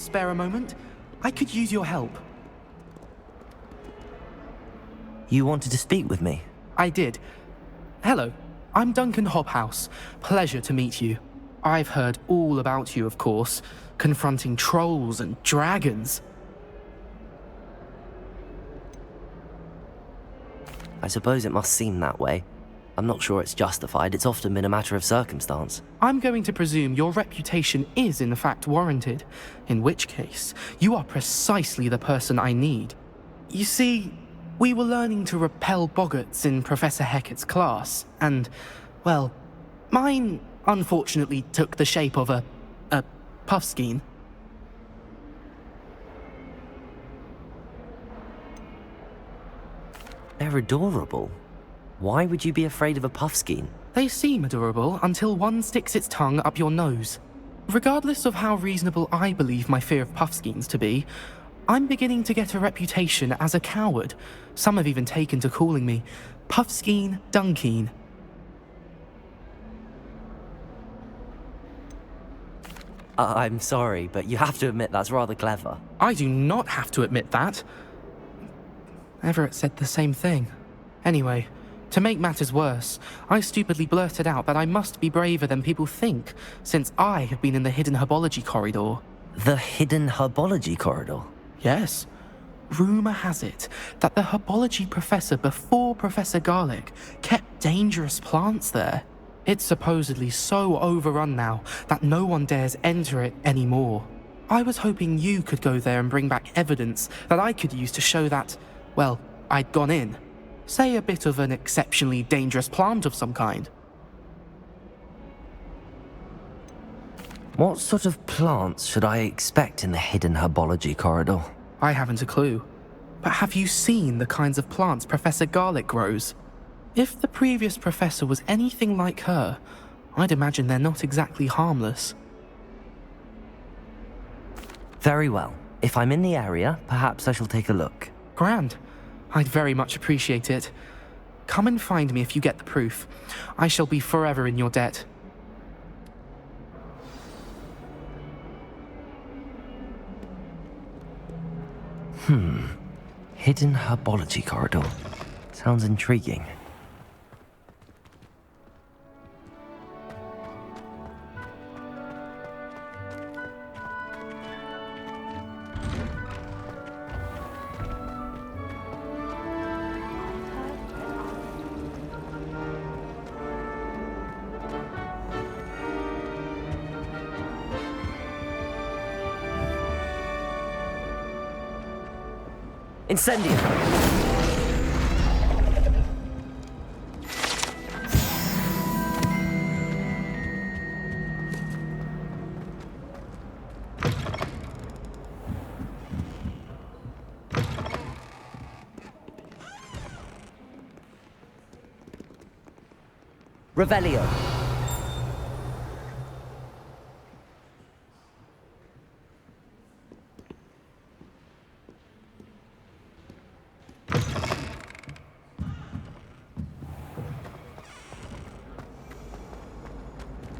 spare a moment? I could use your help. You wanted to speak with me? I did. Hello, I'm Duncan Hobhouse. Pleasure to meet you. I've heard all about you, of course, confronting trolls and dragons. I suppose it must seem that way. I'm not sure it's justified. It's often been a matter of circumstance. I'm going to presume your reputation is in fact warranted, in which case, you are precisely the person I need. You see, we were learning to repel boggarts in Professor Hecat's class, and, well, mine unfortunately took the shape of a puffskein. They're adorable. Why would you be afraid of a puffskein? They seem adorable until one sticks its tongue up your nose. Regardless of how reasonable I believe my fear of puffskeins to be, I'm beginning to get a reputation as a coward. Some have even taken to calling me Puffskein Dunkeen. I'm sorry, but you have to admit that's rather clever. I do not have to admit that. Everett said the same thing. Anyway, to make matters worse, I stupidly blurted out that I must be braver than people think, since I have been in the hidden herbology corridor. The hidden herbology corridor? Yes. Rumour has it that the herbology professor before Professor Garlic kept dangerous plants there. It's supposedly so overrun now that no one dares enter it anymore. I was hoping you could go there and bring back evidence that I could use to show that, well, I'd gone in. Say a bit of an exceptionally dangerous plant of some kind. What sort of plants should I expect in the hidden herbology corridor? I haven't a clue. But have you seen the kinds of plants Professor Garlic grows? If the previous professor was anything like her, I'd imagine they're not exactly harmless. Very well. If I'm in the area, perhaps I shall take a look. Grand. I'd very much appreciate it. Come and find me if you get the proof. I shall be forever in your debt. Hidden herbology corridor. Sounds intriguing. Incendio! Revelio.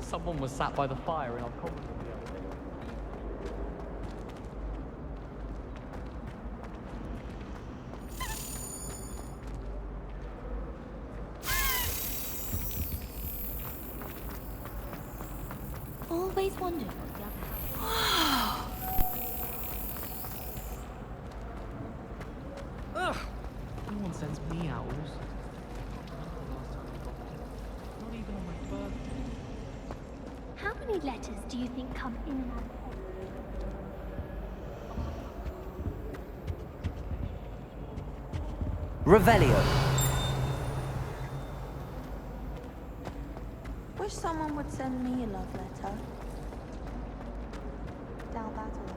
Someone was sat by the fire in our common room the other day. Always wondered what the other Ugh! No one sends me owls. Not even on my birthday. How many letters do you think come in and out of Revelio. Wish someone would send me a love letter. Doubt that all.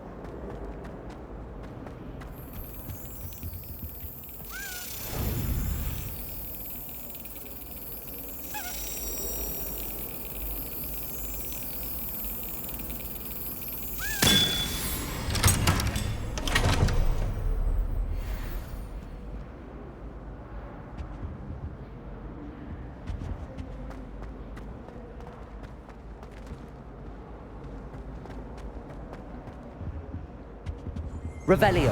Revelio.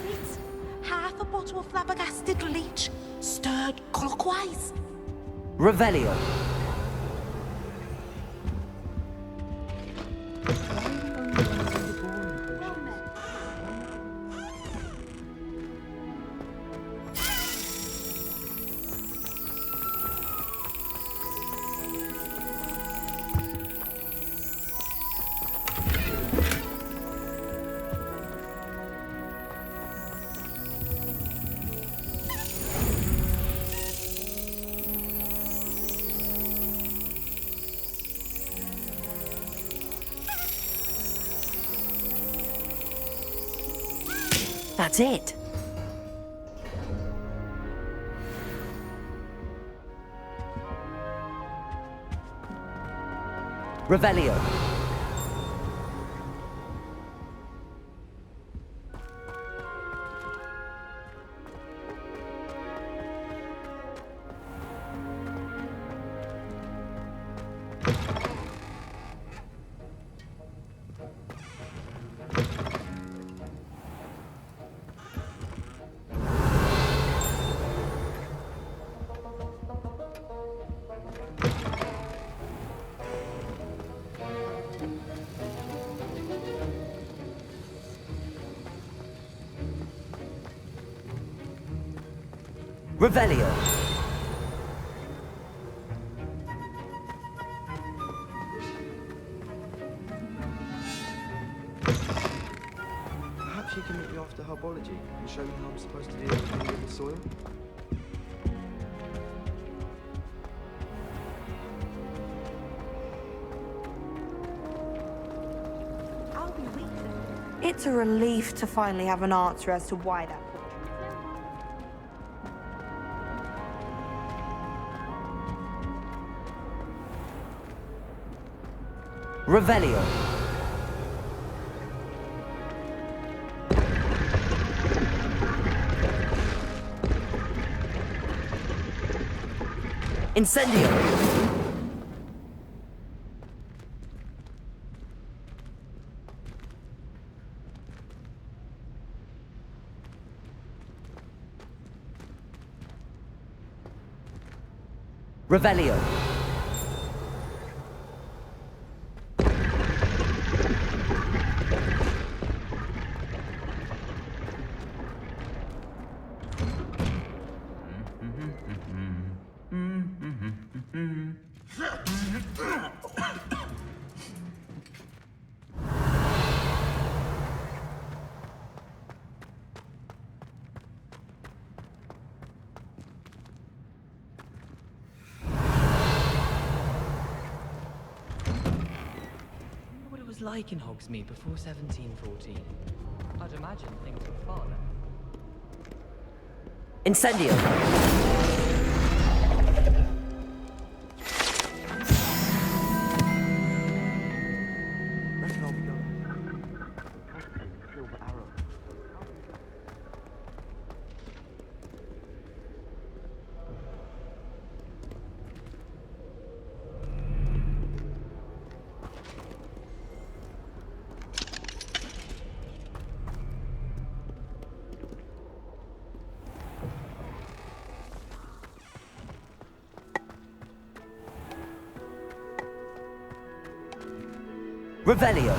It's half a bottle of flabbergasted leech, stirred clockwise. Revelio. That's it. Revelio. Revelio. Perhaps you can meet me after herbology and show me how I'm supposed to deal with the soil? I'll be weak then. It's a relief to finally have an answer as to why that portrait Revelio. Incendio. Revelio. What it was like in Hogsmeade before 1714. I'd imagine things were far less. Incendio. Reckon I'll be going. Possibly a silver arrow. Revelio.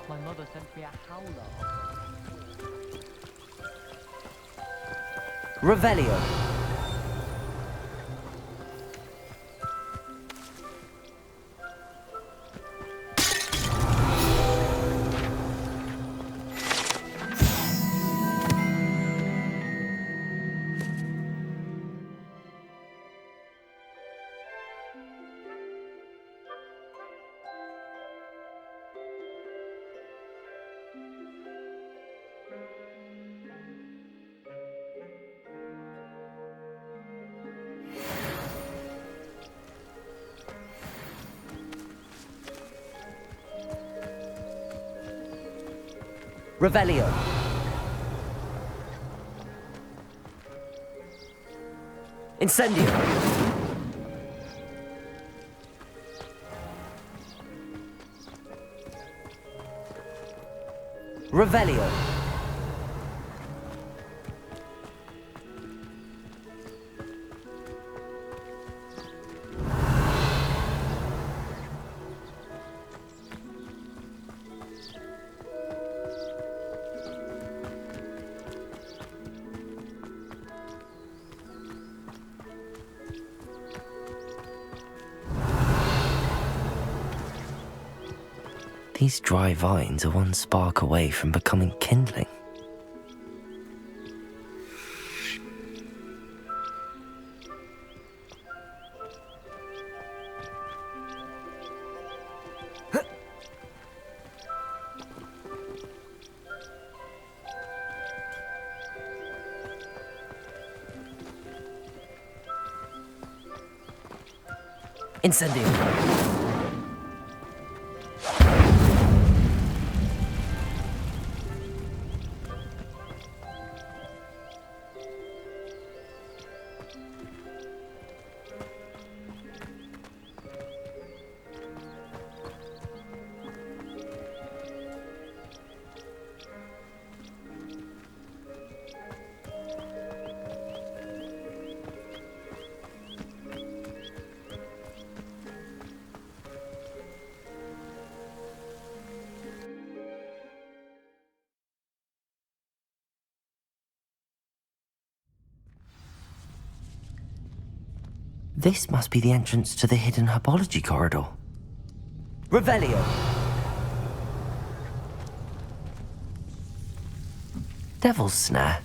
My mother sent me a howler. Revelio. Revelio. Incendio. Revelio. These dry vines are one spark away from becoming kindling. Incendio. This must be the entrance to the hidden herbology corridor. Revelio. Devil's Snare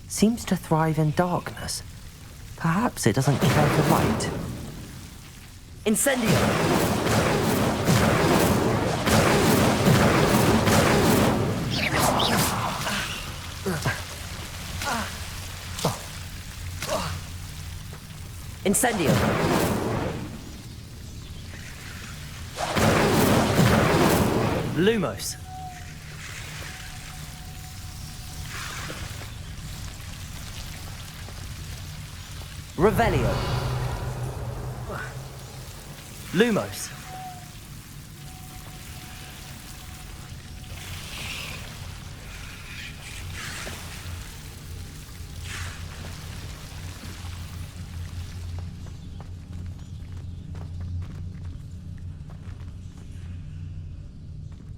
seems to thrive in darkness. Perhaps it doesn't care for light. Incendio. Incendio. Lumos. Revelio. Lumos.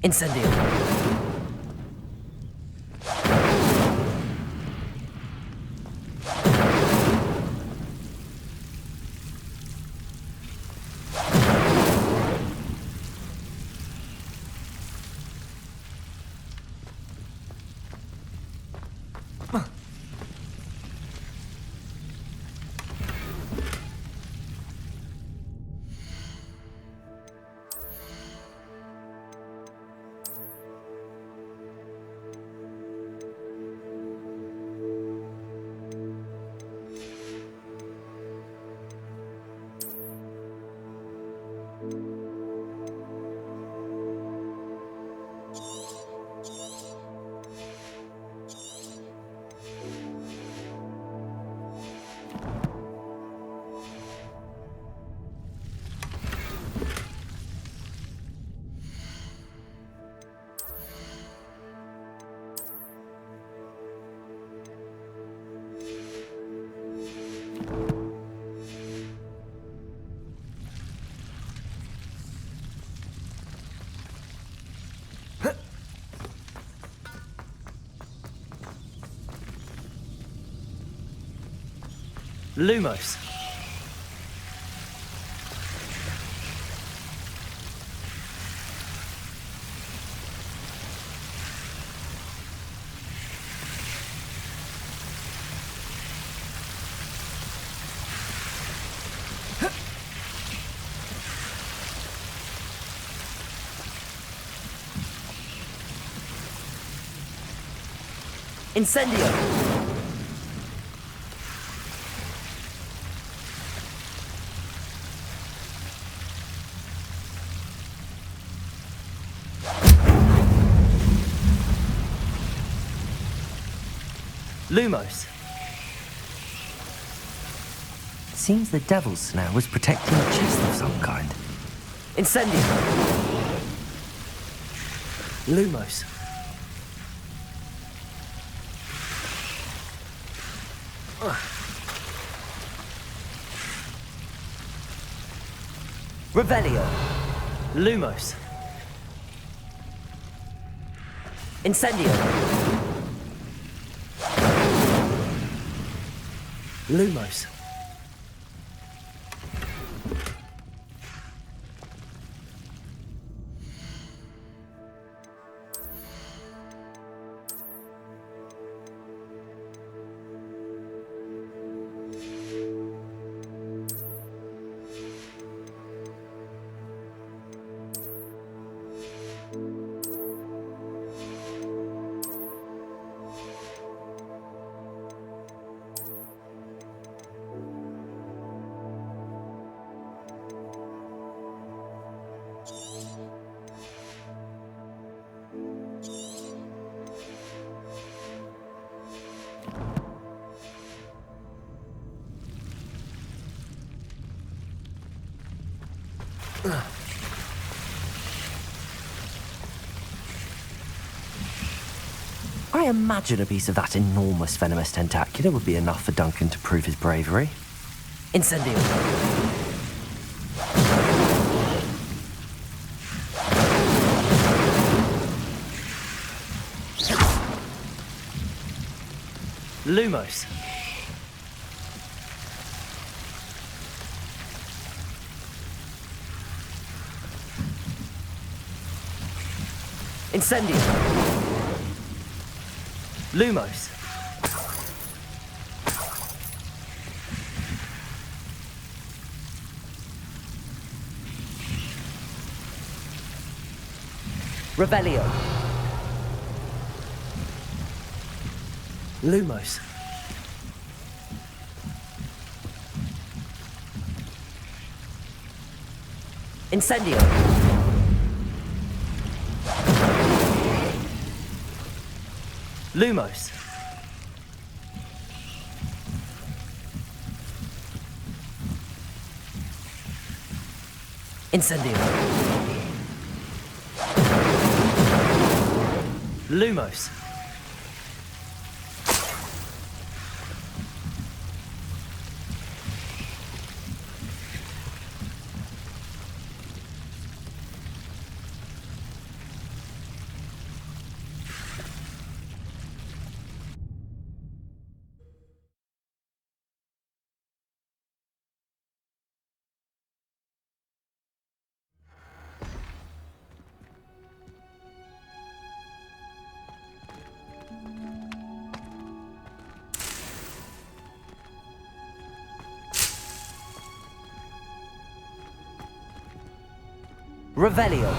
Incendio. Lumos. Incendio. Lumos. Seems the devil's snare was protecting a chest of some kind. Incendio. Lumos. Revelio. Lumos. Incendio. Lumos. I imagine a piece of that enormous venomous tentacula would be enough for Duncan to prove his bravery. Incendio. Lumos. Incendio. Lumos. Revelio. Lumos. Incendio. Lumos. Incendio. Lumos. Revelio.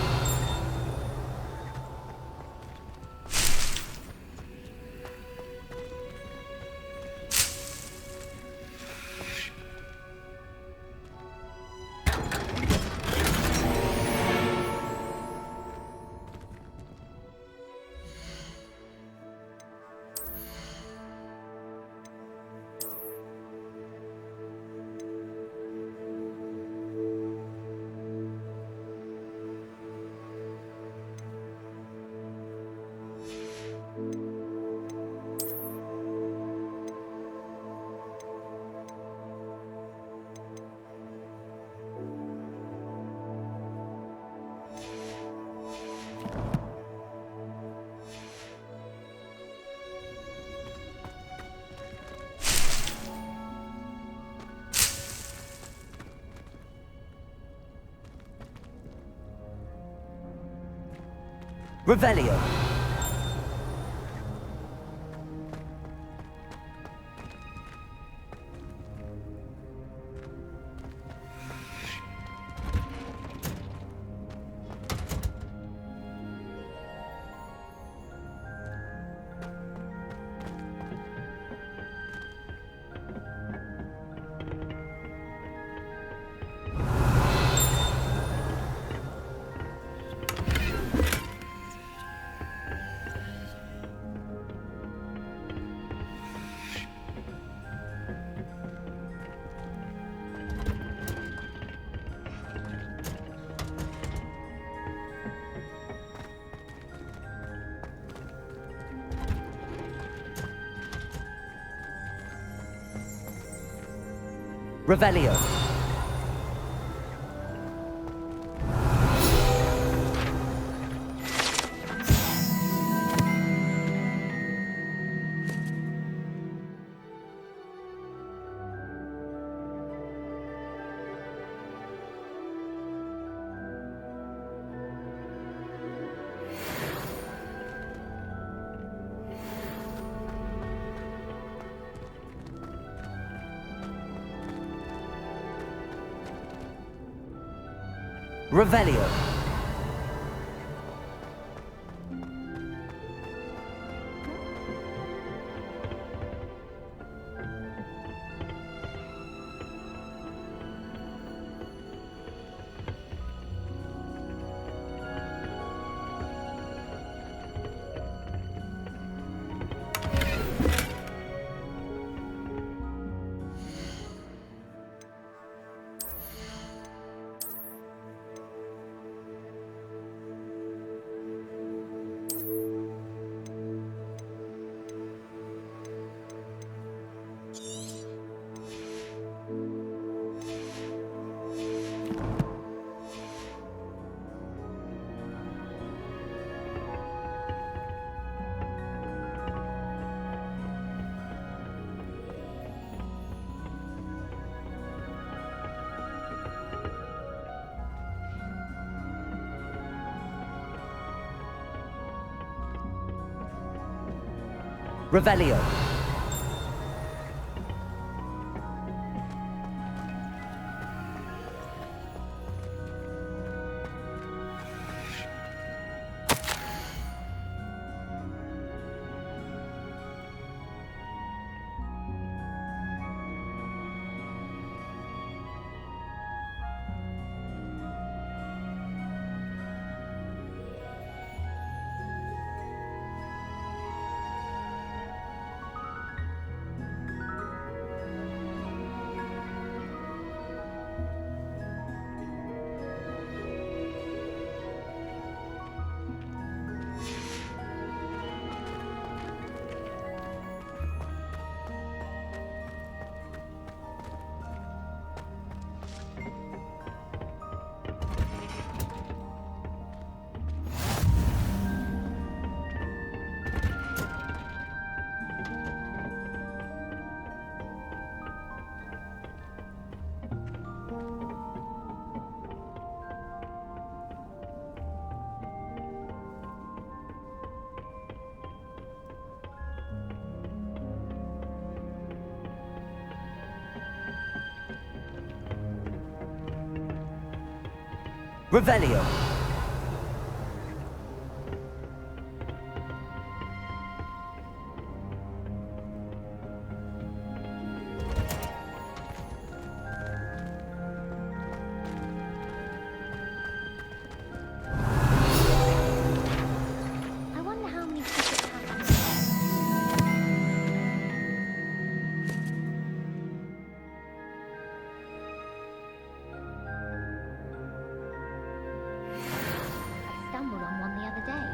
Revelio. Revelio. Revelio. Revelio. Revelio. I wonder how many tickets have. I stumbled on one the other day.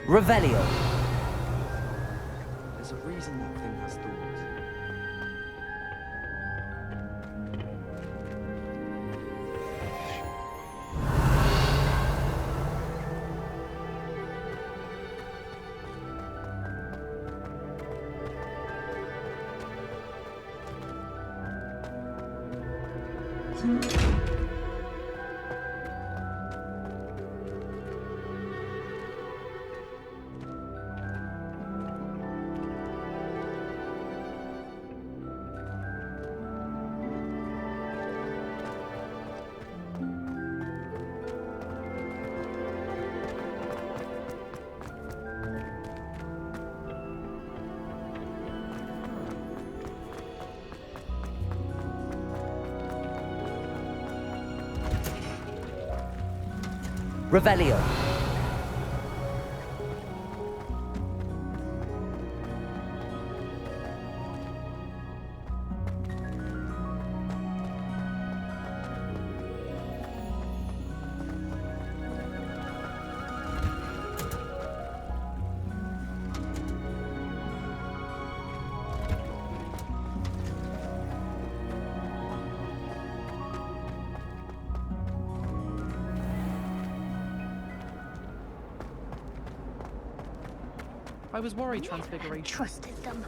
Revelio. There's a reason that thing has thorns. Revelio. I was worried Transfiguration. Trusted them.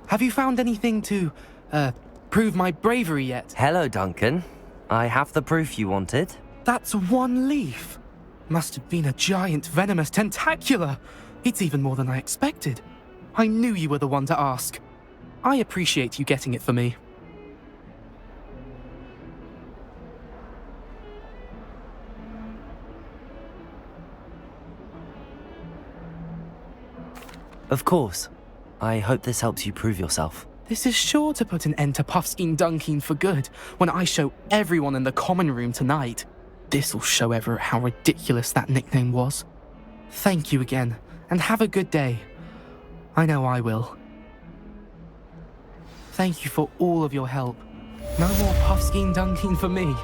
Have you found anything to, prove my bravery yet? Hello, Duncan. I have the proof you wanted. That's one leaf. Must have been a giant venomous tentacula. It's even more than I expected. I knew you were the one to ask. I appreciate you getting it for me. Of course. I hope this helps you prove yourself. This is sure to put an end to Puffskein Dunkeen for good when I show everyone in the common room tonight. This'll show Everett how ridiculous that nickname was. Thank you again, and have a good day. I know I will. Thank you for all of your help. No more Puffskein Dunkeen for me.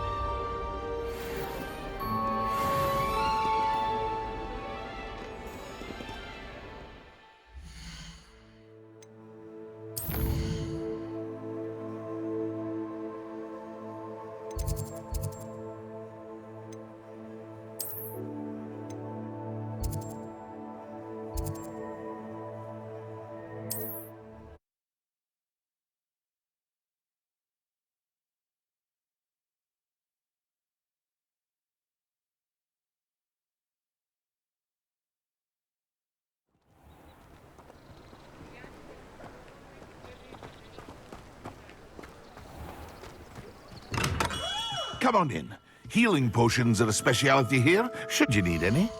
Come on in. Healing potions are a speciality here, should you need any.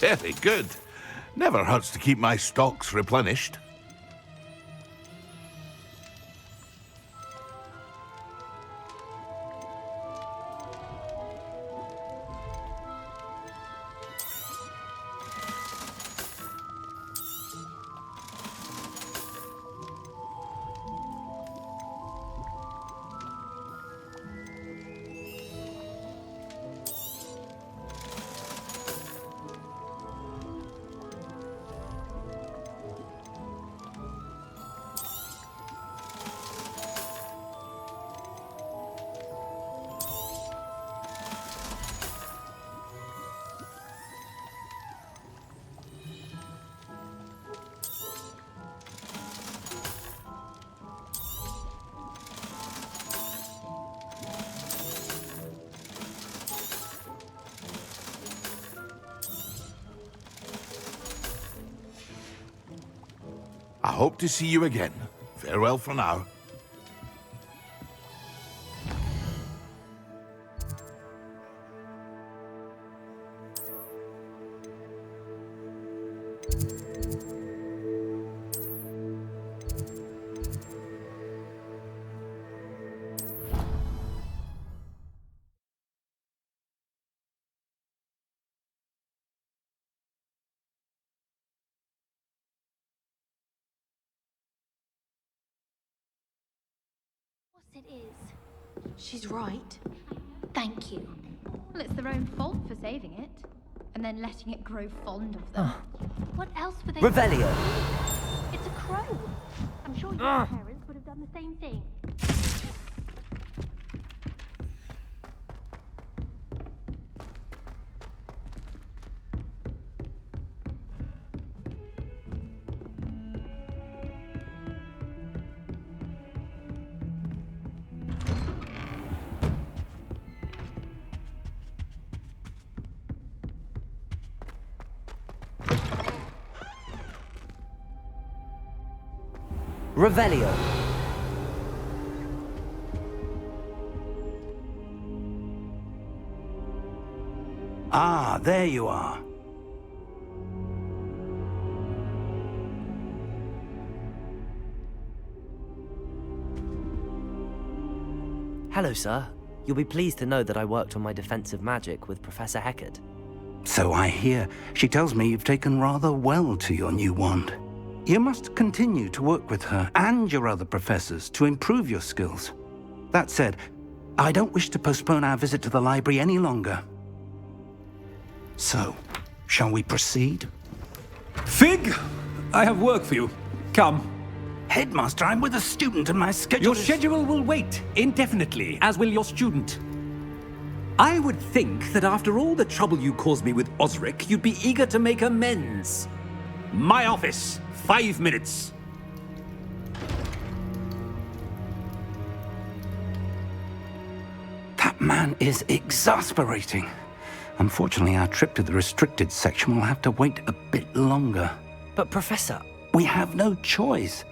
Very good. Never hurts to keep my stocks replenished. I hope to see you again. Farewell for now. It is. She's right. Thank you. Well, it's their own fault for saving it, and then letting it grow fond of them. What else were they? Revelio. It's a crow. I'm sure your parents would have done the same thing. Revelio. Ah, there you are. Hello, sir. You'll be pleased to know that I worked on my defensive magic with Professor Heckard. So I hear. She tells me you've taken rather well to your new wand. You must continue to work with her and your other professors to improve your skills. That said, I don't wish to postpone our visit to the library any longer. So, shall we proceed? Fig! I have work for you. Come. Headmaster, I'm with a student and my schedule Your is... schedule will wait indefinitely, as will your student. I would think that after all the trouble you caused me with Osric, you'd be eager to make amends. My office, 5 minutes. That man is exasperating. Unfortunately, our trip to the restricted section will have to wait a bit longer. But Professor... We have no choice.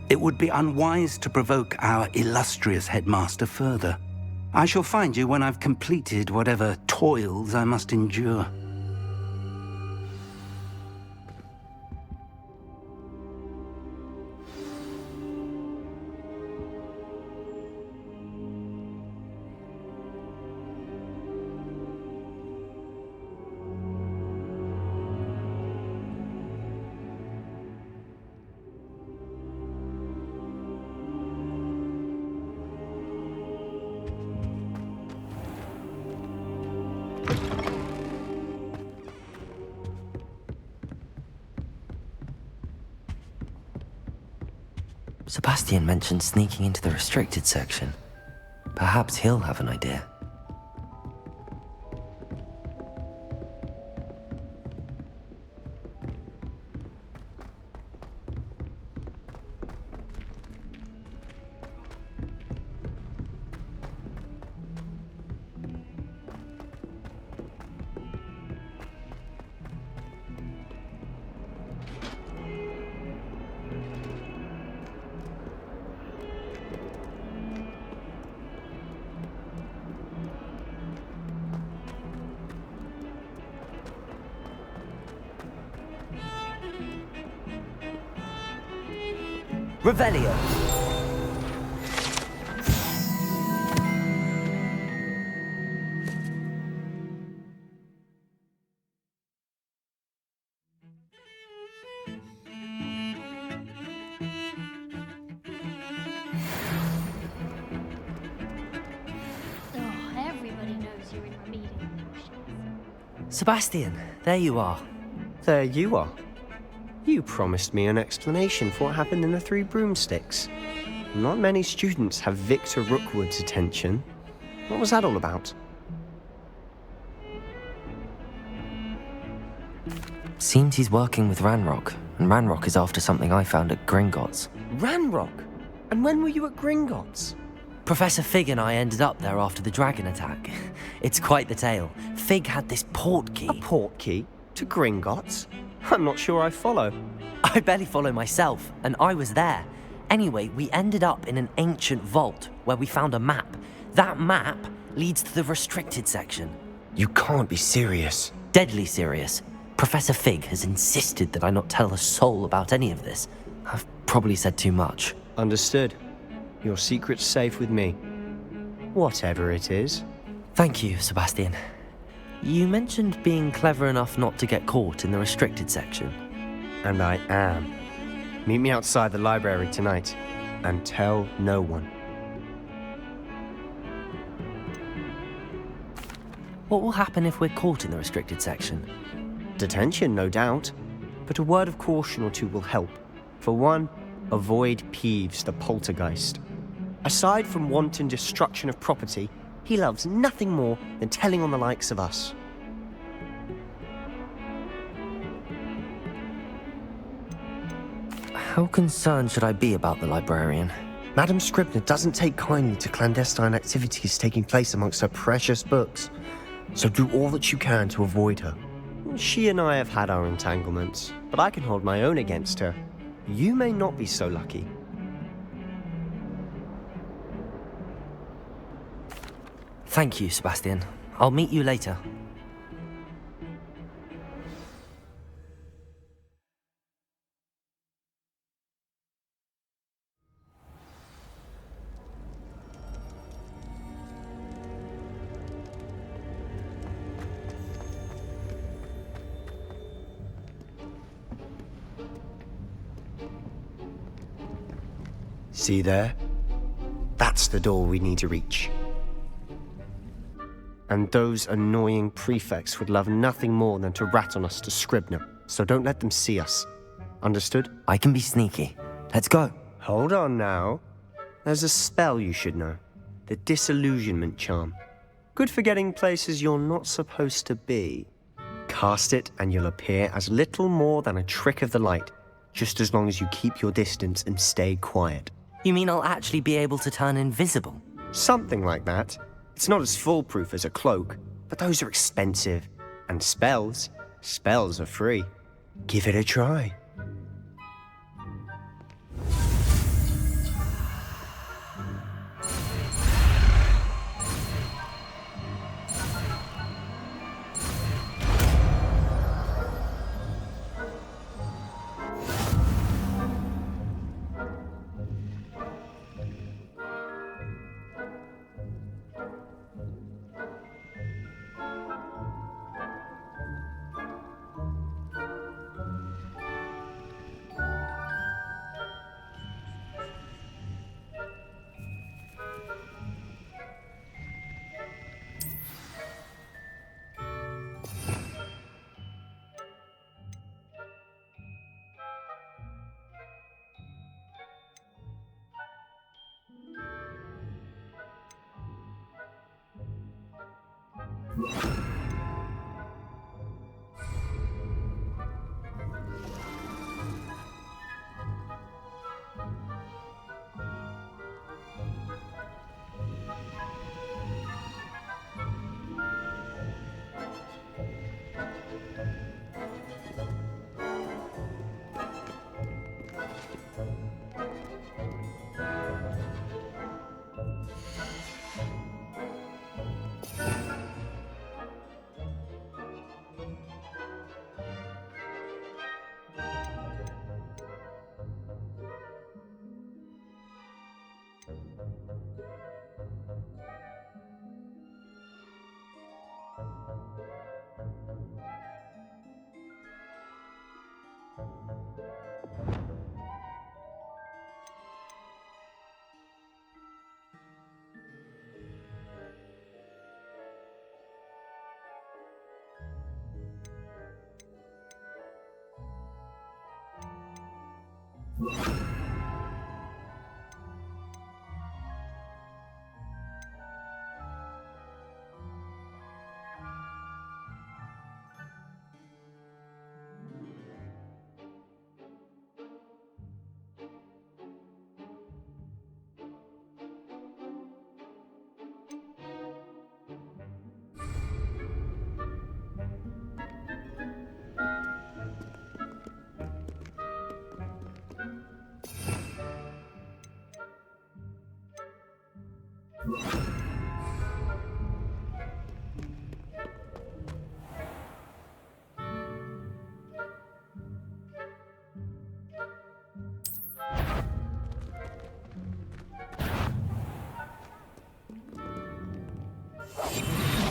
It would be unwise to provoke our illustrious headmaster further. I shall find you when I've completed whatever toils I must endure. Sebastian mentioned sneaking into the restricted section. Perhaps he'll have an idea. Revelio. Oh, everybody knows you're in remedial potions. Sebastian, there you are. There you are. You promised me an explanation for what happened in the Three Broomsticks. Not many students have Victor Rookwood's attention. What was that all about? Seems he's working with Ranrock, and Ranrock is after something I found at Gringotts. Ranrock? And when were you at Gringotts? Professor Fig and I ended up there after the dragon attack. It's quite the tale. Fig had this port key. A port key? To Gringotts? I'm not sure I follow. I barely follow myself, and I was there. Anyway, we ended up in an ancient vault where we found a map. That map leads to the restricted section. You can't be serious. Deadly serious. Professor Fig has insisted that I not tell a soul about any of this. I've probably said too much. Understood. Your secret's safe with me. Whatever it is. Thank you, Sebastian. You mentioned being clever enough not to get caught in the restricted section. And I am. Meet me outside the library tonight, and tell no one. What will happen if we're caught in the restricted section? Detention, no doubt. But a word of caution or two will help. For one, avoid Peeves, the poltergeist. Aside from wanton destruction of property, he loves nothing more than telling on the likes of us. How concerned should I be about the librarian? Madame Scribner doesn't take kindly to clandestine activities taking place amongst her precious books, so do all that you can to avoid her. She and I have had our entanglements, but I can hold my own against her. You may not be so lucky. Thank you, Sebastian. I'll meet you later. See there? That's the door we need to reach. And those annoying prefects would love nothing more than to rat on us to Scribner, so don't let them see us. Understood? I can be sneaky. Let's go. Hold on now. There's a spell you should know. The Disillusionment Charm. Good for getting places you're not supposed to be. Cast it and you'll appear as little more than a trick of the light, just as long as you keep your distance and stay quiet. You mean I'll actually be able to turn invisible? Something like that. It's not as foolproof as a cloak, but those are expensive. And spells are free. Give it a try.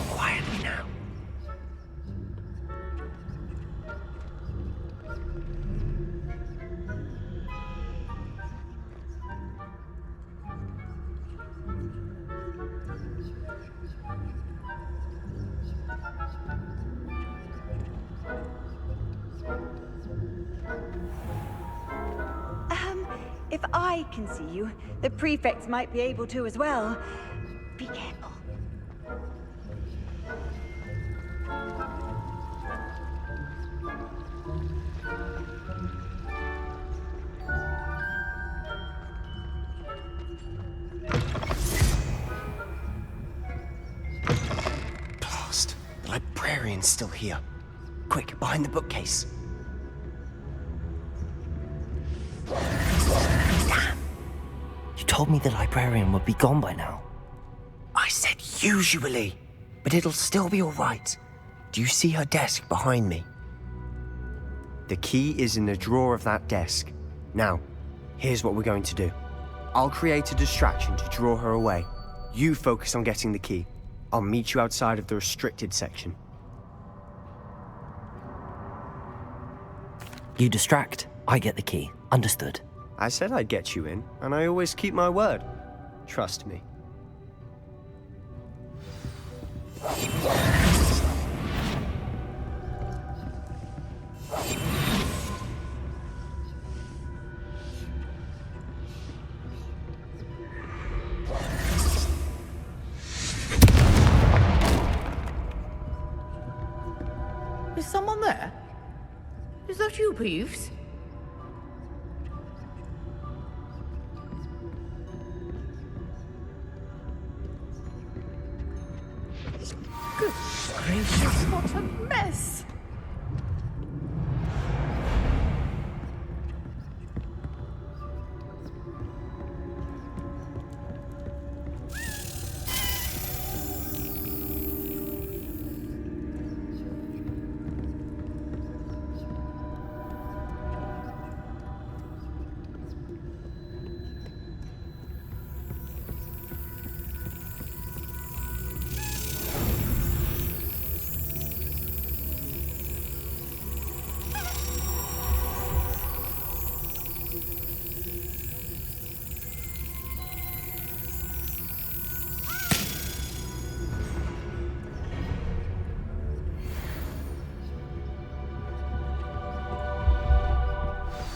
Quietly now. If I can see you, the prefects might be able to as well. Be careful. Blast. The librarian's still here. Quick, behind the bookcase. You told me the librarian would be gone by now. I said Usually. But it'll still be all right. Do you see her desk behind me? The key is in the drawer of that desk. Now, here's what we're going to do. I'll create a distraction to draw her away. You focus on getting the key. I'll meet you outside of the restricted section. You distract, I get the key. Understood. I said I'd get you in, and I always keep my word. Trust me. Is someone there? Is that you, Peeves? Good gracious, what a mess!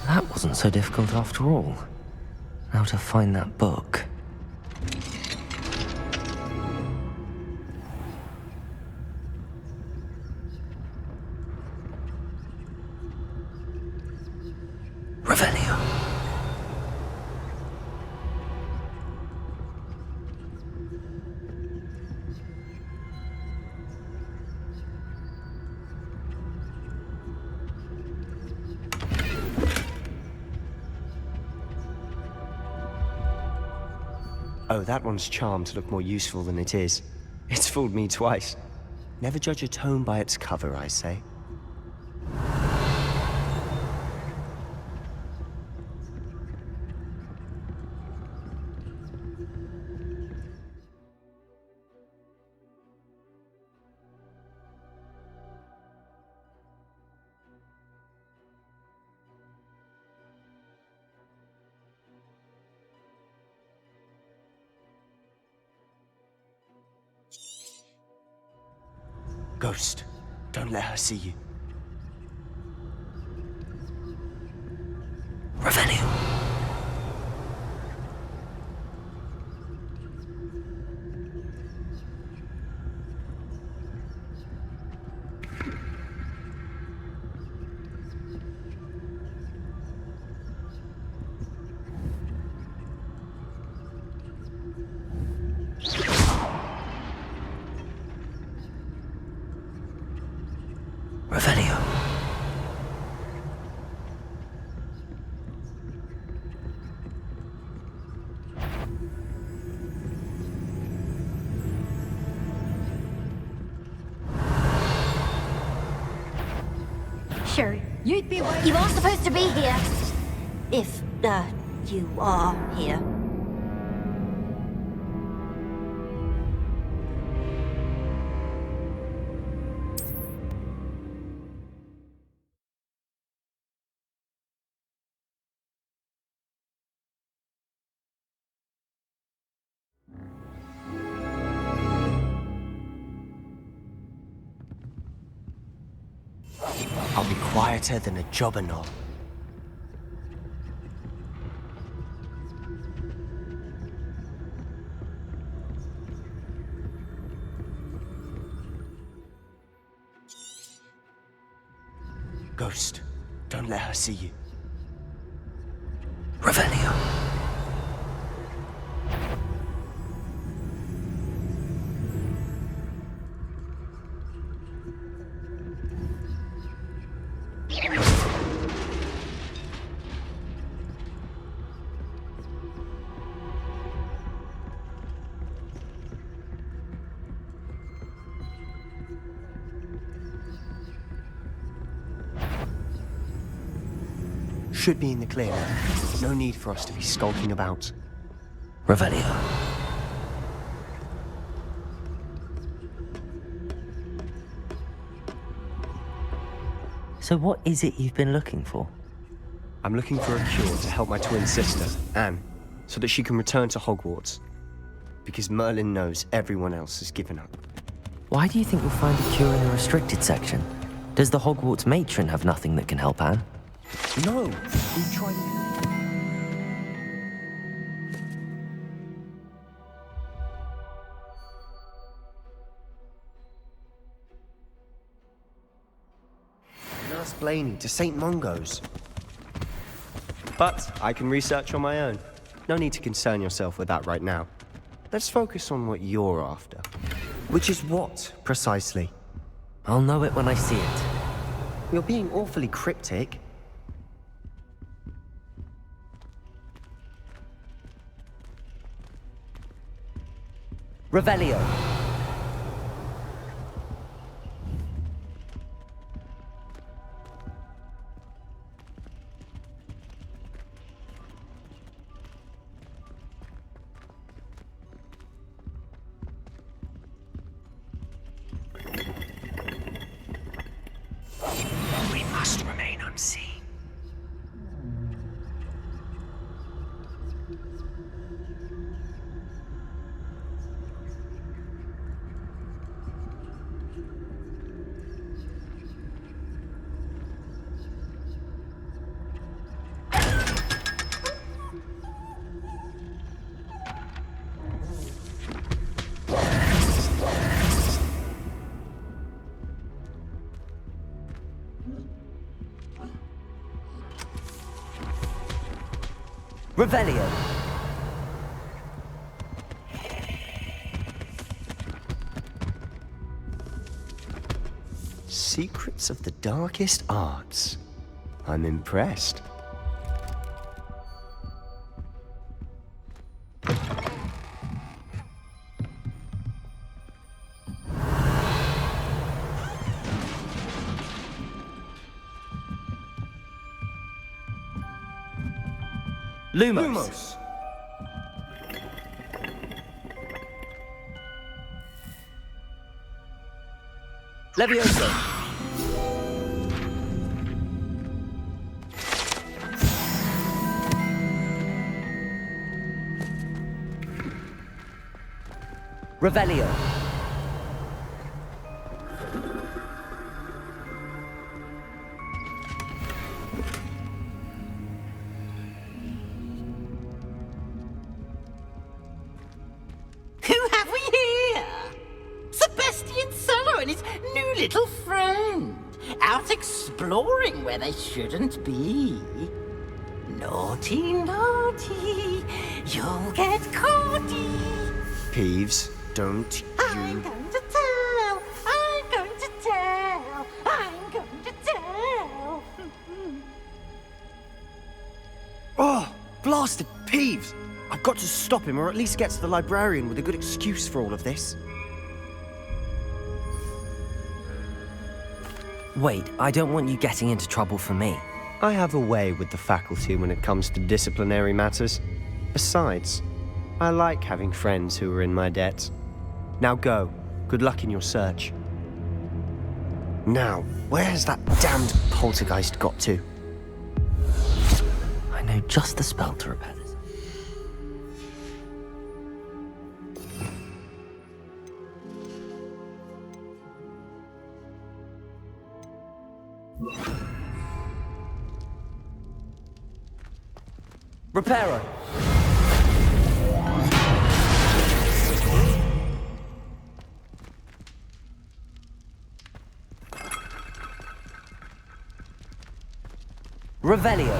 That wasn't so difficult after all. Now to find that book. Revelio. Oh, that one's charmed to look more useful than it is. It's fooled me twice. Never judge a tome by its cover, I say. Ghost, don't let her see you. Revelio. Revelio. Sure, you'd be where you are supposed to be here. If, you are here. I'll be quieter than a jobberknoll. Ghost, don't let her see you. Revelio. should be in the clear now. No need for us to be skulking about. Revelio. So what is it you've been looking for? I'm looking for a cure to help my twin sister, Anne, so that she can return to Hogwarts. Because Merlin knows everyone else has given up. Why do you think you'll find a cure in the restricted section? Does the Hogwarts matron have nothing that can help Anne? No, we've tried... Nurse Blaney to St. Mungo's. But I can research on my own. No need to concern yourself with that right now. Let's focus on what you're after. Which is what, precisely? I'll know it when I see it. You're being awfully cryptic. Revelio. We must remain unseen. Revelio. Secrets of the darkest arts. I'm impressed. Lumos. Levioso. Revelio. Who have we here? Sebastian Sallow and his new little friend. Out exploring where they shouldn't be. Naughty, naughty. You'll get caughty. Peeves, don't you... I'm going to tell. I'm going to tell. I'm going to tell. Oh, blasted Peeves! I've got to stop him, or at least get to the librarian with a good excuse for all of this. Wait, I don't want you getting into trouble for me. I have a way with the faculty when it comes to disciplinary matters. Besides, I like having friends who are in my debt. Now go. Good luck in your search. Now, where has that damned poltergeist got to? I know just the spell to repair this. Reparo. Revelio.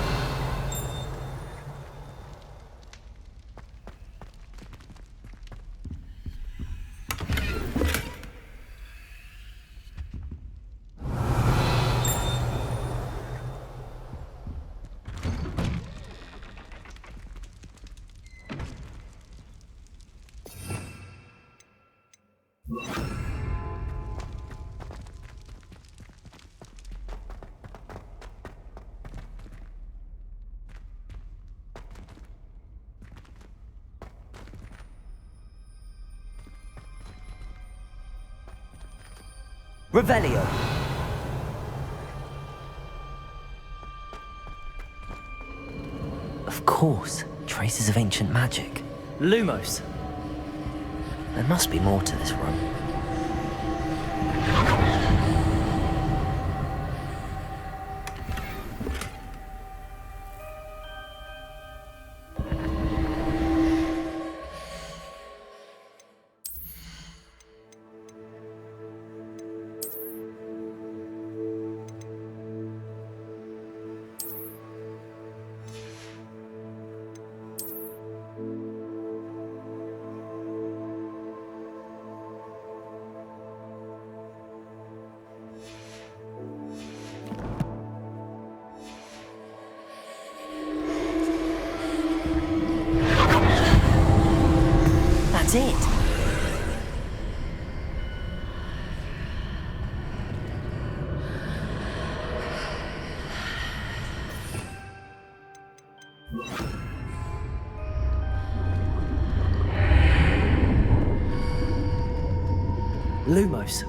Revelio. Of course, traces of ancient magic. Lumos. There must be more to this room. That's it. Lumos.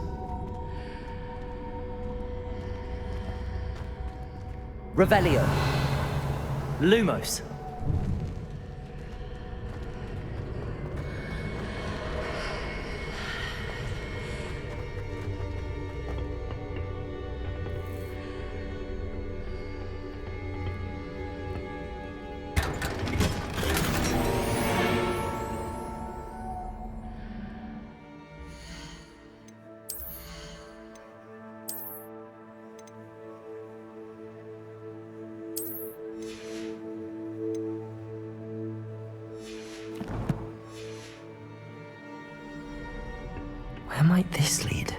Revelio. Lumos. Where might this lead?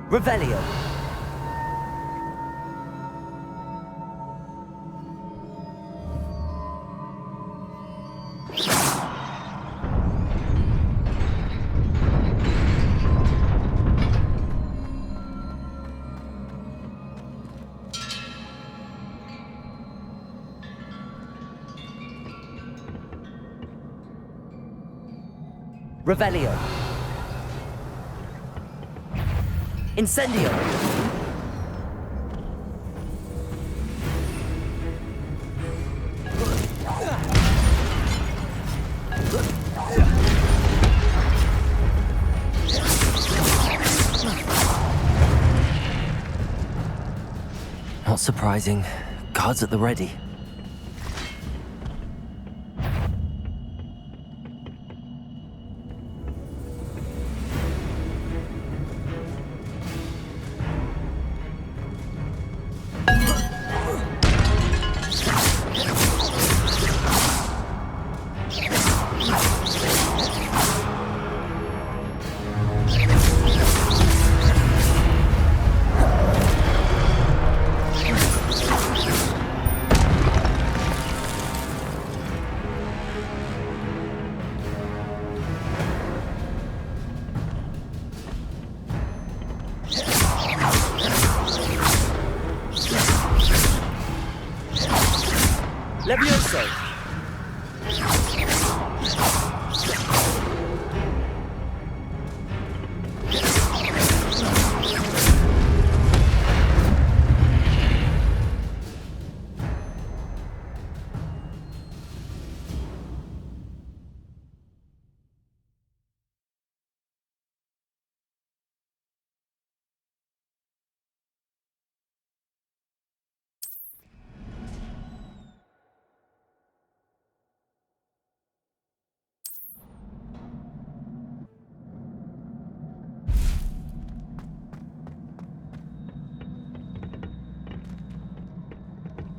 Revelio. Revelio. Incendio. Not surprising. Guards at the ready. Levioso!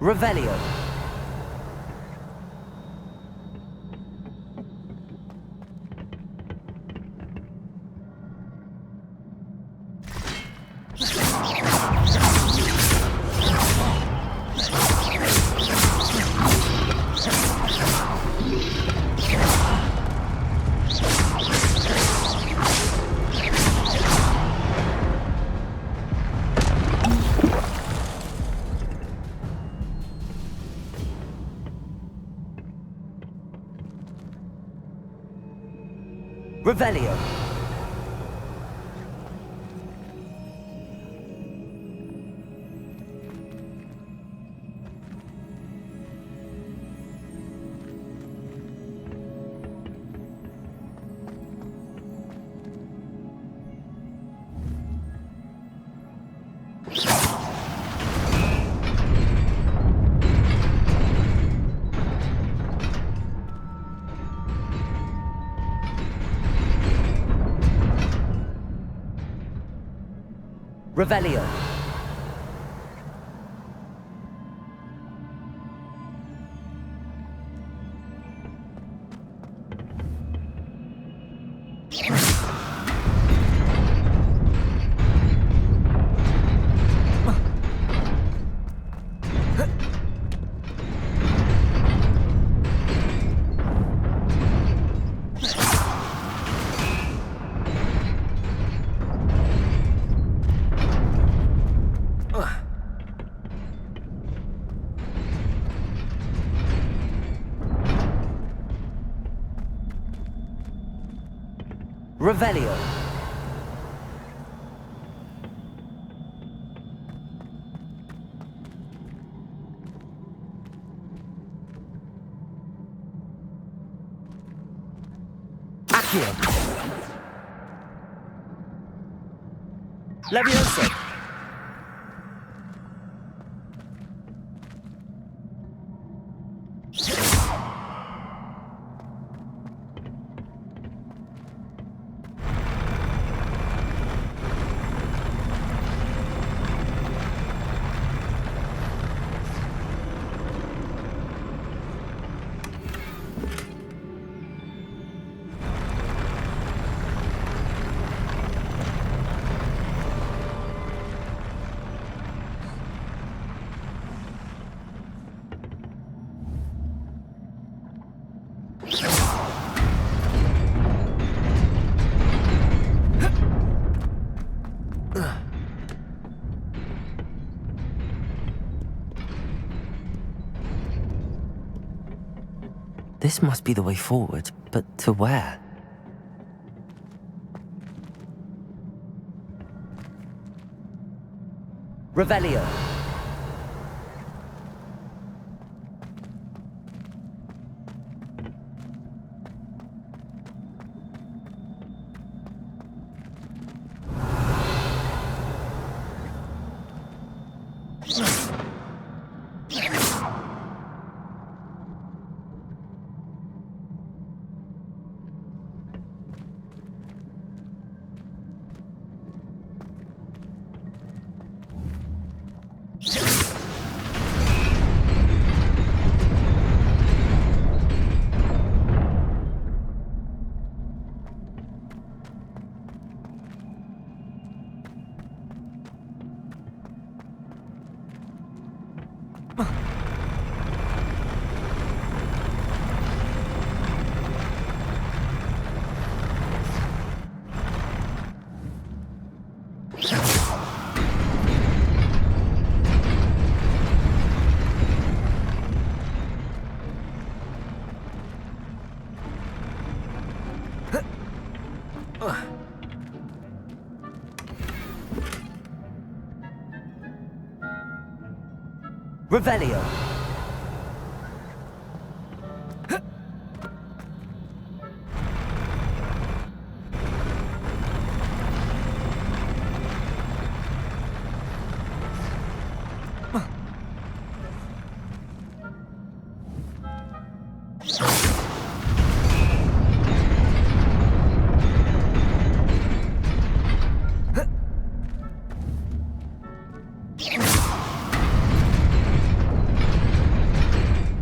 Revelio. Revelio. Revelio. Revelio. Accio. Levioso. This must be the way forward, but to where? Revelio. Revelio.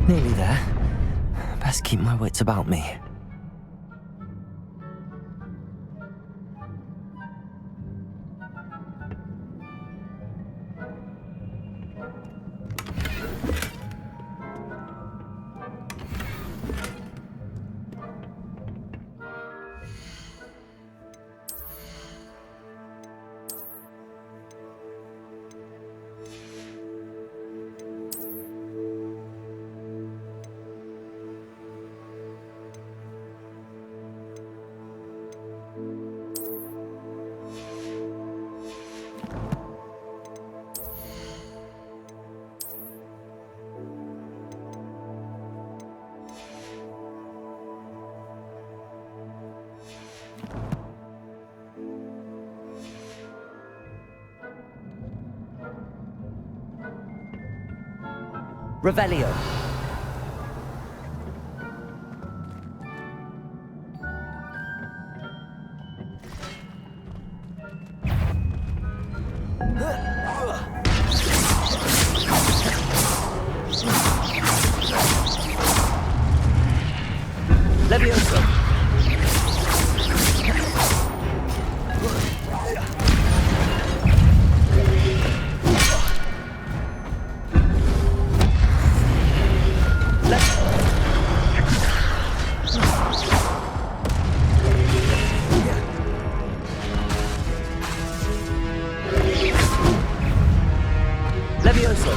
Nearly there. Best keep my wits about me. Revelio. Levioso. Levioso.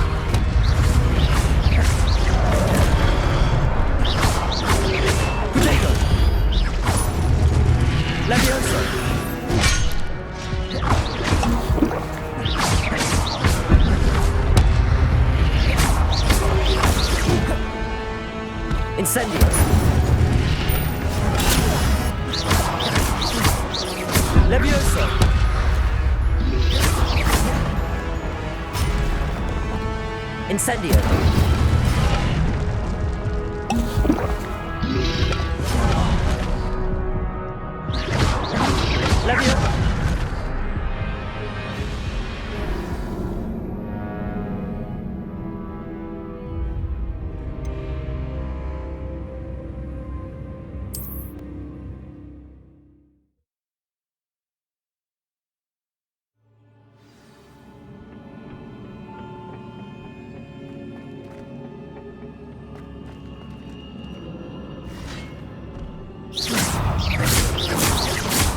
Potato. Levioso. Incendio. Levioso. Incendio. Levio.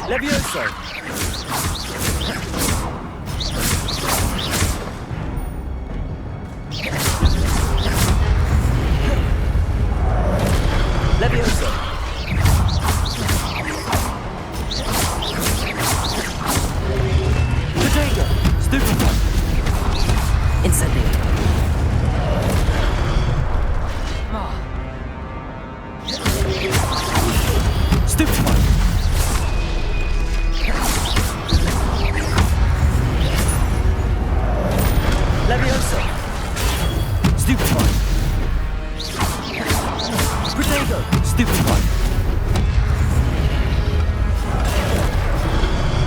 Levioso. Levioso. Potato. Stupefy. Incendio. Stupefy. Levioso. Stupefy. Potato. Stupefy.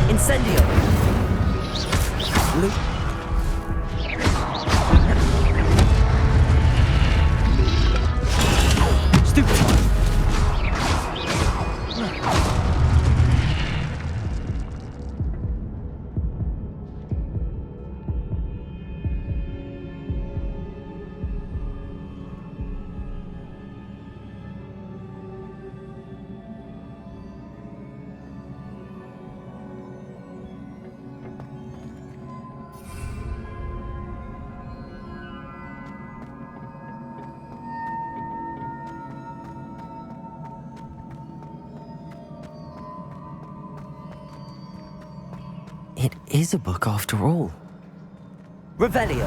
Incendio. Loop. Stupefy. It is a book after all. Revelio.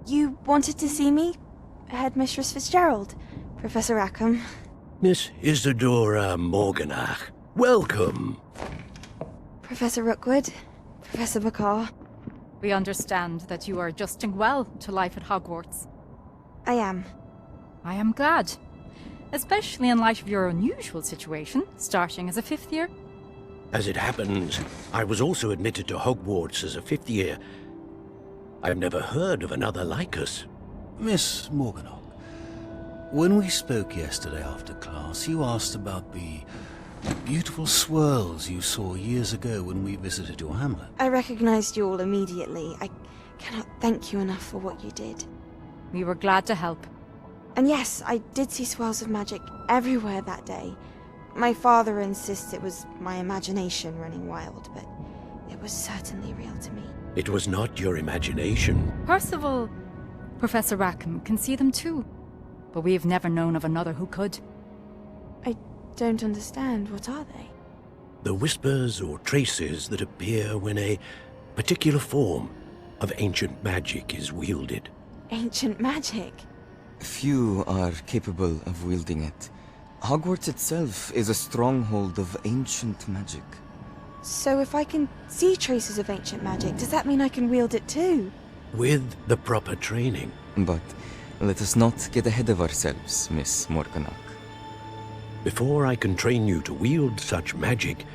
You wanted to see me? Headmistress Fitzgerald, Professor Rackham. Miss Isadora Morganach, welcome. Professor Rookwood, Professor Bakar. We understand that you are adjusting well to life at Hogwarts. I am. I am glad. Especially in light of your unusual situation, starting as a 5th year. As it happens, I was also admitted to Hogwarts as a 5th year. I've never heard of another like us. Miss Morganach, when we spoke yesterday after class, you asked about the beautiful swirls you saw years ago when we visited your hamlet. I recognized you all immediately. I cannot thank you enough for what you did. We were glad to help. And yes, I did see swirls of magic everywhere that day. My father insists it was my imagination running wild, but it was certainly real to me. It was not your imagination. Percival, Professor Rackham can see them too. But we've never known of another who could. I don't understand. What are they? The whispers or traces that appear when a particular form of ancient magic is wielded. Ancient magic? Few are capable of wielding it. Hogwarts itself is a stronghold of ancient magic. So if I can see traces of ancient magic, does that mean I can wield it too? With the proper training. But let us not get ahead of ourselves, Miss Morganach. Before I can train you to wield such magic,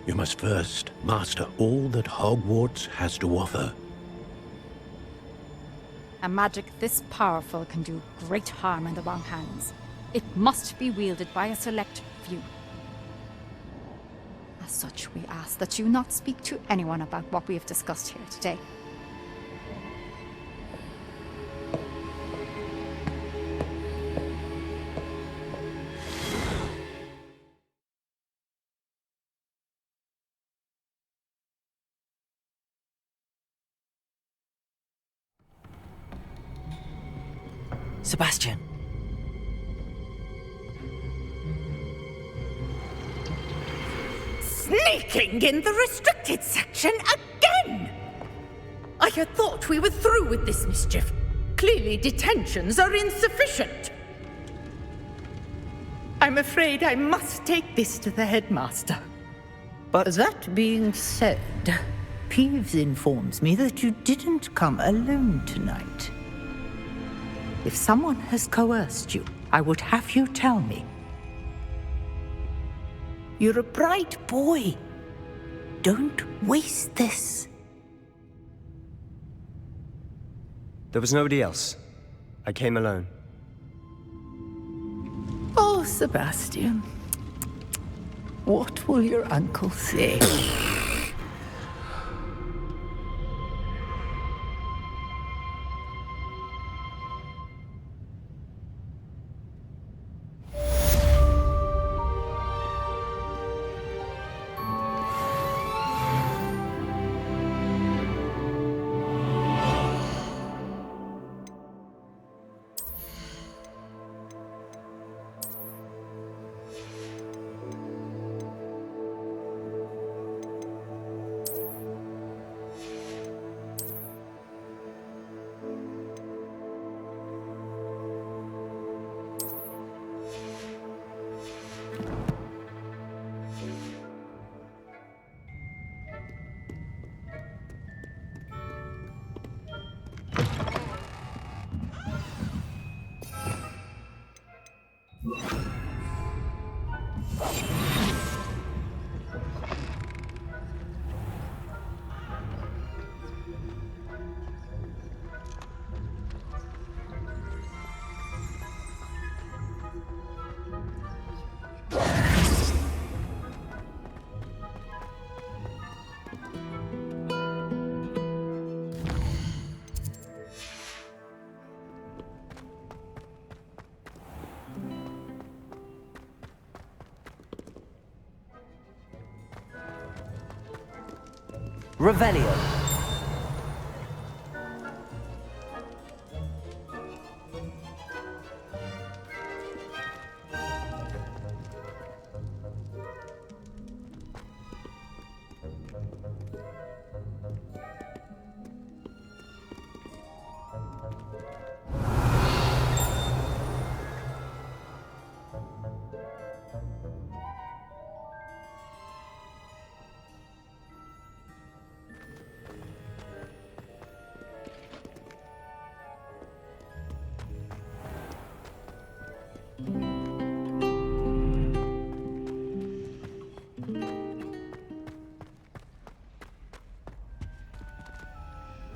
you must first master all that Hogwarts has to offer. A magic this powerful can do great harm in the wrong hands. It must be wielded by a select few. As such, we ask that you not speak to anyone about what we have discussed here today. Sebastian. Sneaking in the restricted section again! I had thought we were through with this mischief. Clearly detentions are insufficient. I'm afraid I must take this to the headmaster. But that being said, Peeves informs me that you didn't come alone tonight. If someone has coerced you, I would have you tell me. You're a bright boy. Don't waste this. There was nobody else. I came alone. Oh, Sebastian. What will your uncle say? Revelio.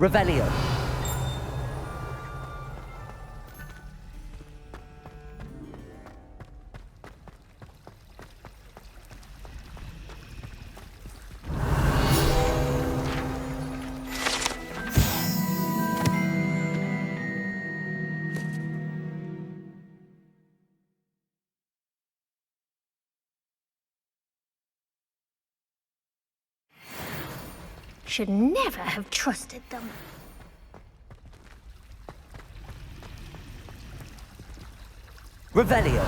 Revelio. Should never have trusted them. Revelio.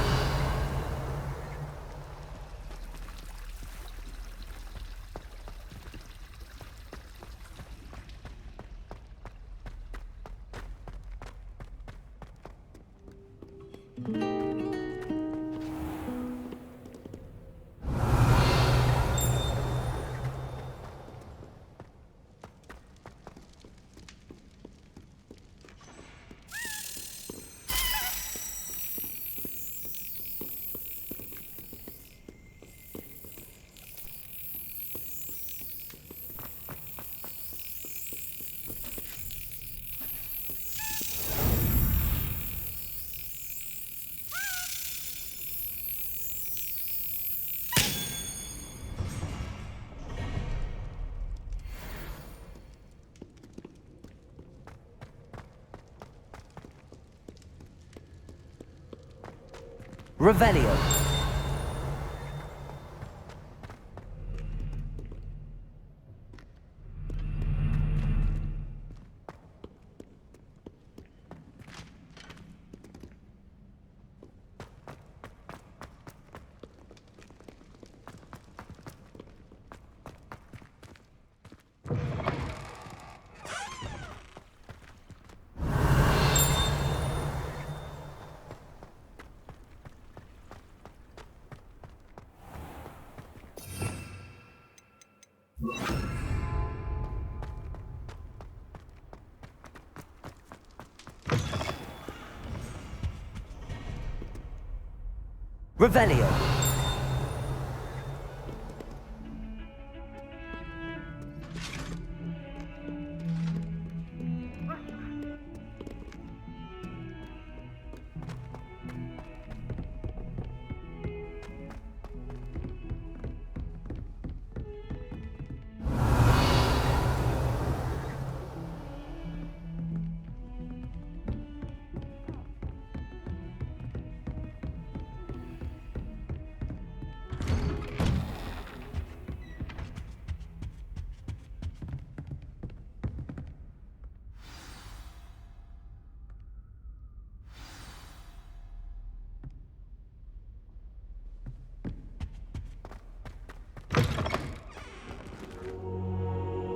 Revelio. Revelio.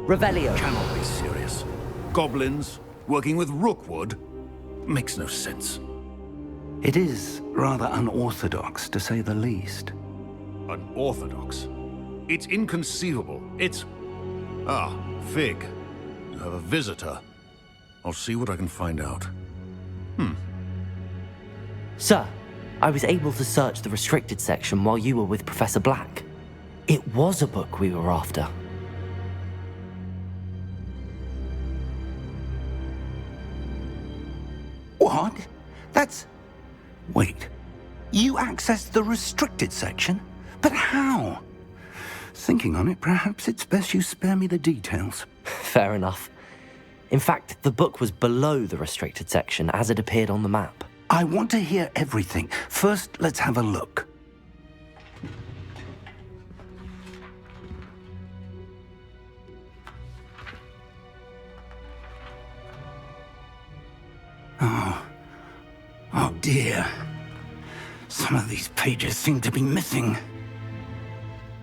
Revelio. Cannot be serious. Goblins working with Rookwood makes no sense. It is rather unorthodox, to say the least. Unorthodox? It's inconceivable. It's... Ah, Fig. You have a visitor. I'll see what I can find out. Sir, I was able to search the restricted section while you were with Professor Black. It was a book we were after. What? That's... Wait. You accessed the restricted section? But how? Thinking on it, perhaps it's best you spare me the details. Fair enough. In fact, the book was below the restricted section as it appeared on the map. I want to hear everything. First, let's have a look. dear. Some of these pages seem to be missing.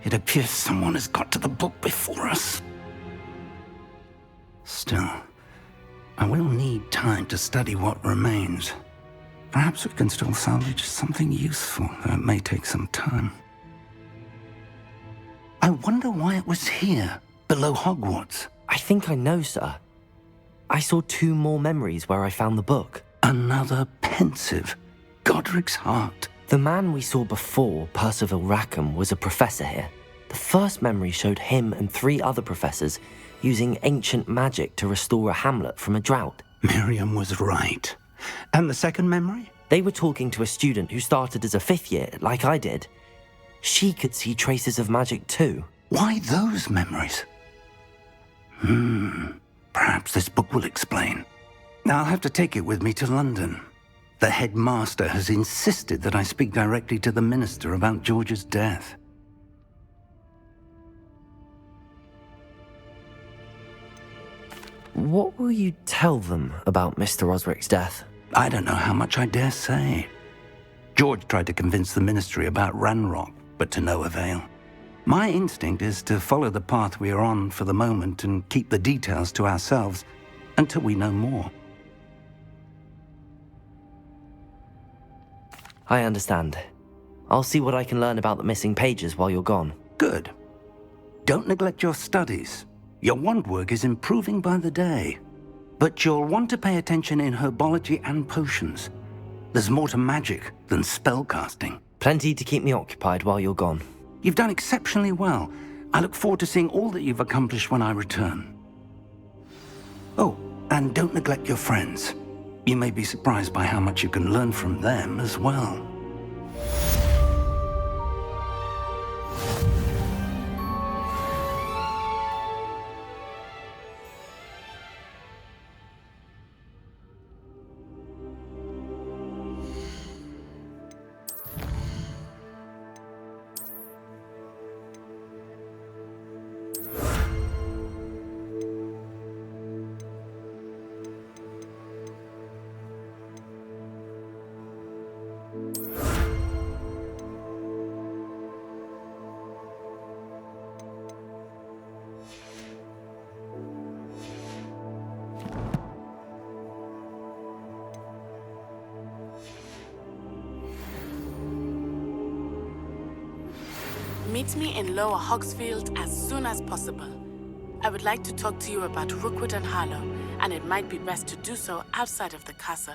It appears someone has got to the book before us. Still, I will need time to study what remains. Perhaps we can still salvage something useful, though it may take some time. I wonder why it was here, below Hogwarts. I think I know, sir. I saw 2 more memories where I found the book. Another pensive. Godric's heart. The man we saw before, Percival Rackham, was a professor here. The first memory showed him and 3 other professors using ancient magic to restore a hamlet from a drought. Miriam was right. And the second memory? They were talking to a student who started as a 5th year, like I did. She could see traces of magic too. Why those memories? Perhaps this book will explain. Now I'll have to take it with me to London. The headmaster has insisted that I speak directly to the minister about George's death. What will you tell them about Mr. Osric's death? I don't know how much I dare say. George tried to convince the ministry about Ranrock, but to no avail. My instinct is to follow the path we are on for the moment and keep the details to ourselves until we know more. I understand. I'll see what I can learn about the missing pages while you're gone. Good. Don't neglect your studies. Your wand work is improving by the day. But you'll want to pay attention in herbology and potions. There's more to magic than spellcasting. Plenty to keep me occupied while you're gone. You've done exceptionally well. I look forward to seeing all that you've accomplished when I return. Oh, and don't neglect your friends. You may be surprised by how much you can learn from them as well. Meet me in Lower Hogsfield as soon as possible. I would like to talk to you about Rookwood and Harlow, and it might be best to do so outside of the castle.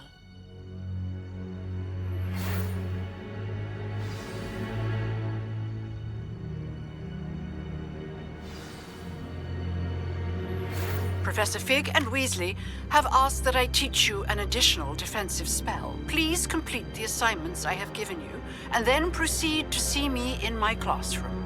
Professor Fig and Weasley have asked that I teach you an additional defensive spell. Please complete the assignments I have given you, and then proceed to see me in my classroom.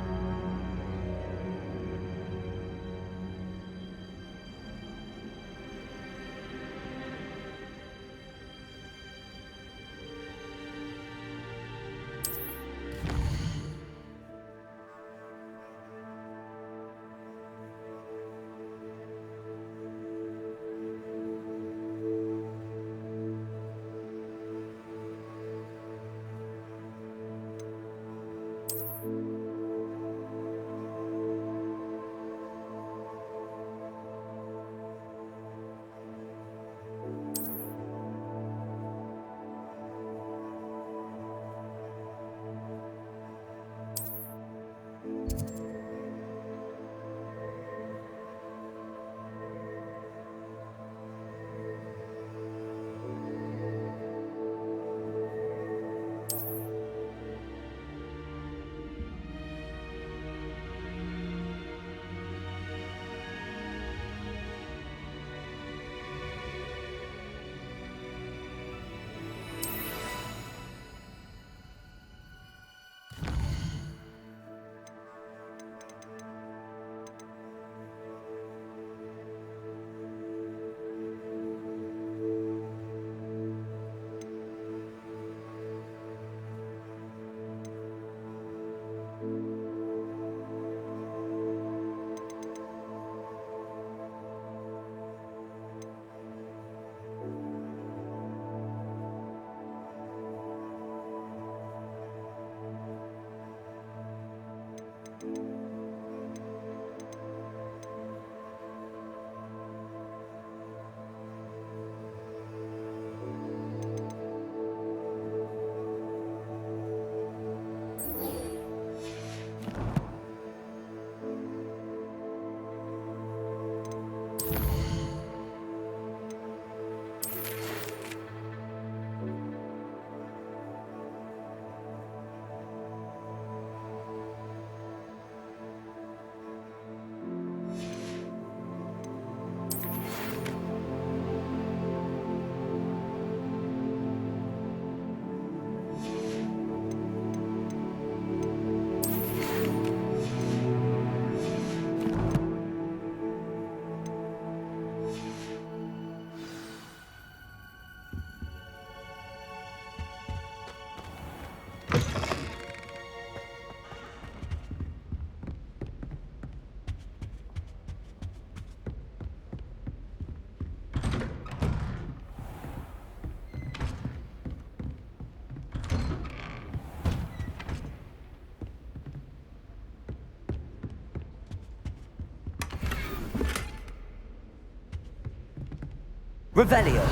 Revelio.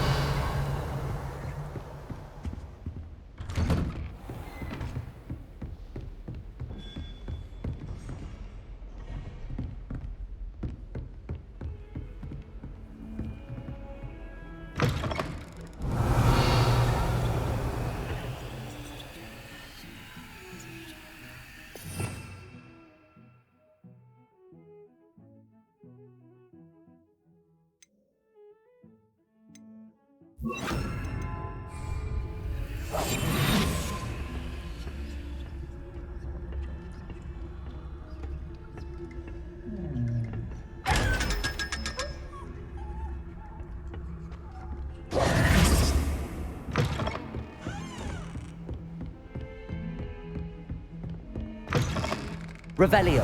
Revelio.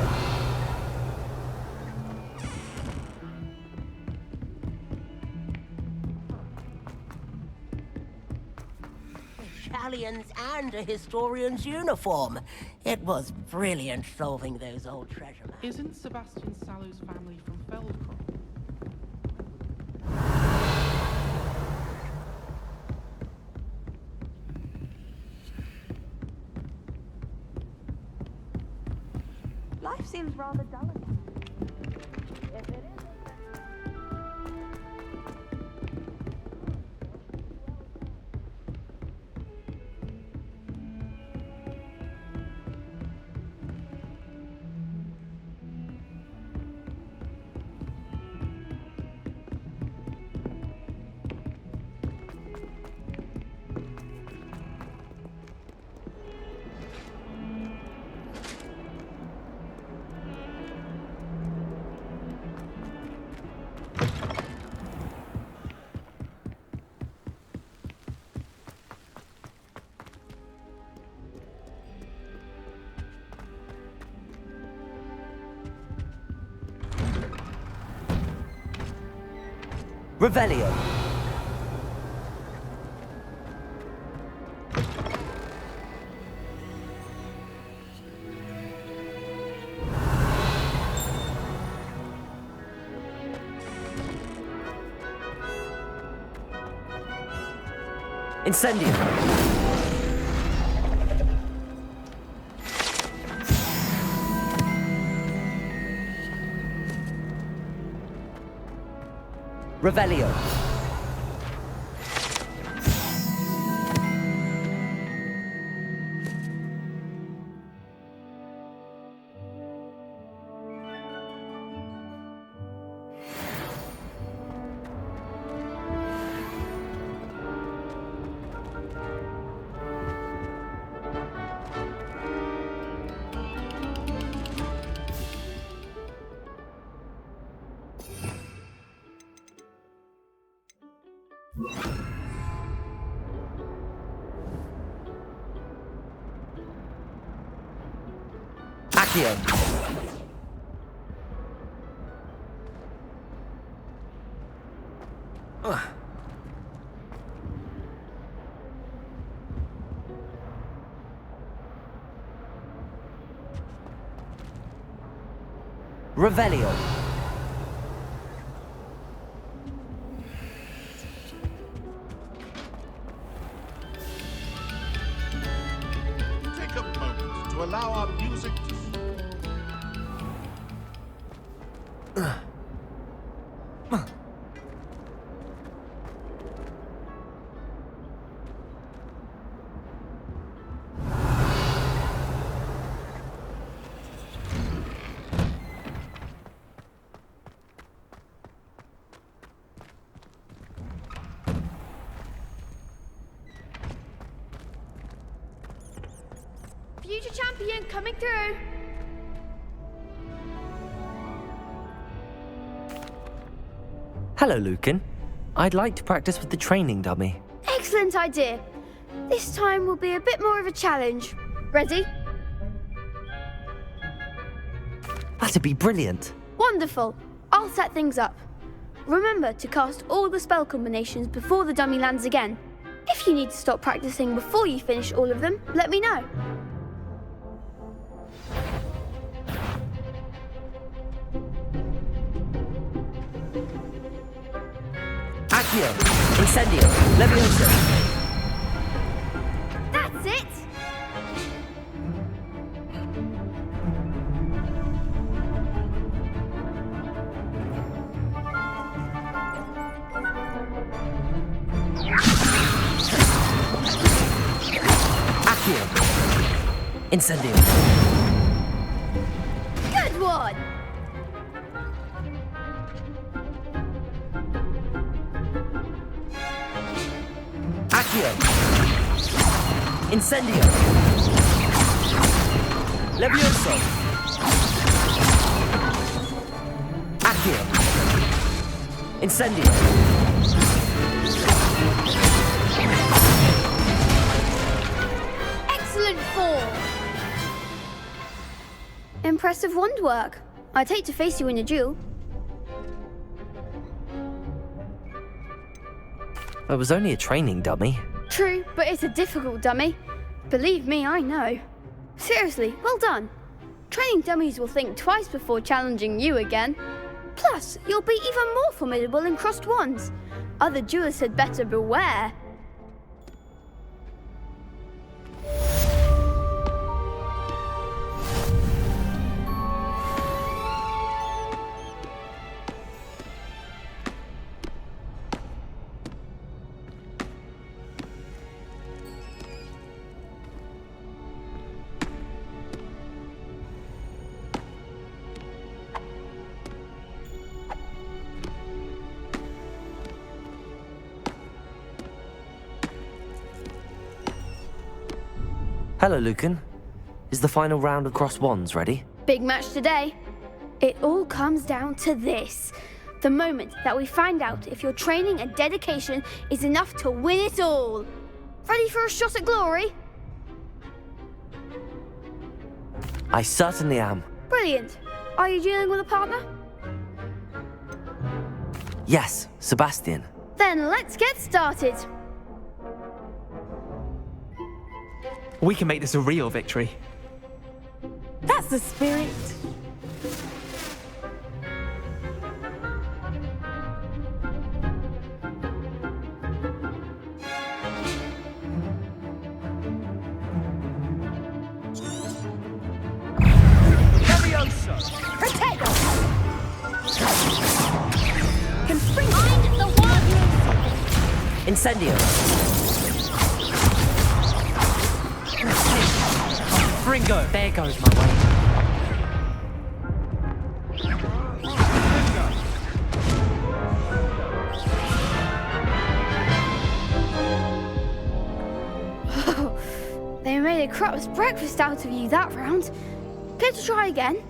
Stallions and a historian's uniform. It was brilliant solving those old treasure maps. Isn't Sebastian Sallow's family from Feldcroft? Life seems rather dull again. If it is. Revelio. Incendio. Revelio. Accio. Revelio. Take a moment to allow our music to... Future champion coming through. Hello, Lucan. I'd like to practice with the training dummy. Excellent idea. This time will be a bit more of a challenge. Ready? That'd be brilliant. Wonderful. I'll set things up. Remember to cast all the spell combinations before the dummy lands again. If you need to stop practicing before you finish all of them, let me know. Accio, Incendio, Levioso. That's it! Accio, Incendio. Good one! Accio, Incendio. Levioso. Accio, Incendio. Excellent form! Impressive wand work. I'd hate to face you in a duel. It was only a training dummy. True, but it's a difficult dummy. Believe me, I know. Seriously, well done. Training dummies will think twice before challenging you again. Plus, you'll be even more formidable in crossed wands. Other duelists had better beware. Hello, Lucan. Is the final round of cross wands ready? Big match today. It all comes down to this. The moment that we find out if your training and dedication is enough to win it all. Ready for a shot at glory? I certainly am. Brilliant. Are you dealing with a partner? Yes, Sebastian. Then let's get started. We can make this a real victory. That's the spirit. Levioso! Protego! Can spring behind the wildness! Incendio! Ringo! There goes my way. They made a crap's breakfast out of you that round. Care to try again?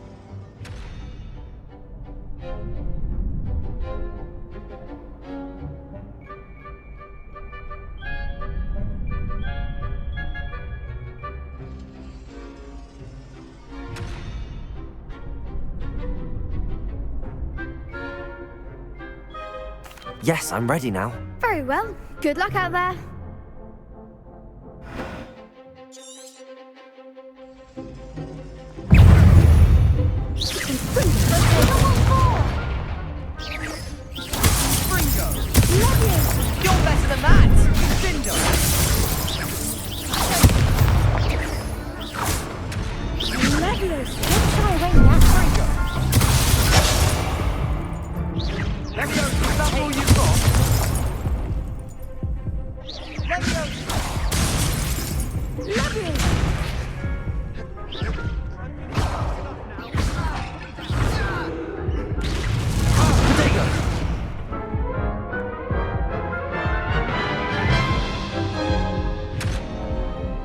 Yes, I'm ready now. Very well. Good luck out there.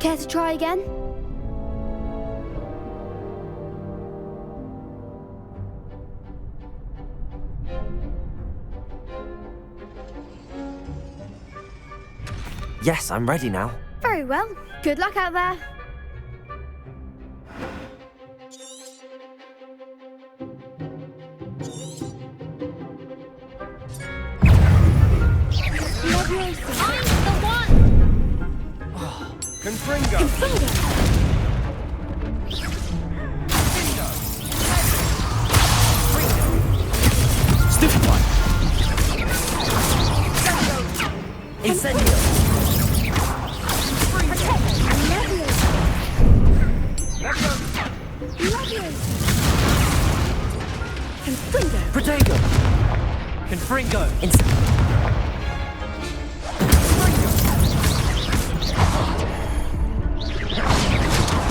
Care to try again? Yes, I'm ready now. Very well. Good luck out there. Confringo! Stupefy! Incendio! Protego! Confringo!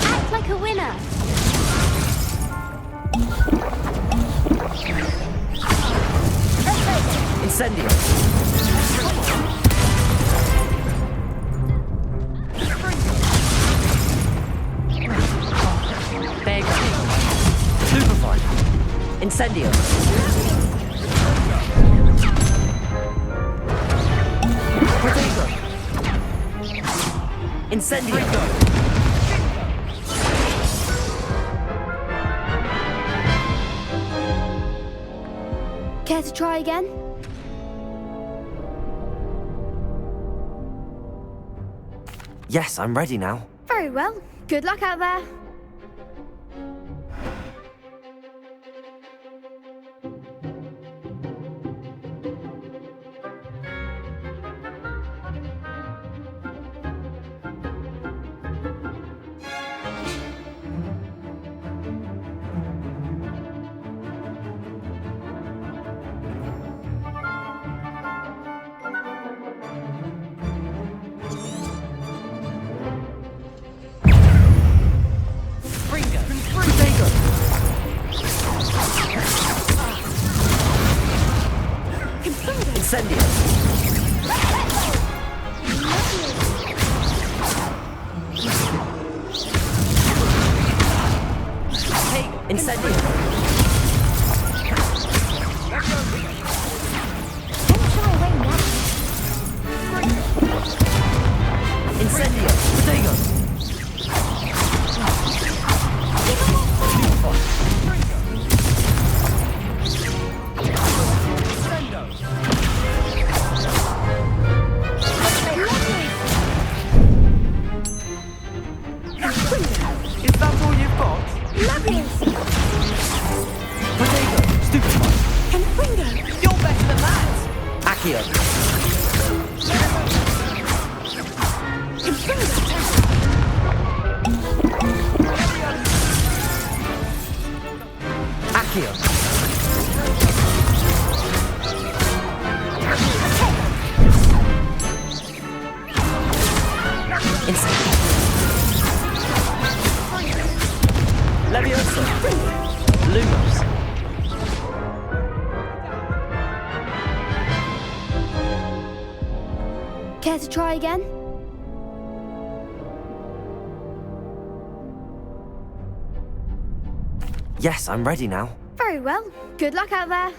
Act like a winner. Incendio! There you go. Stupefy! Incendio! Protego! Incendio! Care to try again? Yes, I'm ready now. Very well. Good luck out there. Incendio! Incendio! Incendio! Protego! Is that all you've got? Protego! Stupefy! You're better than that! Accio! Accio! Incendio! Leviosa! Lumos! Care to try again? Yes, I'm ready now. Very well. Good luck out there.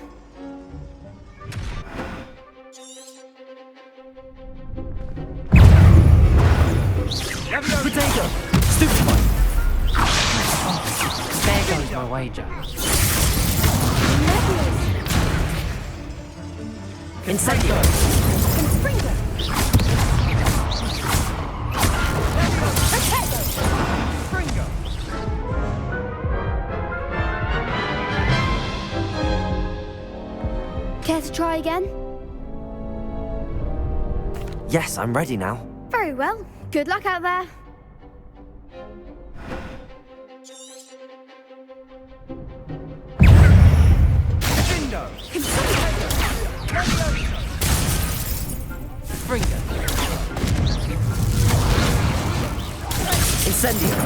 Protego! Stupefy! There goes my wager. Incendio! Care to try again? Yes, I'm ready now. Very well. Good luck out there. Incendio!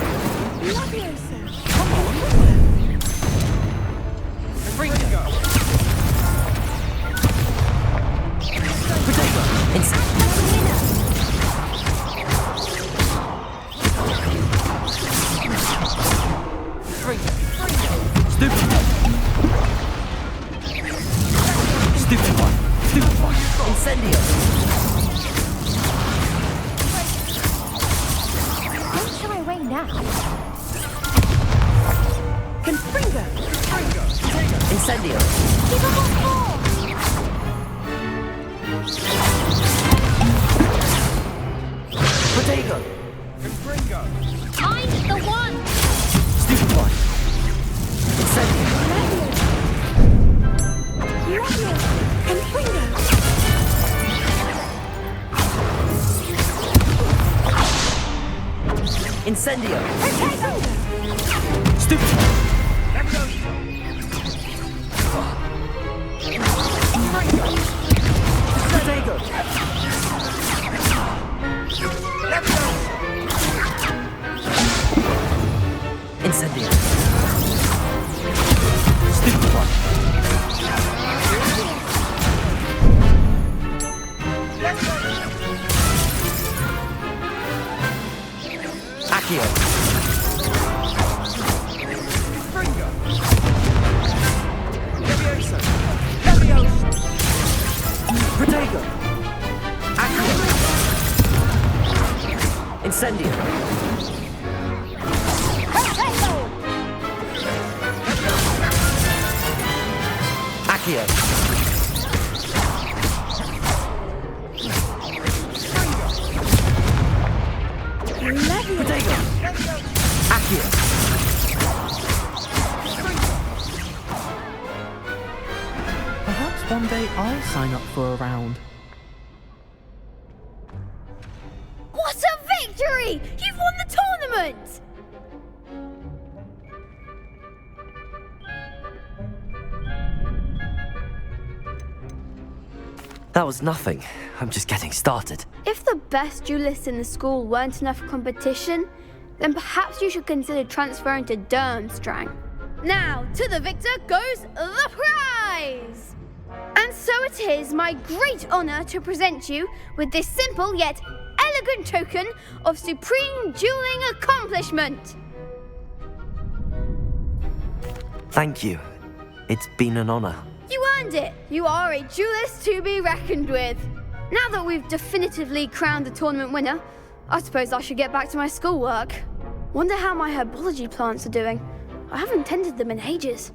now. Confringo! Incendio. Keep up on four! Protego. Mind the one! Stupid one. Incendio. Confringo! Incendio. Stupid one. Protego. Incendio. Stupid one. Accio. Protego. Accio. Incendio. Accio. Protego. Accio. Perhaps one day I'll sign up for a round. What a victory! You've won the tournament! That was nothing. I'm just getting started. If the best duelists in the school weren't enough competition, then perhaps you should consider transferring to Durmstrang. Now, to the victor goes the prize! And so it is my great honor to present you with this simple yet elegant token of supreme dueling accomplishment. Thank you. It's been an honor. You earned it. You are a duelist to be reckoned with. Now that we've definitively crowned the tournament winner, I suppose I should get back to my schoolwork. Wonder how my herbology plants are doing. I haven't tended them in ages.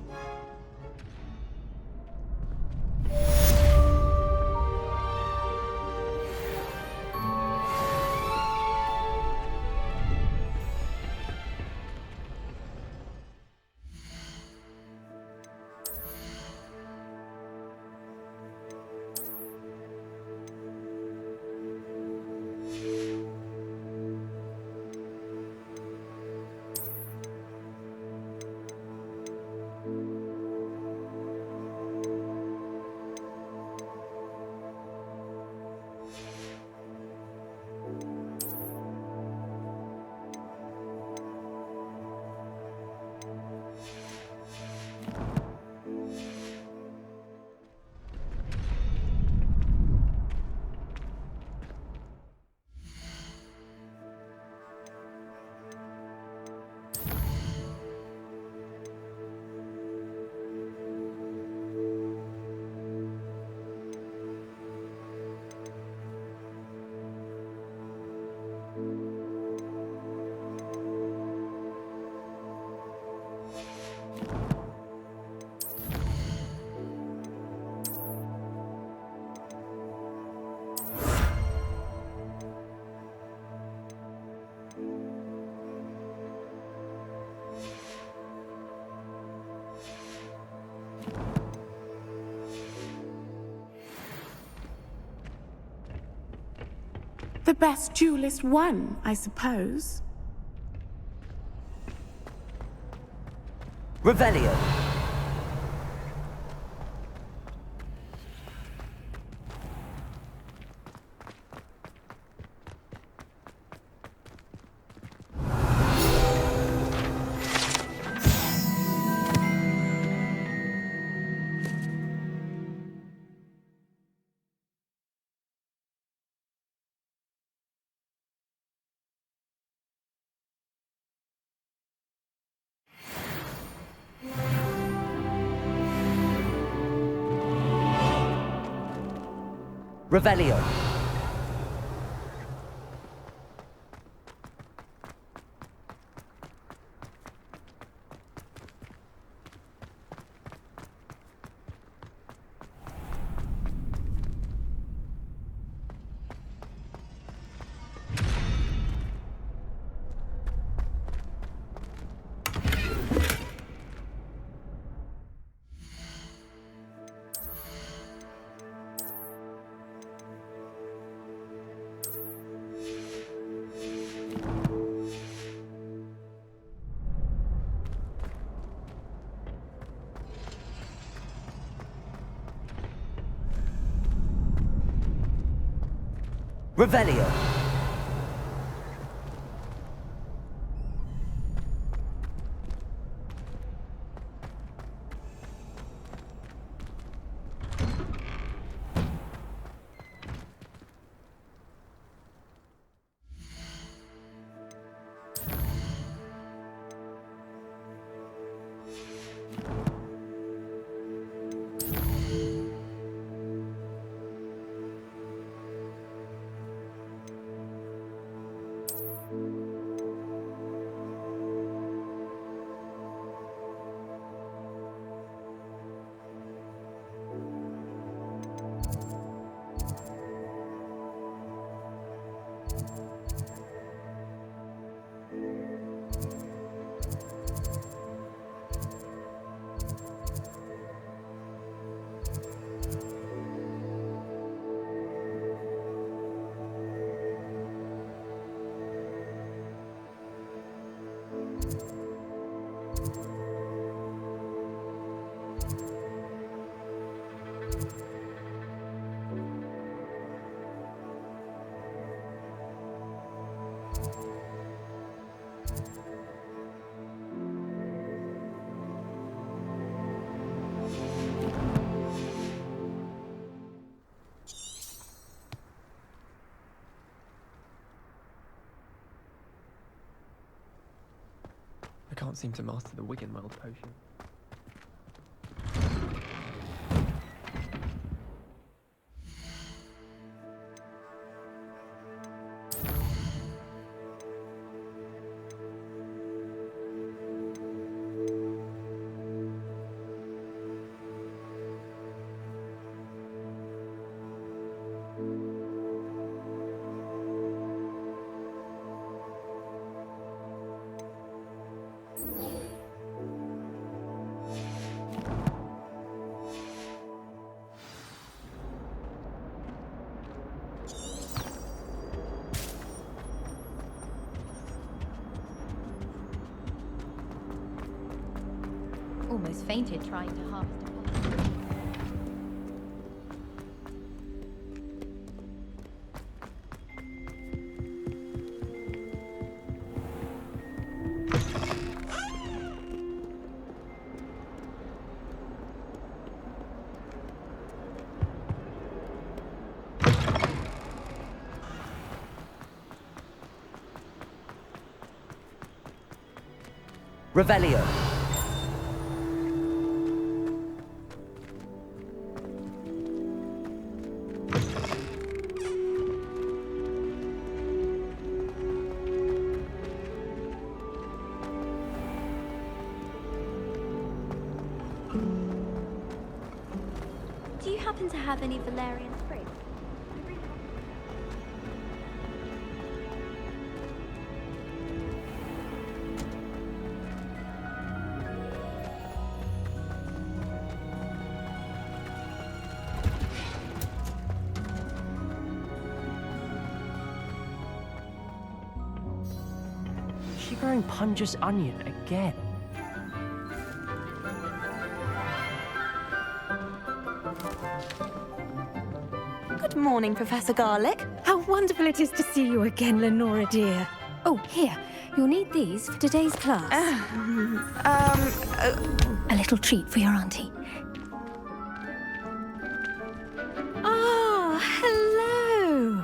The best duelist won, I suppose. Revelio. Revelio. Revelio. I can't seem to master the Wiggenweld potion. Almost fainted trying to harvest a Revelio. Do you happen to have any Valerian sprig? Is she growing Punja's onion again? Good morning, Professor Garlick. How wonderful it is to see you again, Lenora dear. Oh, here. You'll need these for today's class. A little treat for your auntie. Ah, hello.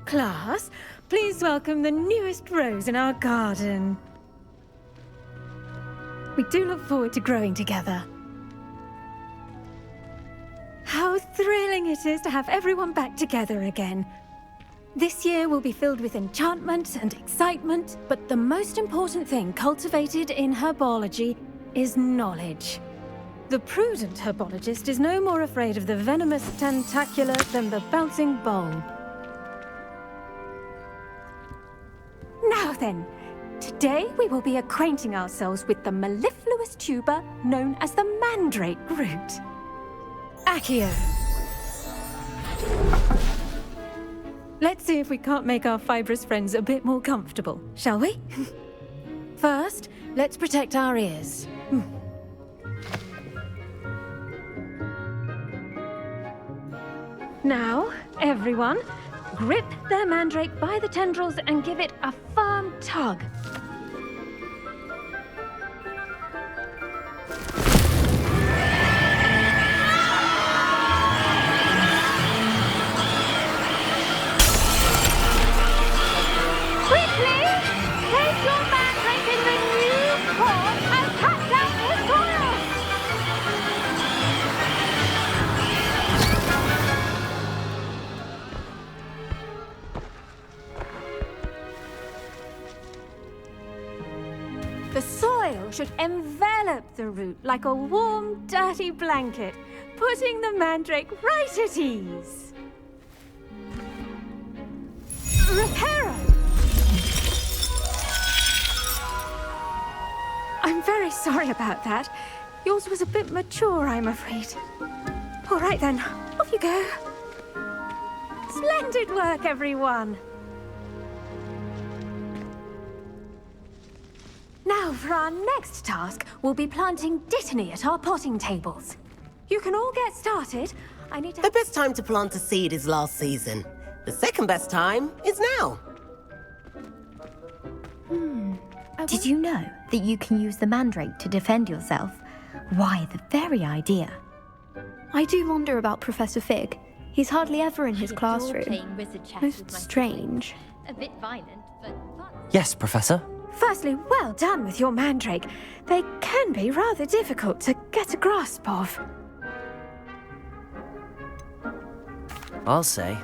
Class, please welcome the newest rose in our garden. We do look forward to growing together. How thrilling it is to have everyone back together again. This year will be filled with enchantment and excitement, but the most important thing cultivated in herbology is knowledge. The prudent herbologist is no more afraid of the venomous tentacula than the bouncing bulb. Now then, today we will be acquainting ourselves with the mellifluous tuber known as the mandrake root. Accio. Let's see if we can't make our fibrous friends a bit more comfortable, shall we? First, let's protect our ears. Now, everyone, grip their mandrake by the tendrils and give it a firm tug. Quickly! Place your mandrake in the new pot and cut down the soil! The soil should envelop the root like a warm, dirty blanket, putting the mandrake right at ease. Reparo! I'm very sorry about that. Yours was a bit mature, I'm afraid. All right then, off you go. Splendid work, everyone! Now, for our next task, we'll be planting dittany at our potting tables. You can all get started. I need to... The best time to plant a seed is last season. The second best time is now. Did you know that you can use the mandrake to defend yourself? Why, the very idea. I do wonder about Professor Fig. He's hardly ever in his classroom. Most strange. A bit violent, but fun. Yes, Professor. Firstly, well done with your mandrake. They can be rather difficult to get a grasp of. I'll say,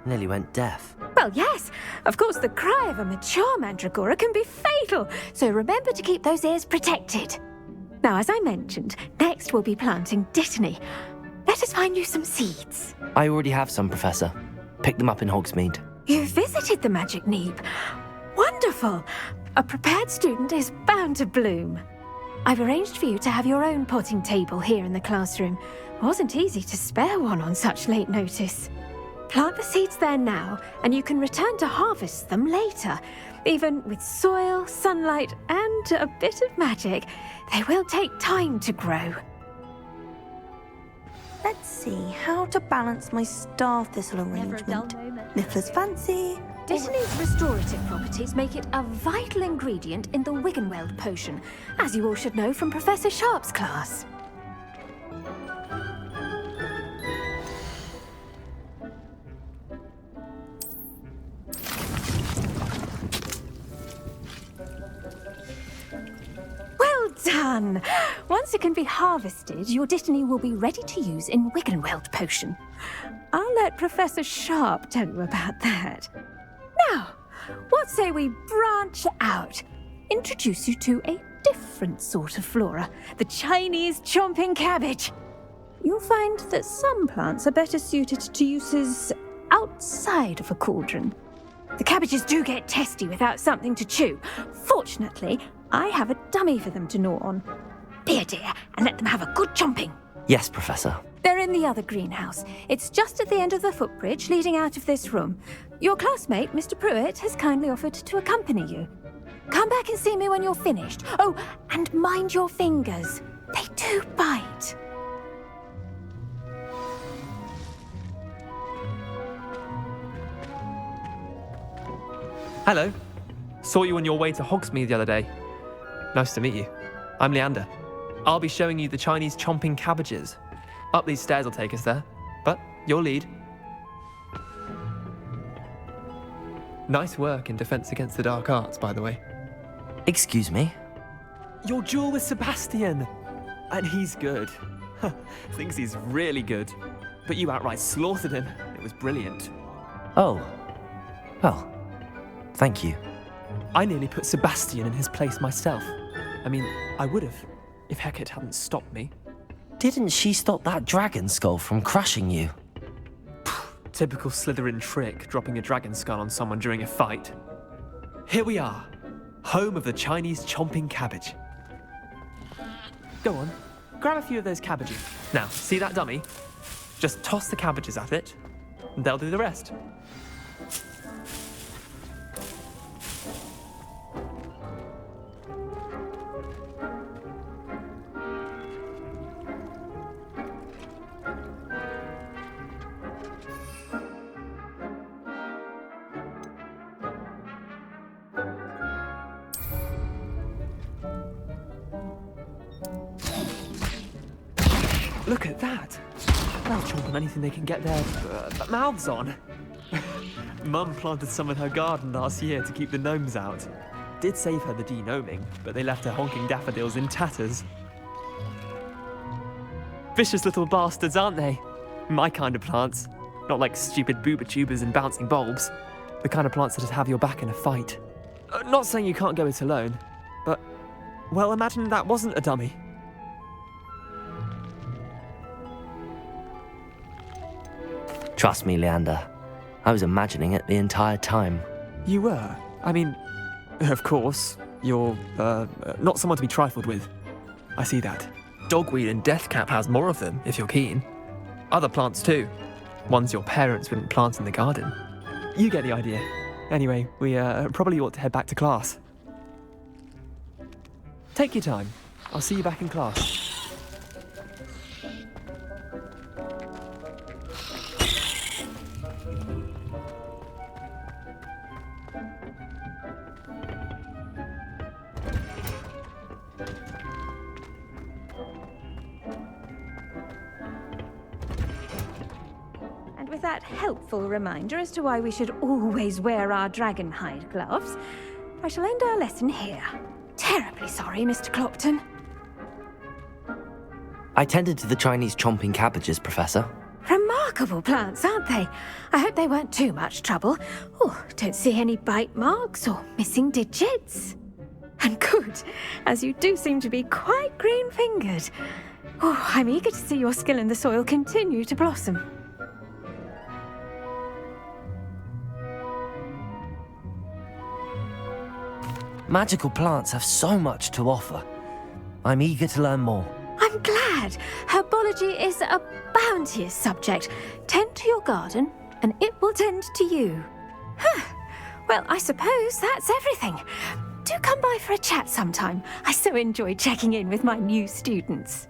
nearly went deaf. Well, yes. Of course, the cry of a mature mandragora can be fatal, so remember to keep those ears protected. Now, as I mentioned, next we'll be planting dittany. Let us find you some seeds. I already have some, Professor. Picked them up in Hogsmeade. You visited the Magic Neep. Wonderful. A prepared student is bound to bloom. I've arranged for you to have your own potting table here in the classroom. Wasn't easy to spare one on such late notice. Plant the seeds there now, and you can return to harvest them later. Even with soil, sunlight, and a bit of magic, they will take time to grow. Let's see how to balance my star thistle arrangement. Niffler's fancy. Dittany's restorative properties make it a vital ingredient in the Wiggenweld potion, as you all should know from Professor Sharp's class. Well done! Once it can be harvested, your dittany will be ready to use in Wiggenweld potion. I'll let Professor Sharp tell you about that. Now, what say we branch out? Introduce you to a different sort of flora, the Chinese chomping cabbage. You'll find that some plants are better suited to uses outside of a cauldron. The cabbages do get testy without something to chew. Fortunately, I have a dummy for them to gnaw on. Be a dear and let them have a good chomping. Yes, Professor. They're in the other greenhouse. It's just at the end of the footbridge leading out of this room. Your classmate, Mr. Pruitt, has kindly offered to accompany you. Come back and see me when you're finished. Oh, and mind your fingers. They do bite. Hello. Saw you on your way to Hogsmeade the other day. Nice to meet you. I'm Leander. I'll be showing you the Chinese chomping cabbages. Up these stairs will take us there, but your lead. Nice work in Defense Against the Dark Arts, by the way. Excuse me? Your duel with Sebastian! And he's good. Thinks he's really good. But you outright slaughtered him. It was brilliant. Oh. Well, thank you. I nearly put Sebastian in his place myself. I mean, I would have, if Hecate hadn't stopped me. Didn't she stop that dragon skull from crushing you? Typical Slytherin trick, dropping a dragon skull on someone during a fight. Here we are, home of the Chinese chomping cabbage. Go on, grab a few of those cabbages. Now, see that dummy? Just toss the cabbages at it, and they'll do the rest. Look at that. They'll chomp on anything they can get their mouths on. Mum planted some in her garden last year to keep the gnomes out. Did save her the denoming, but they left her honking daffodils in tatters. Vicious little bastards, aren't they? My kind of plants. Not like stupid booba tubers and bouncing bulbs. The kind of plants that just have your back in a fight. Not saying you can't go it alone, but, well, imagine that wasn't a dummy. Trust me, Leander. I was imagining it the entire time. You were? I mean, of course, you're, not someone to be trifled with. I see that. Dogweed and deathcap has more of them, if you're keen. Other plants too. Ones your parents wouldn't plant in the garden. You get the idea. Anyway, we probably ought to head back to class. Take your time. I'll see you back in class. With that helpful reminder as to why we should always wear our dragon hide gloves, I shall end our lesson here. Terribly sorry, Mr. Clopton. I tended to the Chinese chomping cabbages, Professor. Remarkable plants, aren't they? I hope they weren't too much trouble. Oh, don't see any bite marks or missing digits. And good, as you do seem to be quite green-fingered. Oh, I'm eager to see your skill in the soil continue to blossom. Magical plants have so much to offer. I'm eager to learn more. I'm glad. Herbology is a bounteous subject. Tend to your garden, and it will tend to you. Well, I suppose that's everything. Do come by for a chat sometime. I so enjoy checking in with my new students.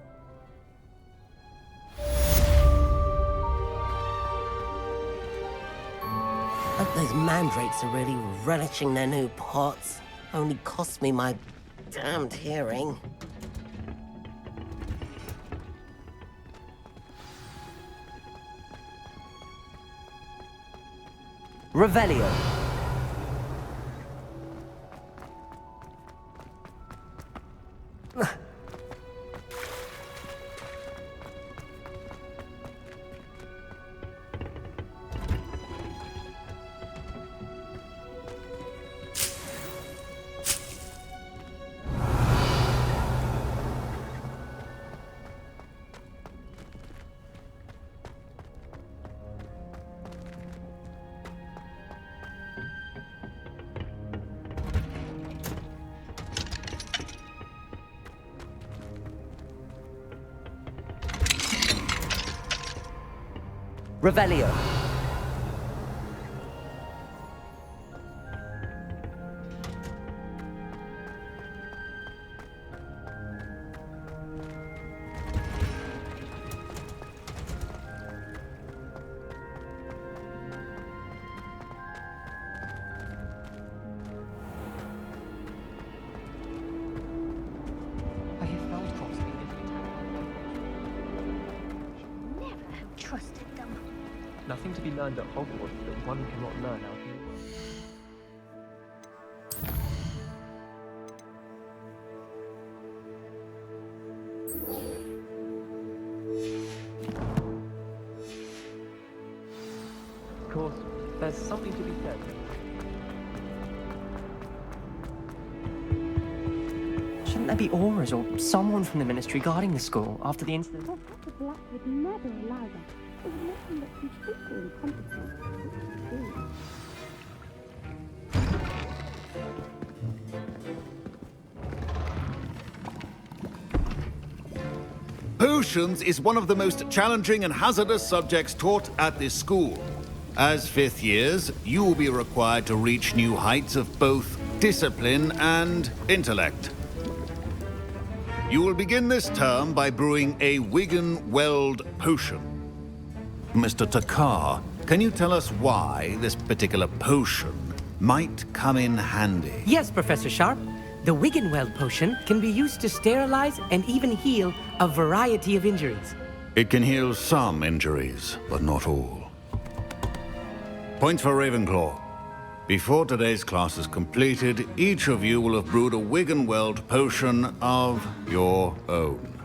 Hope those mandrakes are really relishing their new pots. Only cost me my damned hearing. Revelio. Revelio. I have felt crossing never have trusted them. Nothing to be learned at Hogwarts that one cannot learn out in the world. Of course, there's something to be said. Shouldn't there be auras or someone from the Ministry guarding the school after the incident? Professor Black would never allow that. It would make him look completely incompetent. Potions is one of the most challenging and hazardous subjects taught at this school. As fifth years, you will be required to reach new heights of both discipline and intellect. You will begin this term by brewing a Wigan-Weld potion. Mr. Takar, can you tell us why this particular potion might come in handy? Yes, Professor Sharp. The Wigan-Weld potion can be used to sterilize and even heal a variety of injuries. It can heal some injuries, but not all. Points for Ravenclaw. Before today's class is completed, each of you will have brewed a Wiggenweld potion of your own.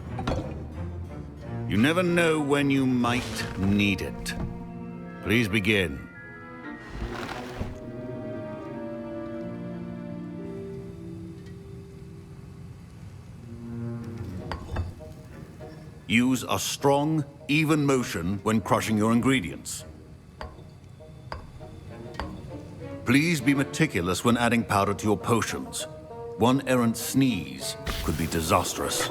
You never know when you might need it. Please begin. Use a strong, even motion when crushing your ingredients. Please be meticulous when adding powder to your potions. One errant sneeze could be disastrous.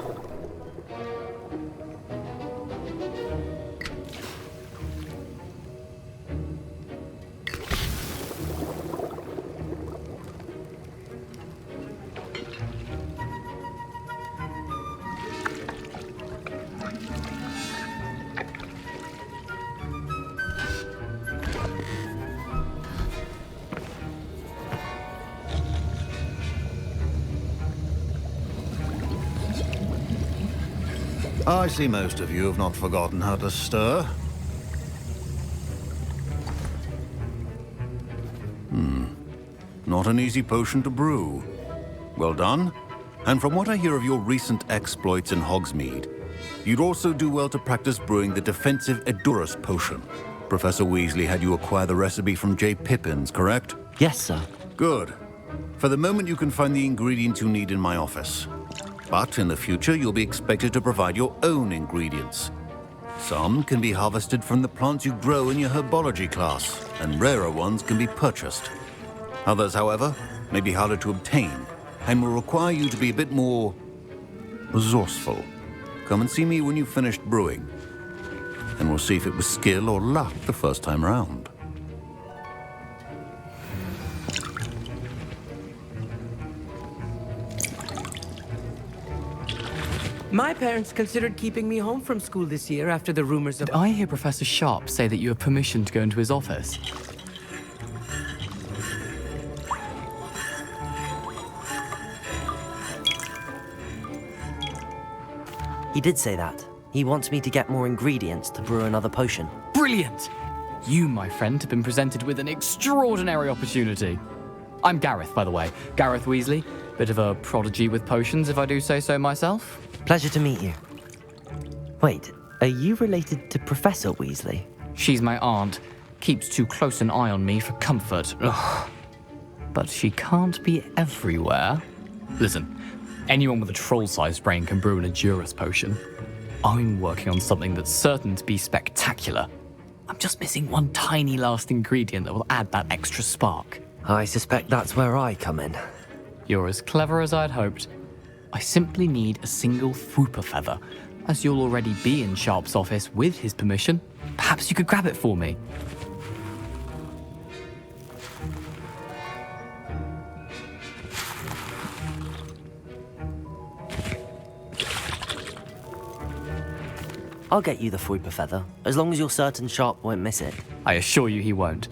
I see most of you have not forgotten how to stir. Not an easy potion to brew. Well done. And from what I hear of your recent exploits in Hogsmeade, you'd also do well to practice brewing the defensive Edurus potion. Professor Weasley had you acquire the recipe from J. Pippins, correct? Yes, sir. Good. For the moment, you can find the ingredients you need in my office. But in the future, you'll be expected to provide your own ingredients. Some can be harvested from the plants you grow in your herbology class, and rarer ones can be purchased. Others, however, may be harder to obtain, and will require you to be a bit more resourceful. Come and see me when you've finished brewing, and we'll see if it was skill or luck the first time round. My parents considered keeping me home from school this year after the rumors of... Did I hear Professor Sharp say that you have permission to go into his office? He did say that. He wants me to get more ingredients to brew another potion. Brilliant! You, my friend, have been presented with an extraordinary opportunity. I'm Gareth, by the way. Gareth Weasley. Bit of a prodigy with potions, if I do say so myself. Pleasure to meet you. Wait, are you related to Professor Weasley? She's my aunt. Keeps too close an eye on me for comfort. Ugh. But she can't be everywhere. Listen, anyone with a troll-sized brain can brew an Edurus potion. I'm working on something that's certain to be spectacular. I'm just missing one tiny last ingredient that will add that extra spark. I suspect that's where I come in. You're as clever as I'd hoped. I simply need a single Fwooper feather. As you'll already be in Sharp's office with his permission, perhaps you could grab it for me. I'll get you the Fwooper feather, as long as you're certain Sharp won't miss it. I assure you he won't.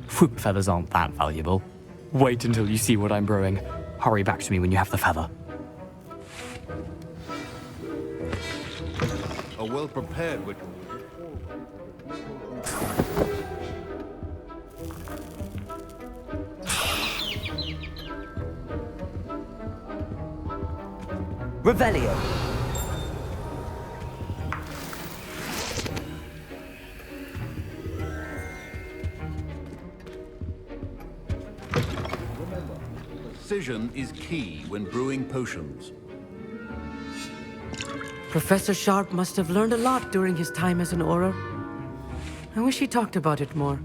Fwooper feathers aren't that valuable. Wait until you see what I'm brewing. Hurry back to me when you have the feather. A well-prepared witch. Revelio. Precision is key when brewing potions. Professor Sharp must have learned a lot during his time as an Auror. I wish he talked about it more.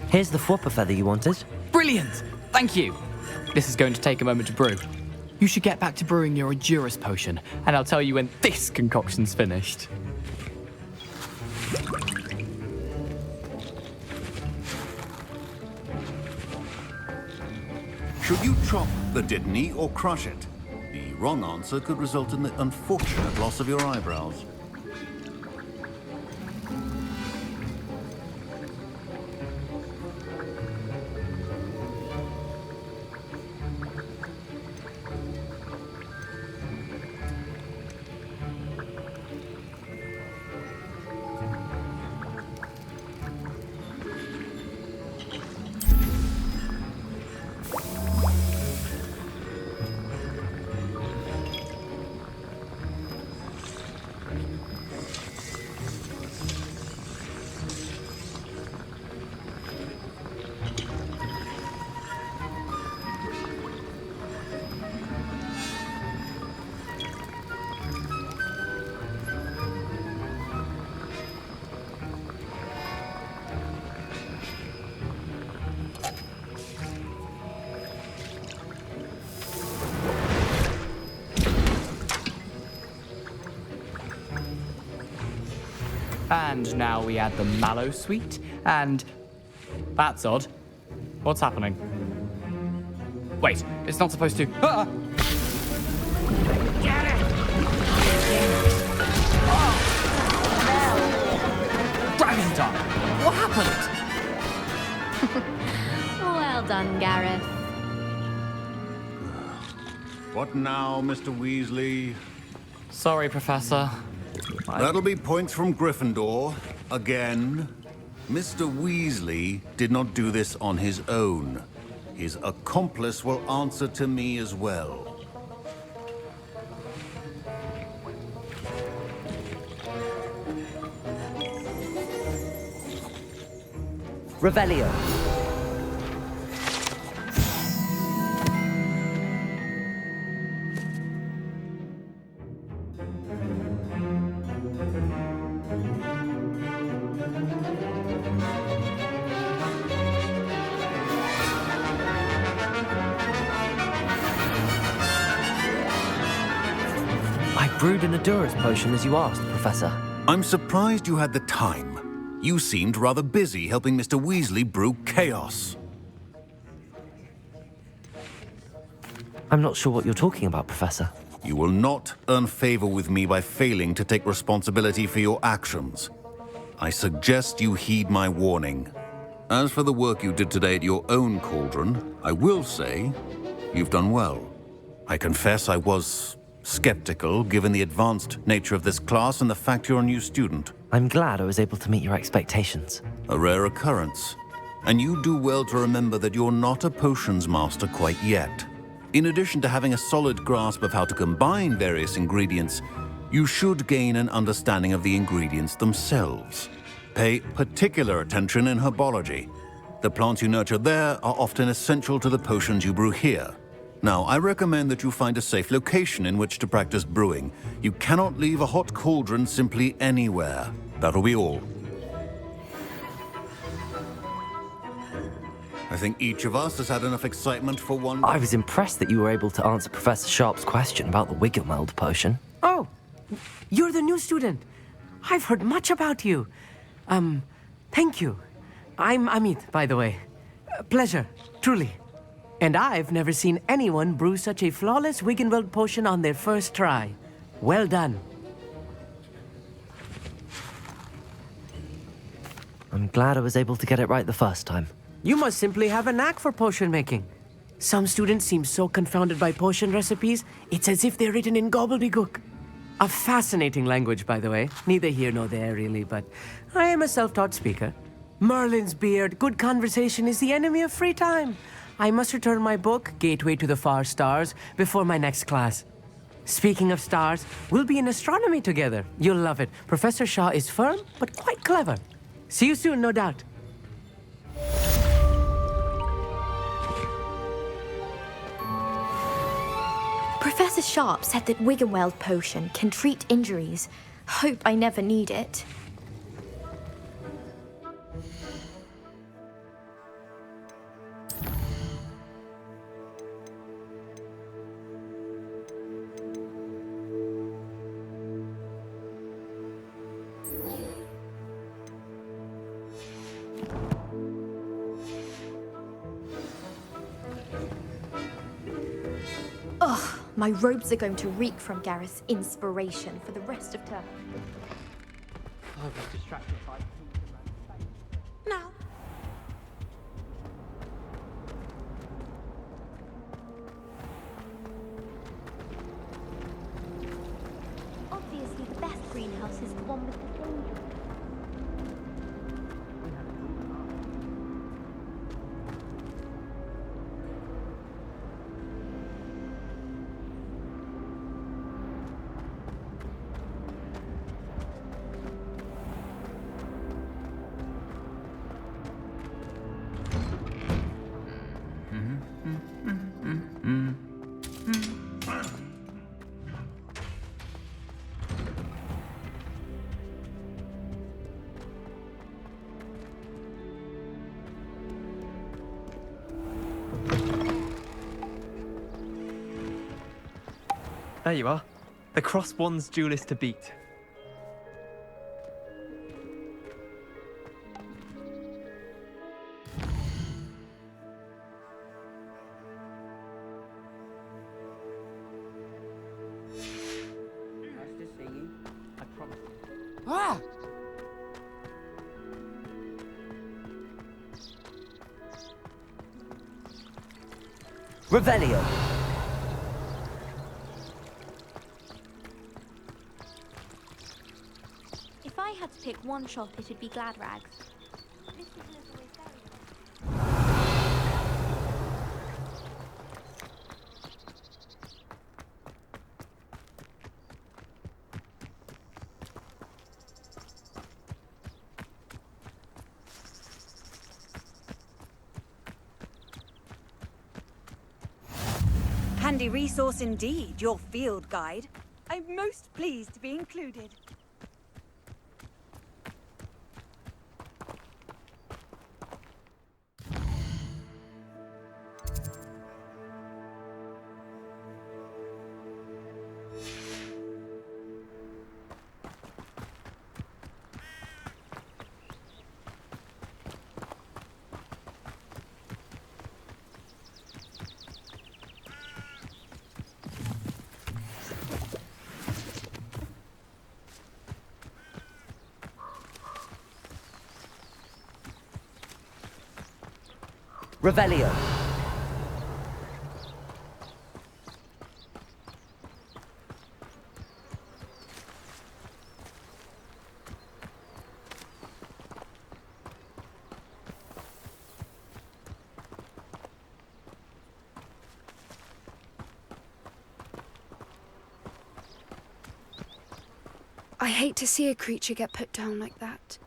Here's the Fwooper feather you wanted. Brilliant! Thank you! This is going to take a moment to brew. You should get back to brewing your Edurus potion, and I'll tell you when this concoction's finished. Should you chop the Dittany or crush it? The wrong answer could result in the unfortunate loss of your eyebrows. And now we add the mallow sweet, and... That's odd. What's happening? Wait, it's not supposed to... Ah! Get it! Oh. Dragon tongue! What happened? Well done, Gareth. What now, Mr. Weasley? Sorry, Professor. That'll be points from Gryffindor. Again. Mr. Weasley did not do this on his own. His accomplice will answer to me as well. Revelio. I brewed an Adura's potion as you asked, Professor. I'm surprised you had the time. You seemed rather busy helping Mr. Weasley brew chaos. I'm not sure what you're talking about, Professor. You will not earn favor with me by failing to take responsibility for your actions. I suggest you heed my warning. As for the work you did today at your own cauldron, I will say you've done well. I confess I was skeptical, given the advanced nature of this class and the fact you're a new student. I'm glad I was able to meet your expectations. A rare occurrence. And you do well to remember that you're not a potions master quite yet. In addition to having a solid grasp of how to combine various ingredients, you should gain an understanding of the ingredients themselves. Pay particular attention in herbology. The plants you nurture there are often essential to the potions you brew here. Now, I recommend that you find a safe location in which to practice brewing. You cannot leave a hot cauldron simply anywhere. That'll be all. I think each of us has had enough excitement for one... I was impressed that you were able to answer Professor Sharp's question about the Wiggenweld potion. Oh, you're the new student. I've heard much about you. Thank you. I'm Amit, by the way. Pleasure, truly. And I've never seen anyone brew such a flawless Wiggenweld potion on their first try. Well done. I'm glad I was able to get it right the first time. You must simply have a knack for potion making. Some students seem so confounded by potion recipes, it's as if they're written in gobbledygook. A fascinating language, by the way. Neither here nor there, really, but I am a self-taught speaker. Merlin's beard, good conversation is the enemy of free time. I must return my book, Gateway to the Far Stars, before my next class. Speaking of stars, we'll be in astronomy together. You'll love it. Professor Shaw is firm, but quite clever. See you soon, no doubt. Professor Sharp said that Wiggenweld potion can treat injuries. Hope I never need it. Ugh, my robes are going to reek from Gareth's inspiration for the rest of term. I was distracted by... Now. Obviously, the best greenhouse is the one with the danger. There you are. The Cross Wands duelist to beat. Ah! Revelio. If I had to pick one shop, it'd be Glad Rags. Handy resource indeed, your field guide. I'm most pleased to be included. Revelio. I hate to see a creature get put down like that.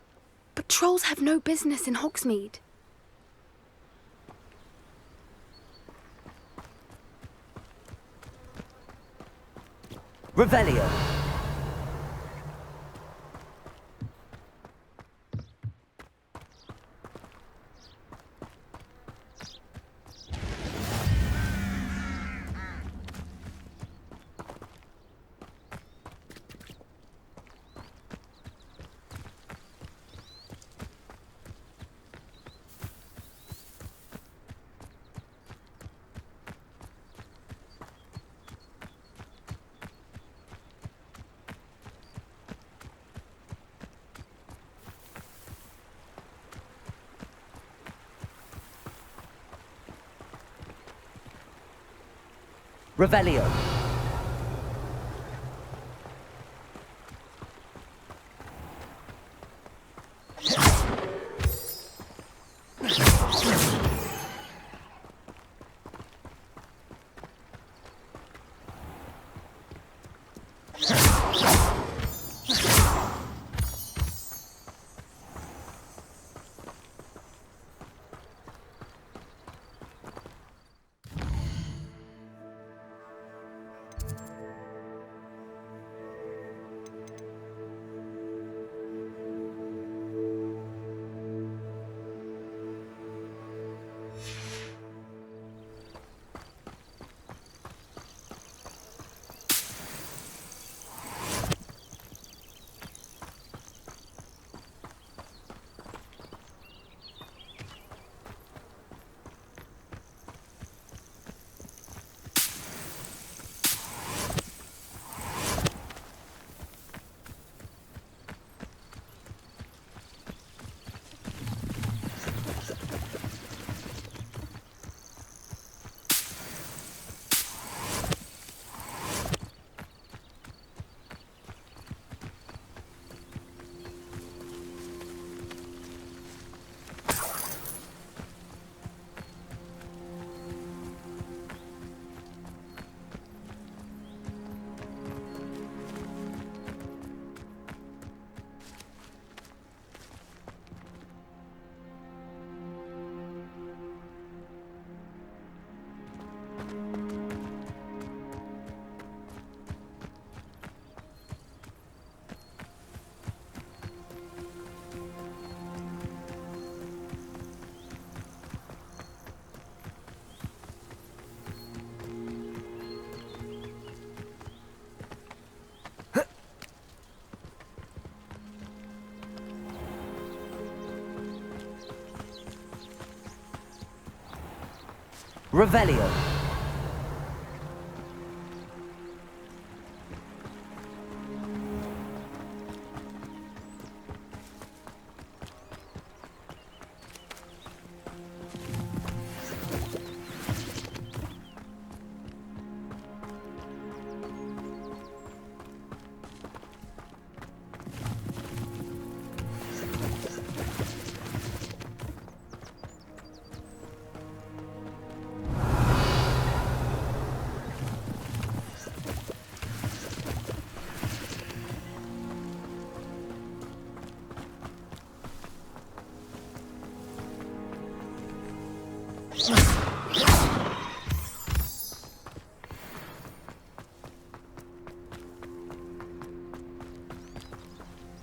But trolls have no business in Hogsmeade. Revelio. Revelio. Revelio.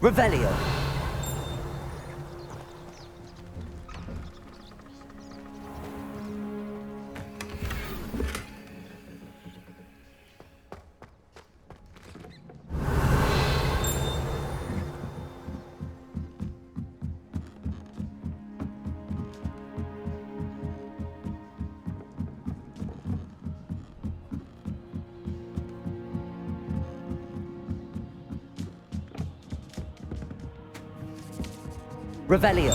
Revelio. Revelio.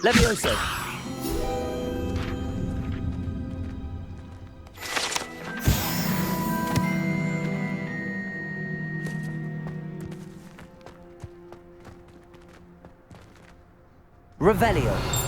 Levioso. Revelio.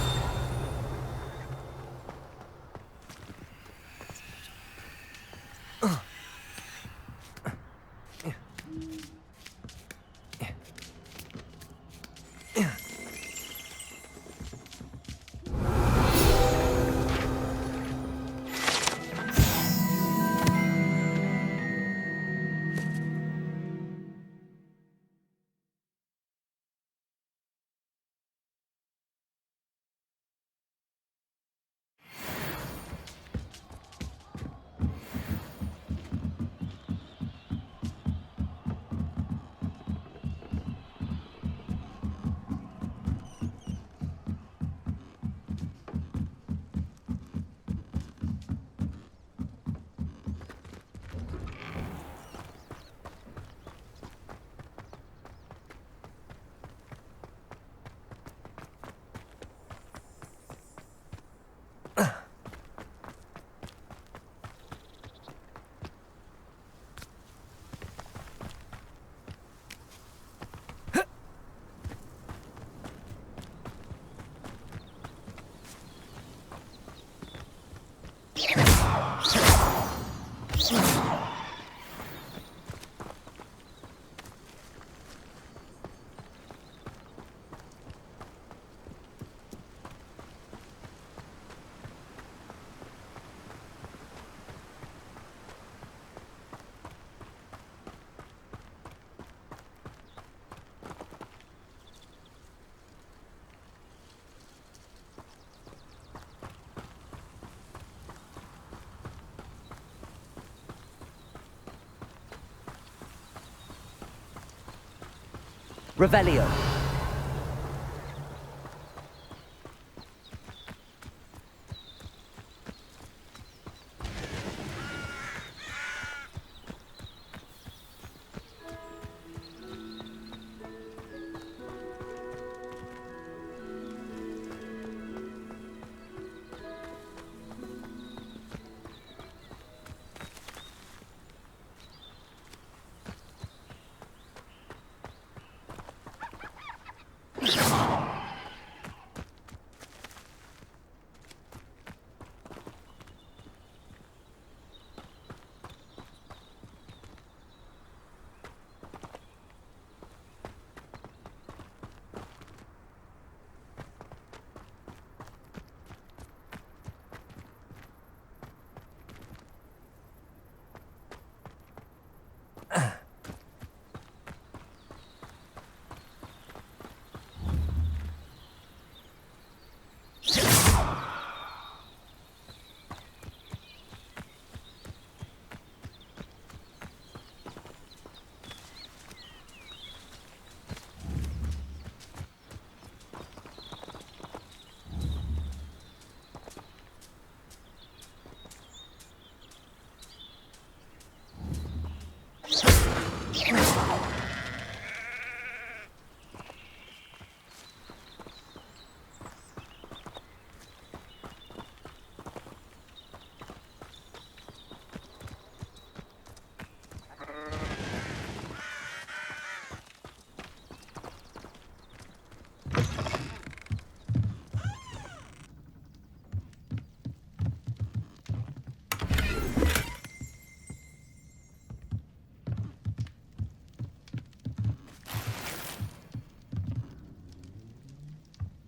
Revelio.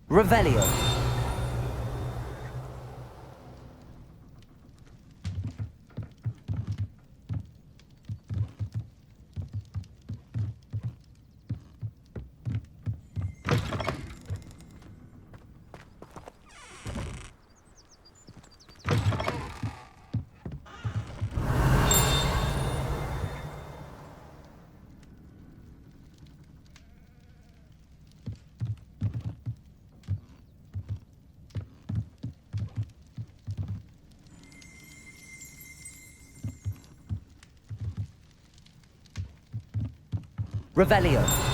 Revelio. Revelio.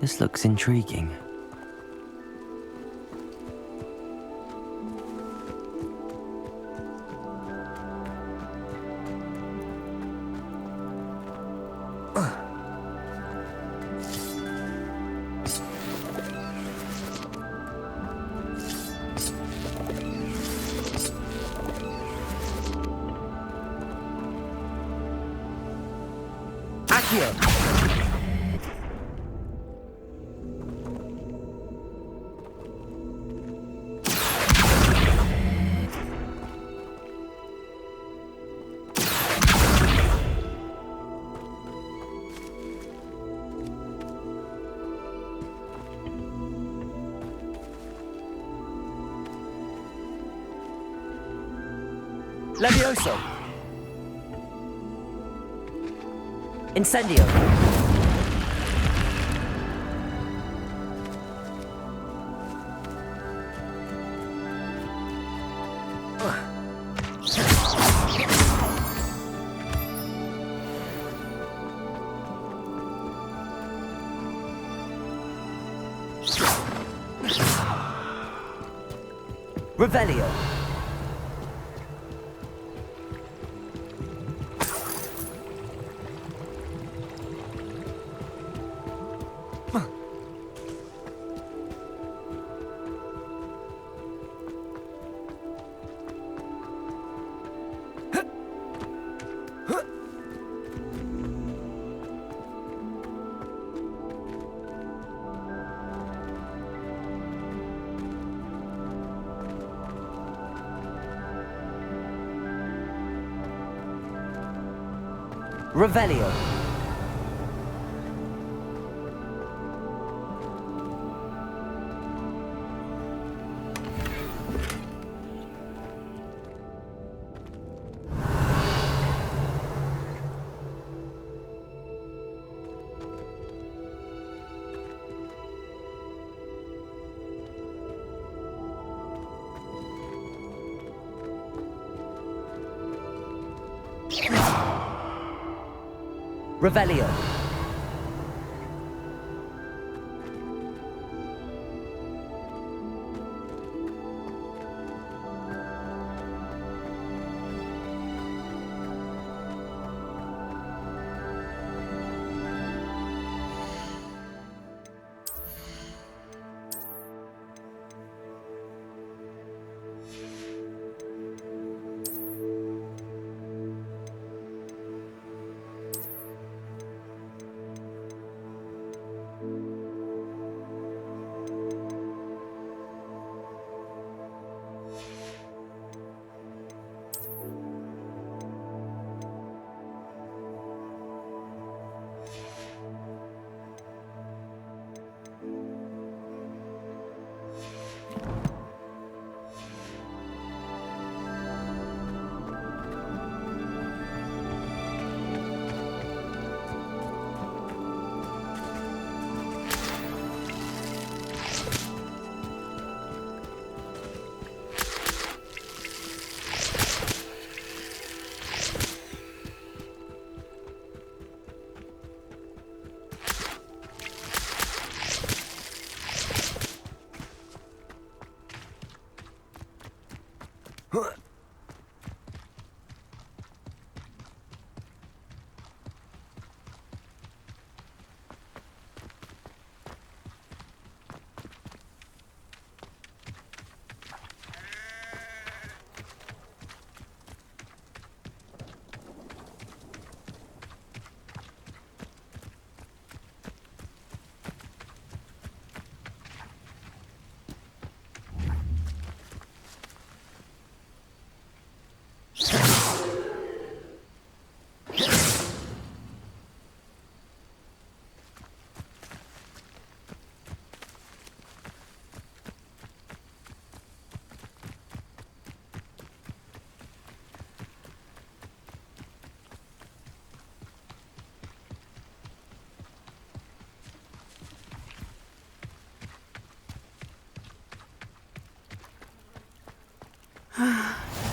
This looks intriguing. Accio! Levioso! Incendio! Revelio! Revelio. Revelio.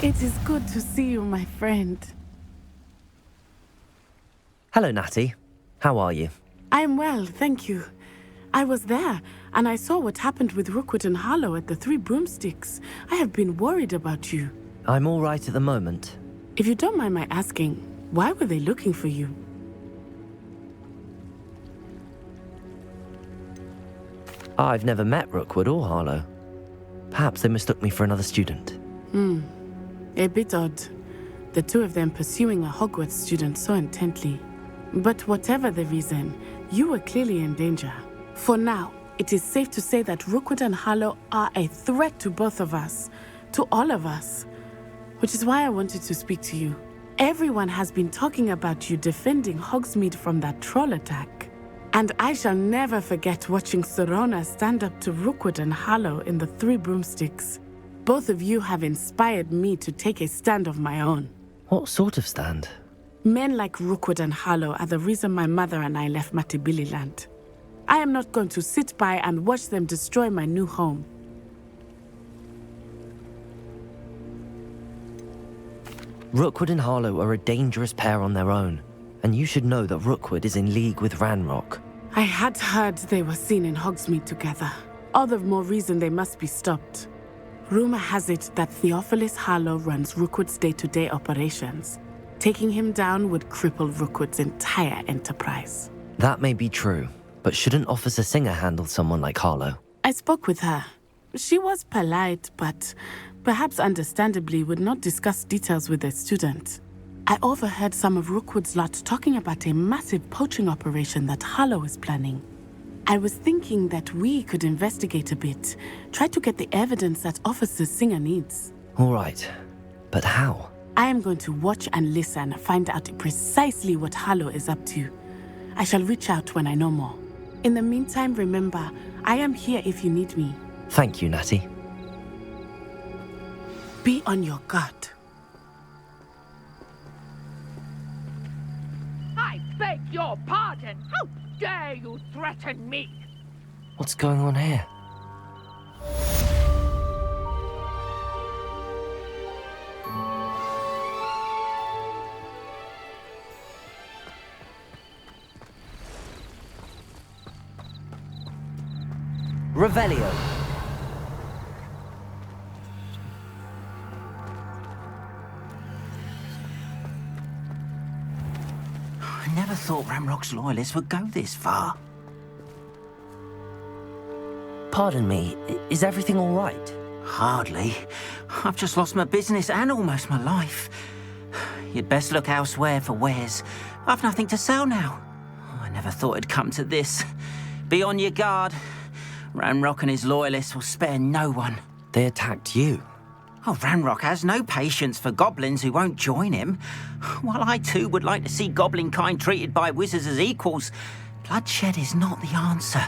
It is good to see you, my friend. Hello, Natty. How are you? I'm well, thank you. I was there, and I saw what happened with Rookwood and Harlow at the Three Broomsticks. I have been worried about you. I'm all right at the moment. If you don't mind my asking, why were they looking for you? I've never met Rookwood or Harlow. Perhaps they mistook me for another student. A bit odd. The two of them pursuing a Hogwarts student so intently. But whatever the reason, you were clearly in danger. For now, it is safe to say that Rookwood and Harlow are a threat to both of us, to all of us. Which is why I wanted to speak to you. Everyone has been talking about you defending Hogsmeade from that troll attack. And I shall never forget watching Sorona stand up to Rookwood and Harlow in the Three Broomsticks. Both of you have inspired me to take a stand of my own. What sort of stand? Men like Rookwood and Harlow are the reason my mother and I left Matibili Land. I am not going to sit by and watch them destroy my new home. Rookwood and Harlow are a dangerous pair on their own, and you should know that Rookwood is in league with Ranrock. I had heard they were seen in Hogsmeade together. All the more reason they must be stopped. Rumor has it that Theophilus Harlow runs Rookwood's day-to-day operations. Taking him down would cripple Rookwood's entire enterprise. That may be true, but shouldn't Officer Singer handle someone like Harlow? I spoke with her. She was polite, but perhaps understandably would not discuss details with a student. I overheard some of Rookwood's lot talking about a massive poaching operation that Harlow is planning. I was thinking that we could investigate a bit, try to get the evidence that Officer Singer needs. All right, but how? I am going to watch and listen, find out precisely what Harlow is up to. I shall reach out when I know more. In the meantime, remember, I am here if you need me. Thank you, Natty. Be on your guard. I beg your pardon. How dare you threaten me? What's going on here? Revelio. I never thought Ranrock's loyalists would go this far. Pardon me, is everything all right? Hardly. I've just lost my business and almost my life. You'd best look elsewhere for wares. I've nothing to sell now. I never thought it'd come to this. Be on your guard. Ranrock and his loyalists will spare no one. They attacked you? Oh, Ranrock has no patience for goblins who won't join him. While I too would like to see goblin kind treated by wizards as equals, bloodshed is not the answer.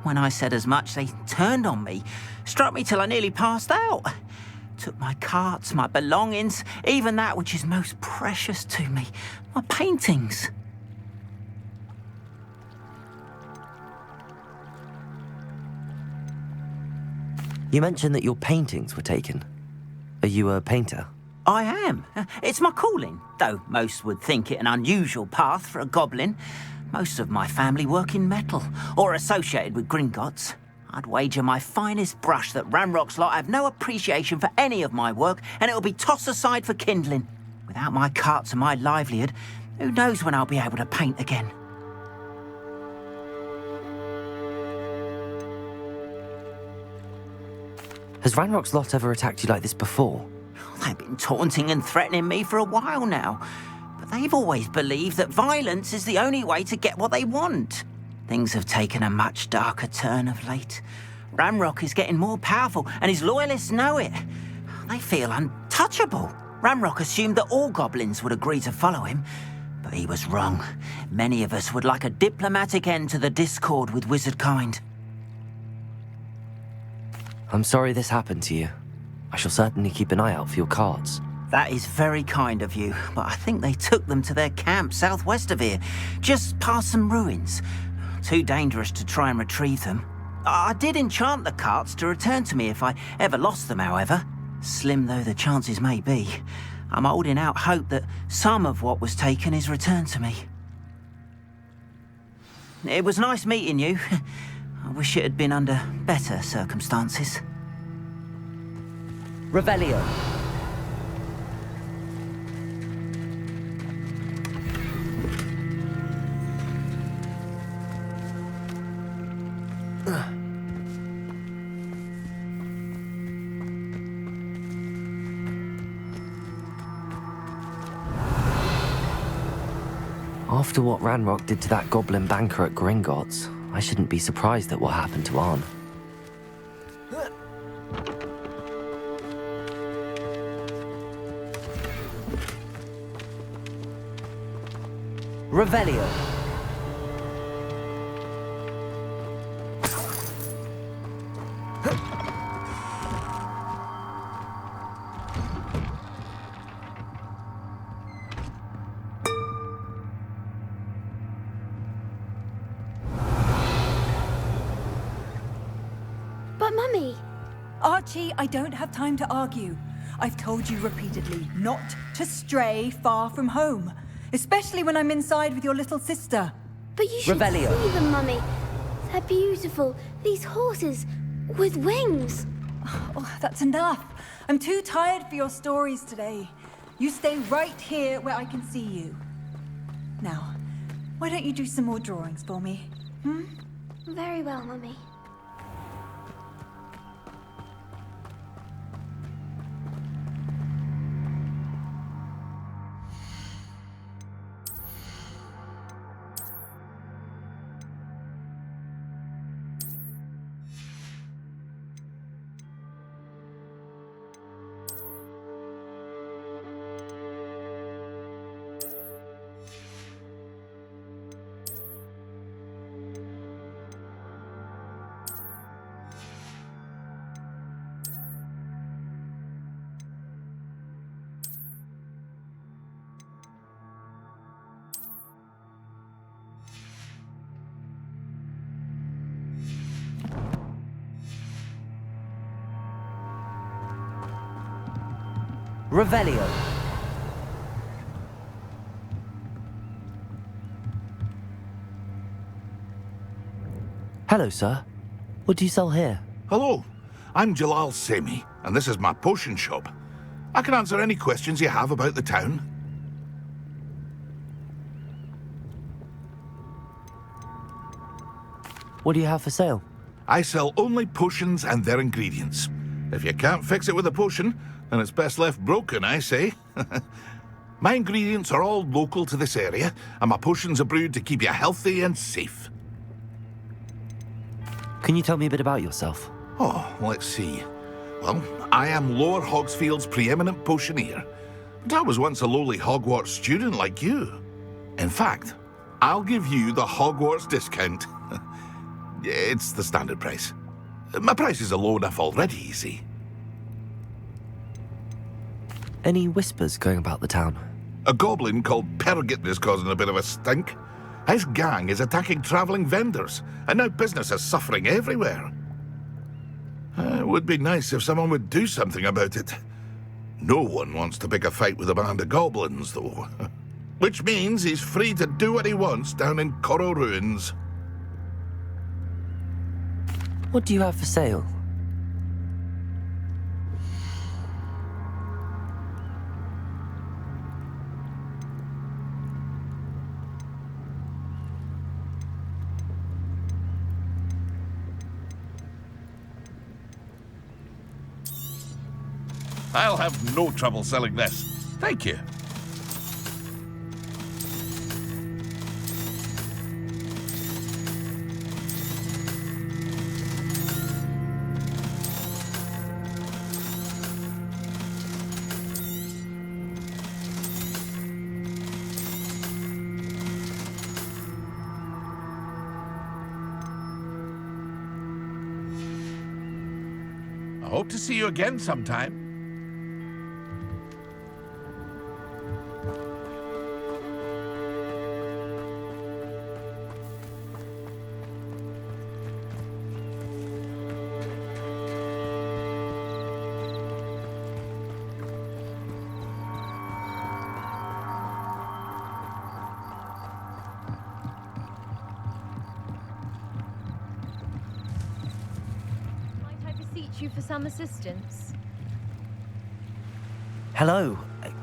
When I said as much, they turned on me, struck me till I nearly passed out. Took my carts, my belongings, even that which is most precious to me, my paintings. You mentioned that your paintings were taken. Are you a painter? I am. It's my calling, though most would think it an unusual path for a goblin. Most of my family work in metal, or associated with Gringotts. I'd wager my finest brush that Ranrock's lot have no appreciation for any of my work, and it'll be tossed aside for kindling. Without my carts and my livelihood, who knows when I'll be able to paint again. Has Ranrock's lot ever attacked you like this before? They've been taunting and threatening me for a while now. But they've always believed that violence is the only way to get what they want. Things have taken a much darker turn of late. Ranrock is getting more powerful, and his loyalists know it. They feel untouchable. Ranrock assumed that all goblins would agree to follow him, but he was wrong. Many of us would like a diplomatic end to the discord with wizard kind. I'm sorry this happened to you. I shall certainly keep an eye out for your cards. That is very kind of you, but I think they took them to their camp southwest of here, just past some ruins. Too dangerous to try and retrieve them. I did enchant the carts to return to me if I ever lost them, however. Slim though the chances may be, I'm holding out hope that some of what was taken is returned to me. It was nice meeting you. I wish it had been under better circumstances. Revelio. After what Ranrock did to that goblin banker at Gringotts, I shouldn't be surprised at what happened to Arn. Revelio. But Mummy! Archie, I don't have time to argue. I've told you repeatedly not to stray far from home, especially when I'm inside with your little sister. But you should Revelio. see them, Mummy. They're beautiful. These horses with wings. Oh, that's enough. I'm too tired for your stories today. You stay right here where I can see you. Now, why don't you do some more drawings for me? Hmm? Very well, Mummy. Revelio. Hello, sir. What do you sell here? Hello, I'm Jalal Semi, and this is my potion shop. I can answer any questions you have about the town. What do you have for sale? I sell only potions and their ingredients. If you can't fix it with a potion, then it's best left broken, I say. My ingredients are all local to this area, and my potions are brewed to keep you healthy and safe. Can you tell me a bit about yourself? Oh, let's see. Well, I am Lower Hogsfield's preeminent potioneer, but I was once a lowly Hogwarts student like you. In fact, I'll give you the Hogwarts discount. It's the standard price. My prices are low enough already, you see. Any whispers going about the town? A goblin called Pergit is causing a bit of a stink. His gang is attacking travelling vendors, and now business is suffering everywhere. It would be nice if someone would do something about it. No one wants to pick a fight with a band of goblins, though. Which means he's free to do what he wants down in Coral Ruins. What do you have for sale? I'll have no trouble selling this. Thank you. I hope to see you again sometime. reach you for some assistance? Hello.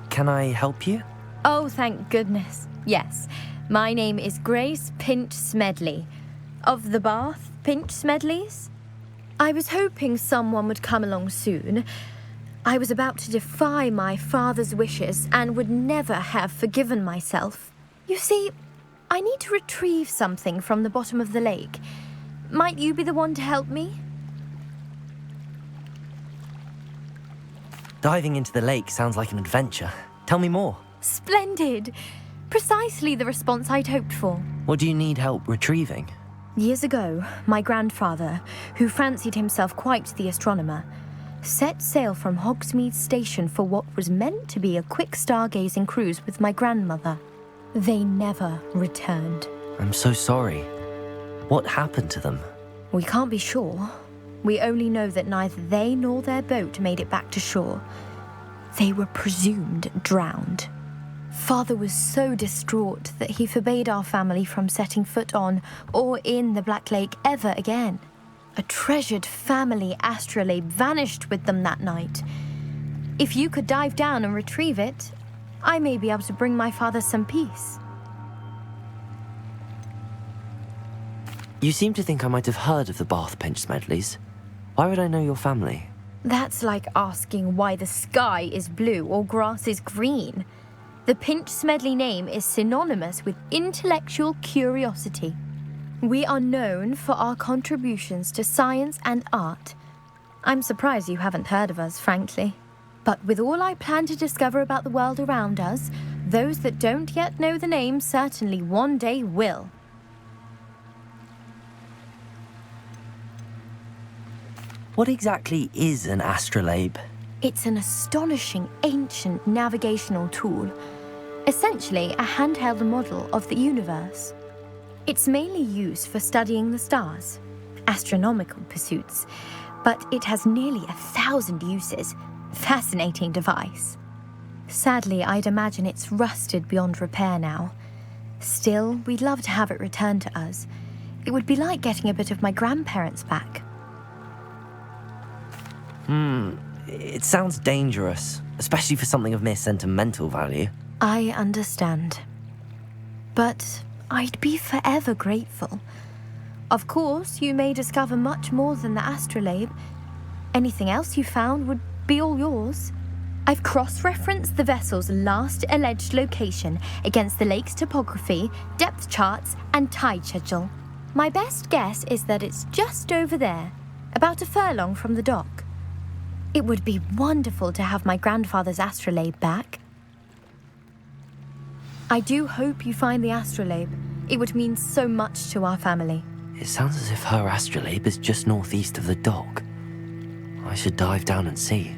Can I help you? Oh, thank goodness. Yes. My name is Grace Pinch Smedley. Of the Bath Pinch Smedleys? I was hoping someone would come along soon. I was about to defy my father's wishes and would never have forgiven myself. You see, I need to retrieve something from the bottom of the lake. Might you be the one to help me? Diving into the lake sounds like an adventure. Tell me more. Splendid! Precisely the response I'd hoped for. What do you need help retrieving? Years ago, my grandfather, who fancied himself quite the astronomer, set sail from Hogsmeade Station for what was meant to be a quick stargazing cruise with my grandmother. They never returned. I'm so sorry. What happened to them? We can't be sure. We only know that neither they nor their boat made it back to shore. They were presumed drowned. Father was so distraught that he forbade our family from setting foot on or in the Black Lake ever again. A treasured family astrolabe vanished with them that night. If you could dive down and retrieve it, I may be able to bring my father some peace. You seem to think I might have heard of the Bath Pinch Smedleys. Why would I know your family? That's like asking why the sky is blue or grass is green. The Pinch Smedley name is synonymous with intellectual curiosity. We are known for our contributions to science and art. I'm surprised you haven't heard of us, frankly. But with all I plan to discover about the world around us, those that don't yet know the name certainly one day will. What exactly is an astrolabe? It's an astonishing ancient navigational tool, essentially a handheld model of the universe. It's mainly used for studying the stars, astronomical pursuits, but it has nearly 1,000 uses. Fascinating device. Sadly, I'd imagine it's rusted beyond repair now. Still, we'd love to have it returned to us. It would be like getting a bit of my grandparents back. It sounds dangerous, especially for something of mere sentimental value. I understand. But I'd be forever grateful. Of course, you may discover much more than the astrolabe. Anything else you found would be all yours. I've cross-referenced the vessel's last alleged location against the lake's topography, depth charts, and tide schedule. My best guess is that it's just over there, about a furlong from the dock. It would be wonderful to have my grandfather's astrolabe back. I do hope you find the astrolabe. It would mean so much to our family. It sounds as if her astrolabe is just northeast of the dock. I should dive down and see.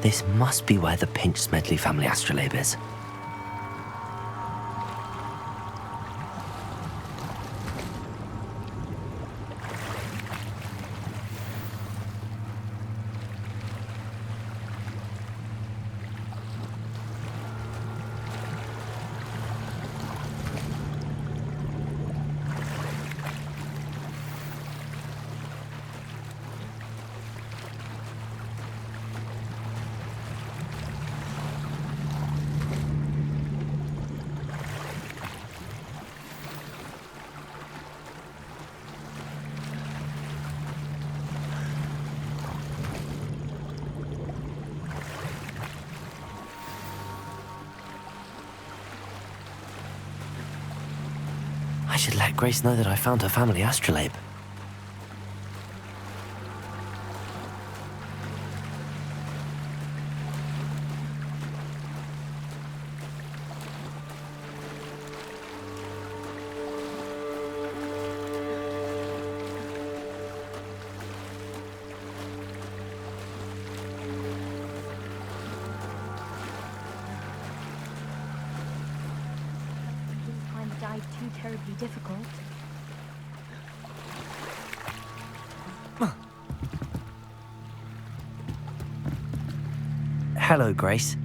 This must be where the Pinch Smedley family astrolabe is. I should let Grace know that I found her family astrolabe. dive too terribly difficult. Hello, Grace.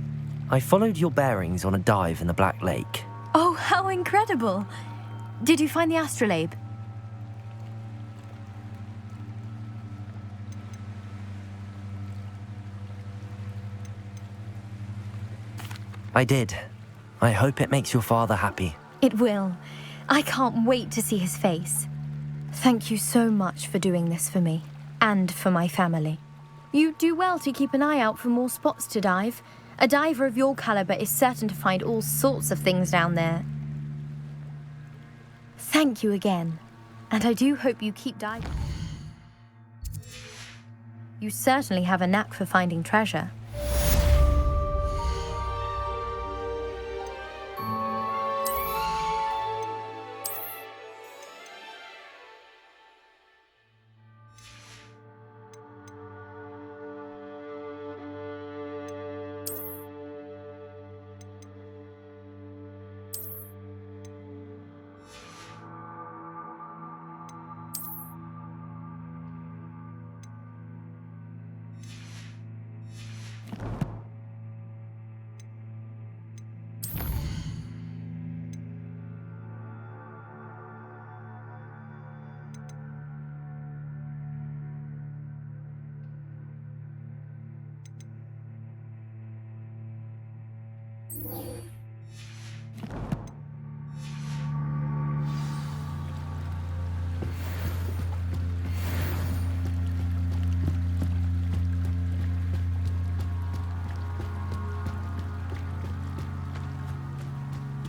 I followed your bearings on a dive in the Black Lake. Oh, how incredible! Did you find the astrolabe? I did. I hope it makes your father happy. It will. I can't wait to see his face. Thank you so much for doing this for me, and for my family. You do well to keep an eye out for more spots to dive. A diver of your caliber is certain to find all sorts of things down there. Thank you again, and I do hope you keep diving. You certainly have a knack for finding treasure.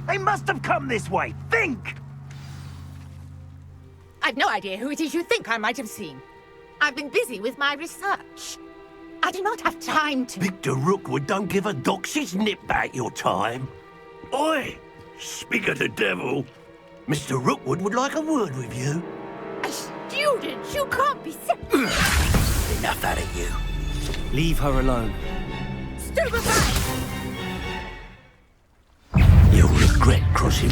They must have come this way. Think! I've no idea who it is you think I might have seen. I've been busy with my research. I do not have time to... Victor Rookwood don't give a doxy's nip back your time. Oi! Speak of the devil. Mr. Rookwood would like a word with you. A student? You can't be... Enough out of you. Leave her alone. Stupefy! You'll regret crossing.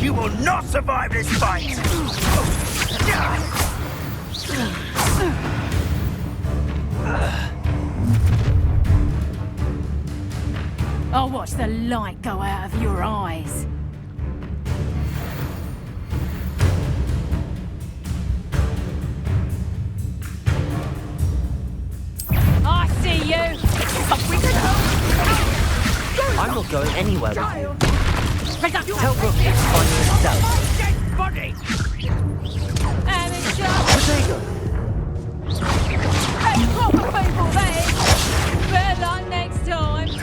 You will not survive this fight! I'll watch the light go out of your eyes. I see you! I'm not going anywhere with you. Tell Rook to Amateur! find me himself. Hey, proper people, that is! Better luck next time! Is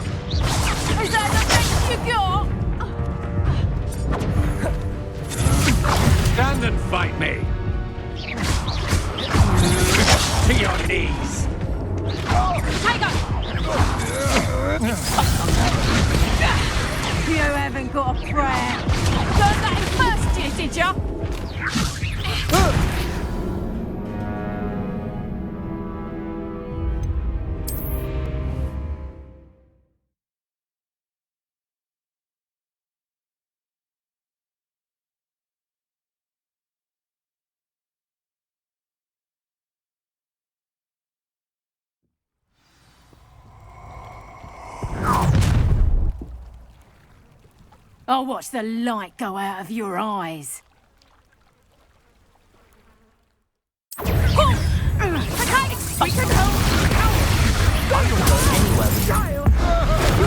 that the best you got? Stand and fight me! To your knees! You haven't got a prayer. Learned that in first year, did ya? I'll watch the light go out of your eyes. I'm not going anywhere with you.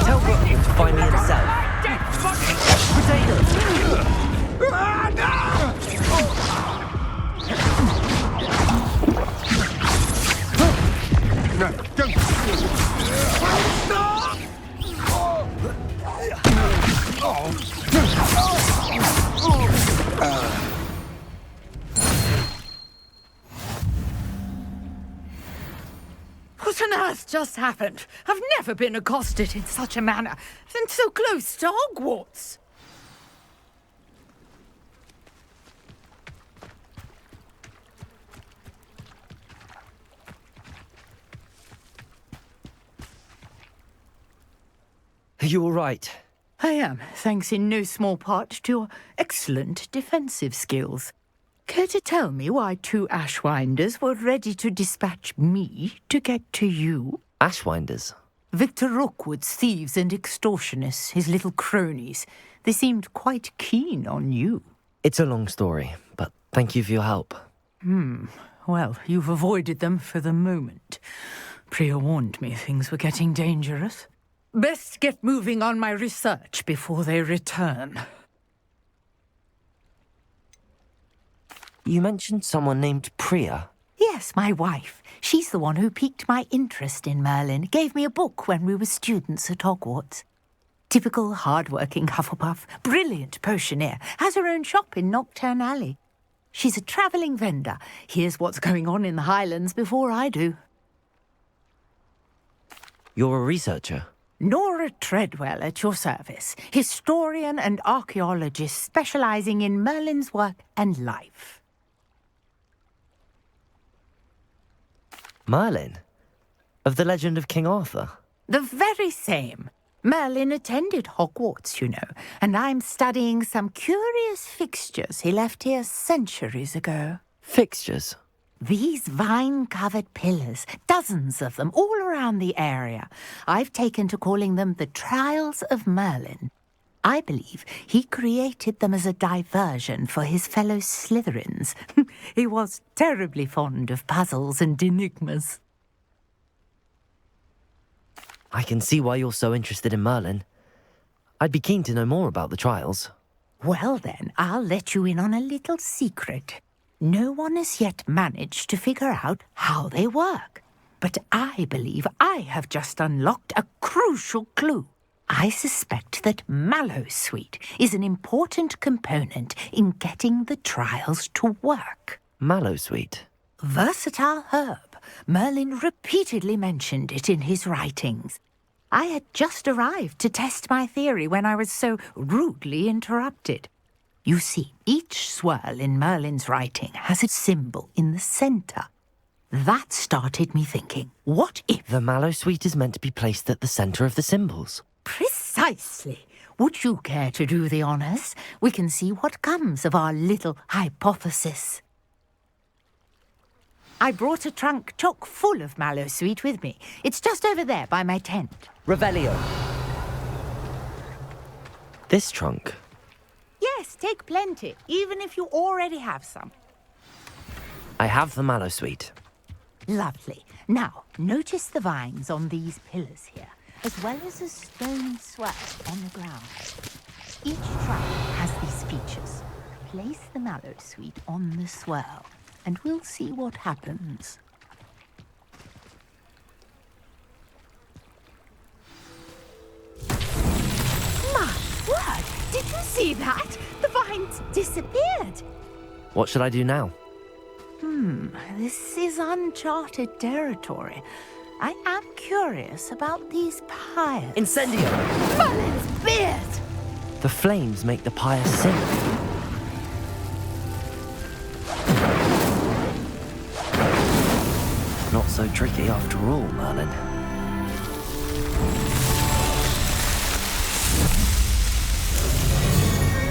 Tell Rook to find me himself. No, don't! What on earth just happened? I've never been accosted in such a manner, and so close to Hogwarts. you all right? I am, thanks in no small part to your excellent defensive skills. Care to tell me why 2 Ashwinders were ready to dispatch me to get to you? Ashwinders? Victor Rookwood's thieves and extortionists, his little cronies. They seemed quite keen on you. It's a long story, but thank you for your help. Well, you've avoided them for the moment. Priya warned me things were getting dangerous. Best get moving on my research before they return. You mentioned someone named Priya. Yes, my wife. She's the one who piqued my interest in Merlin. Gave me a book when we were students at Hogwarts. Typical hard-working Hufflepuff, brilliant potioneer, has her own shop in Nocturne Alley. She's a travelling vendor. Hears what's going on in the Highlands before I do. You're a researcher? Nora Treadwell at your service. Historian and archaeologist specialising in Merlin's work and life. Merlin? Of the legend of King Arthur? The very same. Merlin attended Hogwarts, you know, and I'm studying some curious fixtures he left here centuries ago. Fixtures? These vine-covered pillars, dozens of them, all around the area. I've taken to calling them the Trials of Merlin. I believe he created them as a diversion for his fellow Slytherins. He was terribly fond of puzzles and enigmas. I can see why you're so interested in Merlin. I'd be keen to know more about the trials. Well then, I'll let you in on a little secret. No one has yet managed to figure out how they work. But I believe I have just unlocked a crucial clue. I suspect that Mallowsweet is an important component in getting the trials to work. Mallowsweet? Versatile herb. Merlin repeatedly mentioned it in his writings. I had just arrived to test my theory when I was so rudely interrupted. You see, each swirl in Merlin's writing has a symbol in the centre. That started me thinking, what if... The Mallowsweet is meant to be placed at the centre of the symbols. Precisely. Would you care to do the honours? We can see what comes of our little hypothesis. I brought a trunk chock full of Mallowsweet with me. It's just over there by my tent. Revelio. This trunk? Yes, take plenty, even if you already have some. I have the Mallowsweet. Lovely. Now, notice the vines on these pillars here, as well as a stone swirl on the ground. Each trunk has these features. Place the Mallowsweet on the swirl, and we'll see what happens. My word! Did you see that? The vines disappeared! What should I do now? This is uncharted territory. I am curious about these pyres. Incendio! Merlin's beard! The flames make the pyre sink. Not so tricky after all, Merlin.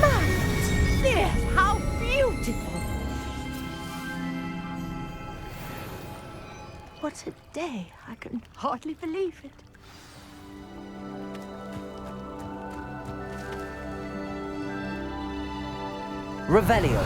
Merlin's beard! How beautiful! What a day! I can hardly believe it. Revelio.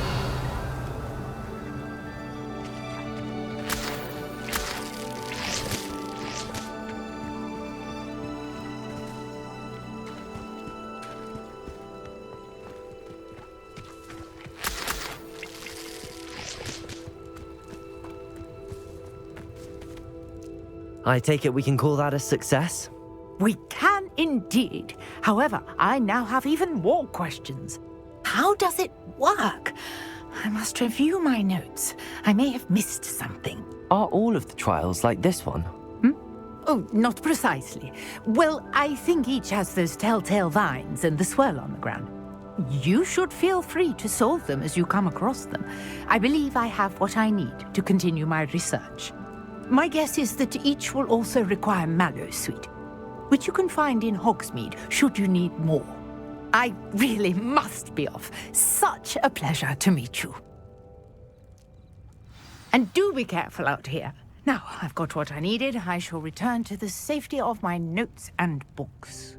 I take it we can call that a success? We can indeed. However, I now have even more questions. How does it work? I must review my notes. I may have missed something. Are all of the trials like this one? Oh, not precisely. Well, I think each has those telltale vines and the swirl on the ground. You should feel free to solve them as you come across them. I believe I have what I need to continue my research. My guess is that each will also require Mallowsweet. which you can find in Hogsmeade should you need more. I really must be off. Such a pleasure to meet you. And do be careful out here. Now, I've got what I needed. I shall return to the safety of my notes and books.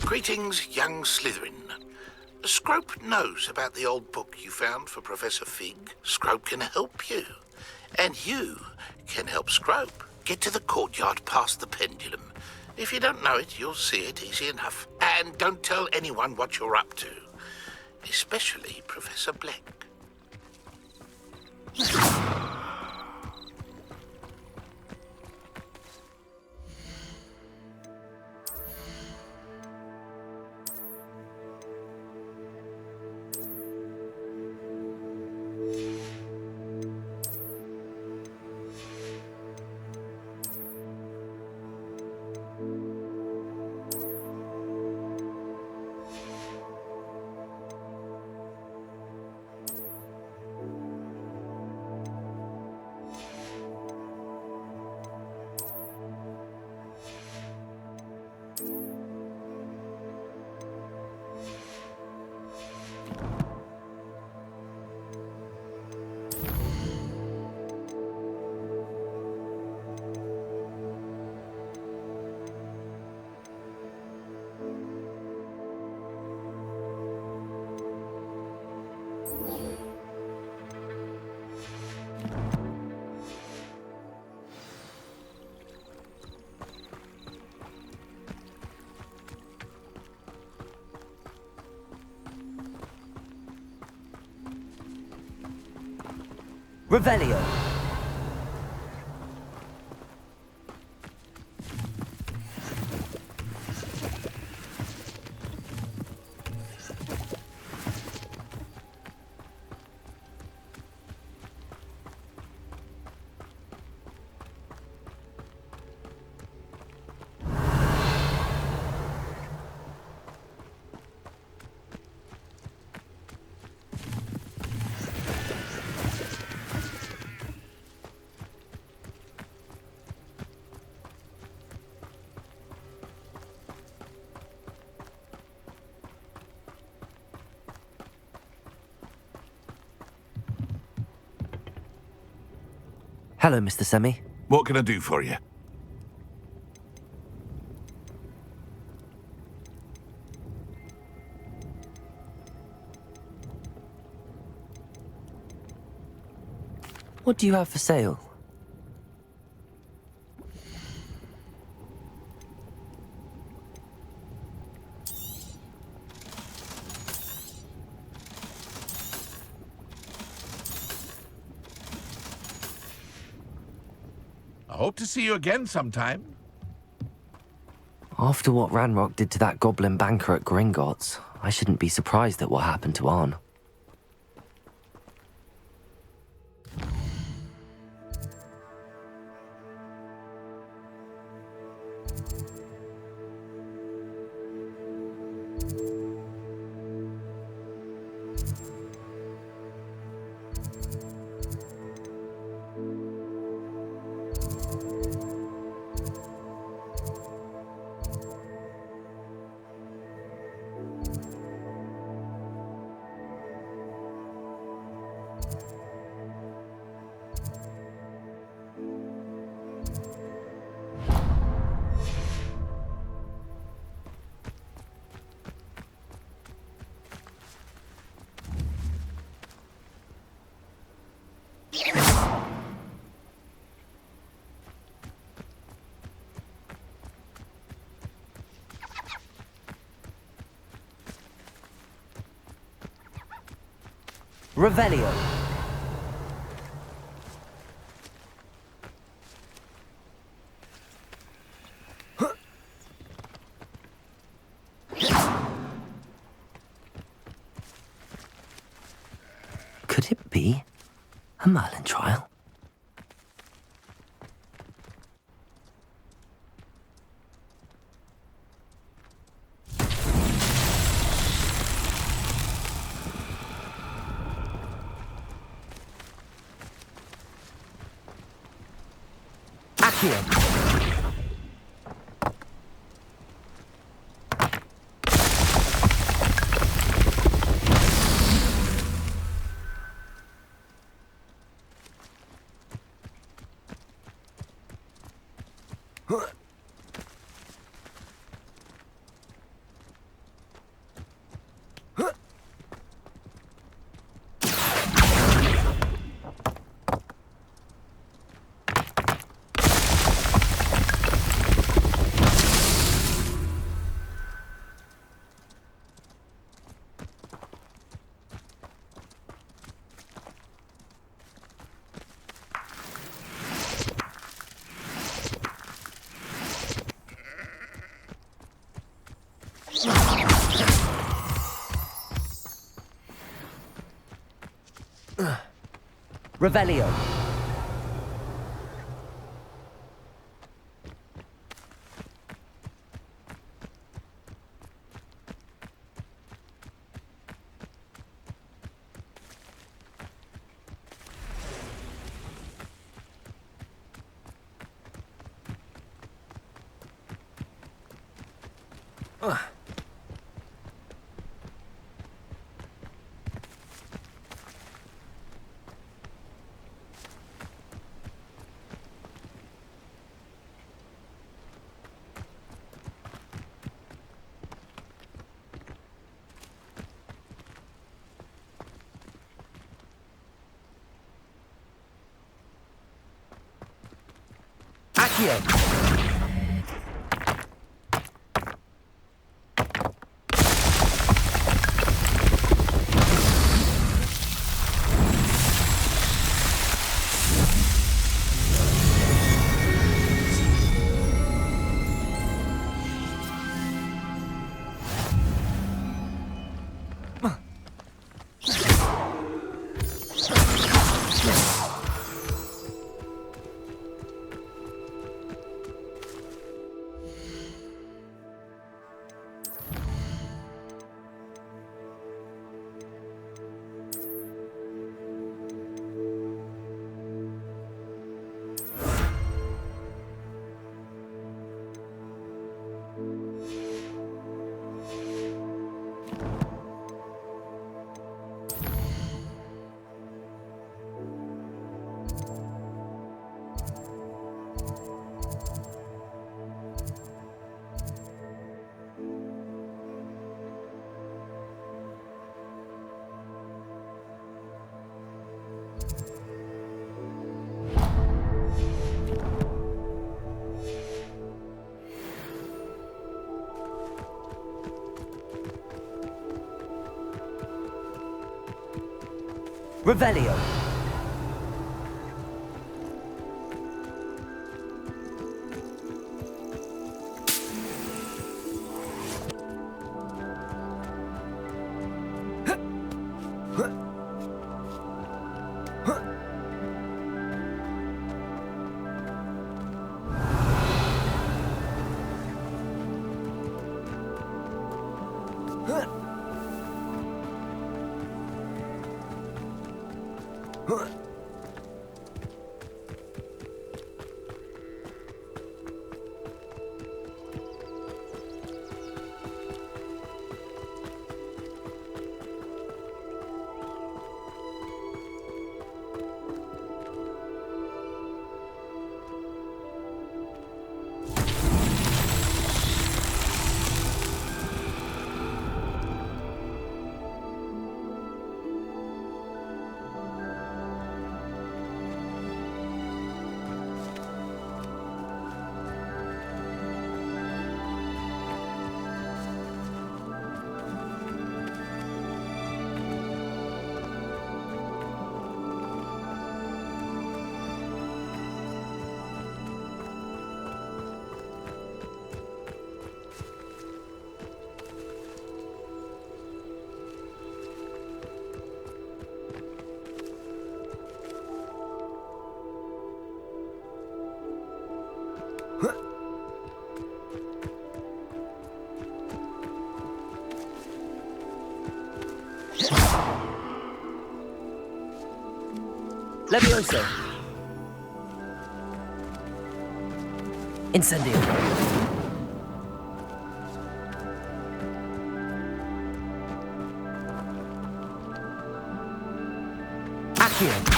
Greetings, young Slytherin. Scrope knows about the old book you found for Professor Fig. Scrope can help you. And you can help Scrope get to the courtyard past the pendulum. If you don't know it, you'll see it easy enough. And don't tell anyone what you're up to. Especially Professor Black. Revelio. Hello, Mr. Semi. What can I do for you? What do you have for sale? I hope to see you again sometime. After what Ranrock did to that goblin banker at Gringotts, I shouldn't be surprised at what happened to Arn. Revelio. Could it be a Merlin trial? Accio. Revelio. Accio. Revelio. Levioso. Incendio. Accio.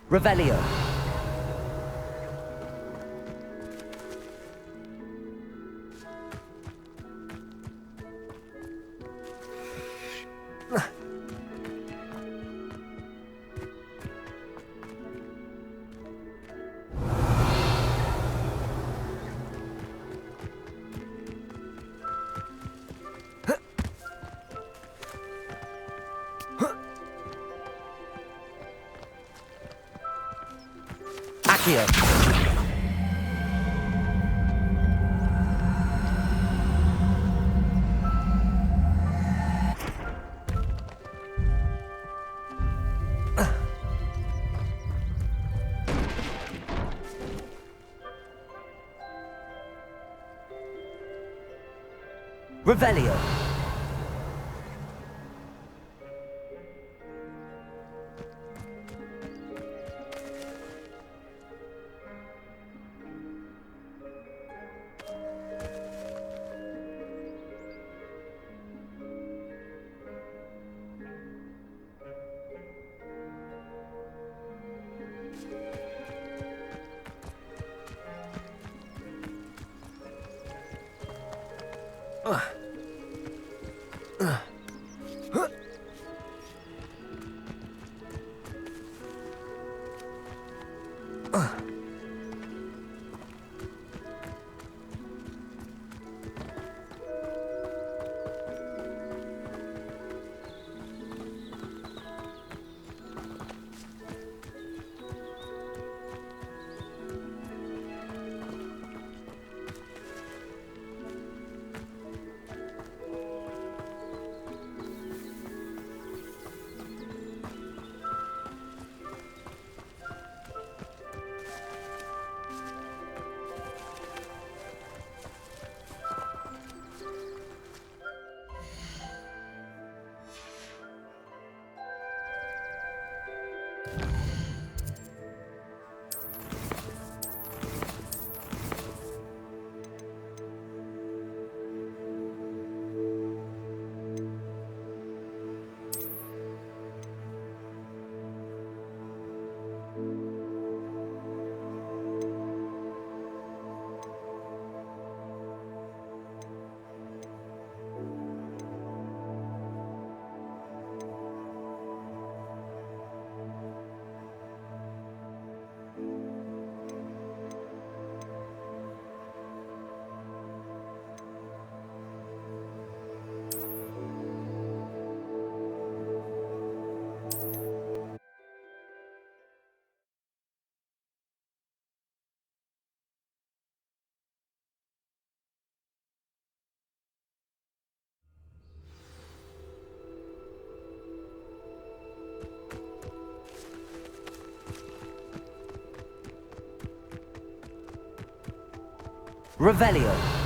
Revelio. Accio. Revelio. Revelio.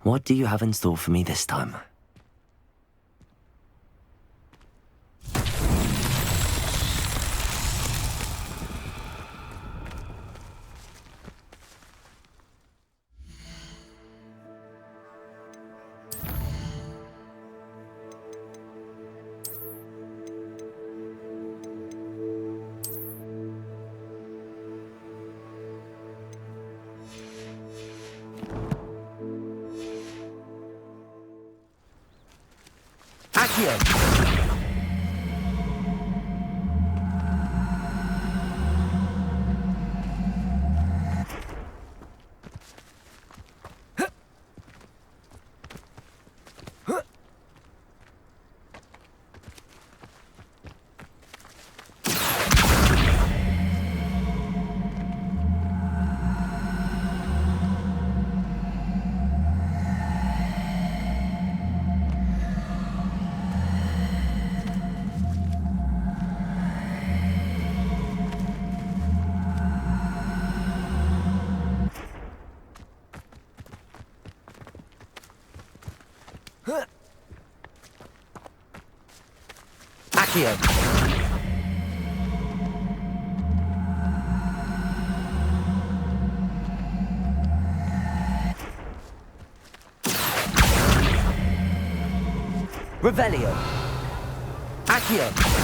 What do you have in store for me this time? Accio! Accio! Revelio! Accio!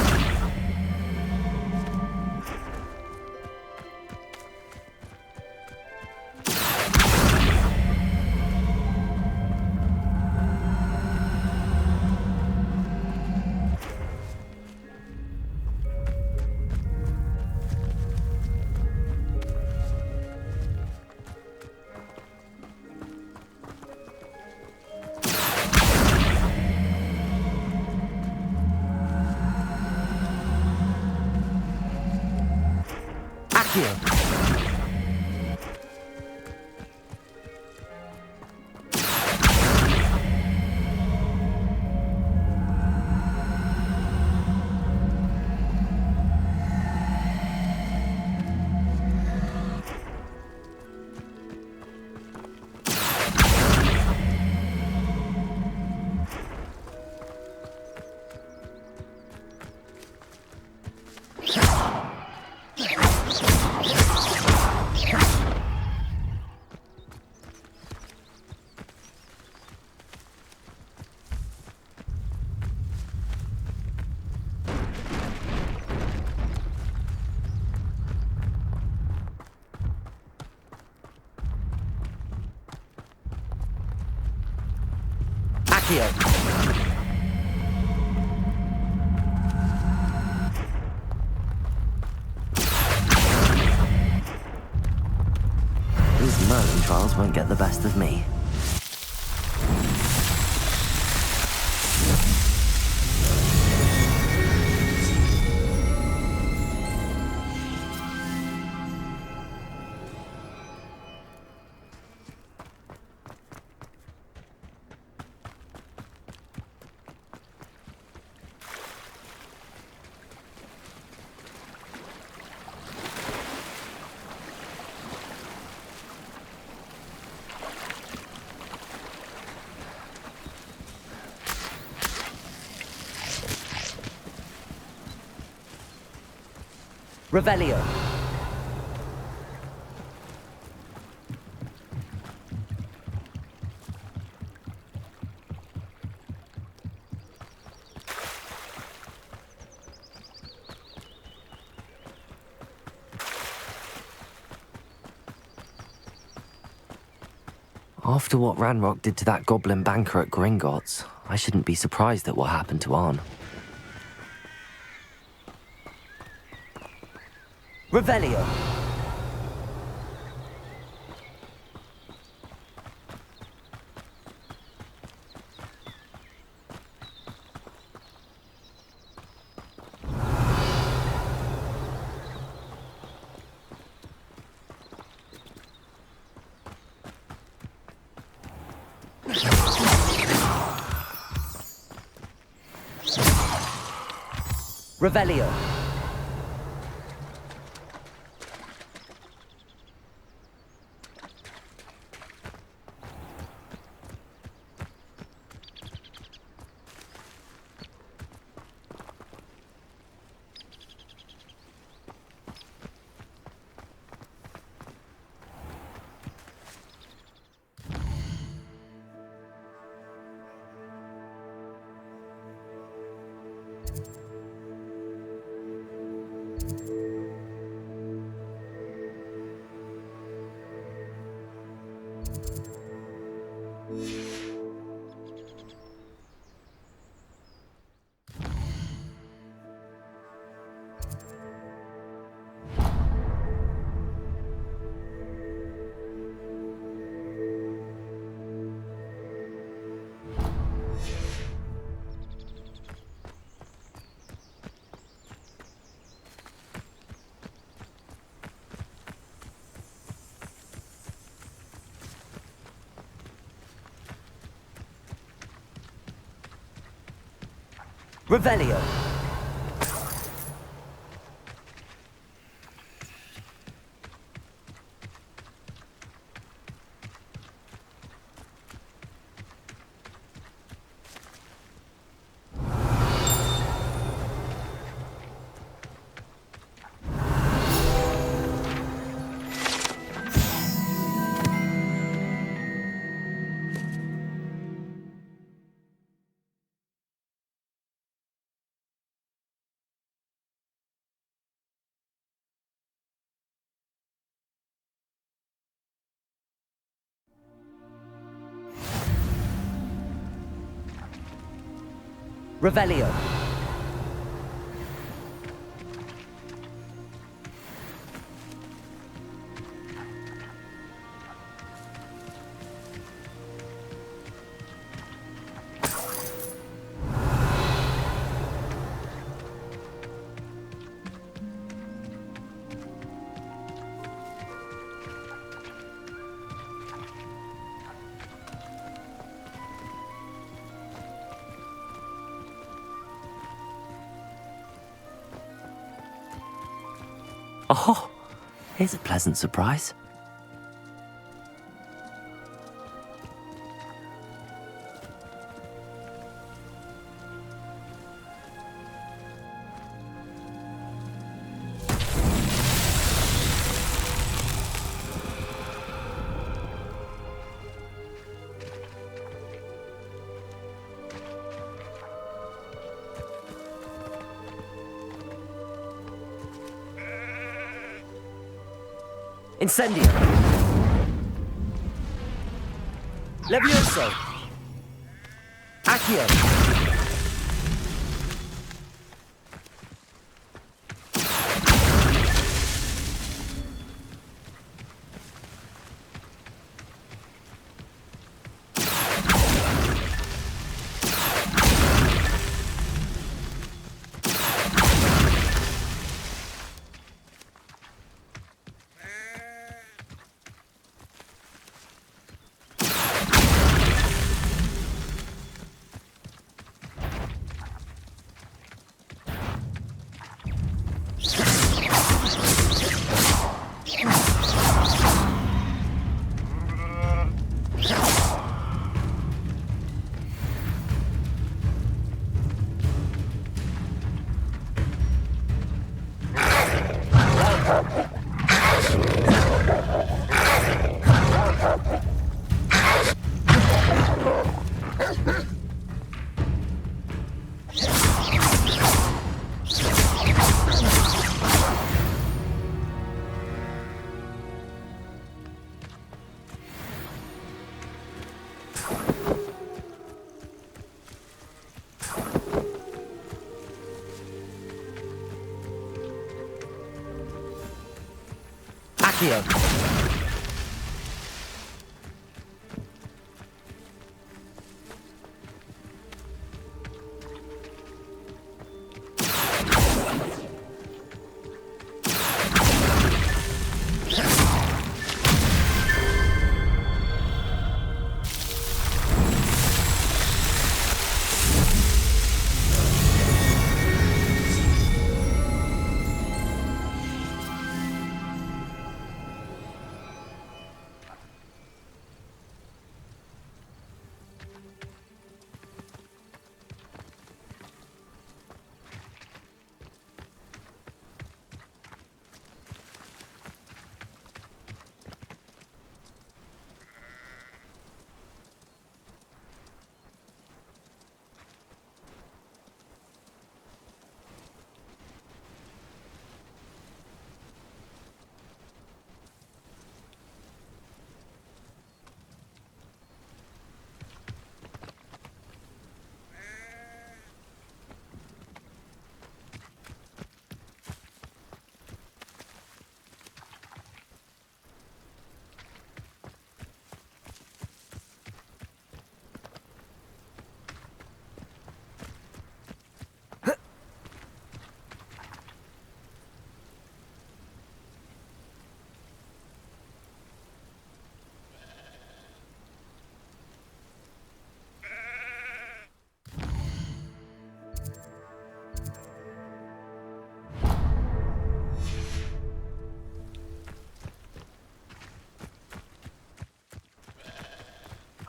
Accio! Accio! These Merlin trials won't get the best of me. Revelio! After what Ranrock did to that goblin banker at Gringotts, I shouldn't be surprised at what happened to Arn. Revelio! Revelio! Revelio. Revelio. Oh, here's a pleasant surprise. Incendio. Levioso. Accio. Accio.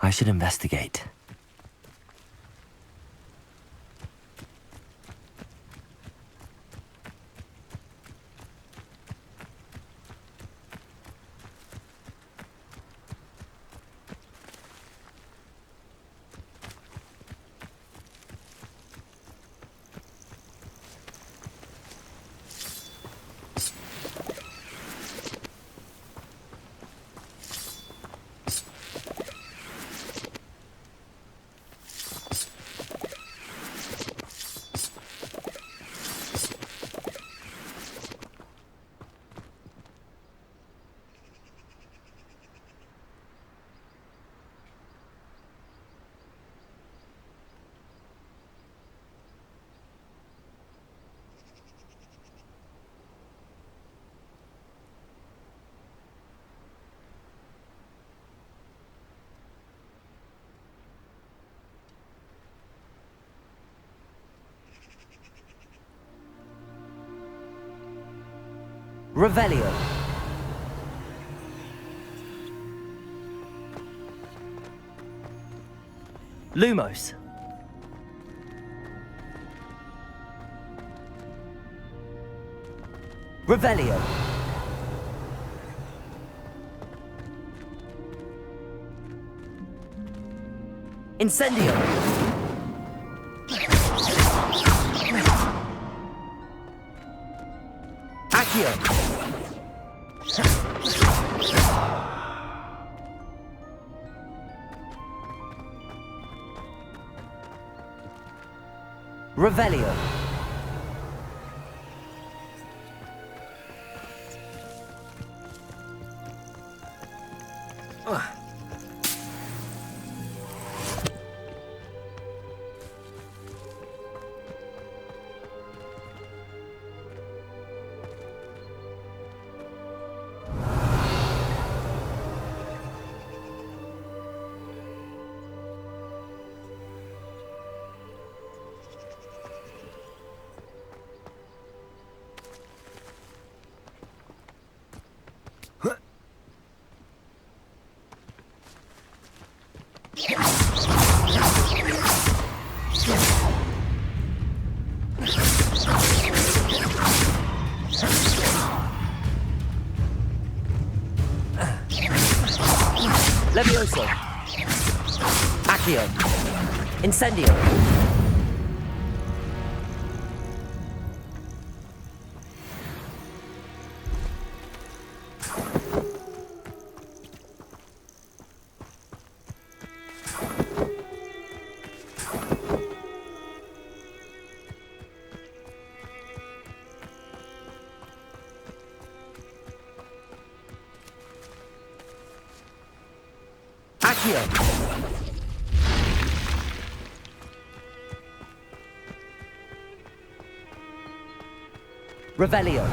I should investigate. Revelio. Lumos. Revelio. Incendio. Accio. Revelio. Levioso. Accio. Incendio. Accio. Revelio.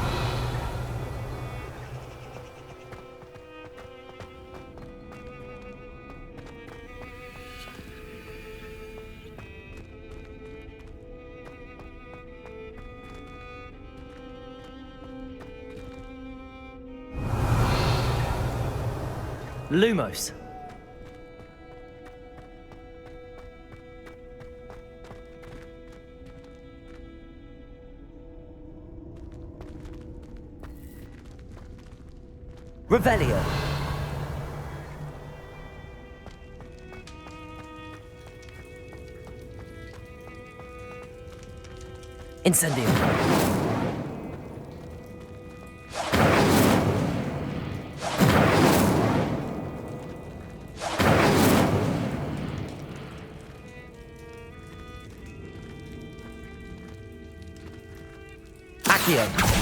Lumos. Revelio. Incendio. Accio.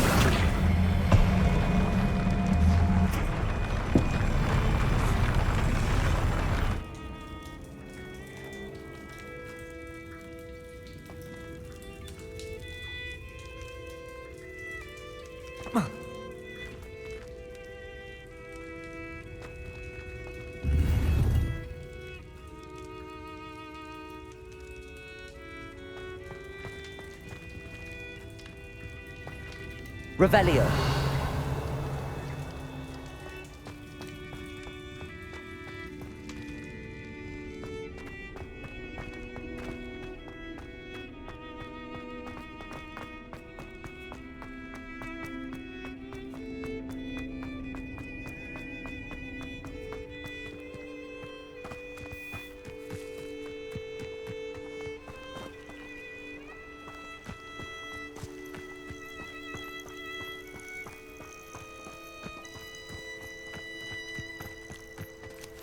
Revelio.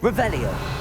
Revelio.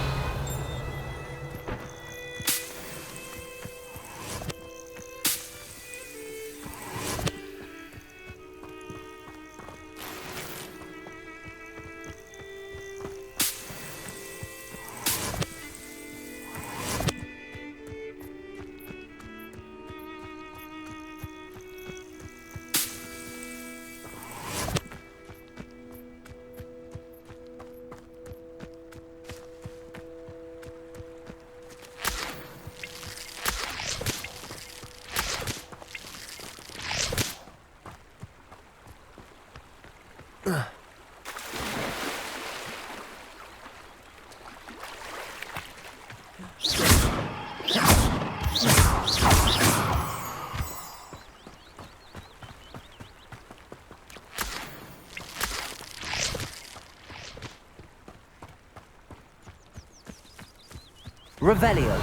Revelio.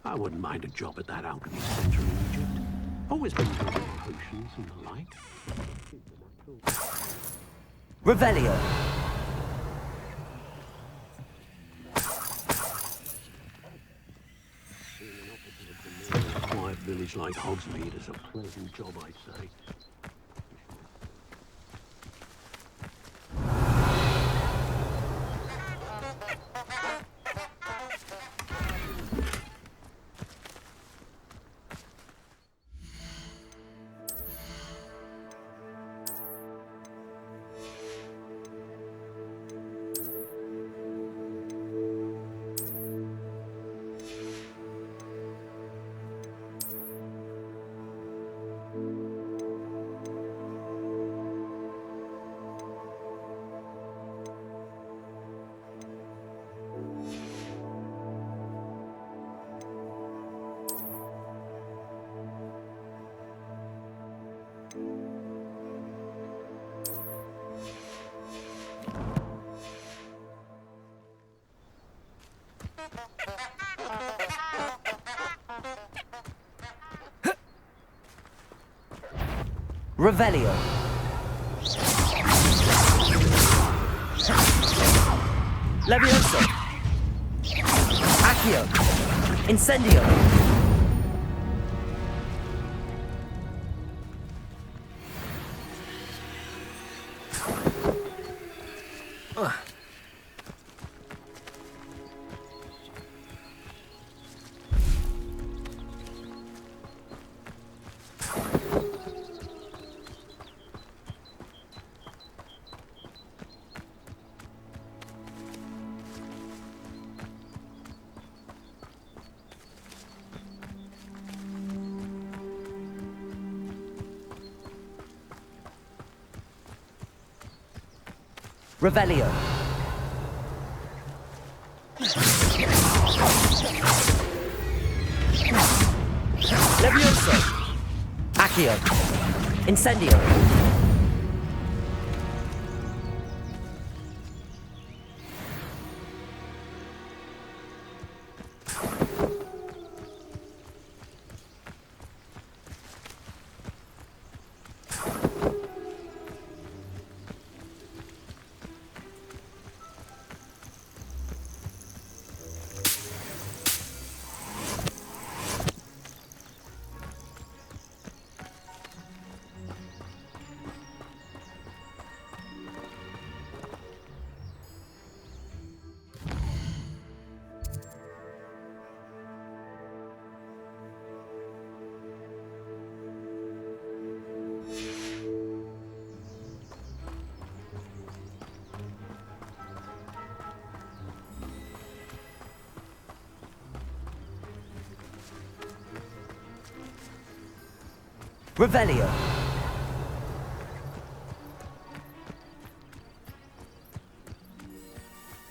I wouldn't mind a job at that alchemy center in Egypt. Always been good at potions and the like. Revelio. A quiet village like Hogsmeade is a pleasant job, I'd say. Revelio. Levioso. Accio. Incendio. Revelio. Levioso. Accio. Incendio. Revelio.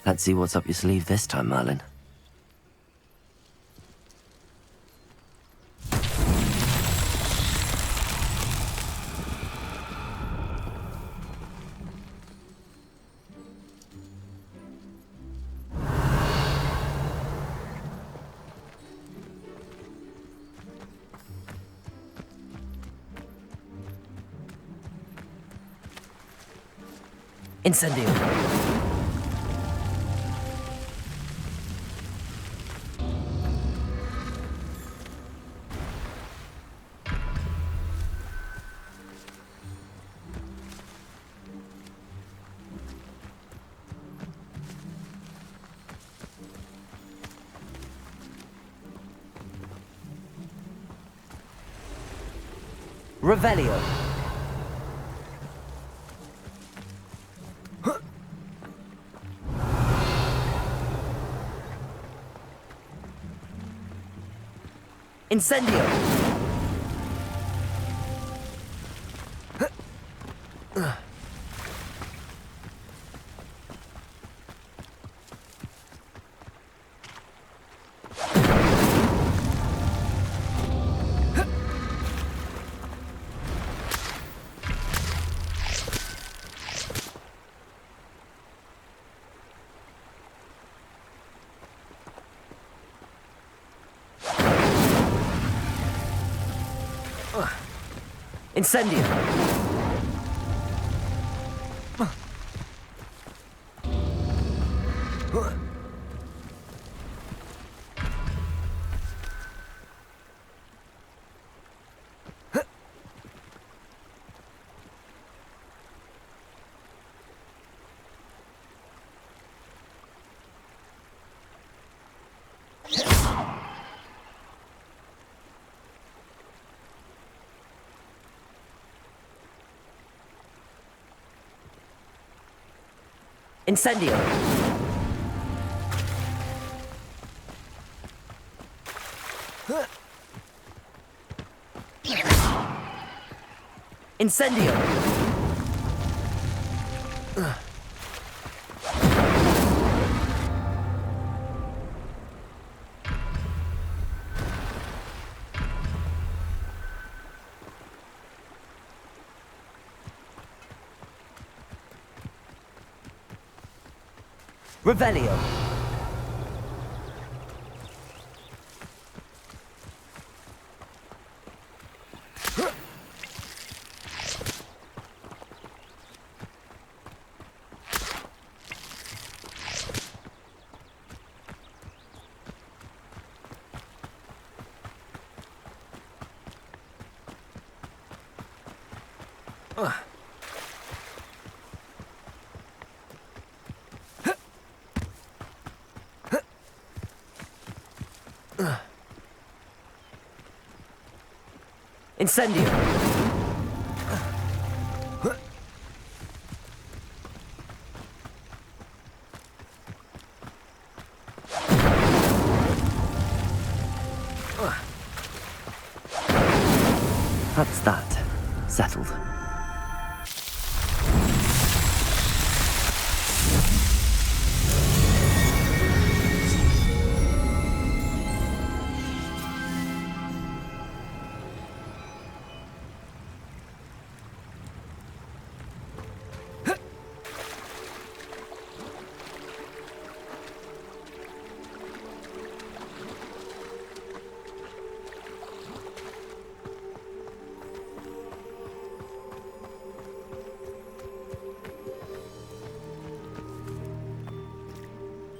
Let's see what's up your sleeve this time, Merlin. Incendio. Revelio. Incendio. Incendio. Incendio. Incendio. Revelio. Incendio. That's that. Settled.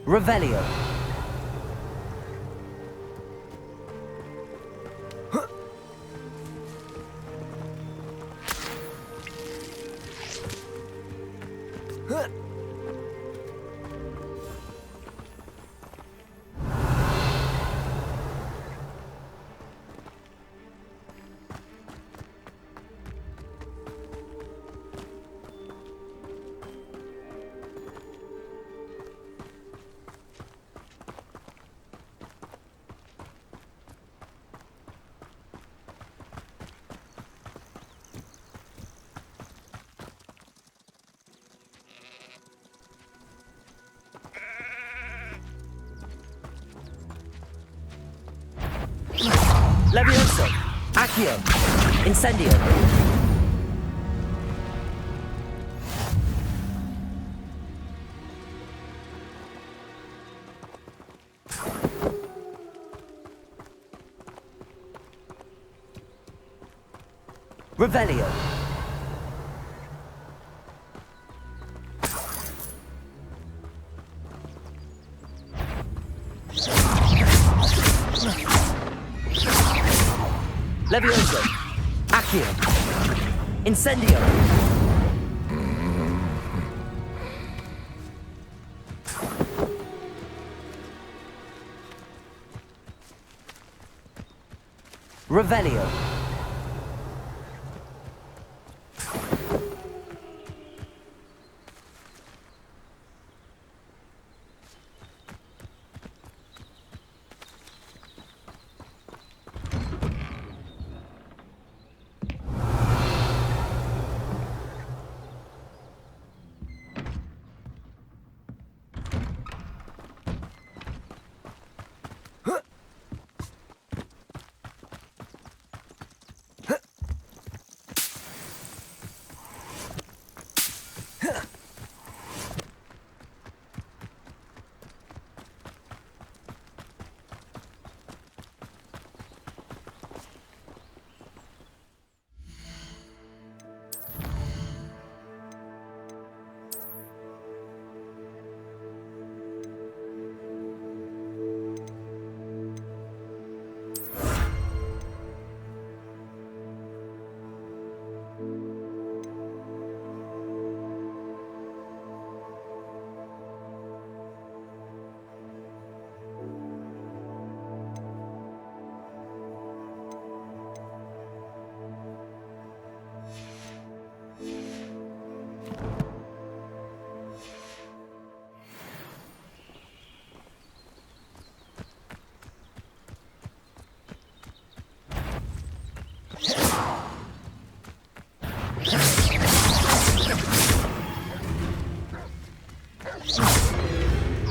Revelio. Levioso. Accio. Incendio. Revelio. Accio. Incendio. Revelio.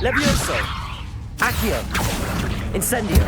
Levioso. Accio. Incendio.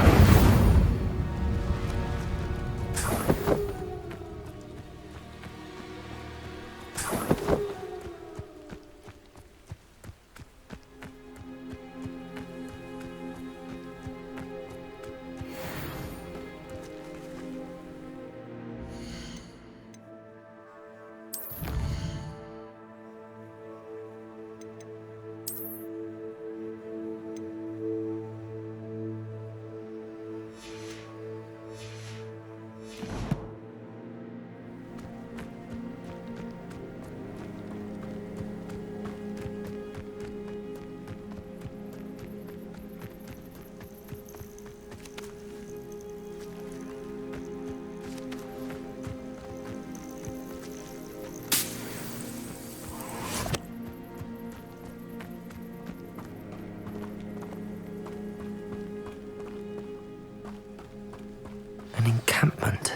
An encampment.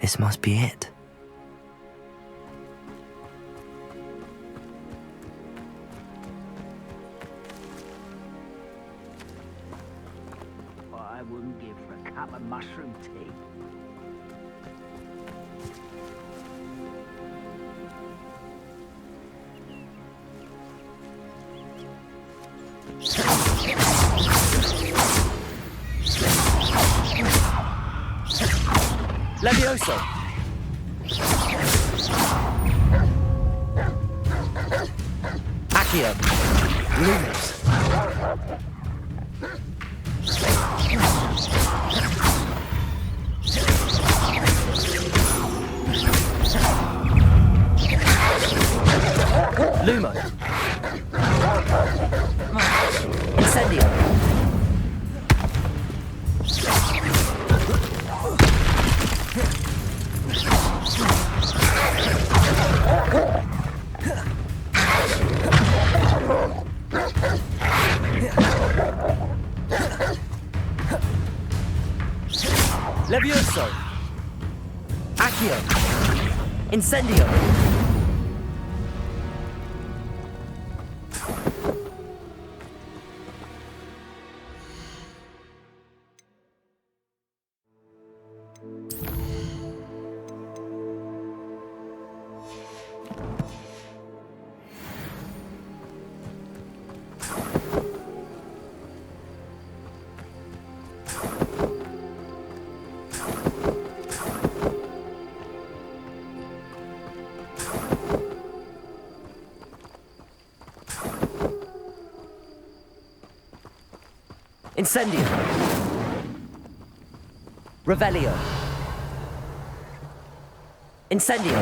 This must be it. I wouldn't give for a cup of mushroom tea. Levioso. Accio. Lumos. Lumo. Incendio. Levioso. Accio. Incendio. Incendio. Revelio. Incendio!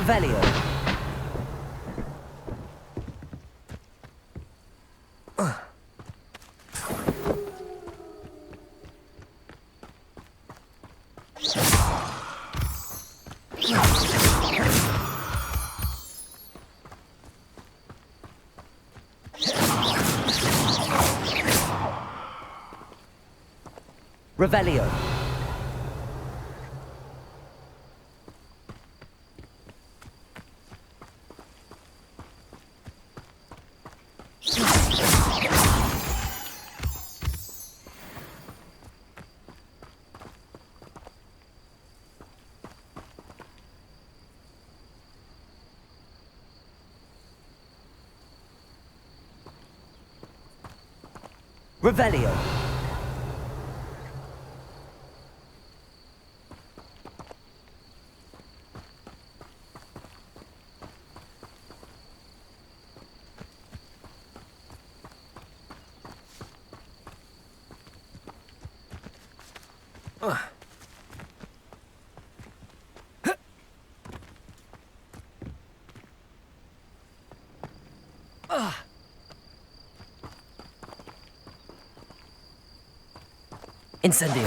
Revelio. Revelio. Revelio. Incendio.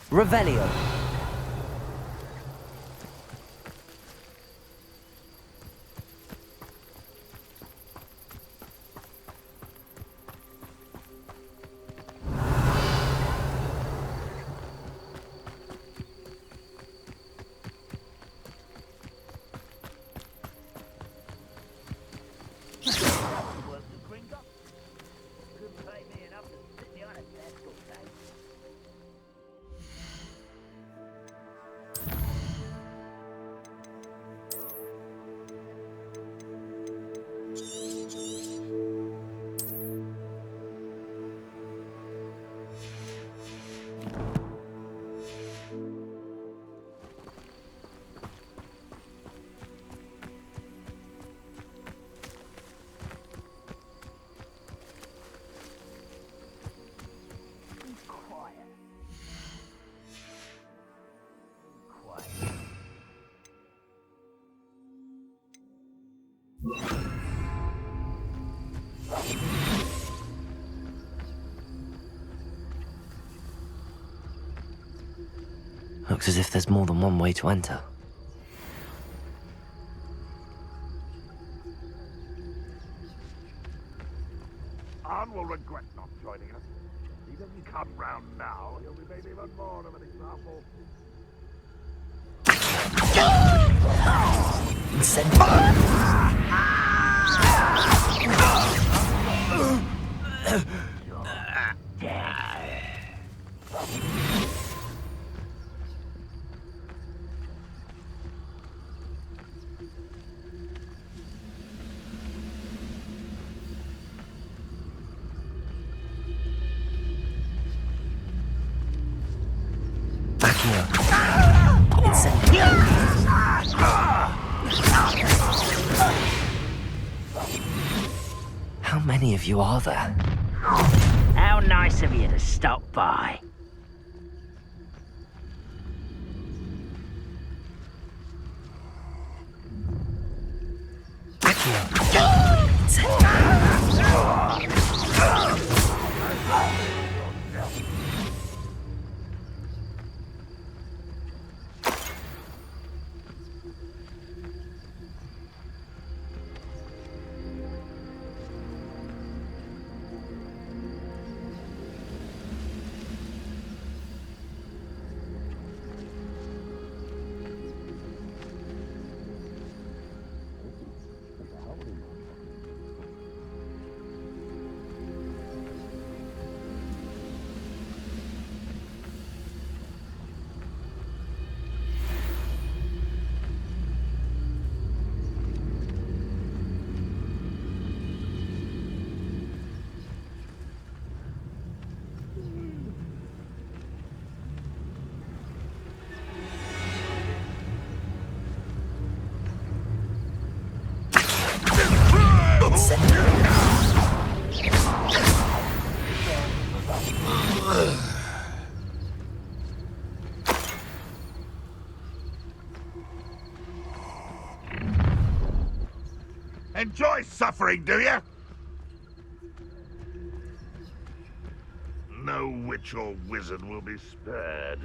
Revelio. Looks as if there's more than one way to enter. Anne will regret not joining us. If he doesn't come round now, he'll be made even more of an example. How many of you are there? How nice of you to stop by. Enjoy suffering, do you? No witch or wizard will be spared.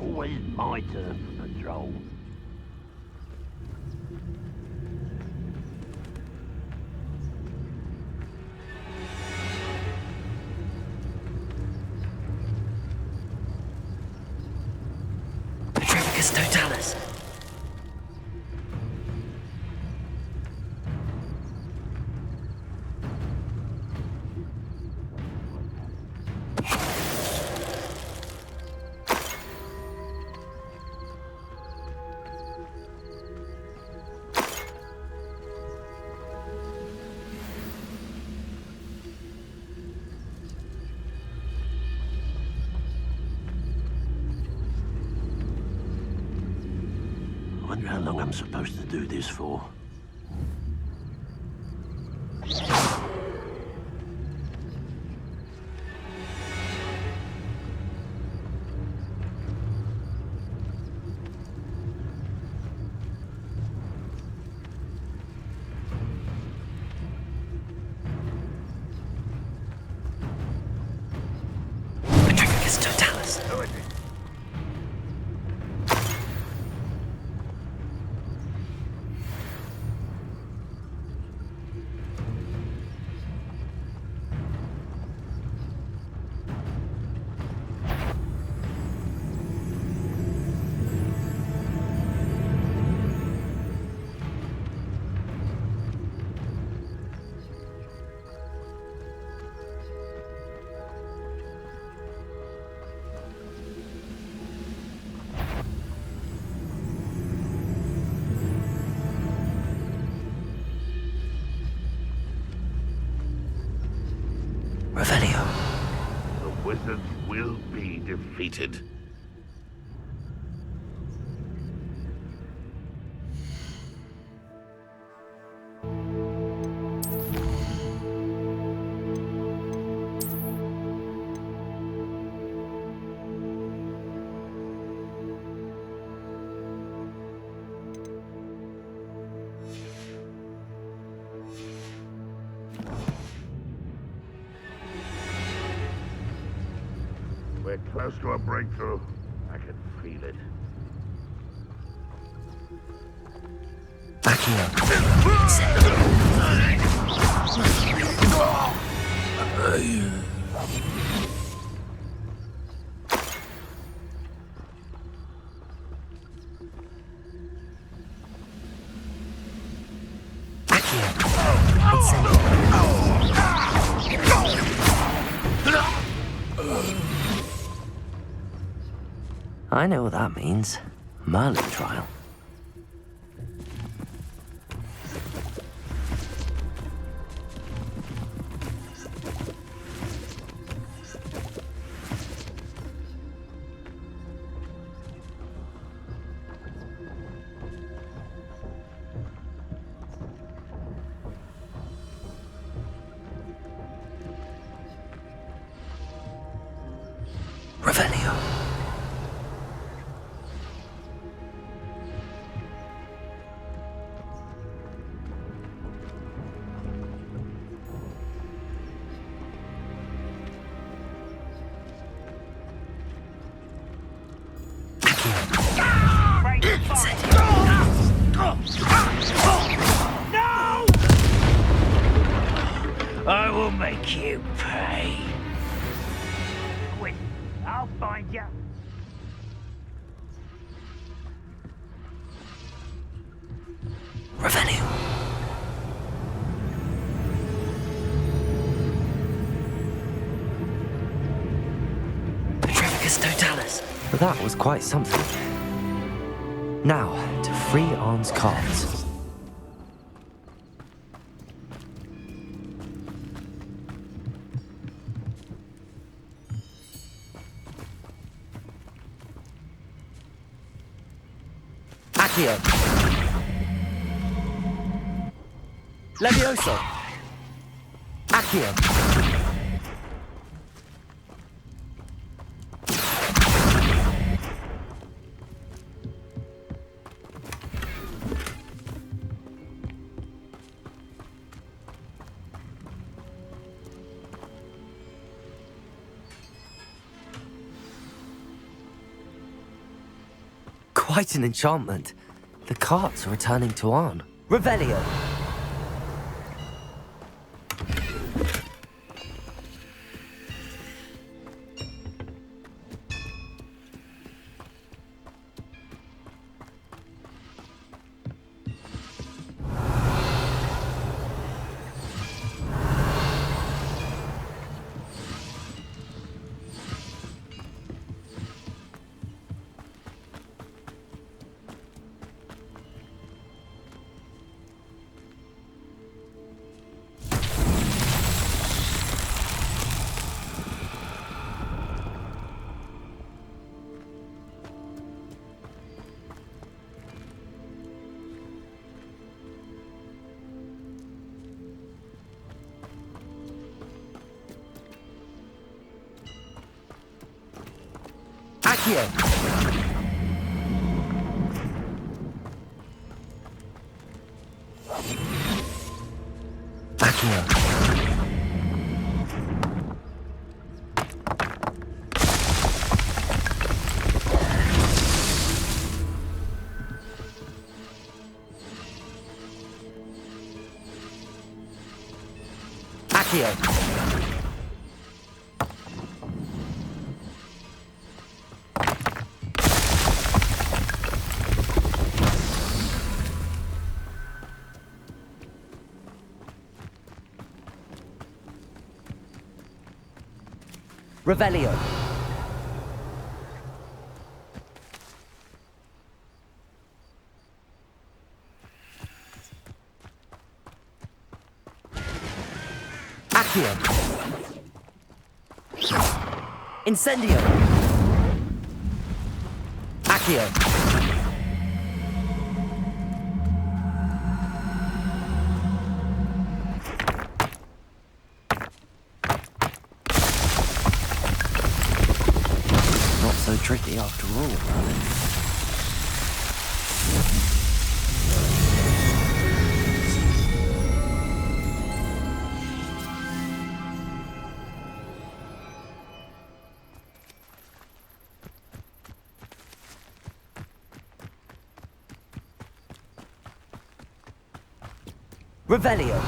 Always my turn for patrol. Petrificus totalis. I wonder how long I'm supposed to do this for. Petrificus totalis. Revelio. The wizards will be defeated. We're close to a breakthrough. I can feel it. Backing up. I know what that means. Merlin trial. Revelio. No! I will make you pay. I'll find you. Revelio. Petrificus Totalis. That was quite something. Now, to free Arn's cards. Accio. Levioso. Accio. Quite an enchantment. The carts are returning to Arn. Revelio. Accio. Accio. Accio. Revelio. Accio. Incendio. Accio. So tricky after all, darling. Revelio.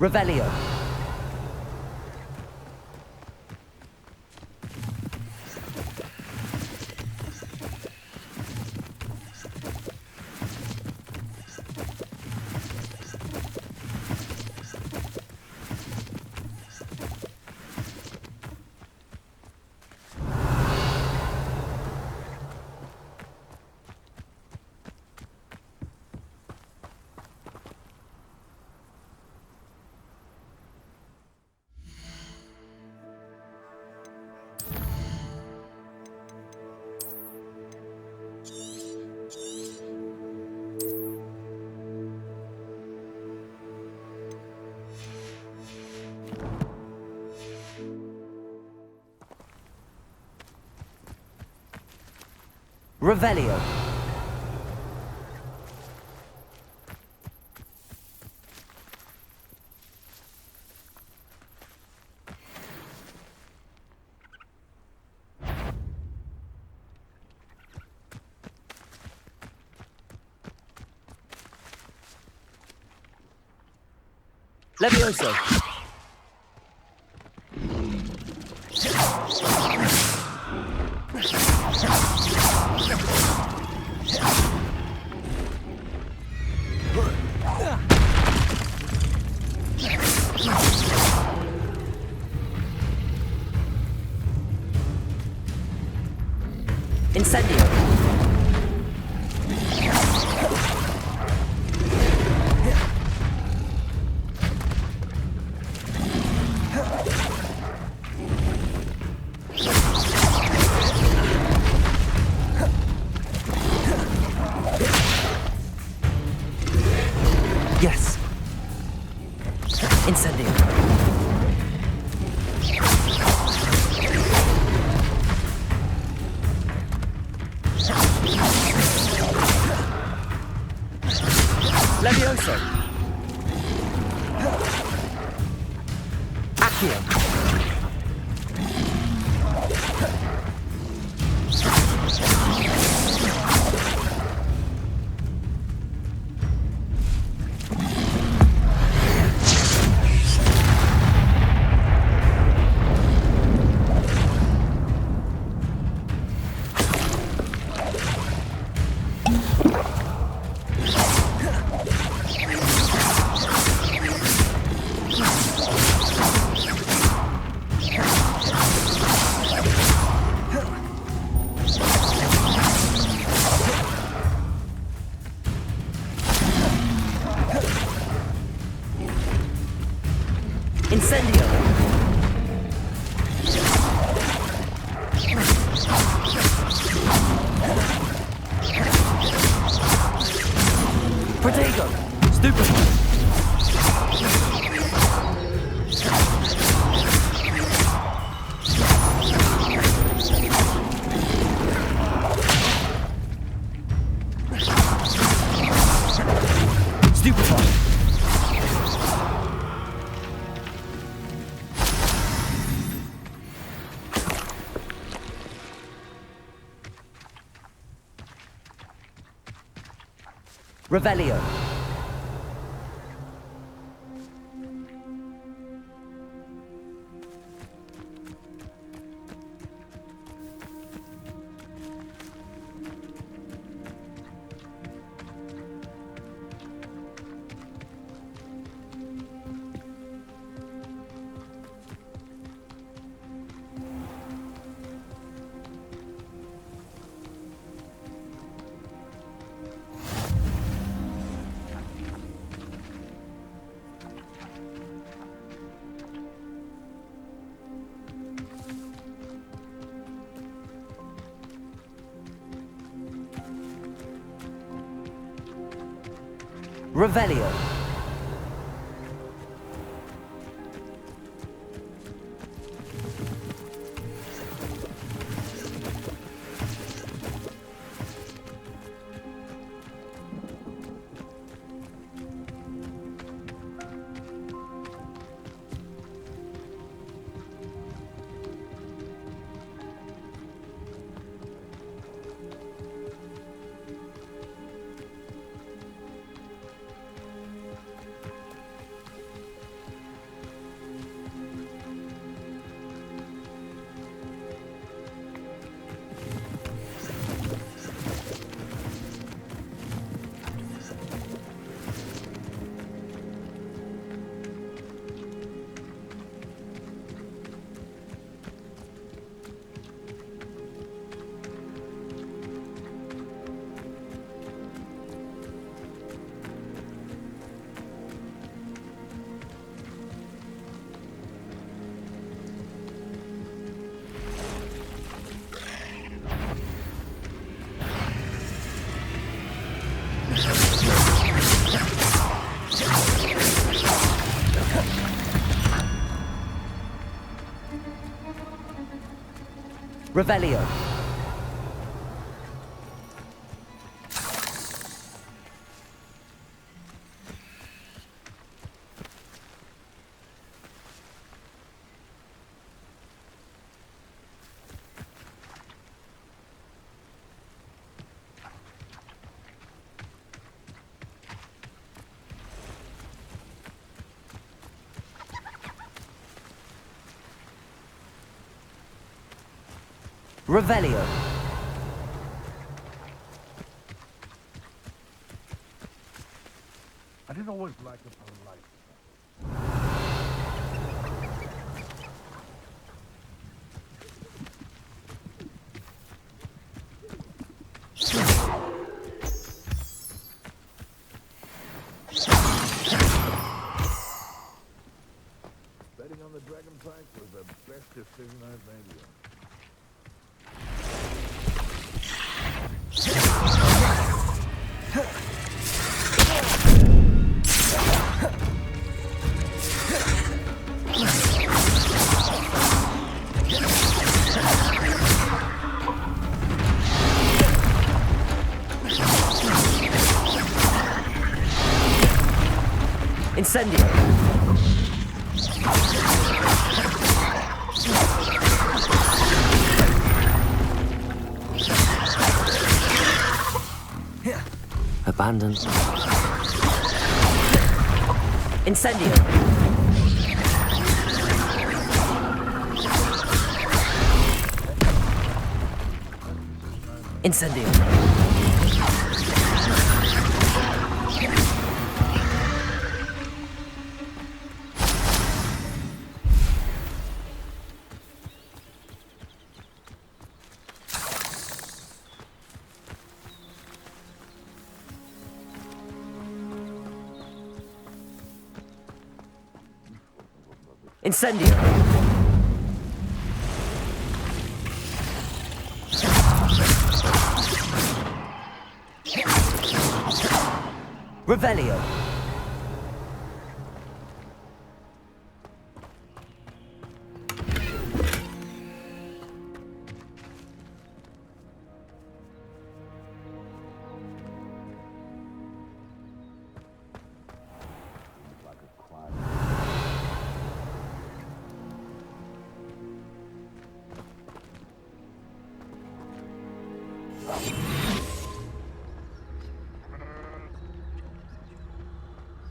Revelio. Revelio. Levioso. Incendio. Yes. Incendio. Levioso. Accio. Incendio. Protego. Stupefy. Stupefy. Revelio. Revelio. Revelio. Revelio. I didn't always like the polite. Betting on the dragon plank was the best decision I've made yet. Incendio. Abandoned. Incendio. Incendio. Incendio. Revelio.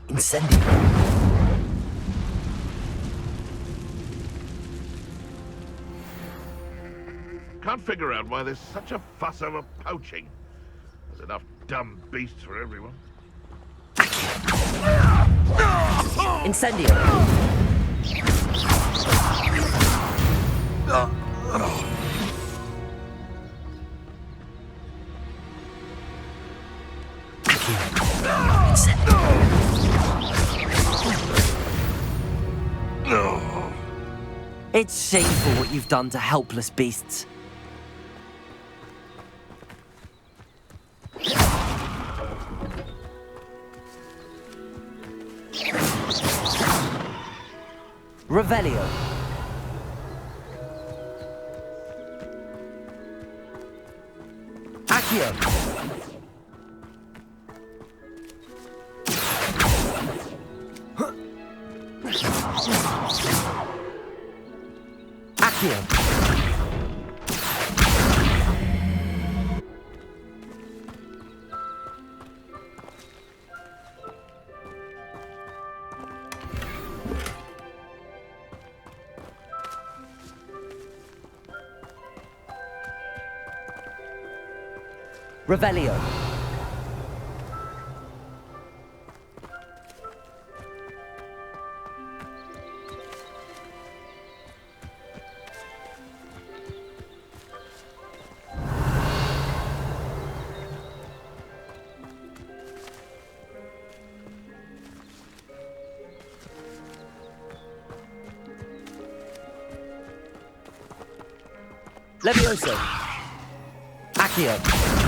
Incendio. Can't figure out why there's such a fuss over poaching. There's enough dumb beasts for everyone. Incendio. It's shameful what you've done to helpless beasts. Revelio. Accio. Accio. Revelio. Levioso. Accio.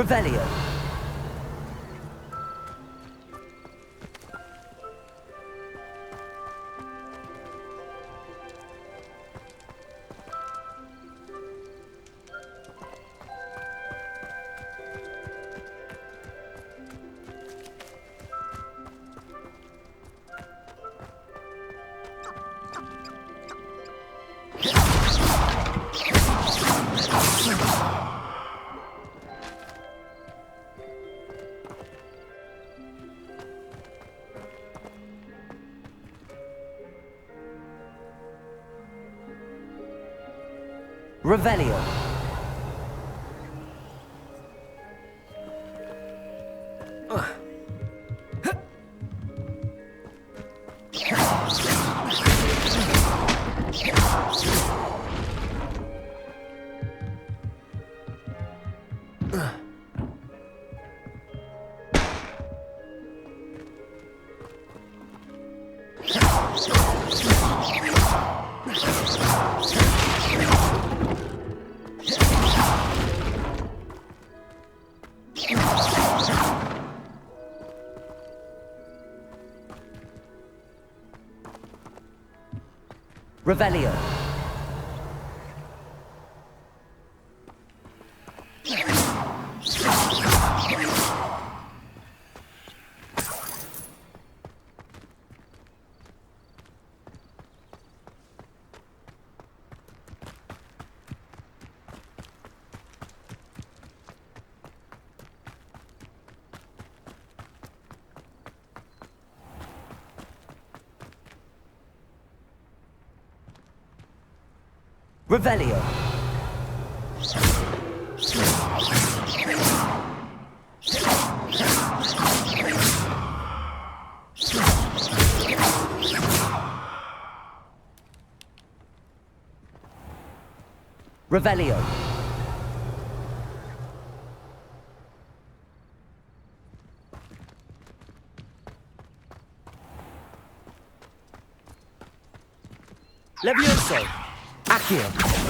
Revelio. Revelio. Revelio. Revelio. Revelio. Levioso. Accio.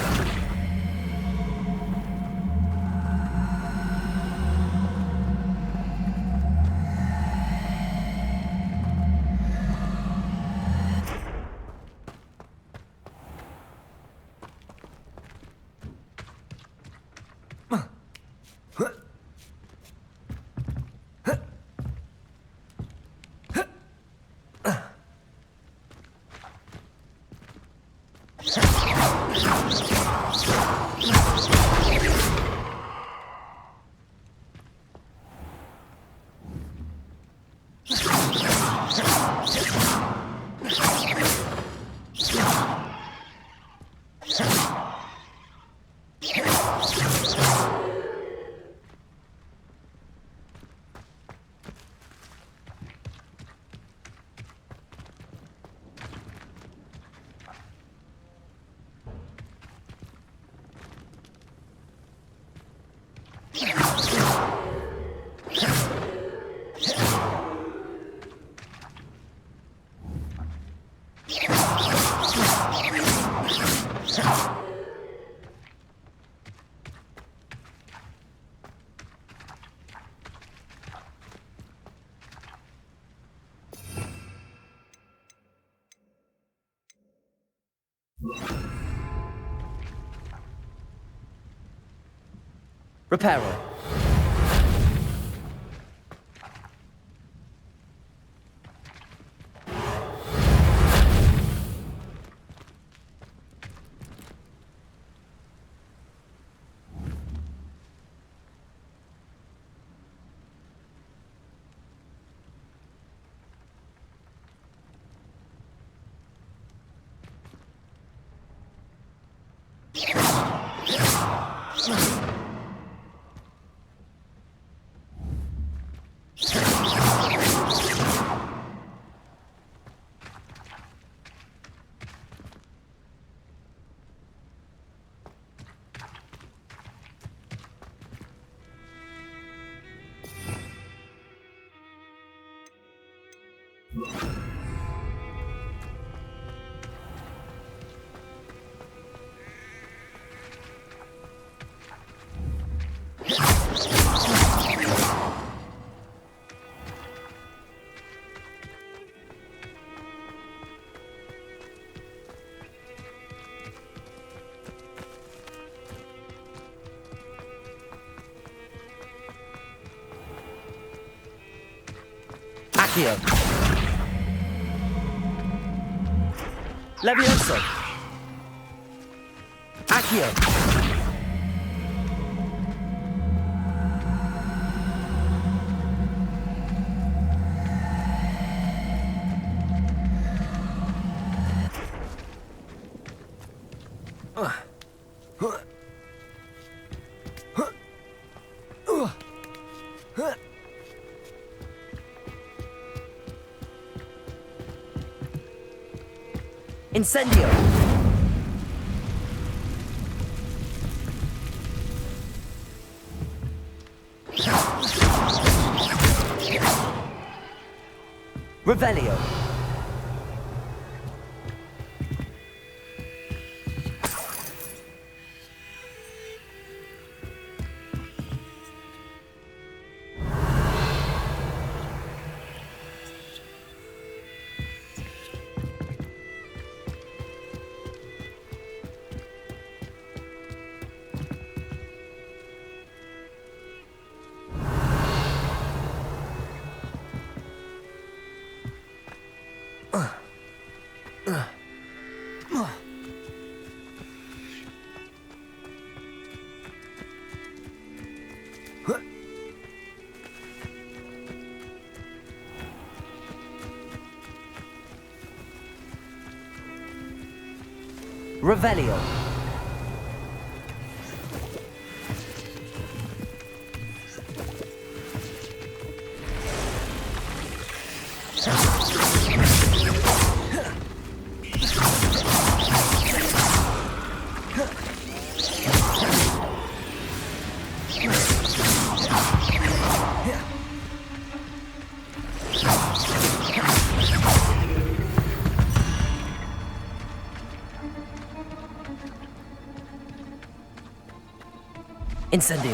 Reparo. Accio. Levioso. Accio. Incendio. Revelio. Revelio. Incendio.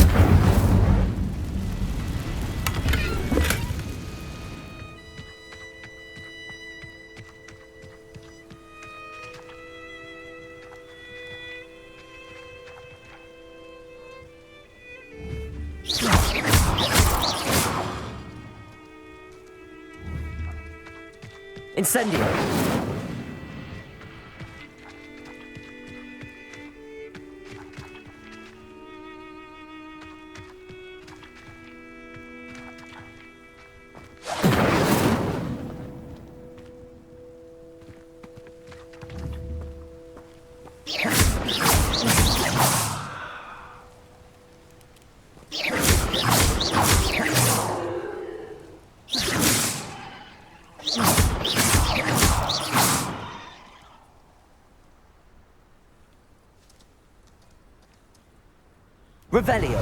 Incendio. Revelio.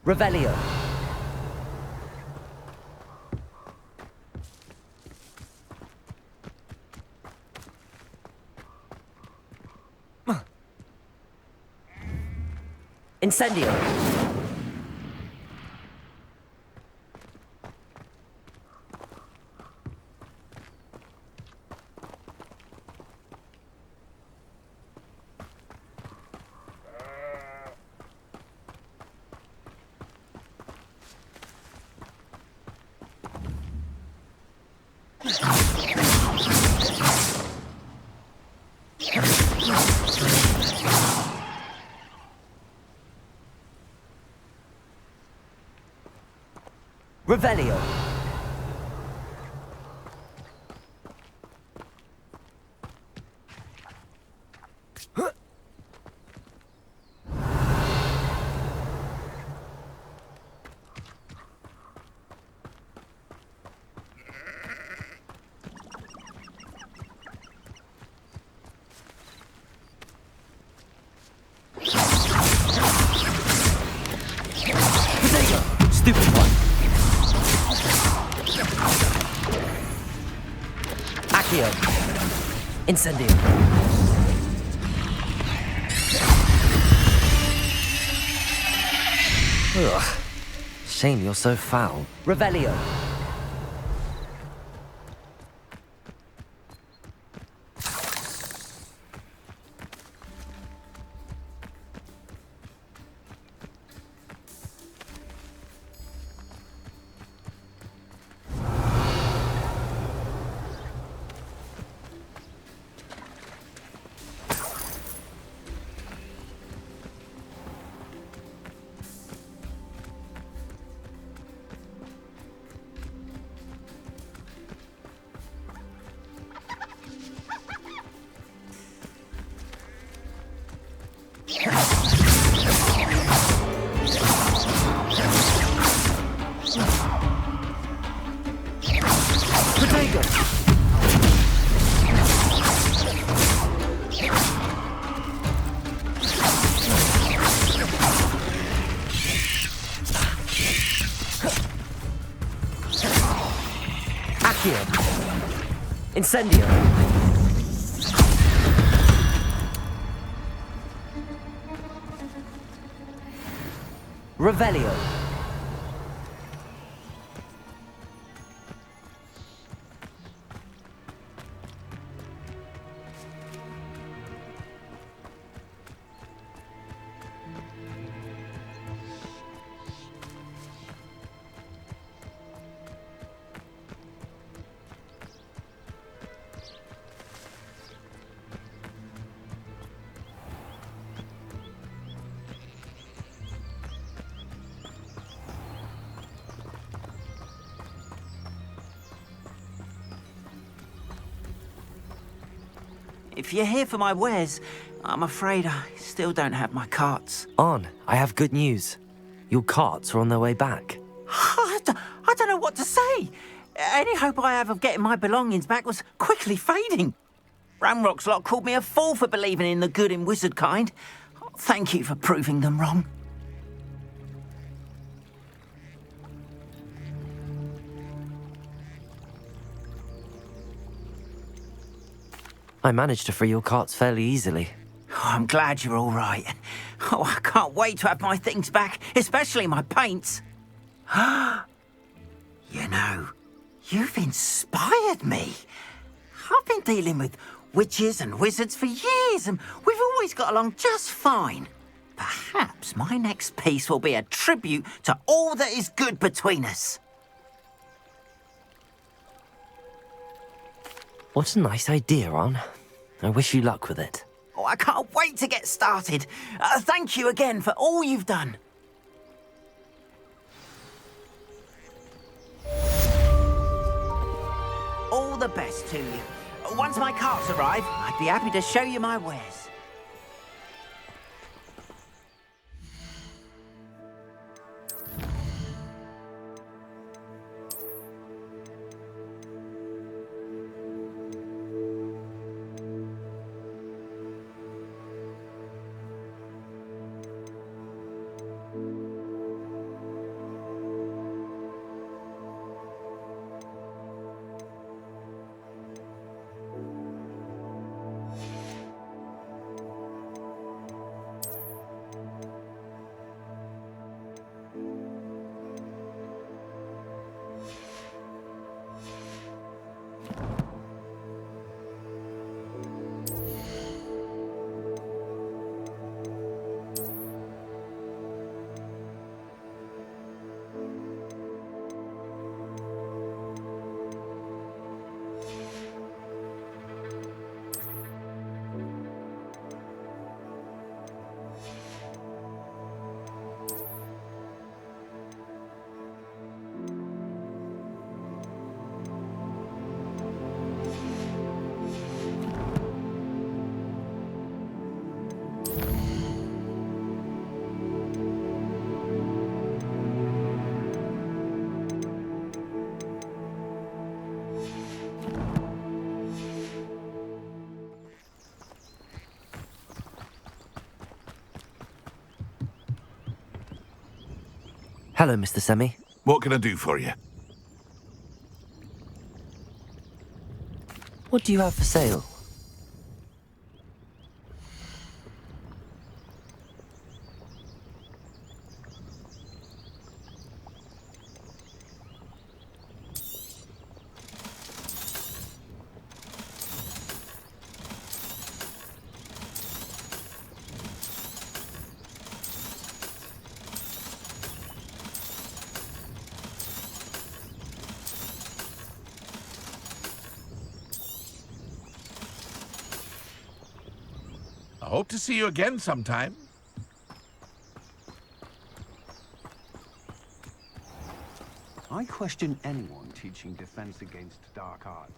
Revelio. Incendio. Revelio. Stupid one. Accio. Incendio. Ugh. Shame you're so foul. Revelio. Incendio. Revelio. If you're here for my wares, I'm afraid I still don't have my carts. On, I have good news. Your carts are on their way back. I don't know what to say. Any hope I have of getting my belongings back was quickly fading. Ramrock's lot called me a fool for believing in the good in wizard kind. Thank you for proving them wrong. I managed to free your carts fairly easily. Oh, I'm glad you're all right. Oh, I can't wait to have my things back, especially my paints. You know, you've inspired me. I've been dealing with witches and wizards for years, and we've always got along just fine. Perhaps my next piece will be a tribute to all that is good between us. What a nice idea, Ron. I wish you luck with it. Oh, I can't wait to get started. Thank you again for all you've done. All the best to you. Once my carts arrive, I'd be happy to show you my wares. Hello, Mr. Semi. What can I do for you? What do you have for sale? I hope to see you again sometime. I question anyone teaching defense against dark arts.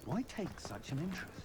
Why take such an interest?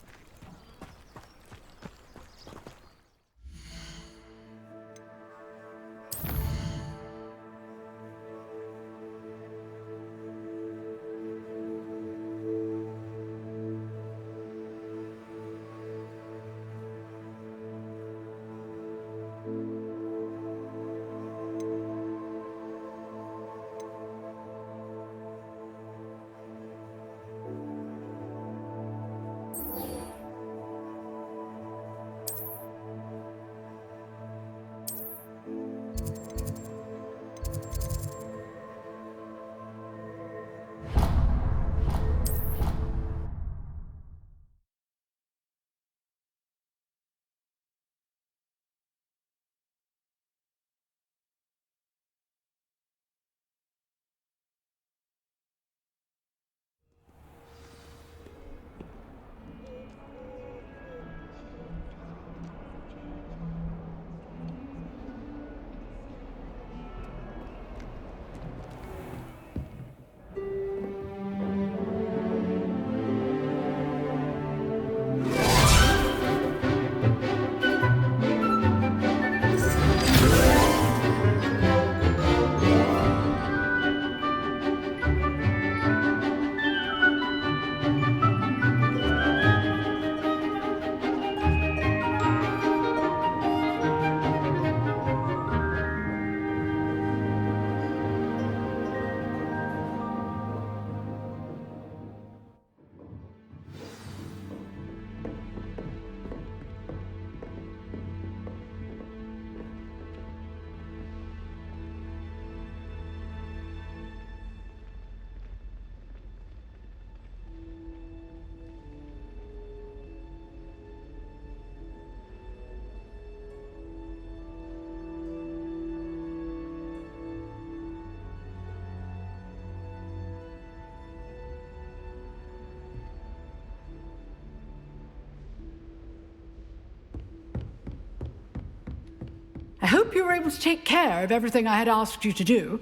I hope you were able to take care of everything I had asked you to do.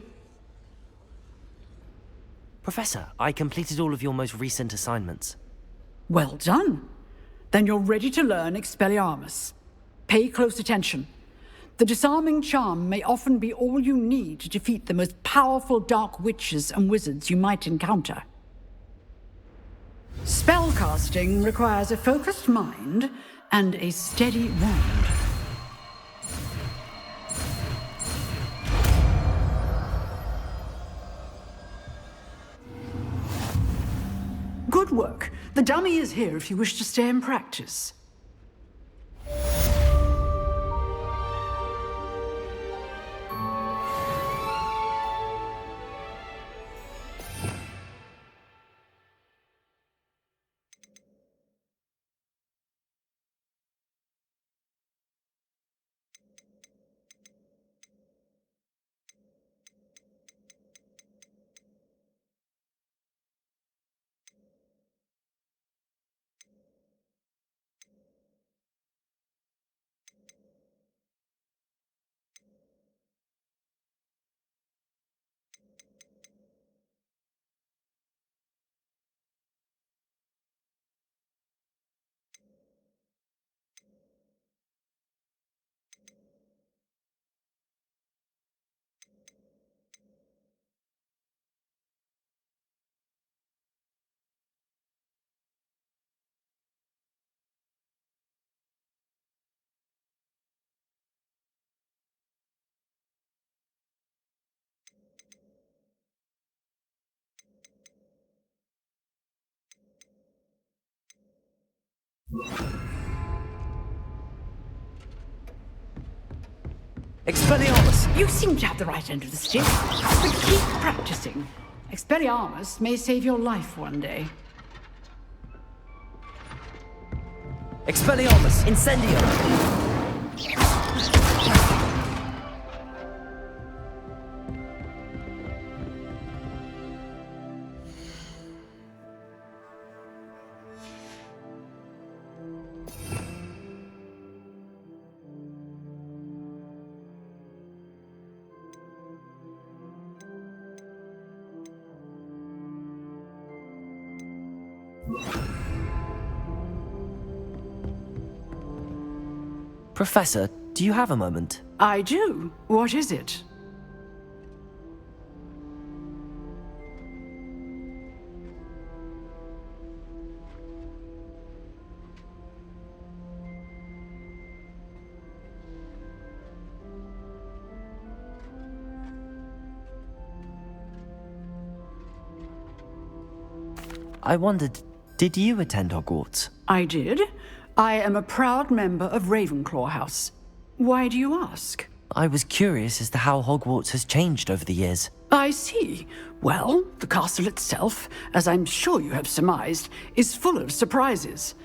Professor, I completed all of your most recent assignments. Well done. Then you're ready to learn Expelliarmus. Pay close attention. The disarming charm may often be all you need to defeat the most powerful dark witches and wizards you might encounter. Spellcasting requires a focused mind and a steady wand. Good work. The dummy is here if you wish to stay and practice. Expelliarmus! You seem to have the right end of the stick, but keep practicing. Expelliarmus may save your life one day. Expelliarmus! Incendio! Professor, do you have a moment? I do. What is it? I wondered, did you attend Hogwarts? I did. I am a proud member of Ravenclaw House. Why do you ask? I was curious as to how Hogwarts has changed over the years. I see. Well, the castle itself, as I'm sure you have surmised, is full of surprises.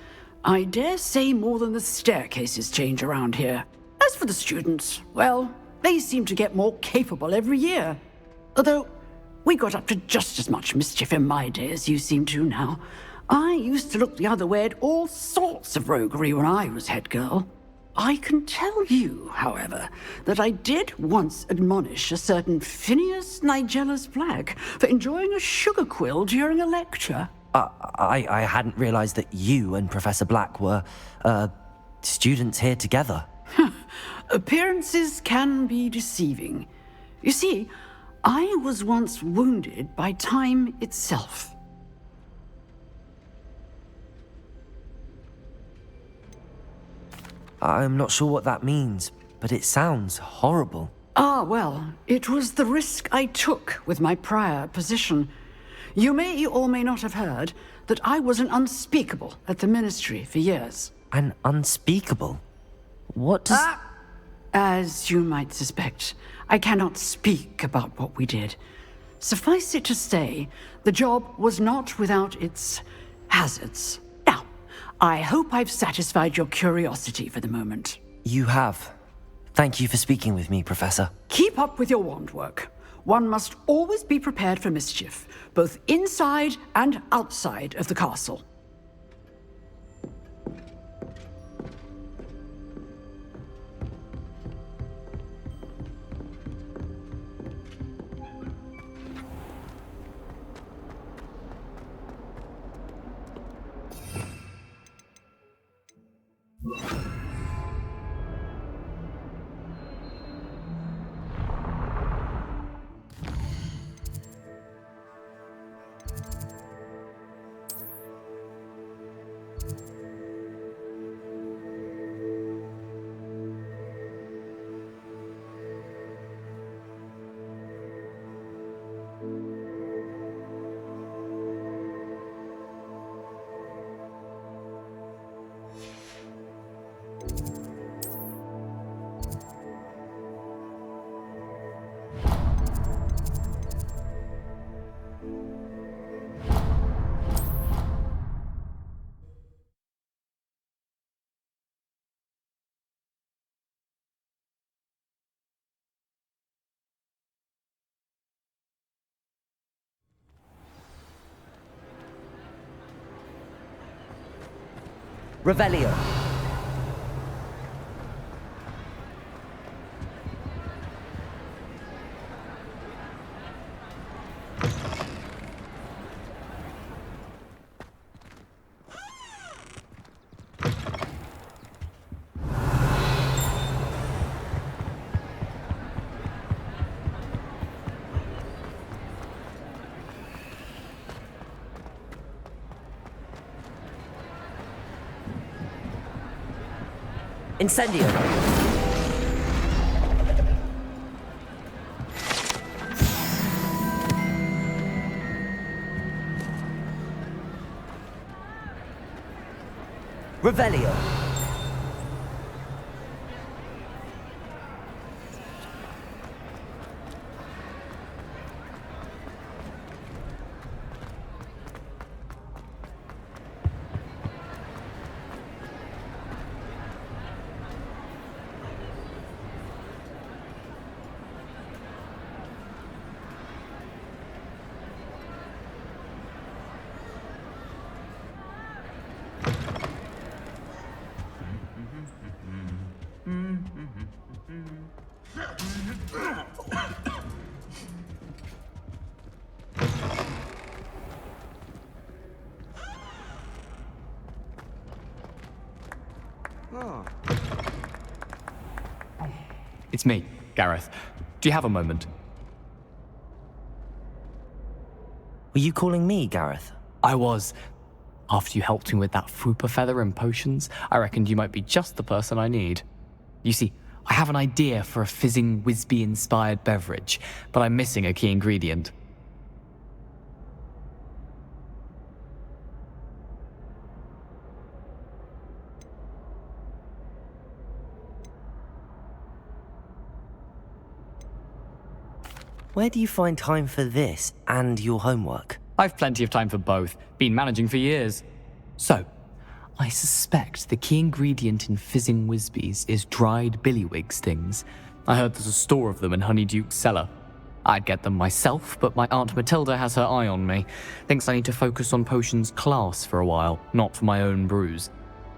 I dare say more than the staircases change around here. As for the students, well, they seem to get more capable every year. Although, we got up to just as much mischief in my day as you seem to now. I used to look the other way at all sorts of roguery when I was head girl. I can tell you, however, that I did once admonish a certain Phineas Nigella's Black for enjoying a sugar quill during a lecture. I hadn't realized that you and Professor Black were, students here together. Appearances can be deceiving. You see, I was once wounded by time itself. I'm not sure what that means, but it sounds horrible. Ah, well, it was the risk I took with my prior position. You may or may not have heard that I was an unspeakable at the Ministry for years. An unspeakable? What does... As you might suspect, I cannot speak about what we did. Suffice it to say, the job was not without its hazards. Now, I hope I've satisfied your curiosity for the moment. You have. Thank you for speaking with me, Professor. Keep up with your wand work. One must always be prepared for mischief, both inside and outside of the castle. Revelio. Incendio. Revelio. It's me, Gareth. Do you have a moment? Were you calling me, Gareth? I was. After you helped me with that Fupa feather and potions, I reckoned you might be just the person I need. You see, I have an idea for a fizzing Wisby-inspired beverage, but I'm missing a key ingredient. Where do you find time for this and your homework? I've plenty of time for both. Been managing for years. So, I suspect the key ingredient in fizzing Wisbies is dried billywig stings. I heard there's a store of them in Honeyduke's cellar. I'd get them myself, but my Aunt Matilda has her eye on me. Thinks I need to focus on potions class for a while, not for my own brews.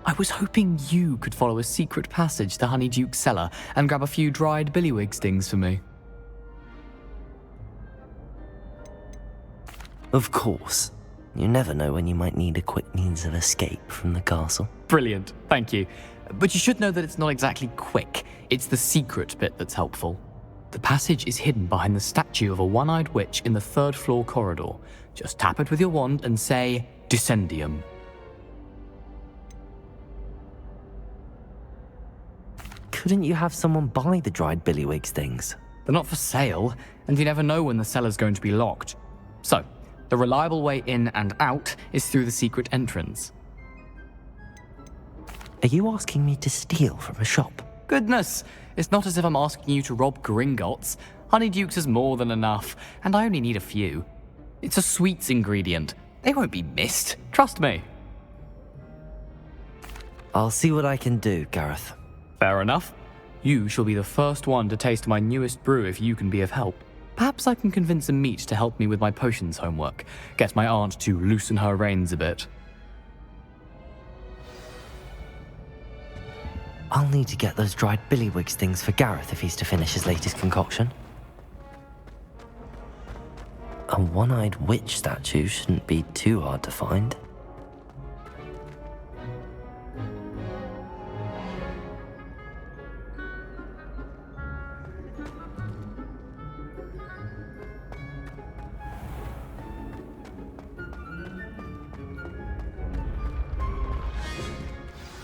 I was hoping you could follow a secret passage to Honeyduke's cellar and grab a few dried billywig stings for me. Of course. You never know when you might need a quick means of escape from the castle. Brilliant, thank you. But you should know that it's not exactly quick. It's the secret bit that's helpful. The passage is hidden behind the statue of a one-eyed witch in the third-floor corridor. Just tap it with your wand and say, Descendium. Couldn't you have someone buy the dried billywig stings? They're not for sale, and you never know when the cellar's going to be locked. So, the reliable way in and out is through the secret entrance. Are you asking me to steal from a shop? Goodness, it's not as if I'm asking you to rob Gringotts. Honeyduke's is more than enough, and I only need a few. It's a sweets ingredient. They won't be missed, trust me. I'll see what I can do, Gareth. Fair enough. You shall be the first one to taste my newest brew if you can be of help. Perhaps I can convince a meat to help me with my potions homework. Get my aunt to loosen her reins a bit. I'll need to get those dried billywig stings for Gareth if he's to finish his latest concoction. A one-eyed witch statue shouldn't be too hard to find.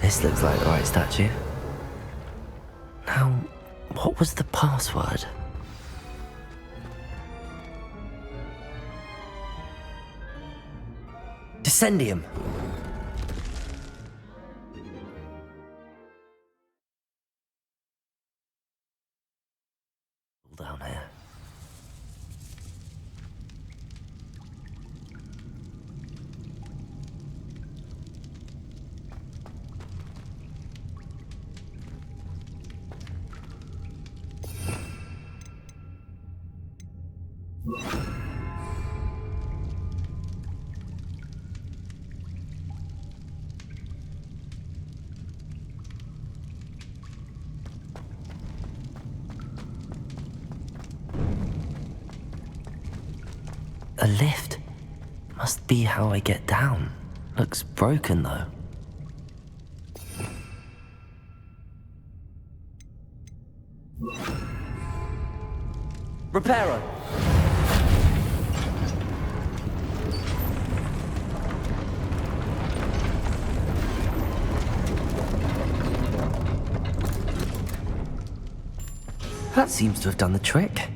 This looks like the right statue. Now, what was the password? Descendium. Down here. A lift. Must be how I get down. Looks broken though. Reparo. That seems to have done the trick.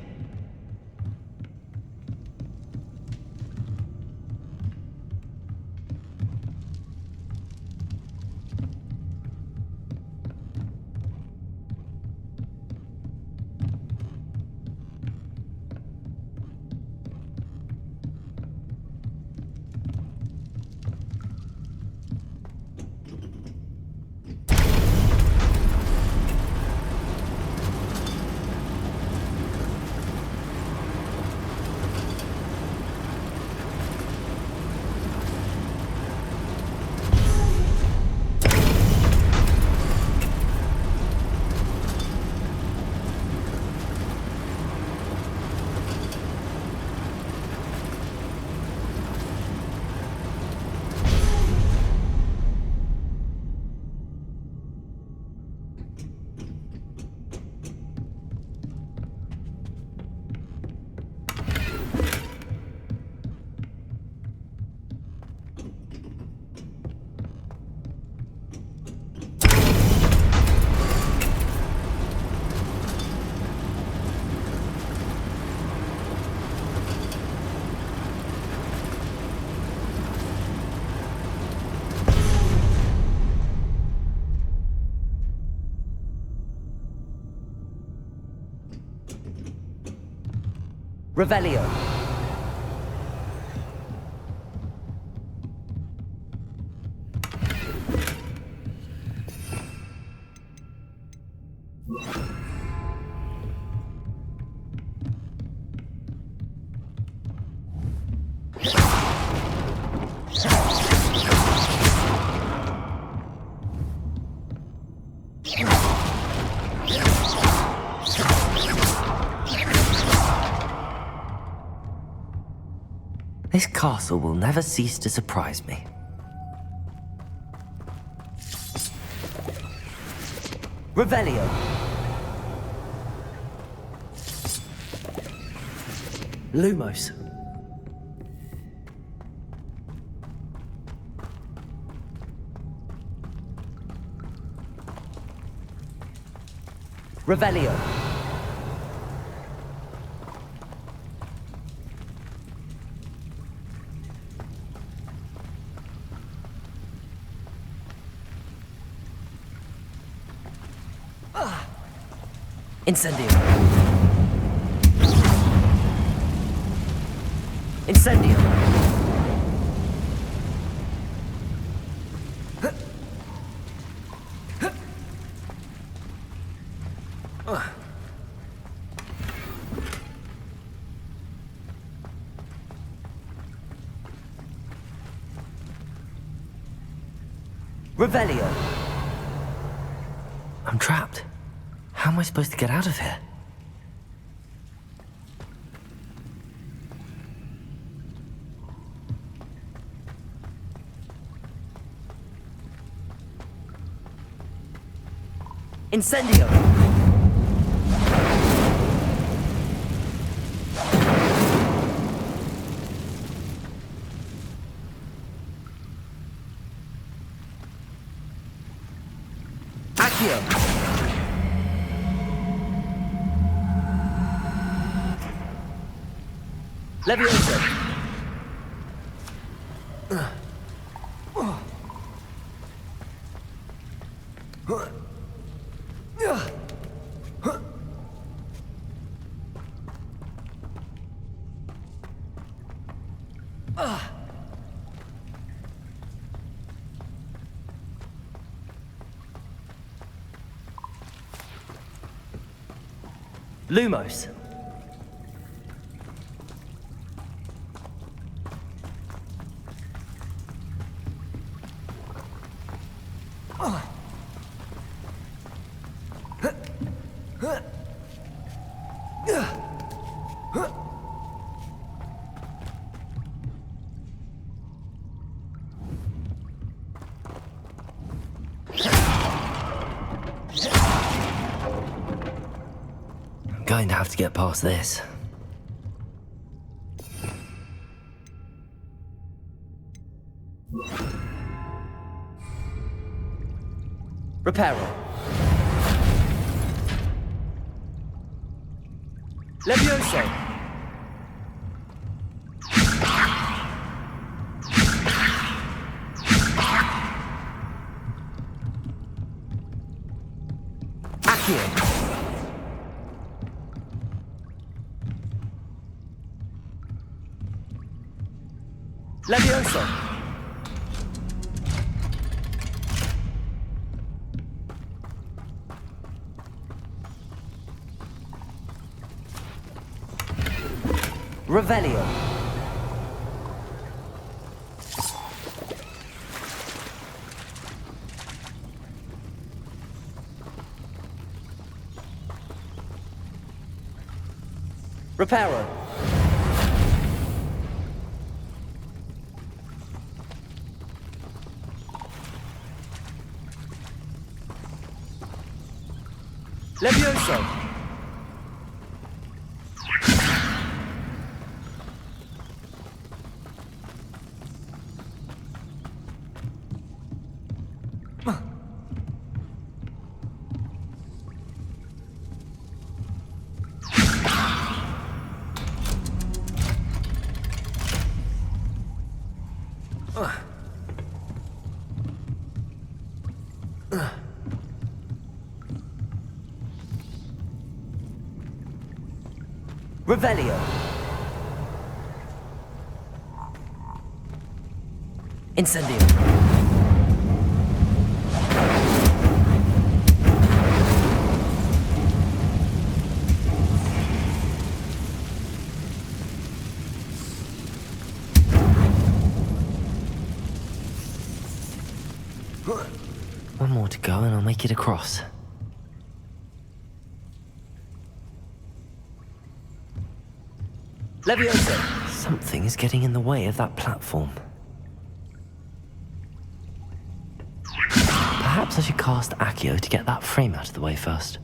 Revelio. This castle will never cease to surprise me. Revelio. Lumos. Revelio. Incendio. Incendio. Revelio. I'm trapped. How am I supposed to get out of here? Incendio! Accio! Levioso! Lumos. I'm going to have to get past this. Reparo. Levioso. Accio. Levioso. Revelio. Reparo. Levioso. Revelio. Incendio. One more to go and I'll make it across. Leviosa! Something is getting in the way of that platform. Perhaps I should cast Accio to get that frame out of the way first.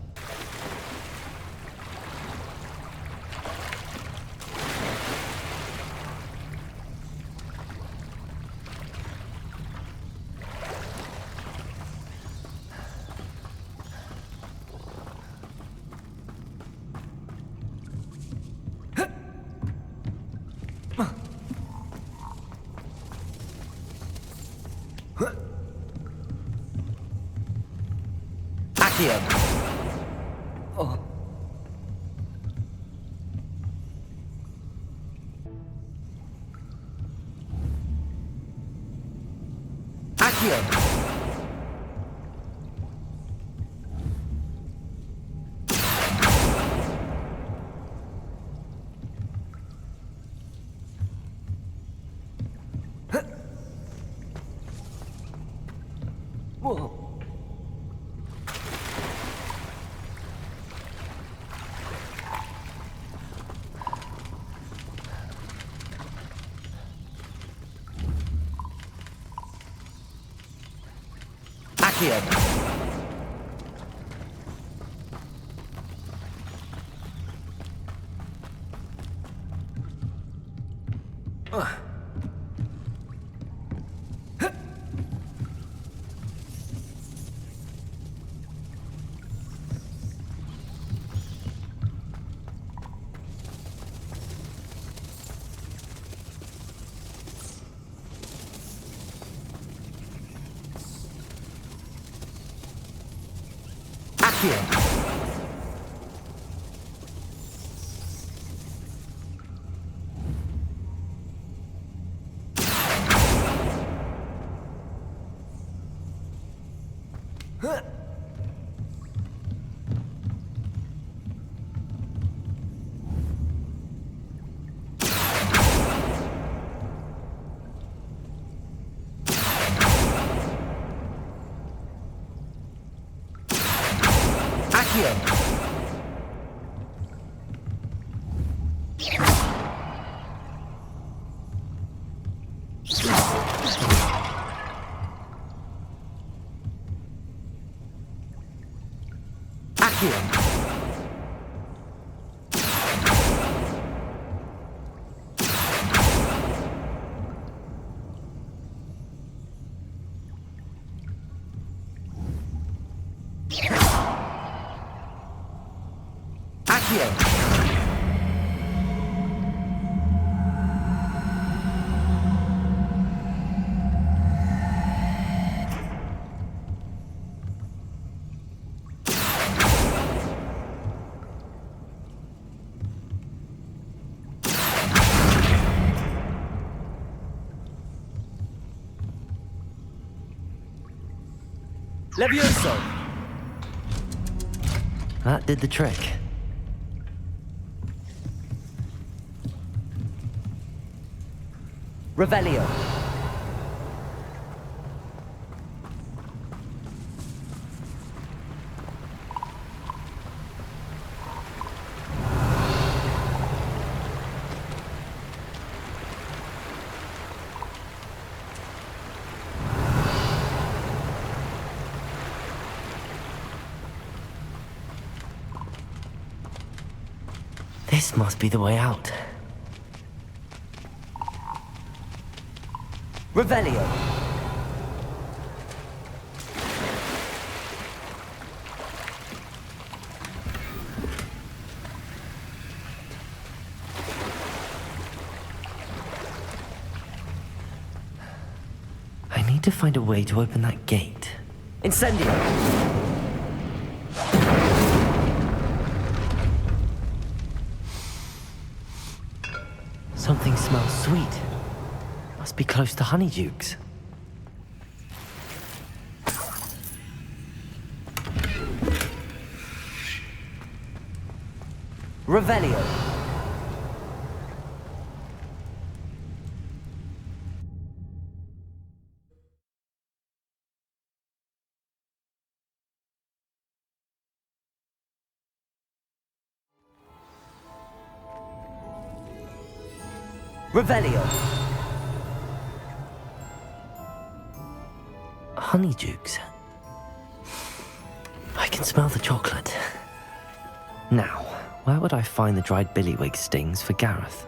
Accio! Oh. Accio! Whoa. Accio. Accio. Accio. Levioso! That did the trick. Revelio. This must be the way out. Revelio. I need to find a way to open that gate. Incendio. Something smells sweet. Must be close to Honeydukes. Revelio. Revelio. Honeydukes. I can smell the chocolate. Now, where would I find the dried billywig stings for Gareth?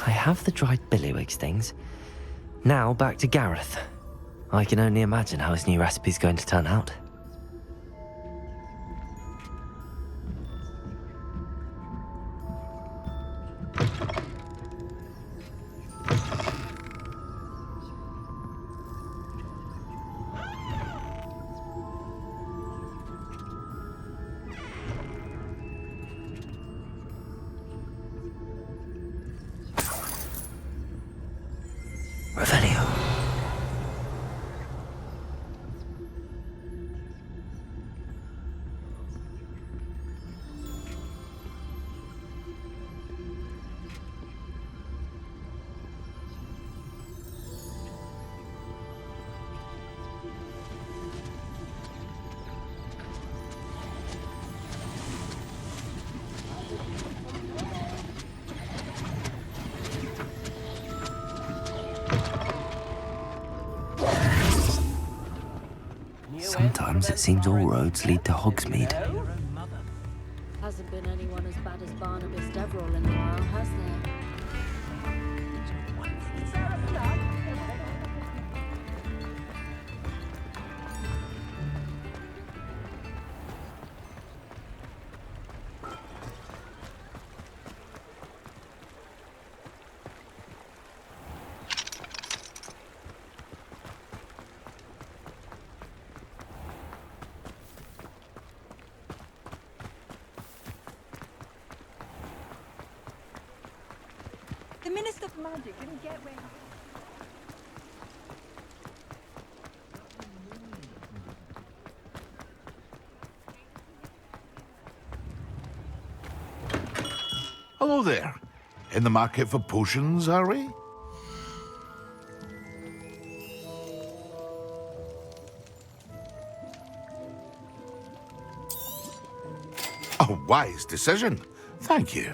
I have the dried billywig stings. Now back to Gareth. I can only imagine how his new recipe's going to turn out. Revelio. Sometimes it seems all roads lead to Hogsmeade. Hasn't been anyone as bad as Barnabas Deverell in a while, has there? The Minister for Magic didn't get where... Hello there. In the market for potions, are we? A wise decision. Thank you.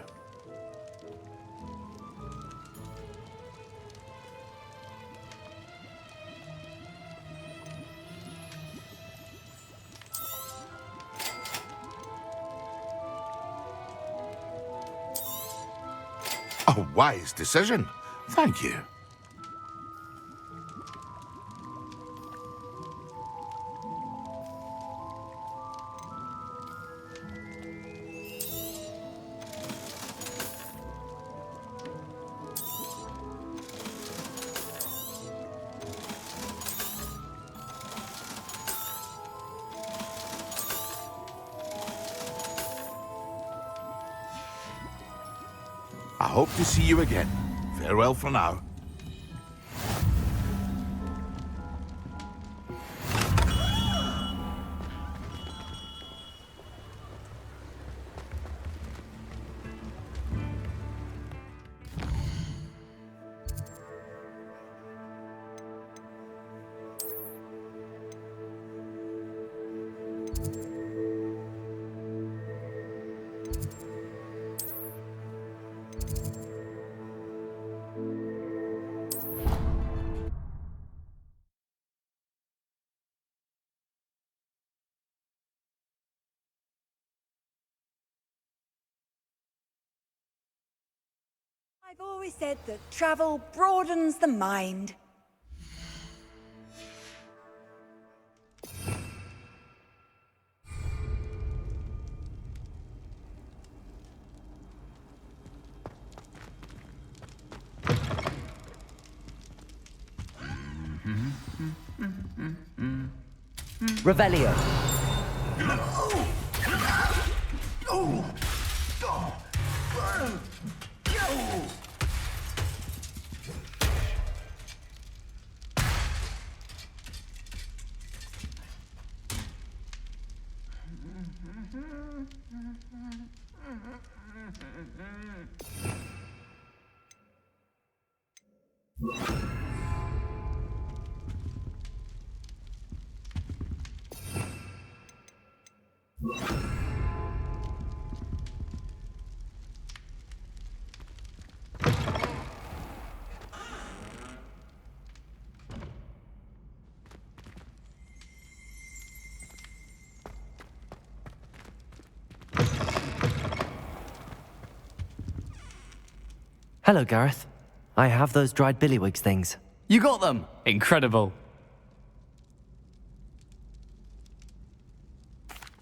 A wise decision. Thank you. I hope to see you again. Farewell for now. I've always said that travel broadens the mind. Revelio. Hello, Gareth. I have those dried billywigs things. You got them! Incredible.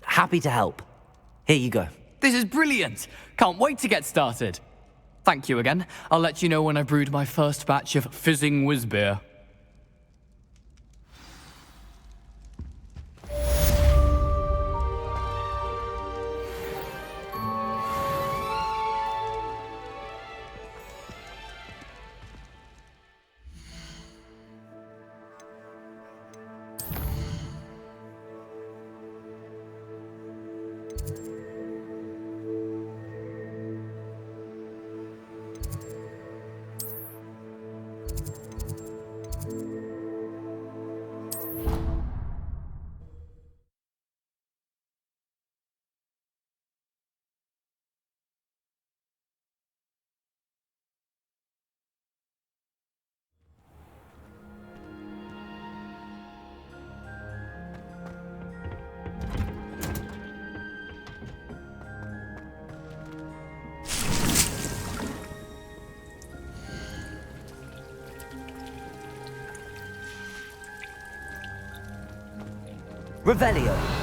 Happy to help. Here you go. This is brilliant! Can't wait to get started. Thank you again. I'll let you know when I brewed my first batch of fizzing whiz beer. Revelio.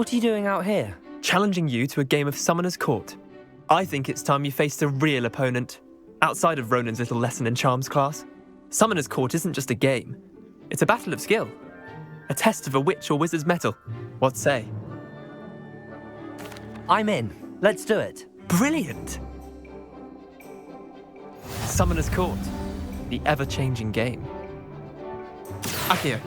What are you doing out here? Challenging you to a game of Summoner's Court. I think it's time you faced a real opponent, outside of Ronan's little lesson in charms class. Summoner's Court isn't just a game. It's a battle of skill. A test of a witch or wizard's mettle. What say? I'm in. Let's do it. Brilliant! Summoner's Court. The ever-changing game. Akio.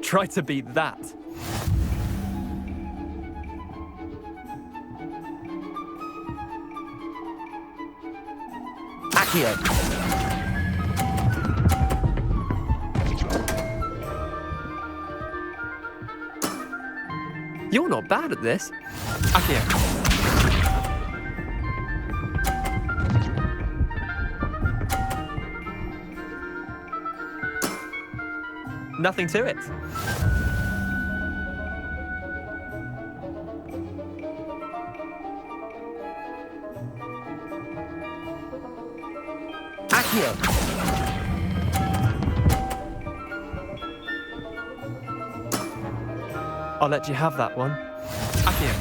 Try to beat that. Akio. You're not bad at this. Akio. Nothing to it. Akio. I'll let you have that one. Akio.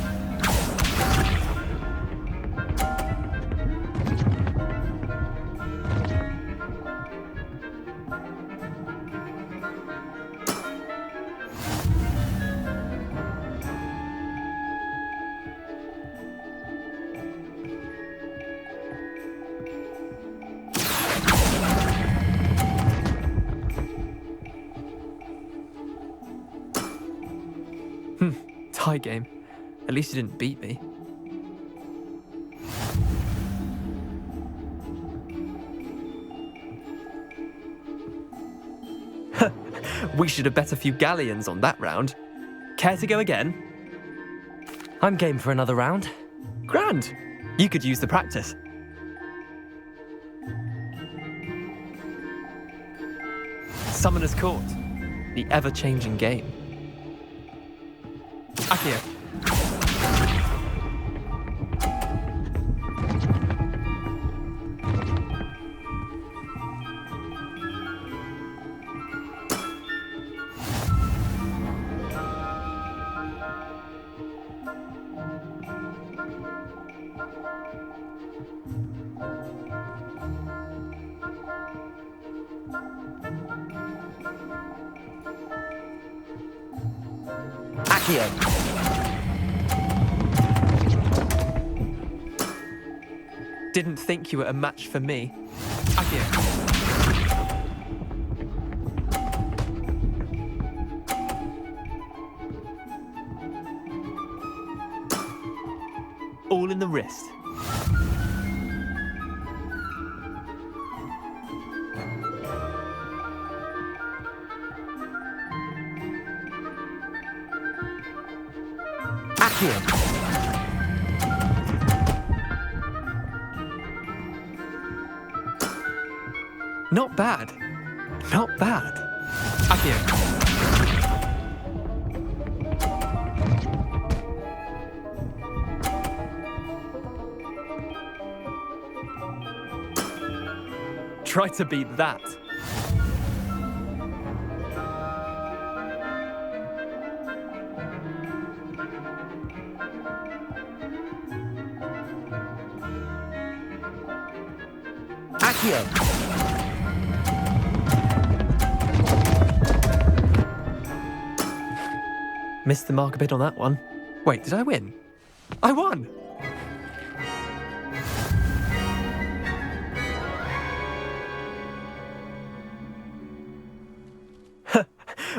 Hi, game. At least you didn't beat me. We should have bet a few galleons on that round. Care to go again? I'm game for another round. Grand. You could use the practice. Summoner's Court. The ever-changing game. Akio. Akio. Didn't think you were a match for me. Akio. All in the wrist. Akio. Not bad. Not bad. Akio. Try to beat that. Akio. Missed the mark a bit on that one. Wait, did I win? I won!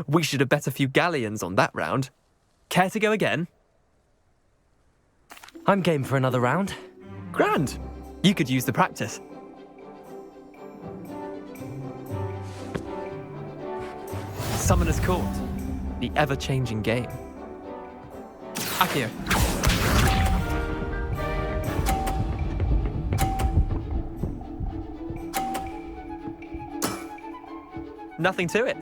We should have bet a few galleons on that round. Care to go again? I'm game for another round. Grand. You could use the practice. Summoner's Court. The ever-changing game. Akio. Nothing to it.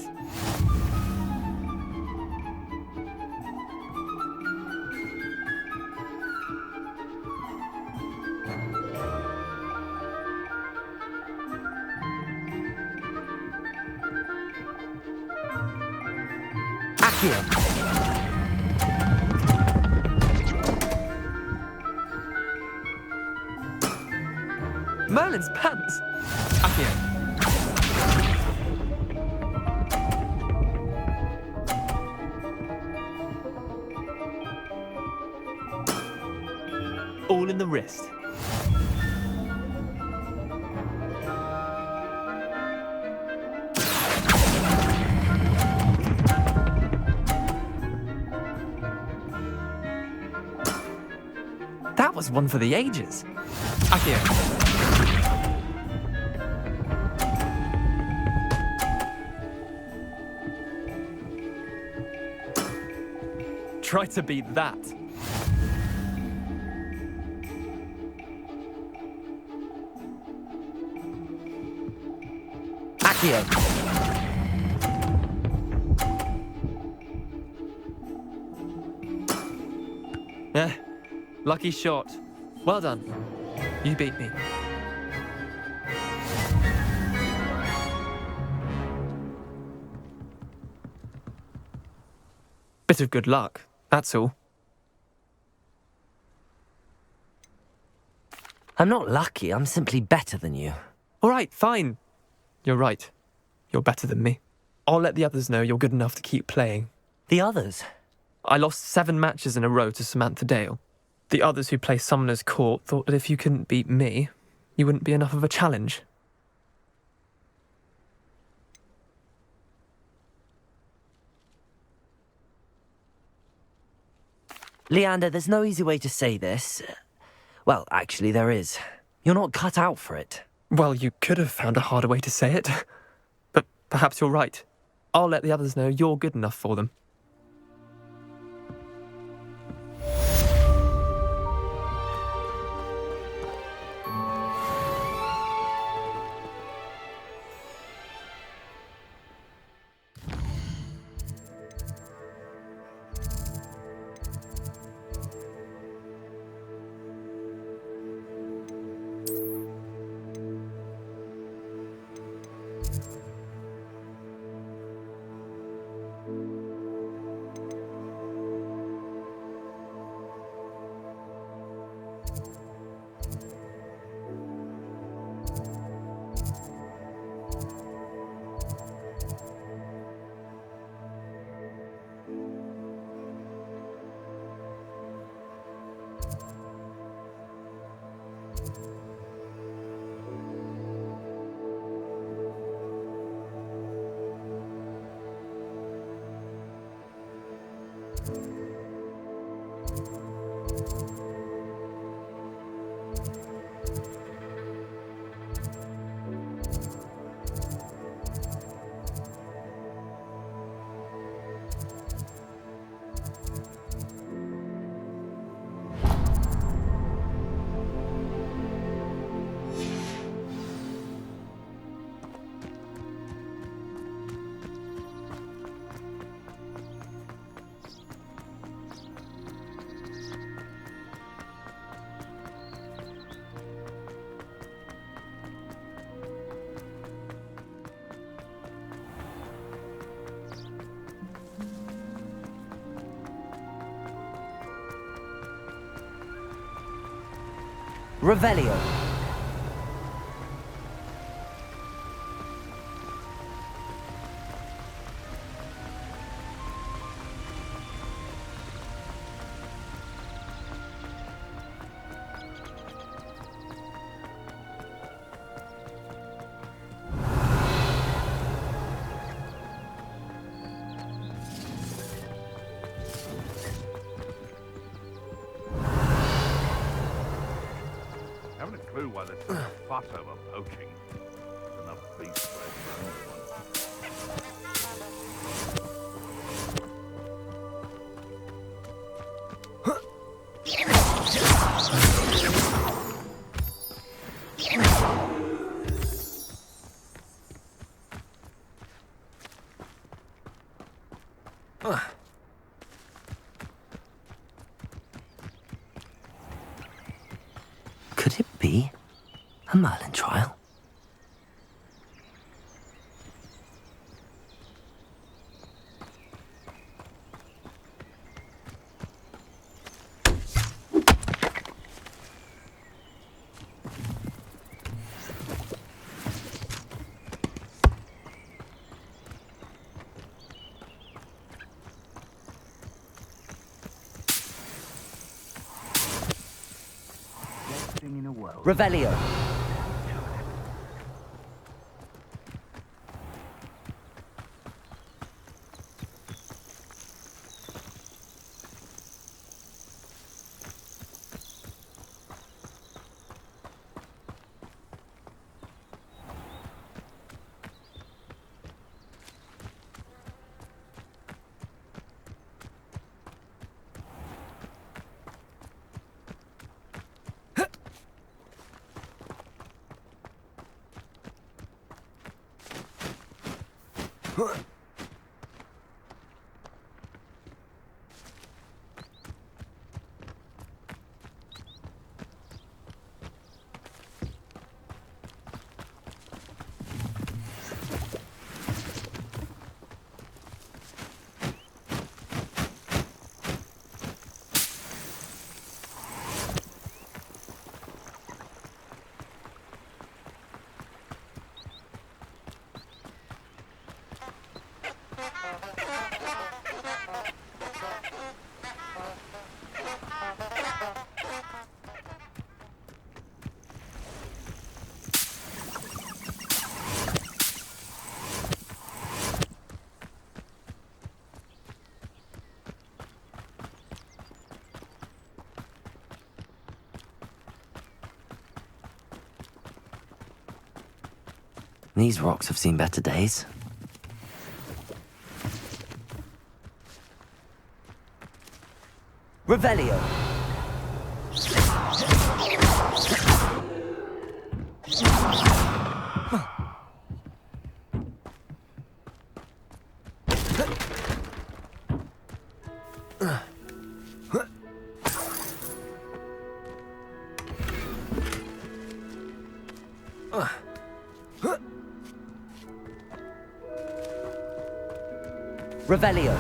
Akio. Merlin's pants. Akio. All in the wrist. That was one for the ages. Akio. Try to beat that. Akio. Lucky shot. Well done. You beat me. Bit of good luck, that's all. I'm not lucky, I'm simply better than you. All right, fine. You're right. You're better than me. I'll let the others know you're good enough to keep playing. The others? I lost 7 matches in a row to Samantha Dale. The others who play Summoner's Court thought that if you couldn't beat me, you wouldn't be enough of a challenge. Leander, there's no easy way to say this. Well, actually, there is. You're not cut out for it. Well, you could have found a harder way to say it. But perhaps you're right. I'll let the others know you're good enough for them. Revelio. Haven't a clue why there's such a fuss over poaching. Enough beast bread for anyone. Could it be a Merlin trial? Revelio. These rocks have seen better days. Revelio. Revelio.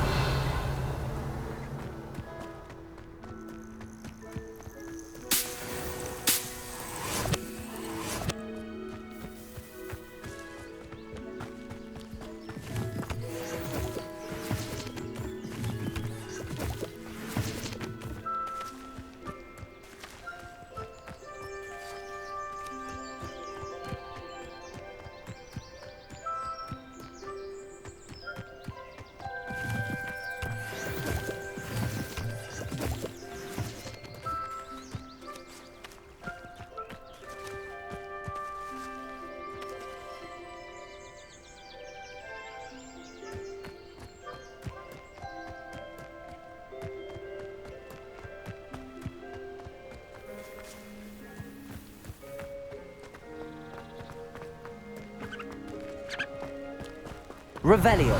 Revelio.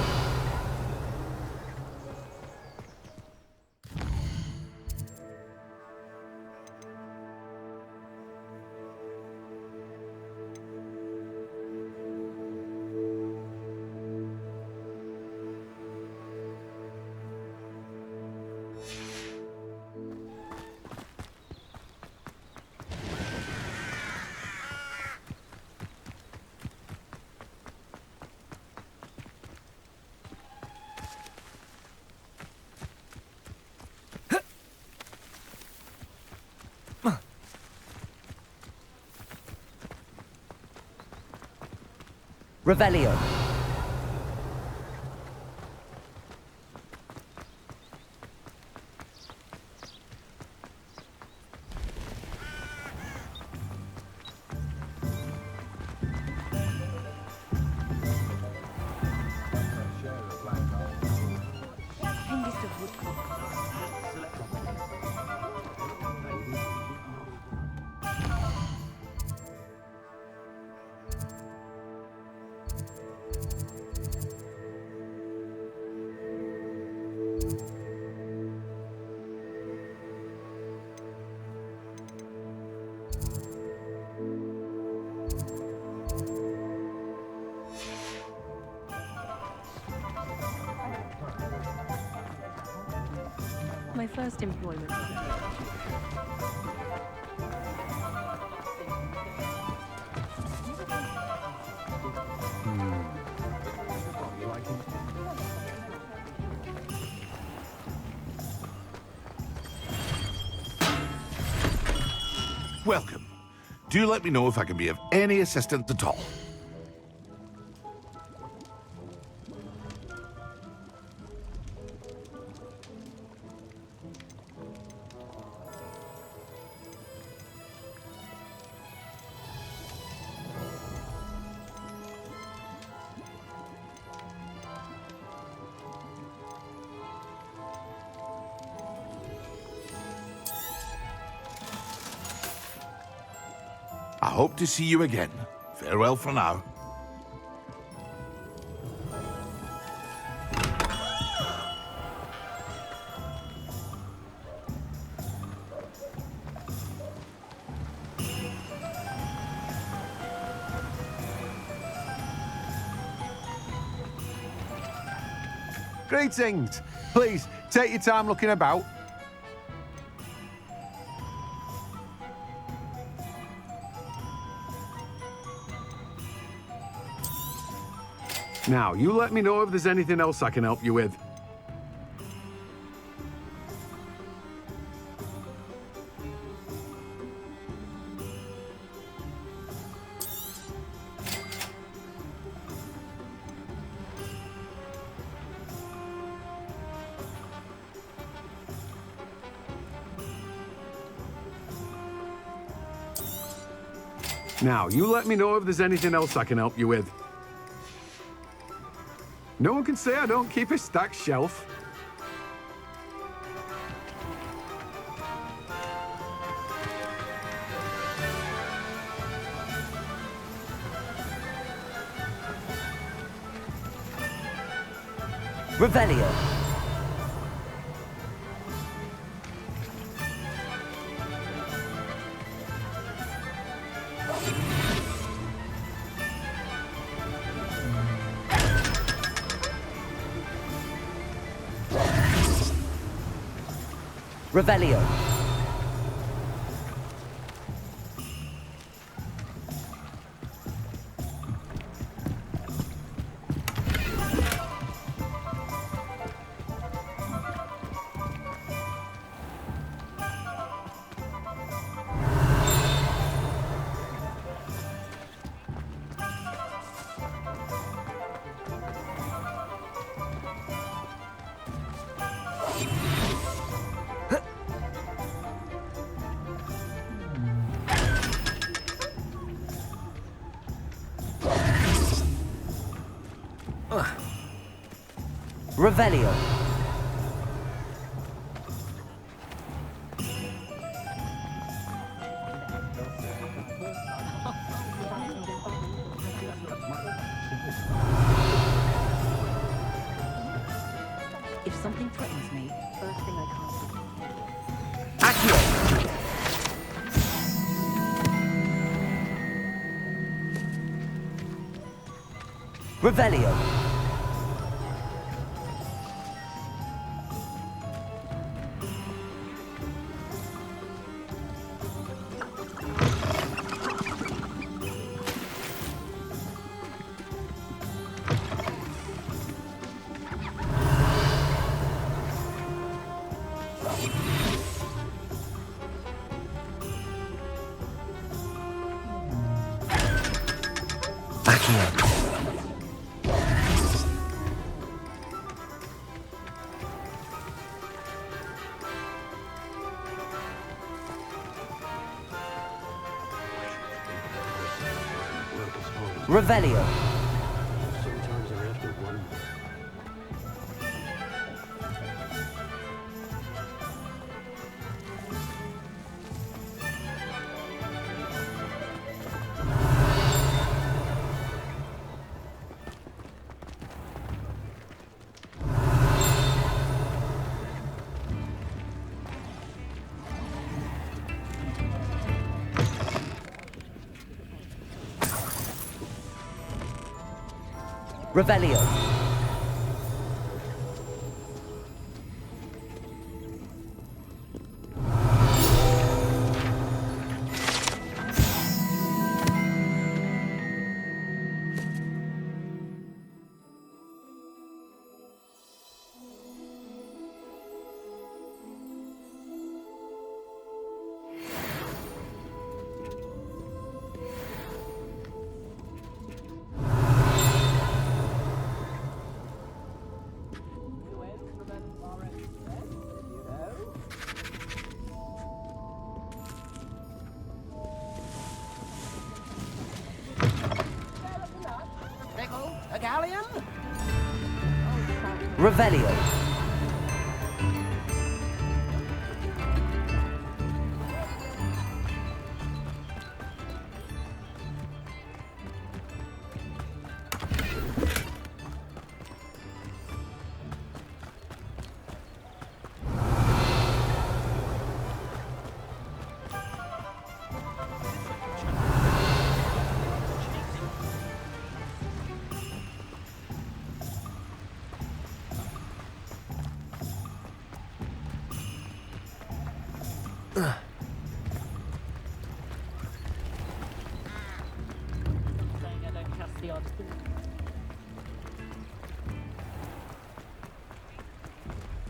Revelio. My first employment. Welcome. Do let me know if I can be of any assistance at all. I hope to see you again. Farewell for now. Greetings. Please, take your time looking about. Now, you let me know if there's anything else I can help you with. Now, you let me know if there's anything else I can help you with. No one can say I don't keep a stacked shelf. Revelio. Revelio. Revelio. If something threatens me, first thing I can't do. Accio. Revelio. Revelio. Sometimes I have to wonder. Revelio. A galleon? Revelio.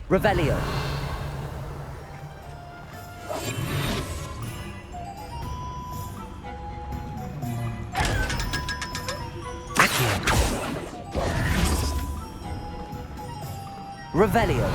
Revelio. Revelio.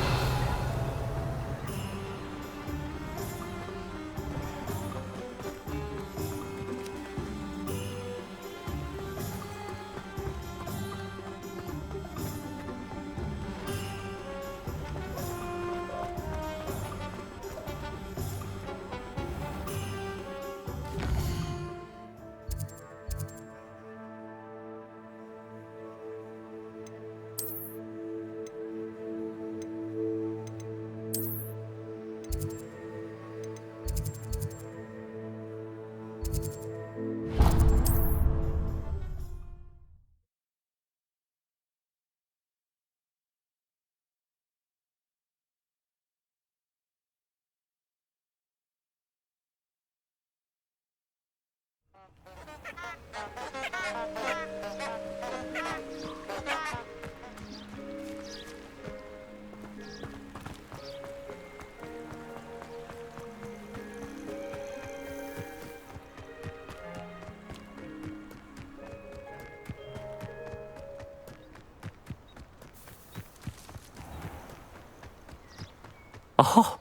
Oh,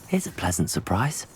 here's a pleasant surprise.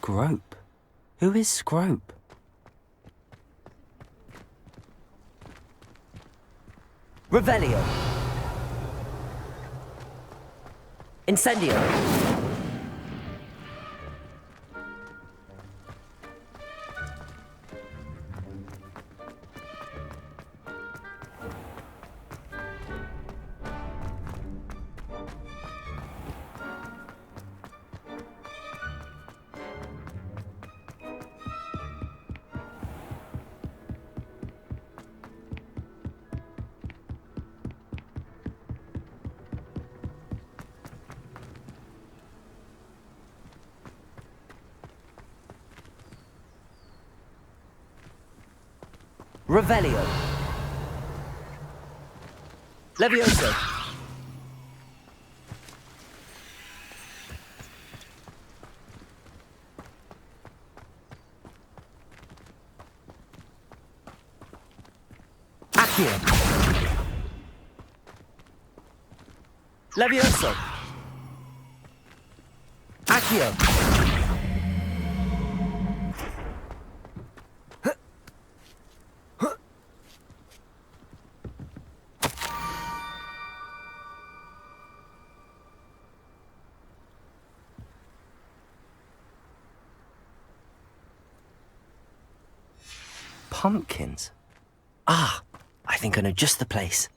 Scrope? Who is Scrope? Revelio. Incendio. Revelio. Levioso. Accio. Levioso. Accio. Pumpkins? Ah, I think I know just the place.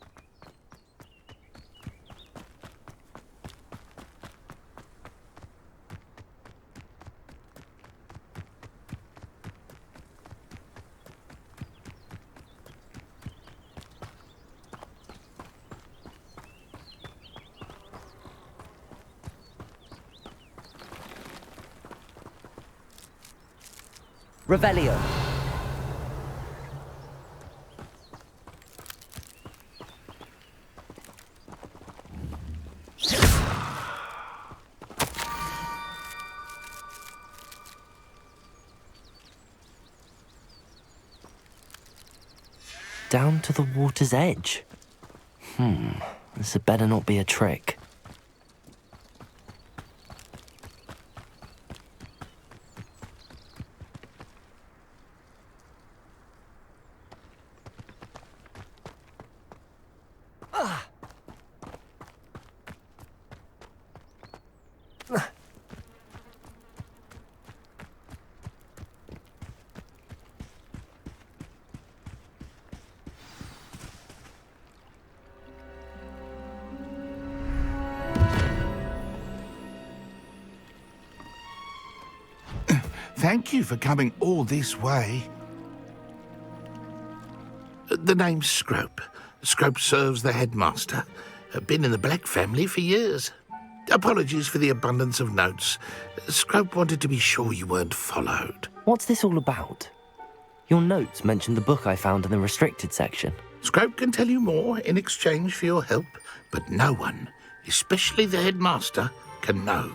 Revelio. Down to the water's edge. This had better not be a trick. Thank you for coming all this way. The name's Scrope. Scrope serves the headmaster. Been in the Black family for years. Apologies for the abundance of notes. Scrope wanted to be sure you weren't followed. What's this all about? Your notes mentioned the book I found in the restricted section. Scrope can tell you more in exchange for your help, but no one, especially the headmaster, can know.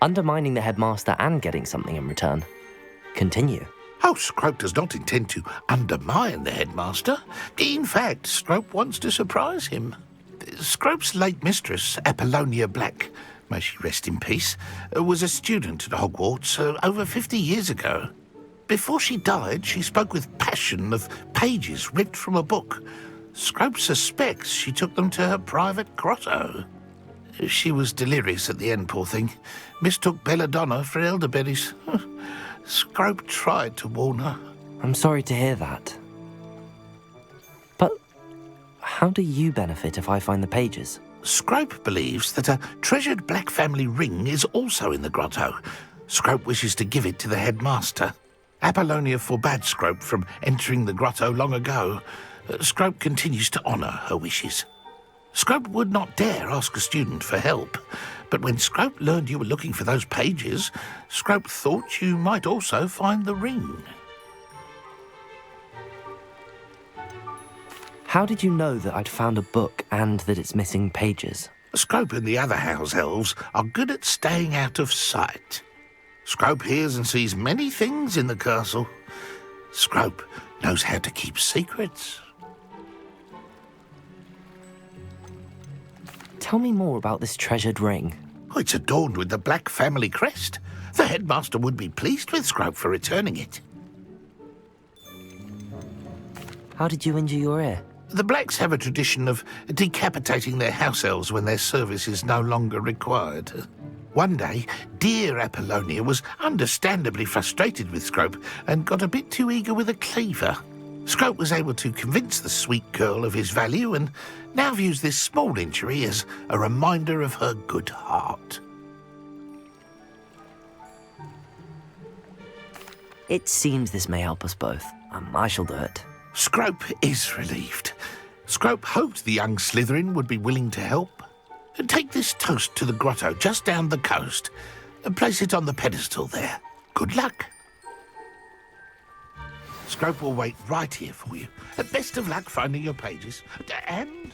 Undermining the headmaster and getting something in return. Continue. Oh, Scrope does not intend to undermine the headmaster. In fact, Scrope wants to surprise him. Scrope's late mistress, Apollonia Black, may she rest in peace, was a student at Hogwarts over 50 years ago. Before she died, she spoke with passion of pages ripped from a book. Scrope suspects she took them to her private grotto. She was delirious at the end, poor thing. Mistook belladonna for elderberries. Scrope tried to warn her. I'm sorry to hear that. But how do you benefit if I find the pages? Scrope believes that a treasured Black family ring is also in the grotto. Scrope wishes to give it to the headmaster. Apollonia forbade Scrope from entering the grotto long ago. Scrope continues to honour her wishes. Scrope would not dare ask a student for help, but when Scrope learned you were looking for those pages, Scrope thought you might also find the ring. How did you know that I'd found a book and that it's missing pages? Scrope and the other house elves are good at staying out of sight. Scrope hears and sees many things in the castle. Scrope knows how to keep secrets. Tell me more about this treasured ring. Oh, it's adorned with the Black family crest. The headmaster would be pleased with Scrope for returning it. How did you injure your ear? The Blacks have a tradition of decapitating their house elves when their service is no longer required. One day, dear Apollonia was understandably frustrated with Scrope and got a bit too eager with a cleaver. Scrope was able to convince the sweet girl of his value and now views this small injury as a reminder of her good heart. It seems this may help us both. I shall do it. Scrope is relieved. Scrope hoped the young Slytherin would be willing to help. Take this toast to the grotto just down the coast and place it on the pedestal there. Good luck. Scrope will wait right here for you. Best of luck finding your pages. And...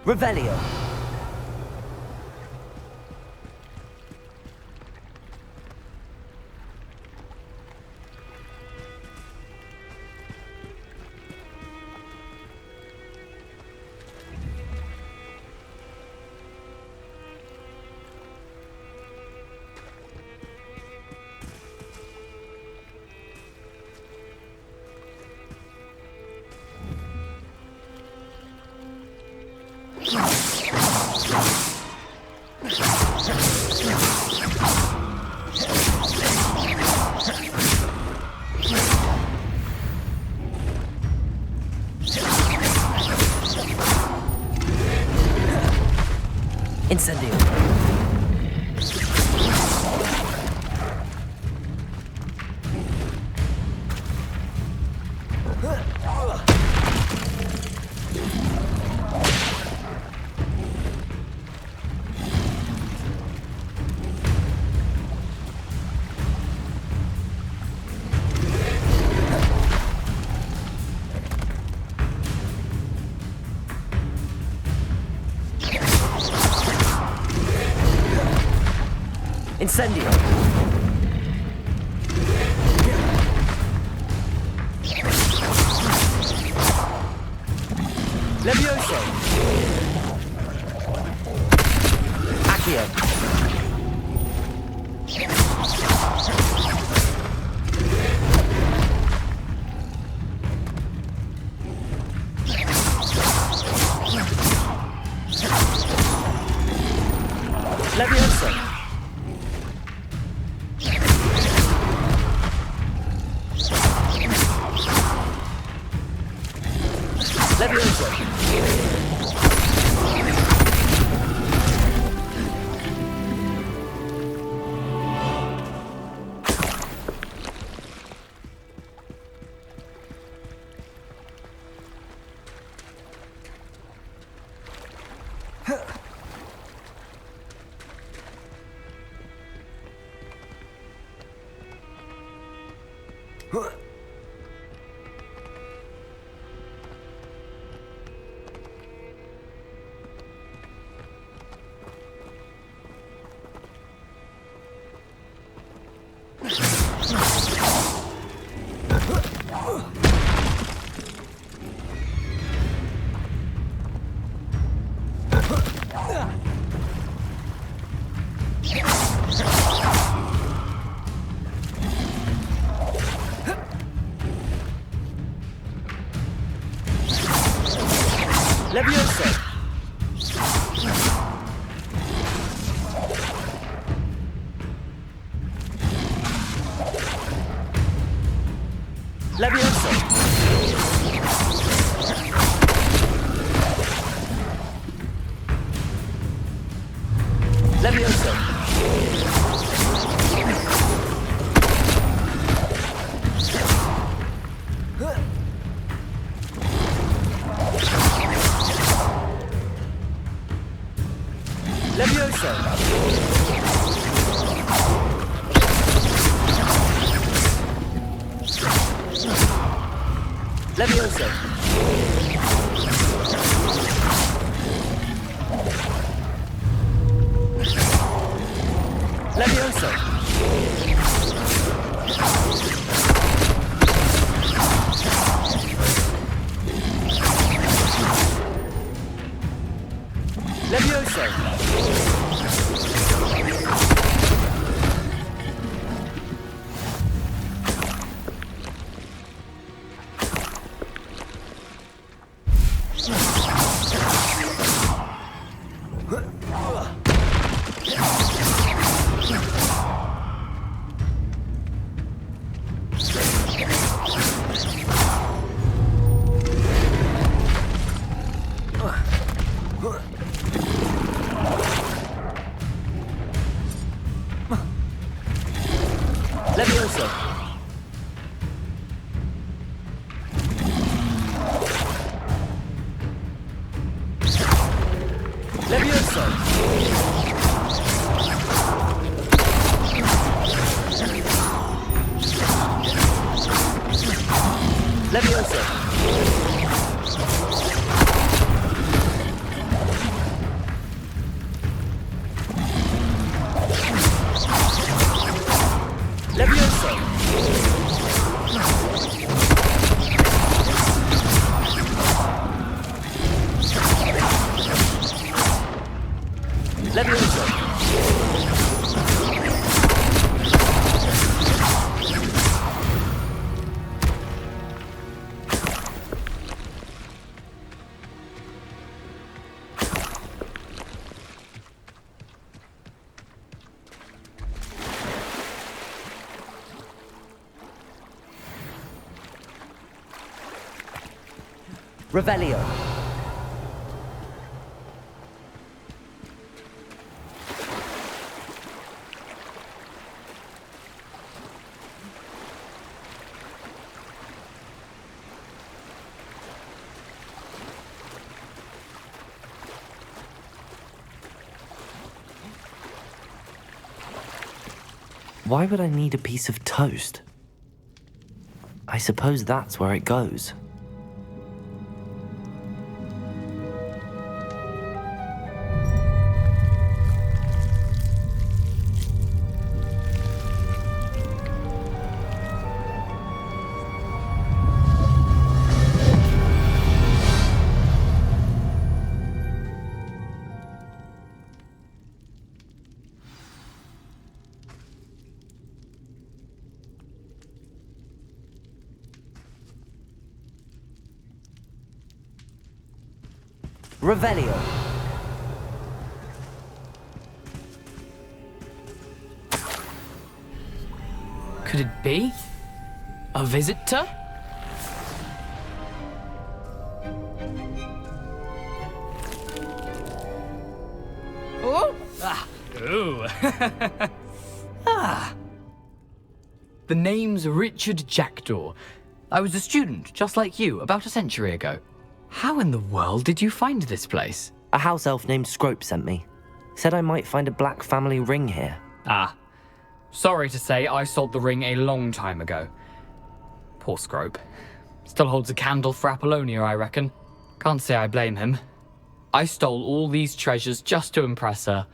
Revelio. Incendio. Incendio. Levioso. Accio. Levioso. Levioso. Levioso. Levioso. Levioso. Levioso. Levioso. Levioso. Levioso. Levioso. Revelio. Why would I need a piece of toast? I suppose that's where it goes. Revelio. Could it be? A visitor? Oh! Ah! Ooh! Ah! The name's Richard Jackdaw. I was a student, just like you, about a century ago. How in the world did you find this place? A house elf named Scrope sent me. Said I might find a black family ring here. Ah. Sorry to say, I sold the ring a long time ago. Poor Scrope. Still holds a candle for Apollonia, I reckon. Can't say I blame him. I stole all these treasures just to impress her.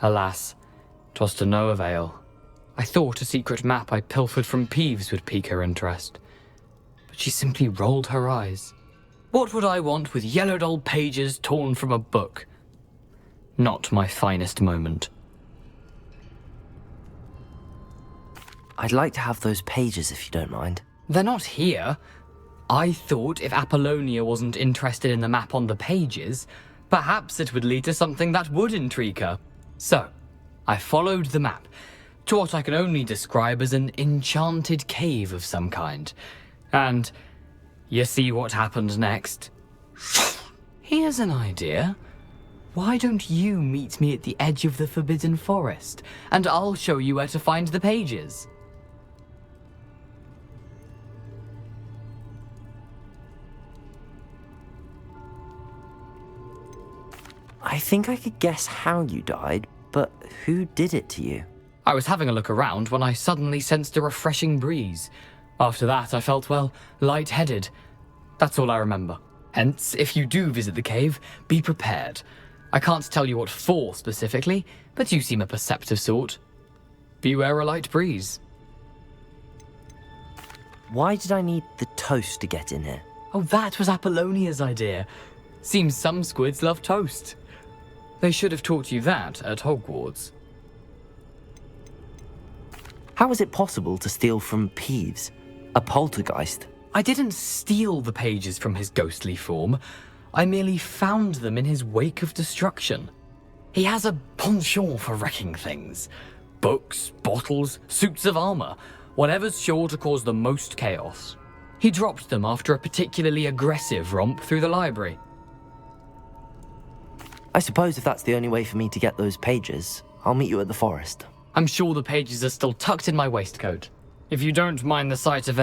Alas, 'twas to no avail. I thought a secret map I pilfered from Peeves would pique her interest. But she simply rolled her eyes. What would I want with yellowed old pages torn from a book? Not my finest moment. I'd like to have those pages if you don't mind. They're not here. I thought if Apollonia wasn't interested in the map on the pages, perhaps it would lead to something that would intrigue her. So, I followed the map to what I can only describe as an enchanted cave of some kind. And you see what happened next? Here's an idea. Why don't you meet me at the edge of the Forbidden Forest, and I'll show you where to find the pages? I think I could guess how you died, but who did it to you? I was having a look around when I suddenly sensed a refreshing breeze. After that, I felt, well, lightheaded. That's all I remember. Hence, if you do visit the cave, be prepared. I can't tell you what for specifically, but you seem a perceptive sort. Beware a light breeze. Why did I need the toast to get in here? Oh, that was Apollonia's idea. Seems some squids love toast. They should have taught you that at Hogwarts. How is it possible to steal from Peeves, a poltergeist? I didn't steal the pages from his ghostly form. I merely found them in his wake of destruction. He has a penchant for wrecking things. Books, bottles, suits of armor, whatever's sure to cause the most chaos. He dropped them after a particularly aggressive romp through the library. I suppose if that's the only way for me to get those pages, I'll meet you at the forest. I'm sure the pages are still tucked in my waistcoat. If you don't mind the sight of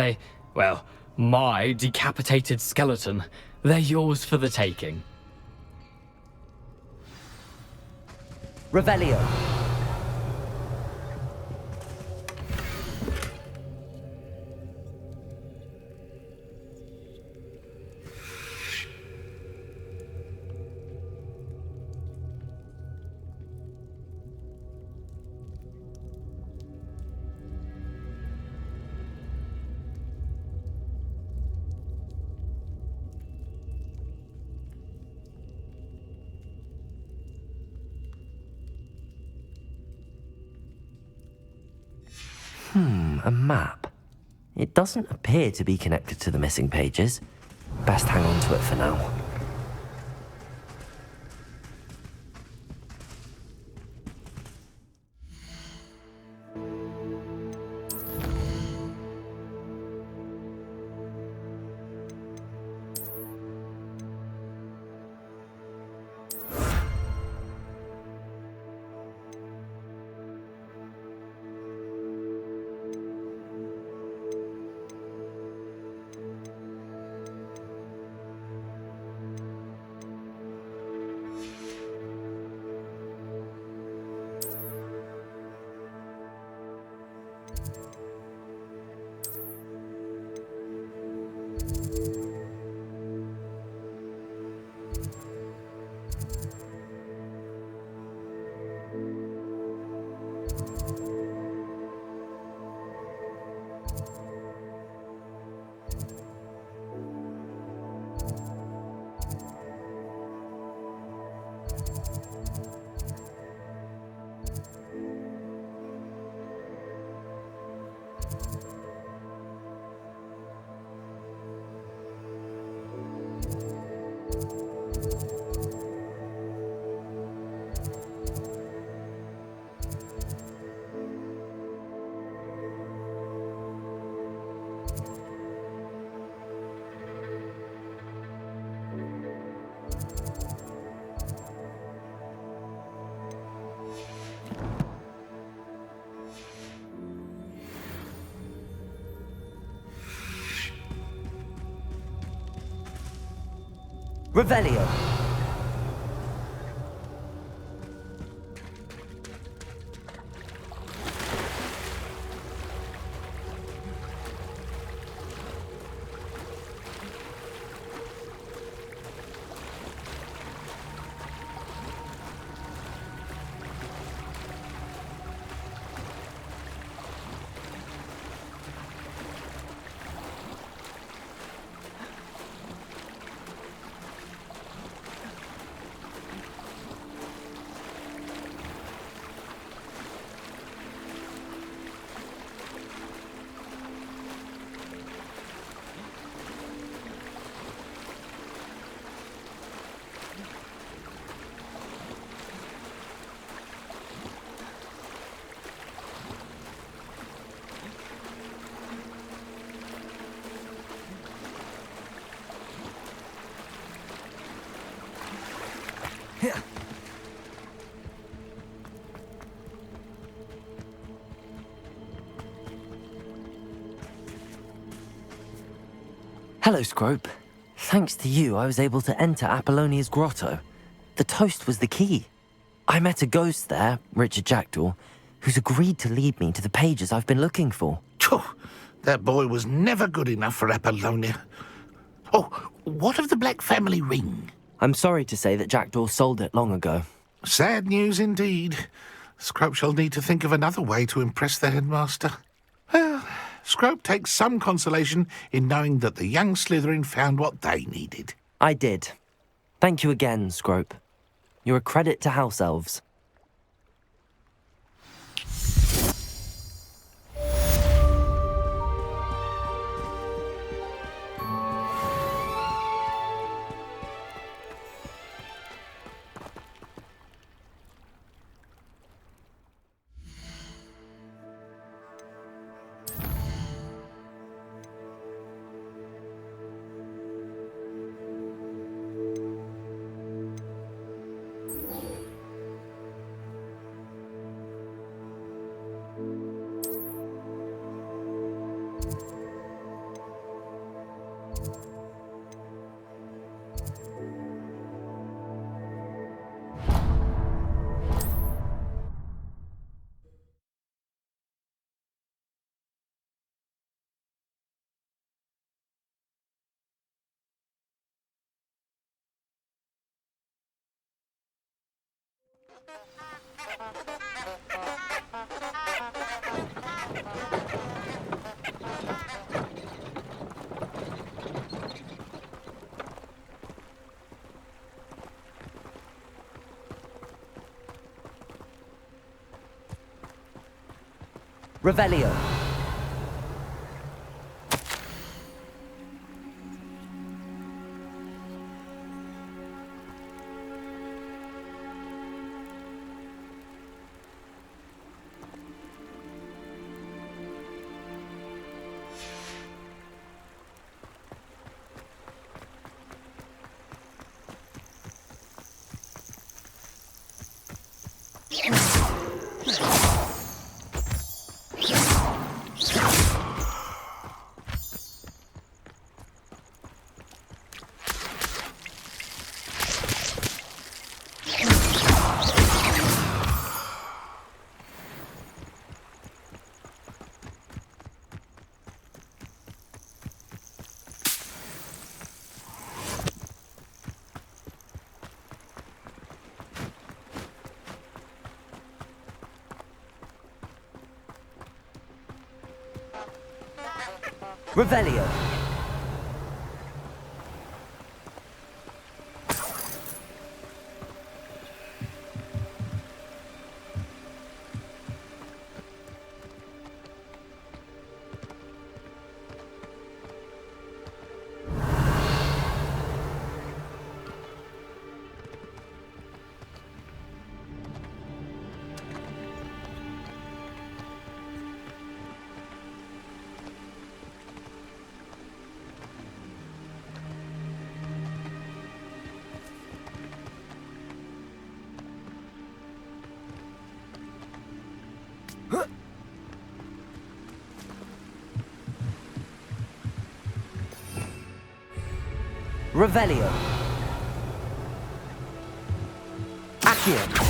my decapitated skeleton, they're yours for the taking. Revelio. A map. It doesn't appear to be connected to the missing pages. Best hang on to it for now. Revelio. Hello, Scrope. Thanks to you, I was able to enter Apollonia's grotto. The toast was the key. I met a ghost there, Richard Jackdaw, who's agreed to lead me to the pages I've been looking for. Phew, that boy was never good enough for Apollonia. Oh, what of the Black family ring? I'm sorry to say that Jackdaw sold it long ago. Sad news indeed. Scrope shall need to think of another way to impress the headmaster. Well, Scrope takes some consolation in knowing that the young Slytherin found what they needed. I did. Thank you again, Scrope. You're a credit to House Elves. Revelio. Revelio. Revelio. Accio.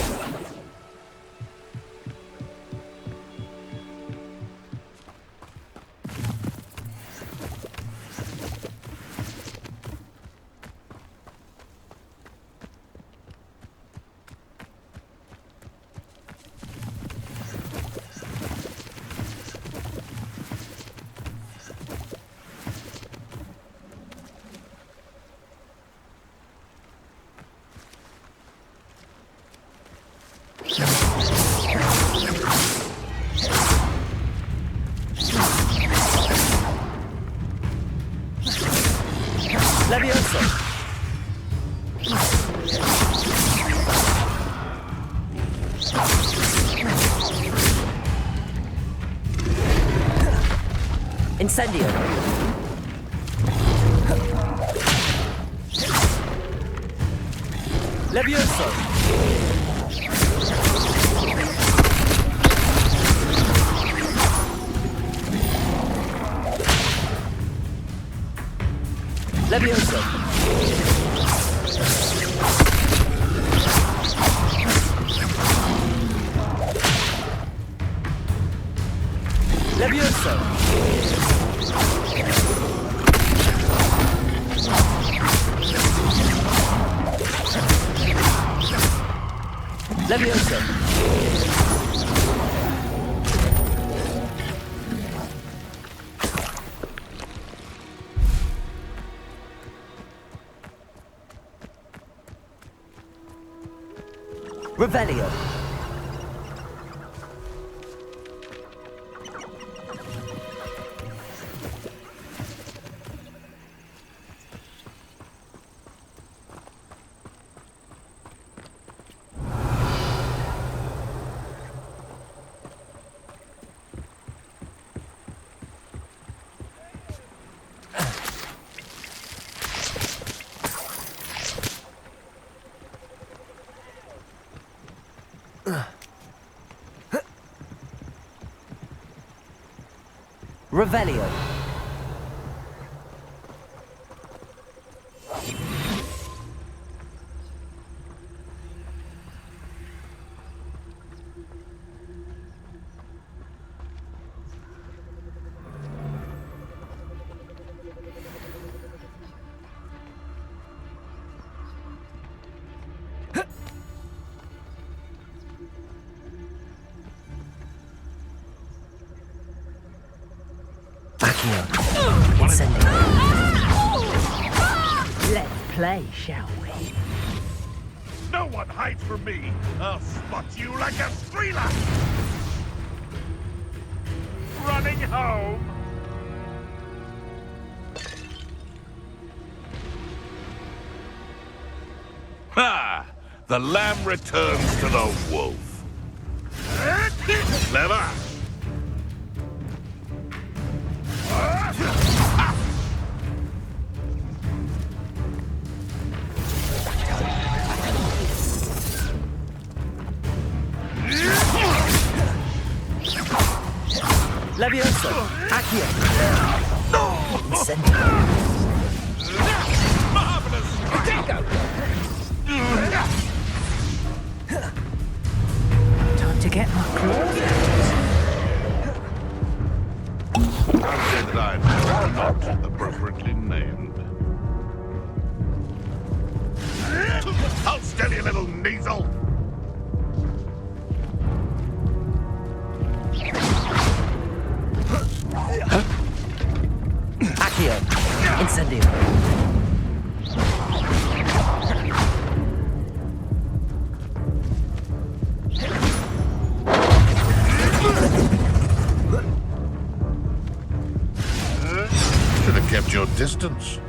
Levioso. Incendio. Levioso. Levioso. Levioso. Levioso. Revelio. Revelio. Let's play, shall we? No one hides from me! I'll spot you like a streeler! Running home! Ha! The lamb returns to the wolf. Clever! Levioso. Accio. Incendio. Marvelous! Time to get my claws out. I'm not appropriately named. Hold steady, little Kneasel! Accio. Incendio. Should have kept your distance.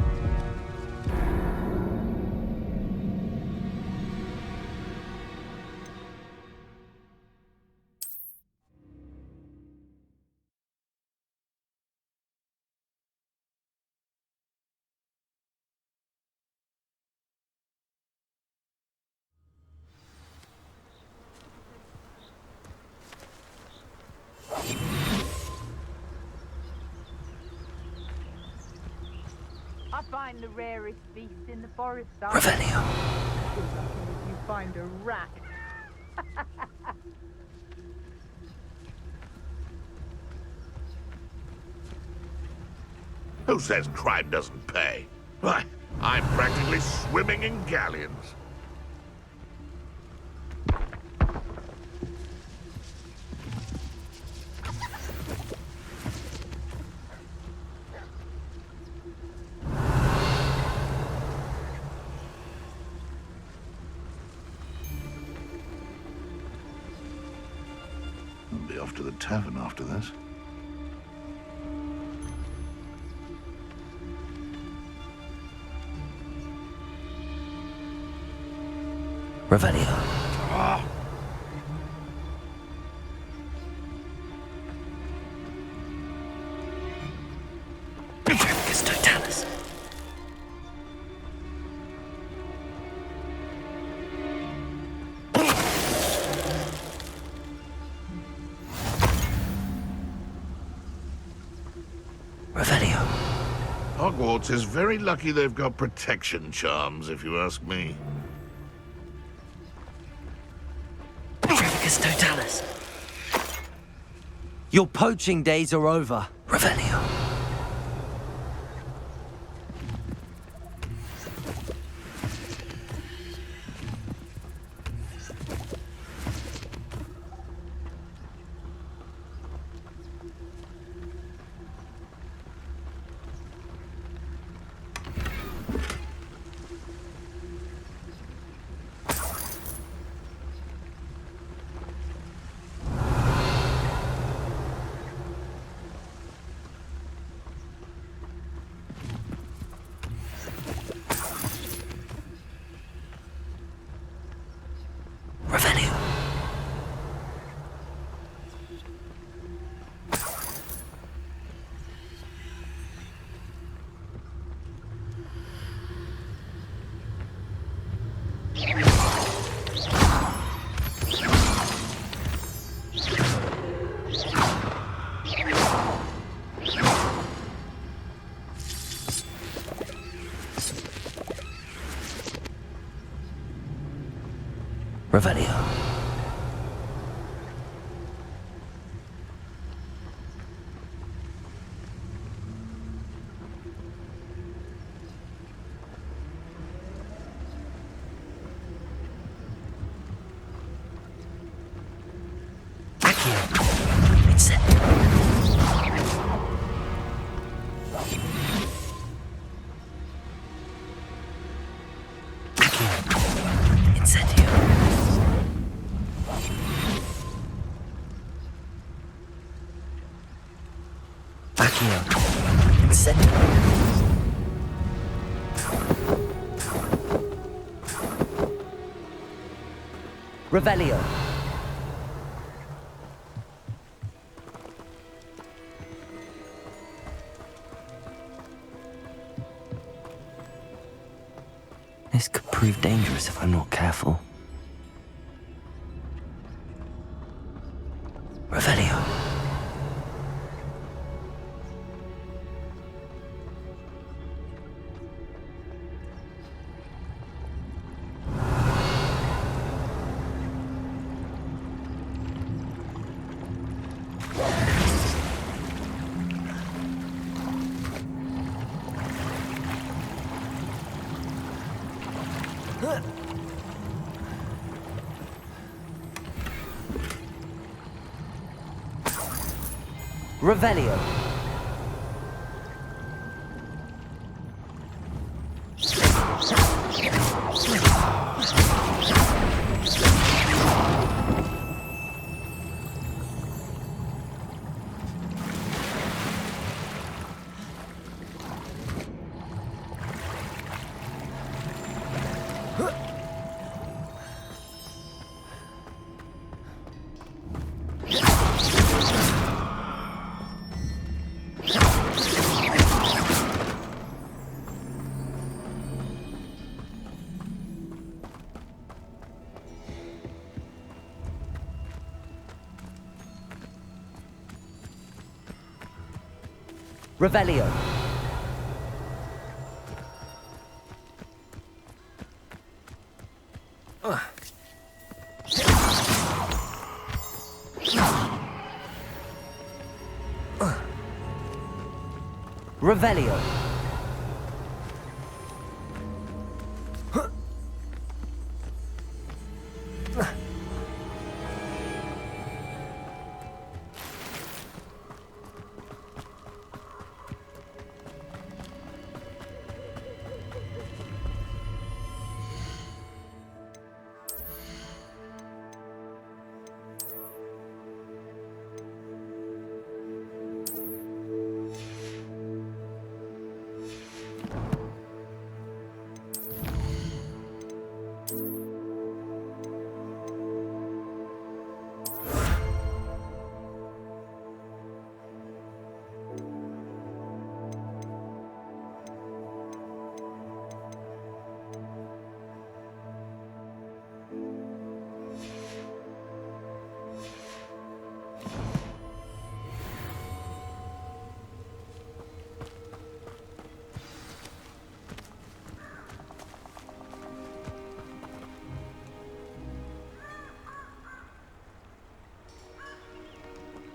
I find the rarest beast in the forest. Revelio. You find a rat. Who says crime doesn't pay? Why, I'm practically swimming in galleons. I'll be off to the tavern after this. Revelio. Amicus Totalis. Revelio. Hogwarts is very lucky they've got protection charms, if you ask me. Amicus Totalis. Your poaching days are over, Revelio. Revelio. Revelio. Accio. It's set. Accio. Incendio. Accio. Incendio. Revelio. This could prove dangerous if I'm not careful. Revelio. Revelio. Revelio. Revelio.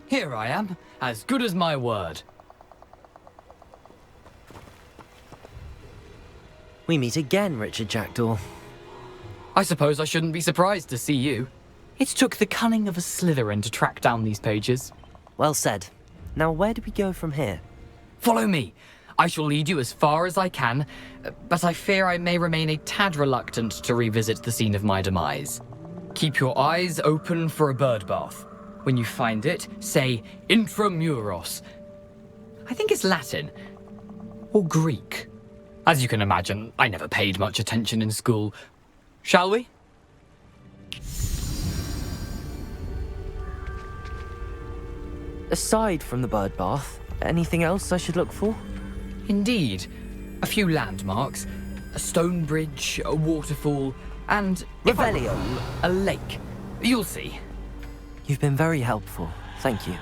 Here I am, as good as my word. We meet again, Richard Jackdaw. I suppose I shouldn't be surprised to see you. It took the cunning of a Slytherin to track down these pages. Well said. Now where do we go from here? Follow me. I shall lead you as far as I can, but I fear I may remain a tad reluctant to revisit the scene of my demise. Keep your eyes open for a bird bath. When you find it, say intramuros. I think it's Latin. Or Greek. As you can imagine, I never paid much attention in school. Shall we? Aside from the bird bath, anything else I should look for? Indeed. A few landmarks. A stone bridge, a waterfall, and... Revelio. A lake. You'll see. You've been very helpful. Thank you.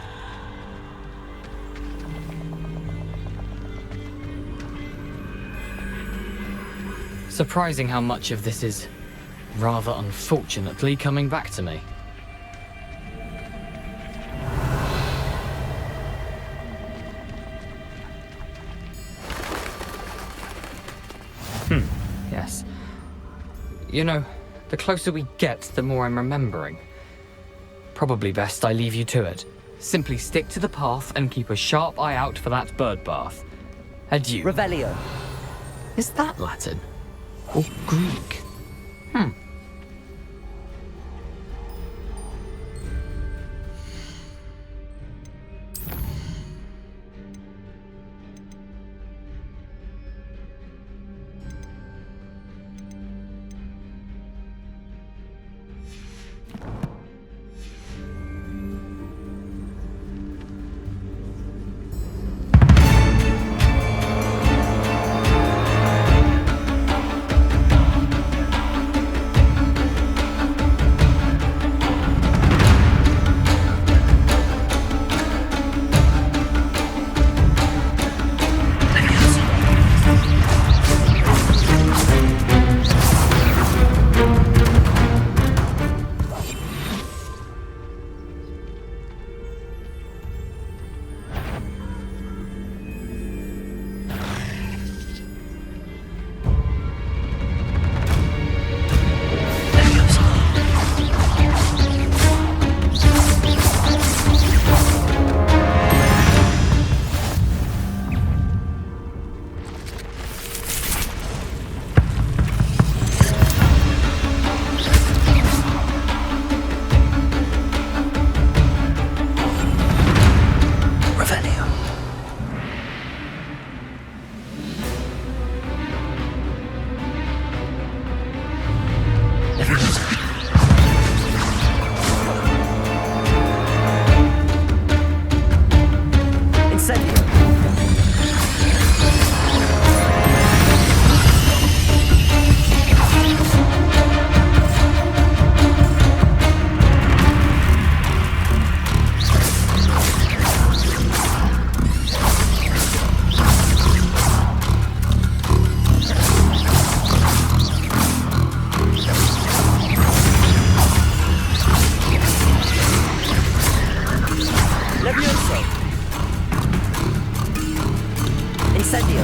Surprising how much of this is, rather unfortunately, coming back to me. Yes. You know, the closer we get, the more I'm remembering. Probably best I leave you to it. Simply stick to the path and keep a sharp eye out for that bird bath. Adieu. Revelio. Is that Latin? Or Greek? Incendio!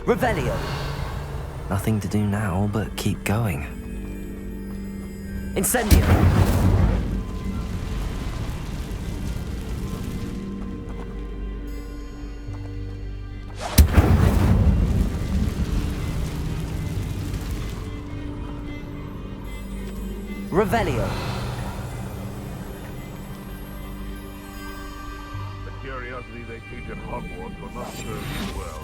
Revelio! Nothing to do now but keep going. Incendio! Revelio! The curiosity they teach at Hogwarts will not serve you well.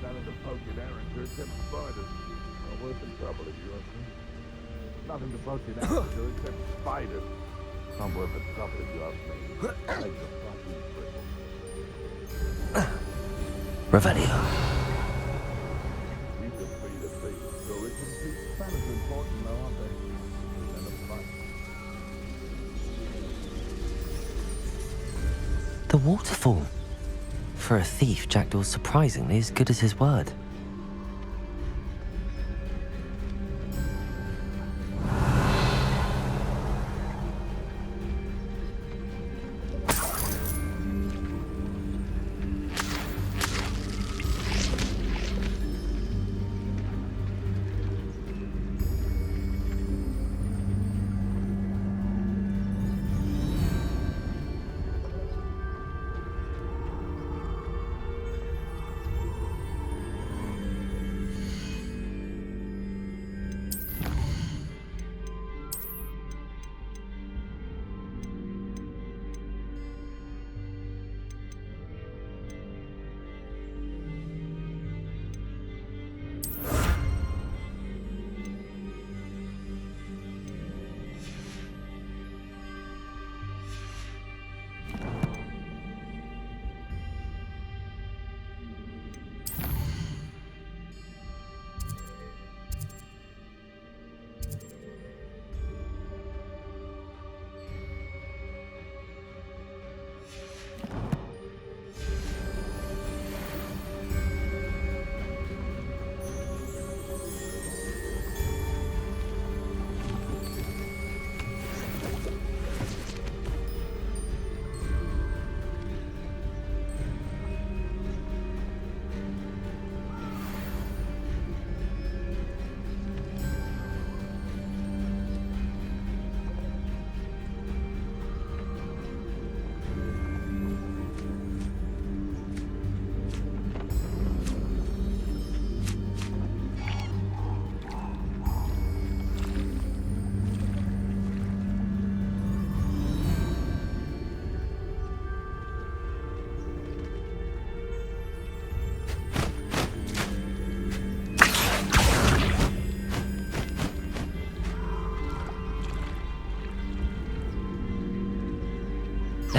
None of the poking errands are except spiders. Not worth the trouble if you ask me. Nothing to poke in errands are except spiders. Not worth the trouble if you ask me. Take the fucking trick. Revelio. You can feed a beast, so it can be spanners important now, aren't they? And a fight. The waterfall. For a thief, Jackdaw's surprisingly as good as his word.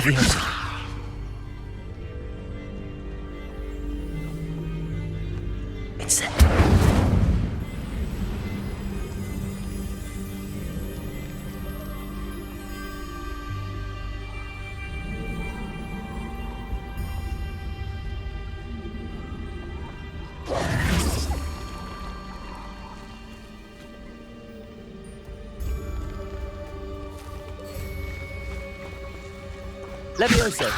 Leviosa. Levioso!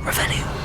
Revelio!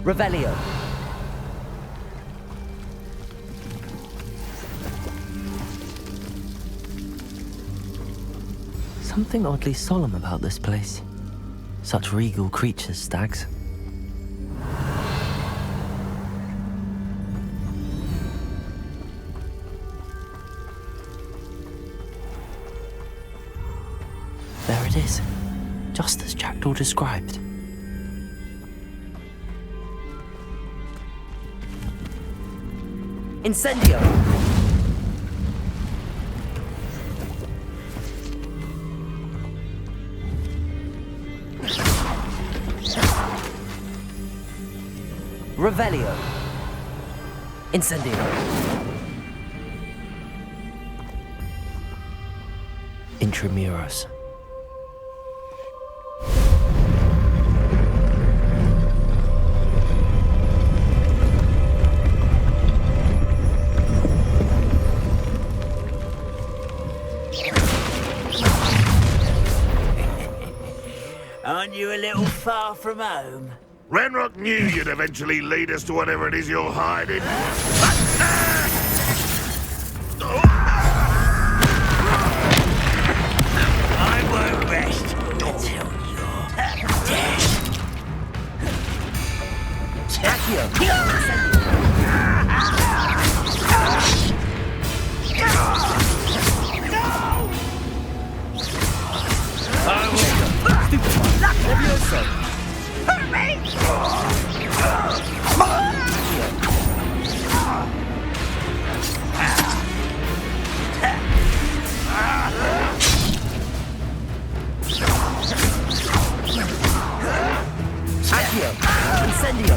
Revelio. Something oddly solemn about this place. Such regal creatures, stags. There it is, just as Jackdaw described. Incendio! Revelio! Incendio! Intramuros. Aren't you a little far from home? Ranrock knew you'd eventually lead us to whatever it is you're hiding. I won't rest until you're dead. Levioso! Hurt me! Accio! Incendio!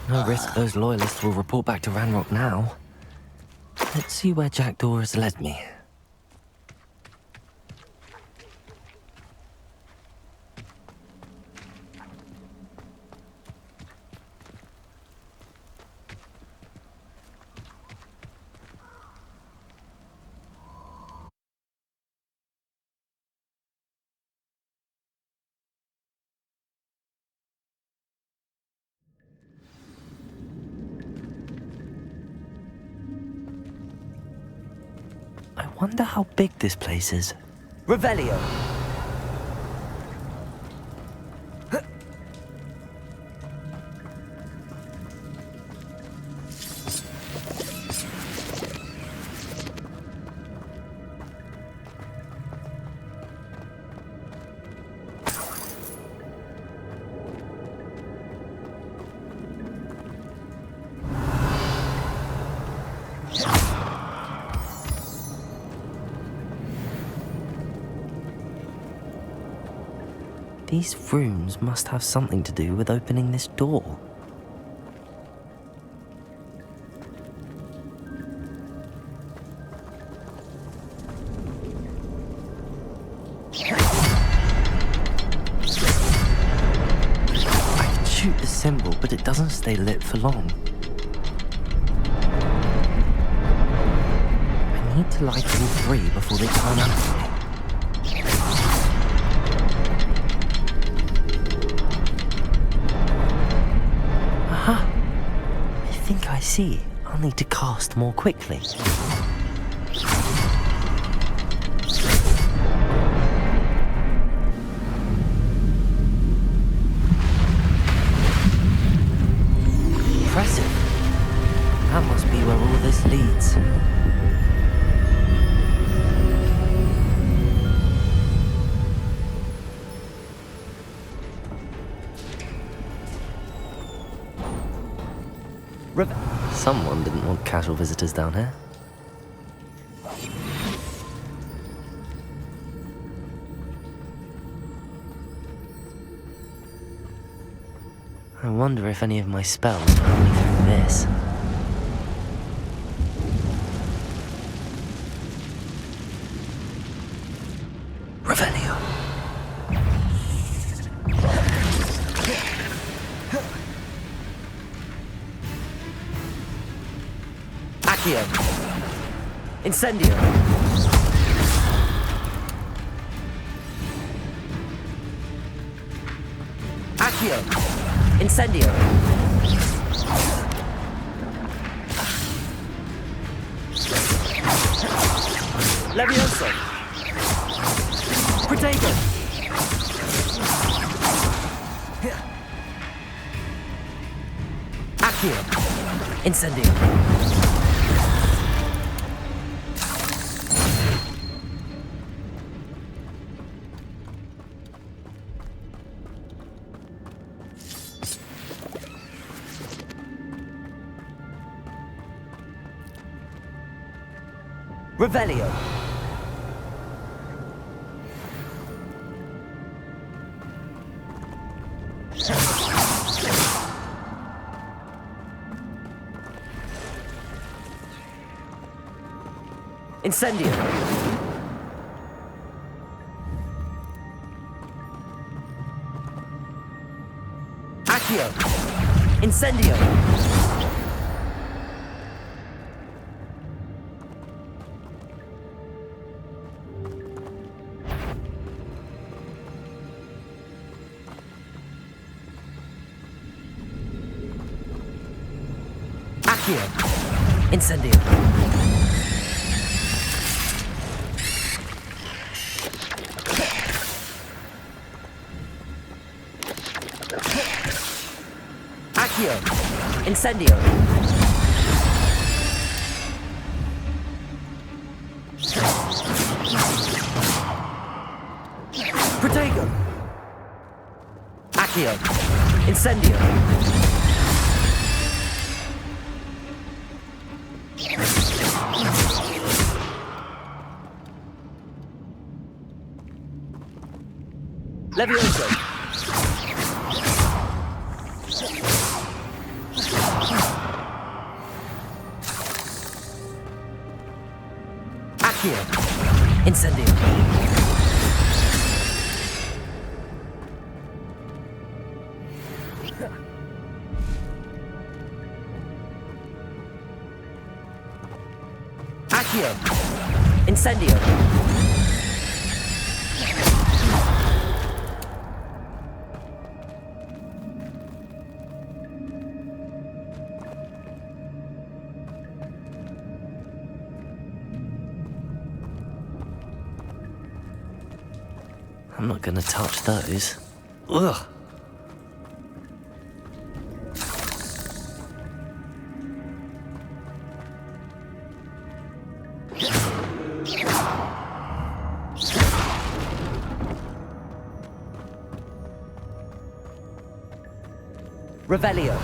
No risk those loyalists will report back to Ranrock now. Let's see where Jackdaw has led me. I wonder how big this place is. Revelio! These rooms must have something to do with opening this door. I can shoot the symbol, but it doesn't stay lit for long. I need to light all three before they turn out. Aha! I think I see. I'll need to cast more quickly. Impressive. That must be where all this leads. Someone didn't want casual visitors down here. I wonder if any of my spells are only through this. Revelio. Accio. Incendio. Accio. Incendio. Levioso. Protego. Accio. Incendio. Revelio. Incendio. Accio. Incendio. Accio. Incendio. Accio. Incendio. Protego. Accio. Incendio. Levioso. Accio. Incendio. Accio. Incendio. I'm not gonna touch those. Ugh. Revelio.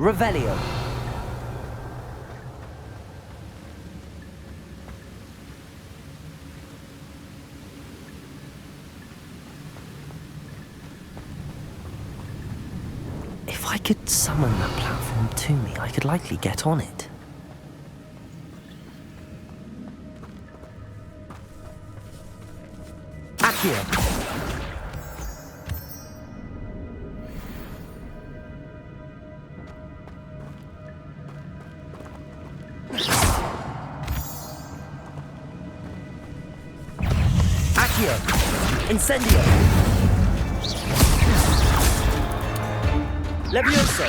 Revelio. If I could summon that platform to me, I could likely get on it. Accio. Accio. Incendio. Levioso.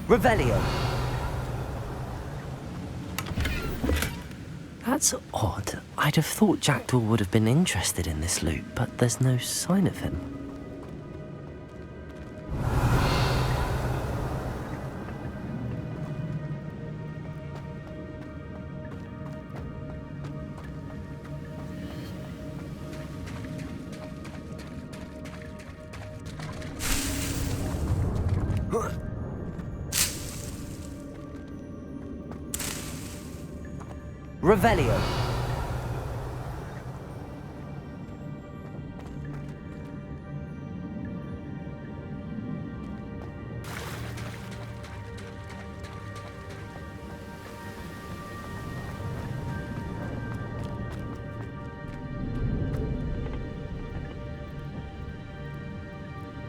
Revelio. That's odd. I'd have thought Jackdaw would have been interested in this loot, but there's no sign of him. Revelio.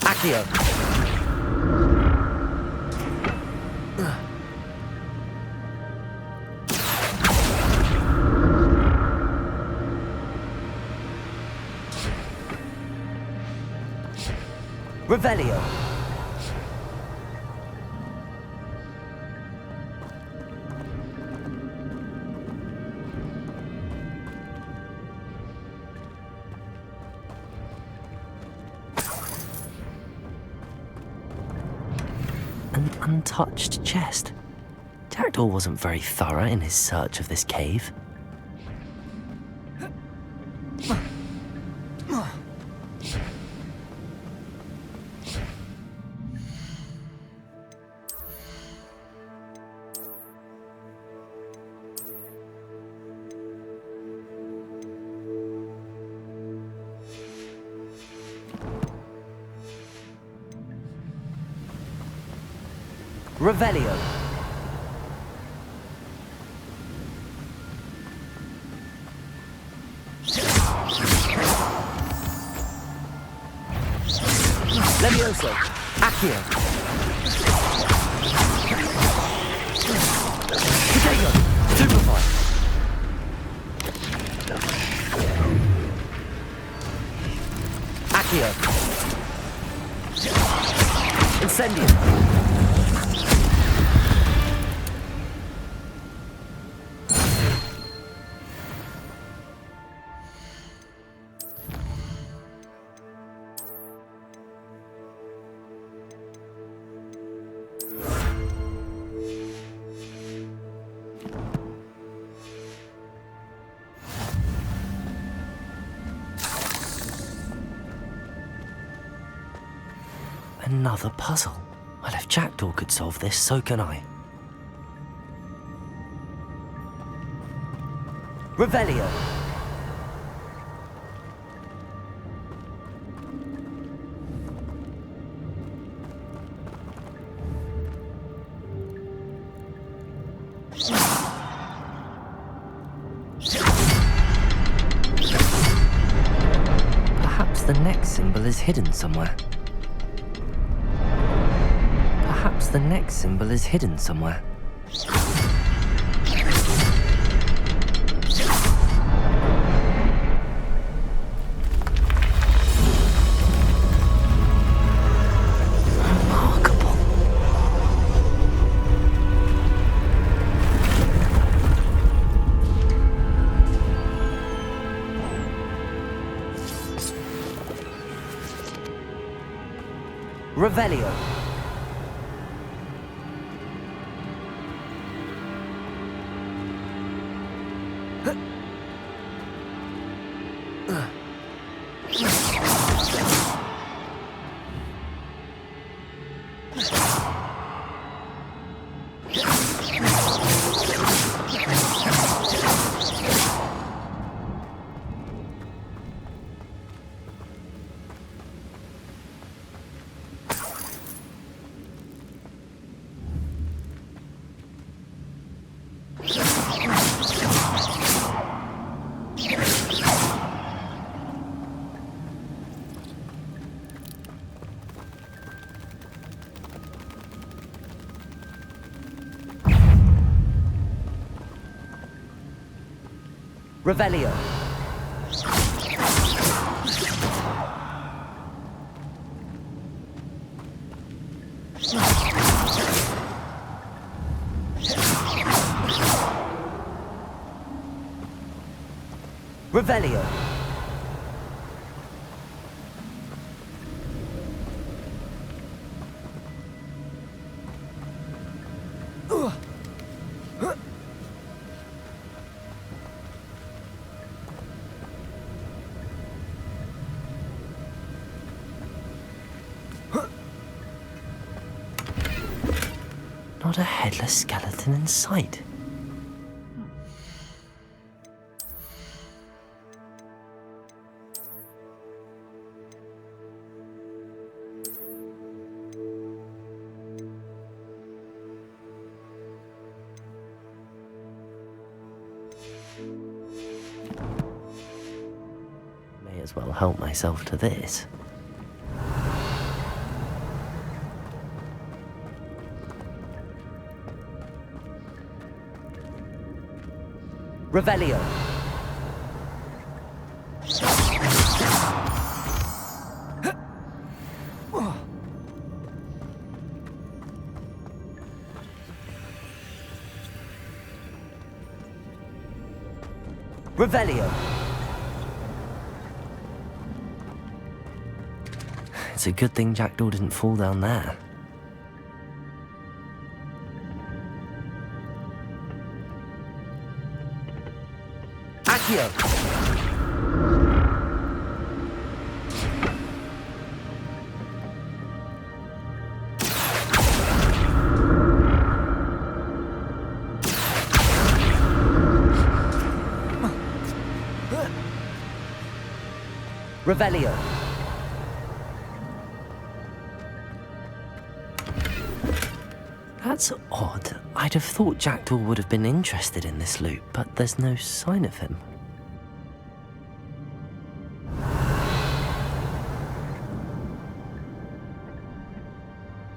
Accio. Revelio. An untouched chest. Jackdaw wasn't very thorough in his search of this cave. Revelio. Levioso. Accio. Potato. Superfly. Accio. Incendio. Another puzzle. Well, if Jackdaw could solve this, so can I. Revelio. Perhaps the next symbol is hidden somewhere. Perhaps the next symbol is hidden somewhere. Remarkable. Revelio. Revelio. Revelio. Not a headless skeleton in sight. May as well help myself to this. Revelio. Revelio. It's a good thing Jackdaw didn't fall down there. Accio. Revelio. That's odd. I'd have thought Jackdaw would have been interested in this loot, but there's no sign of him.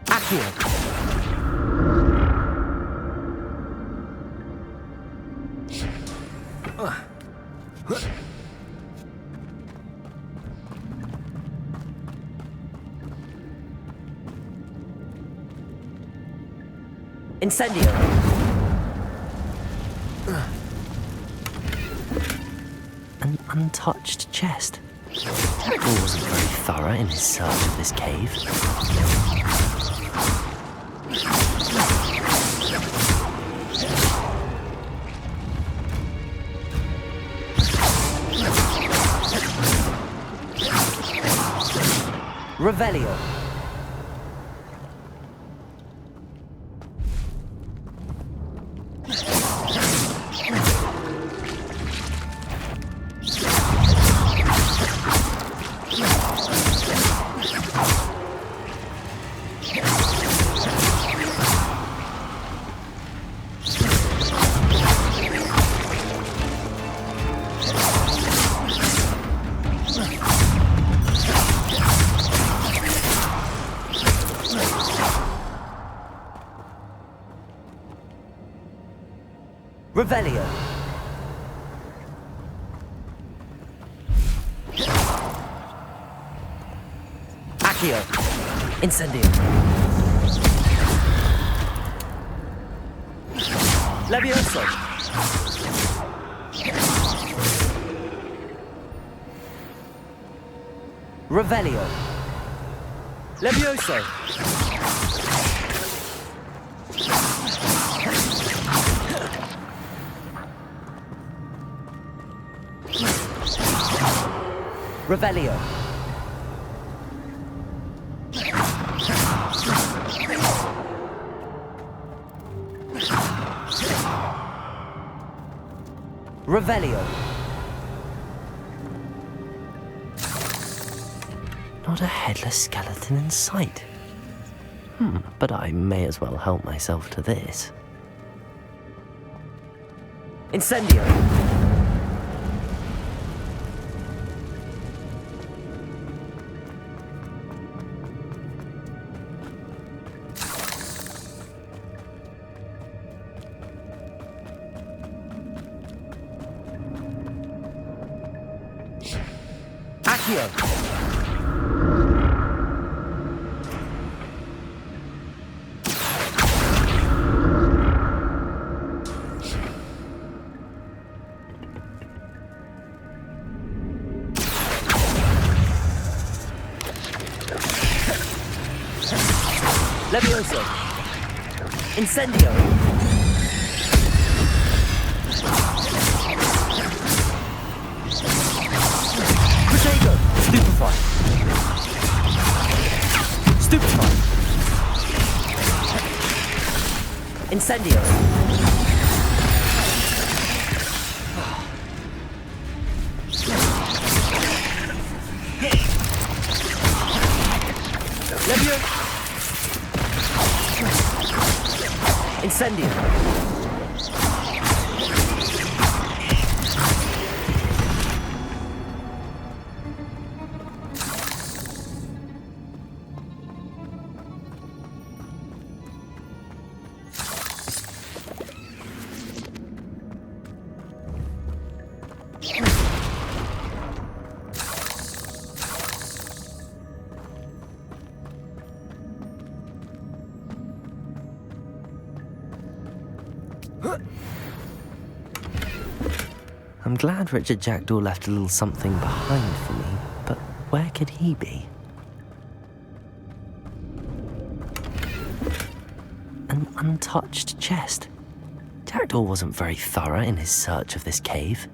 Accio. Incendio. An untouched chest. Jackdaw wasn't very thorough in his search of this cave. Revelio. Revelio. Accio. Incendio. Levioso. Revelio. Levioso. Revelio. Revelio. Not a headless skeleton in sight. But I may as well help myself to this. Incendio. Accio! Levioso! Incendio! Protego! Stupefy! Stupefy! Incendio! Levioso! Incendio! I'm glad Richard Jackdaw left a little something behind for me, but where could he be? An untouched chest. Jackdaw wasn't very thorough in his search of this cave.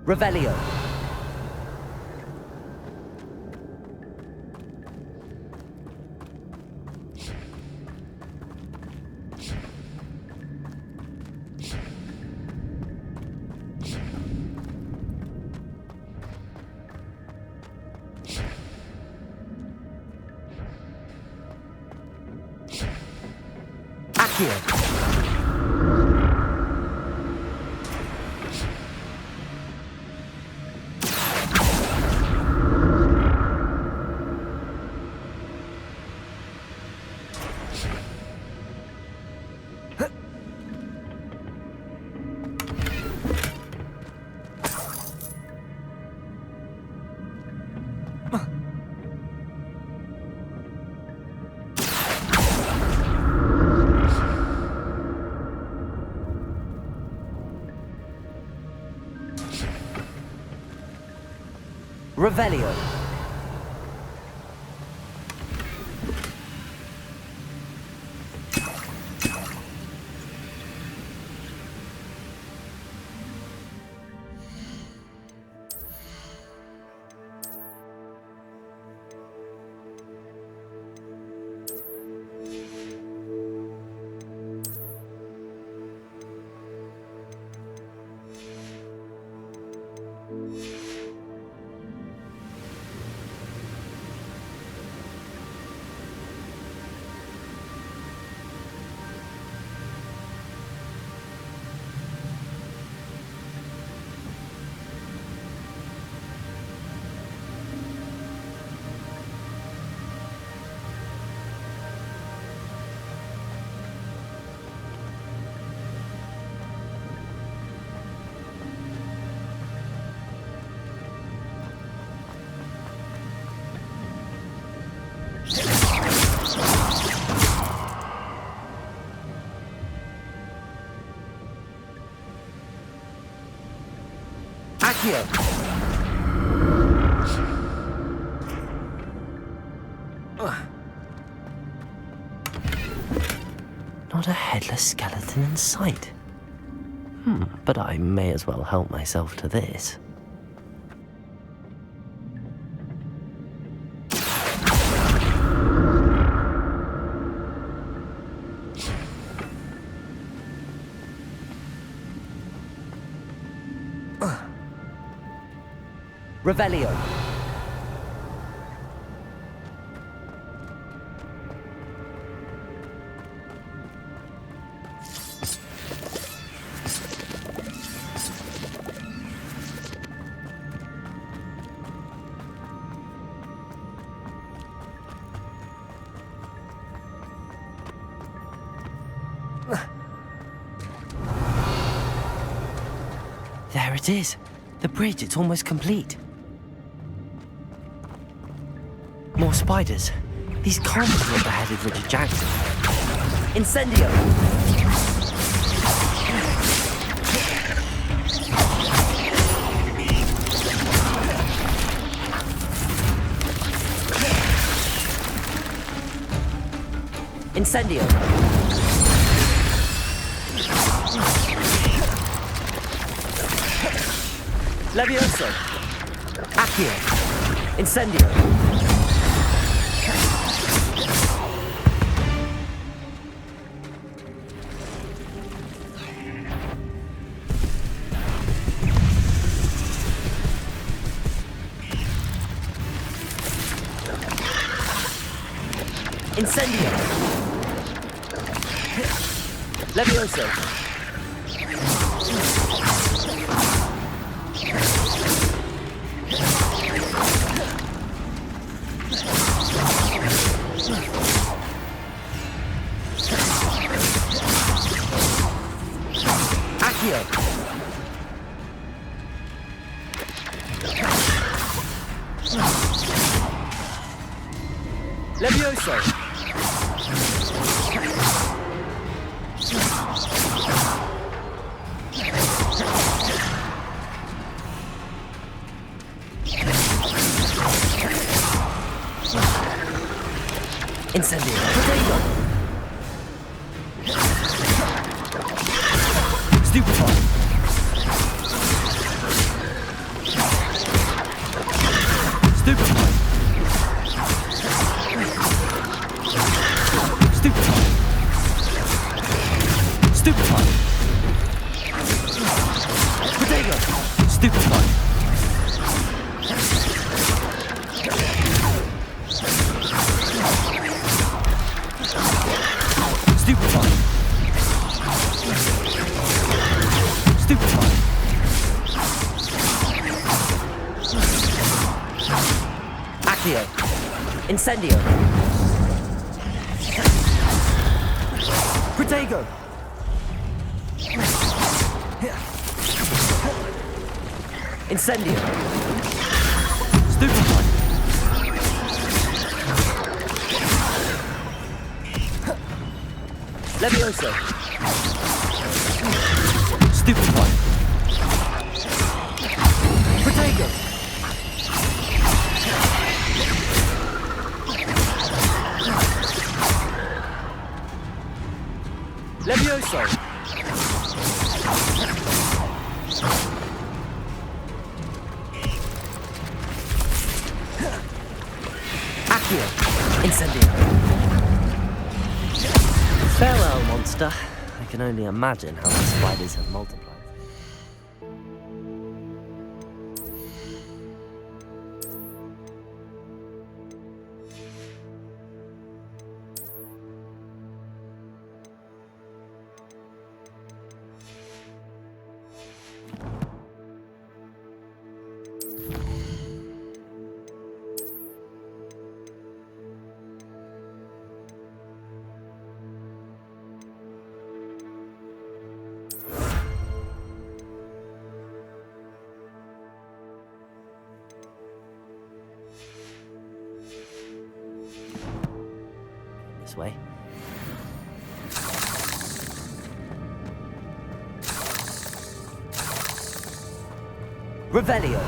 Revelio. Accio. Revelio. Accio. Not a headless skeleton in sight. But I may as well help myself to this. Revelio. There it is. The bridge, it's almost complete. More spiders. These can't be what beheaded Richard Jackson. Incendio! Incendio! Levioso! Accio! Incendio! Incendio! Levioso! Accio! Levioso! Incendio! Potato! Stupefy! Stupefy! Stupefy! Stupefy! Potato! Stupefy! Stupefy! Stupefy! Accio! Incendio! Protego! Incendio! Stupefy! Levioso! Stupefy! Protego! Levioso! Accio! Incendio! Farewell, monster. I can only imagine how the spiders have multiplied. This way. Revelio.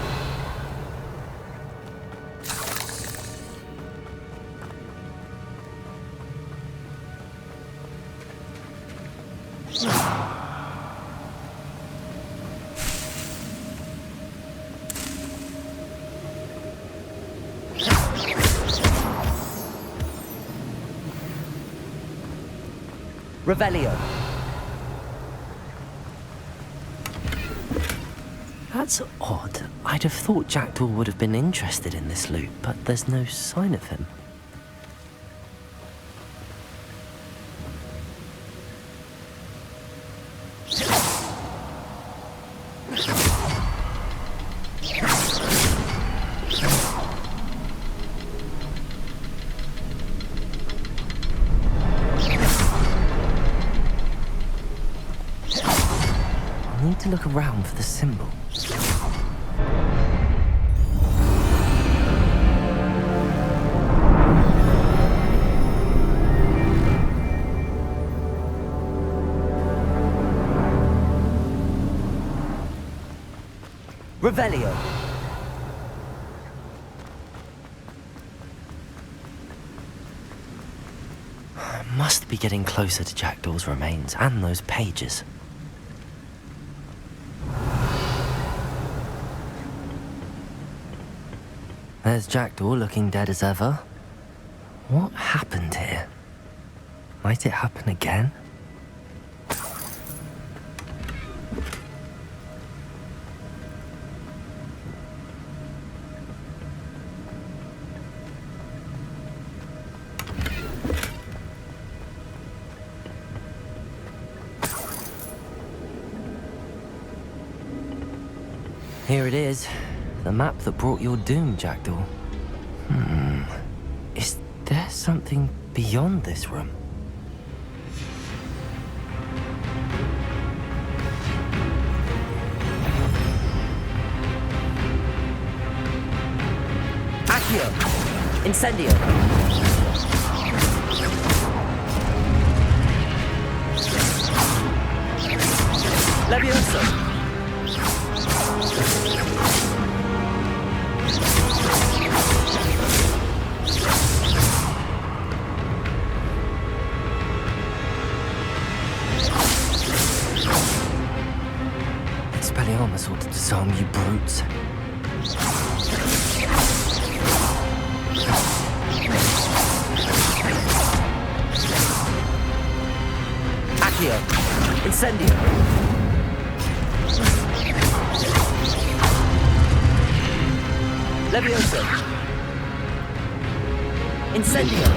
Revelio. That's odd. I'd have thought Jackdaw would have been interested in this loot, but there's no sign of him. to look around for the symbol. Revelio. Must be getting closer to Jackdaw's remains and those pages. There's Jackdaw looking dead as ever. What happened here? Might it happen again? Here it is. The map that brought your doom, Jackdaw. Is there something beyond this room? Accio! Incendio! Levioso! Expelliarmus ought to disarm you brutes. Accio! Incendio! Levioso! Incendio!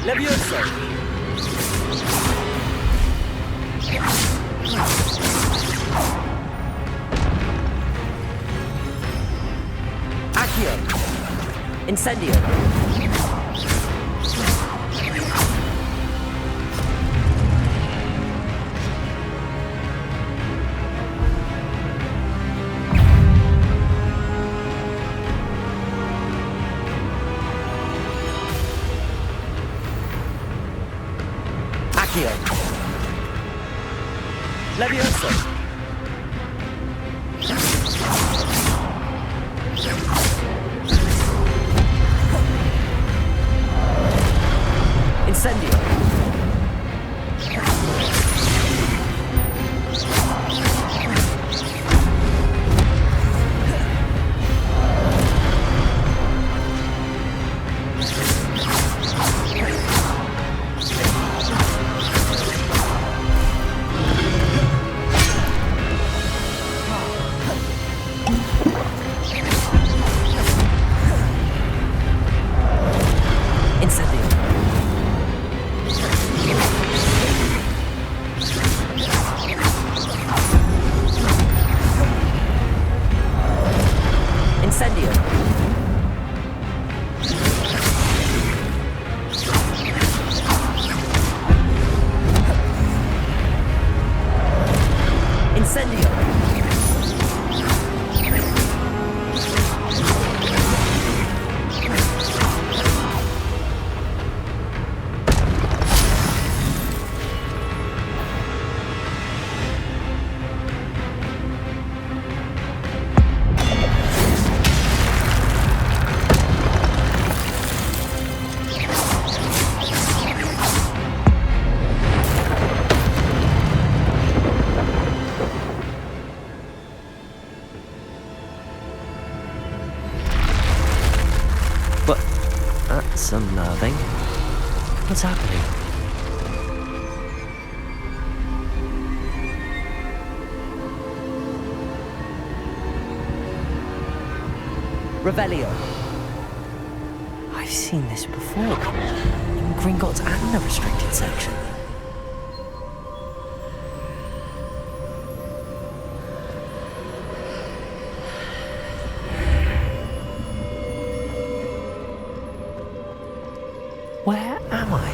Levioso! Accio! Incendio! Accio! Levioso! Incendio! That's unnerving. What's happening? Revelio. I've seen this before. In Gringotts and the restricted section. Where am I?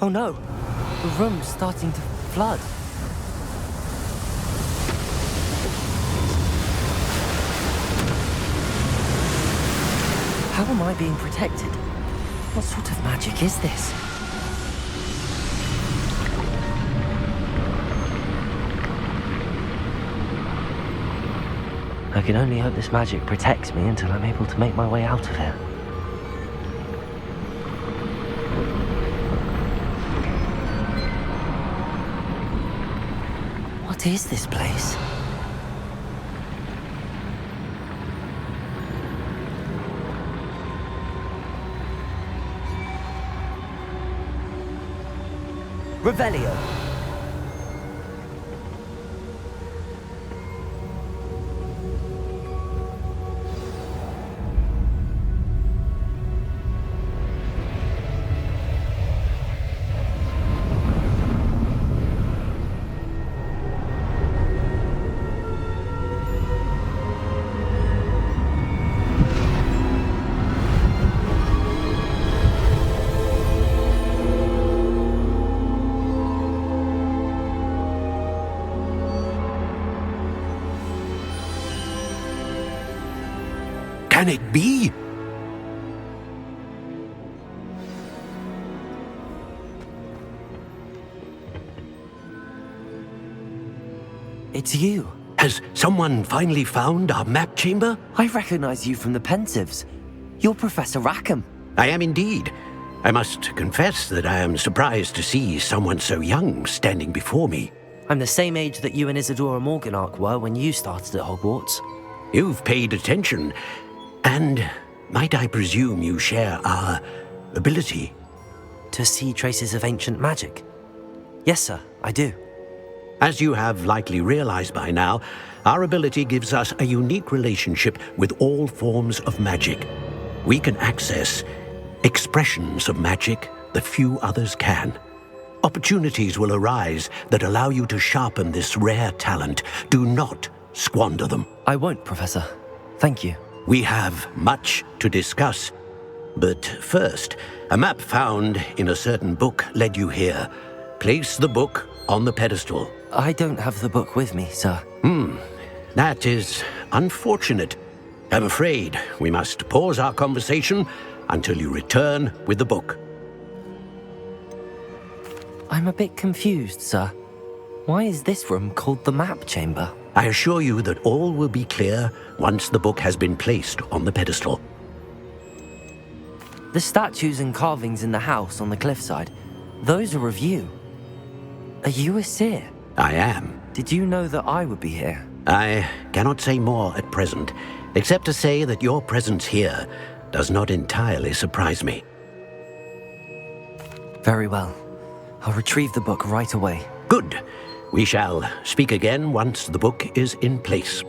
Oh no! The room's starting to flood. How am I being protected? What sort of magic is this? I can only hope this magic protects me until I'm able to make my way out of here. What is this place? Revelio. Can it be? It's you. Has someone finally found our map chamber? I recognize you from the Pensives. You're Professor Rackham. I am indeed. I must confess that I am surprised to see someone so young standing before me. I'm the same age that you and Isadora Morganach were when you started at Hogwarts. You've paid attention, and might I presume you share our ability? To see traces of ancient magic? Yes, sir, I do. As you have likely realized by now, our ability gives us a unique relationship with all forms of magic. We can access expressions of magic that few others can. Opportunities will arise that allow you to sharpen this rare talent. Do not squander them. I won't, Professor. Thank you. We have much to discuss. But first, a map found in a certain book led you here. Place the book on the pedestal. I don't have the book with me, sir. That is unfortunate. I'm afraid we must pause our conversation until you return with the book. I'm a bit confused, sir. Why is this room called the map chamber? I assure you that all will be clear once the book has been placed on the pedestal. The statues and carvings in the house on the cliffside, those are of you. Are you a seer? I am. Did you know that I would be here? I cannot say more at present, except to say that your presence here does not entirely surprise me. Very well. I'll retrieve the book right away. Good. We shall speak again once the book is in place.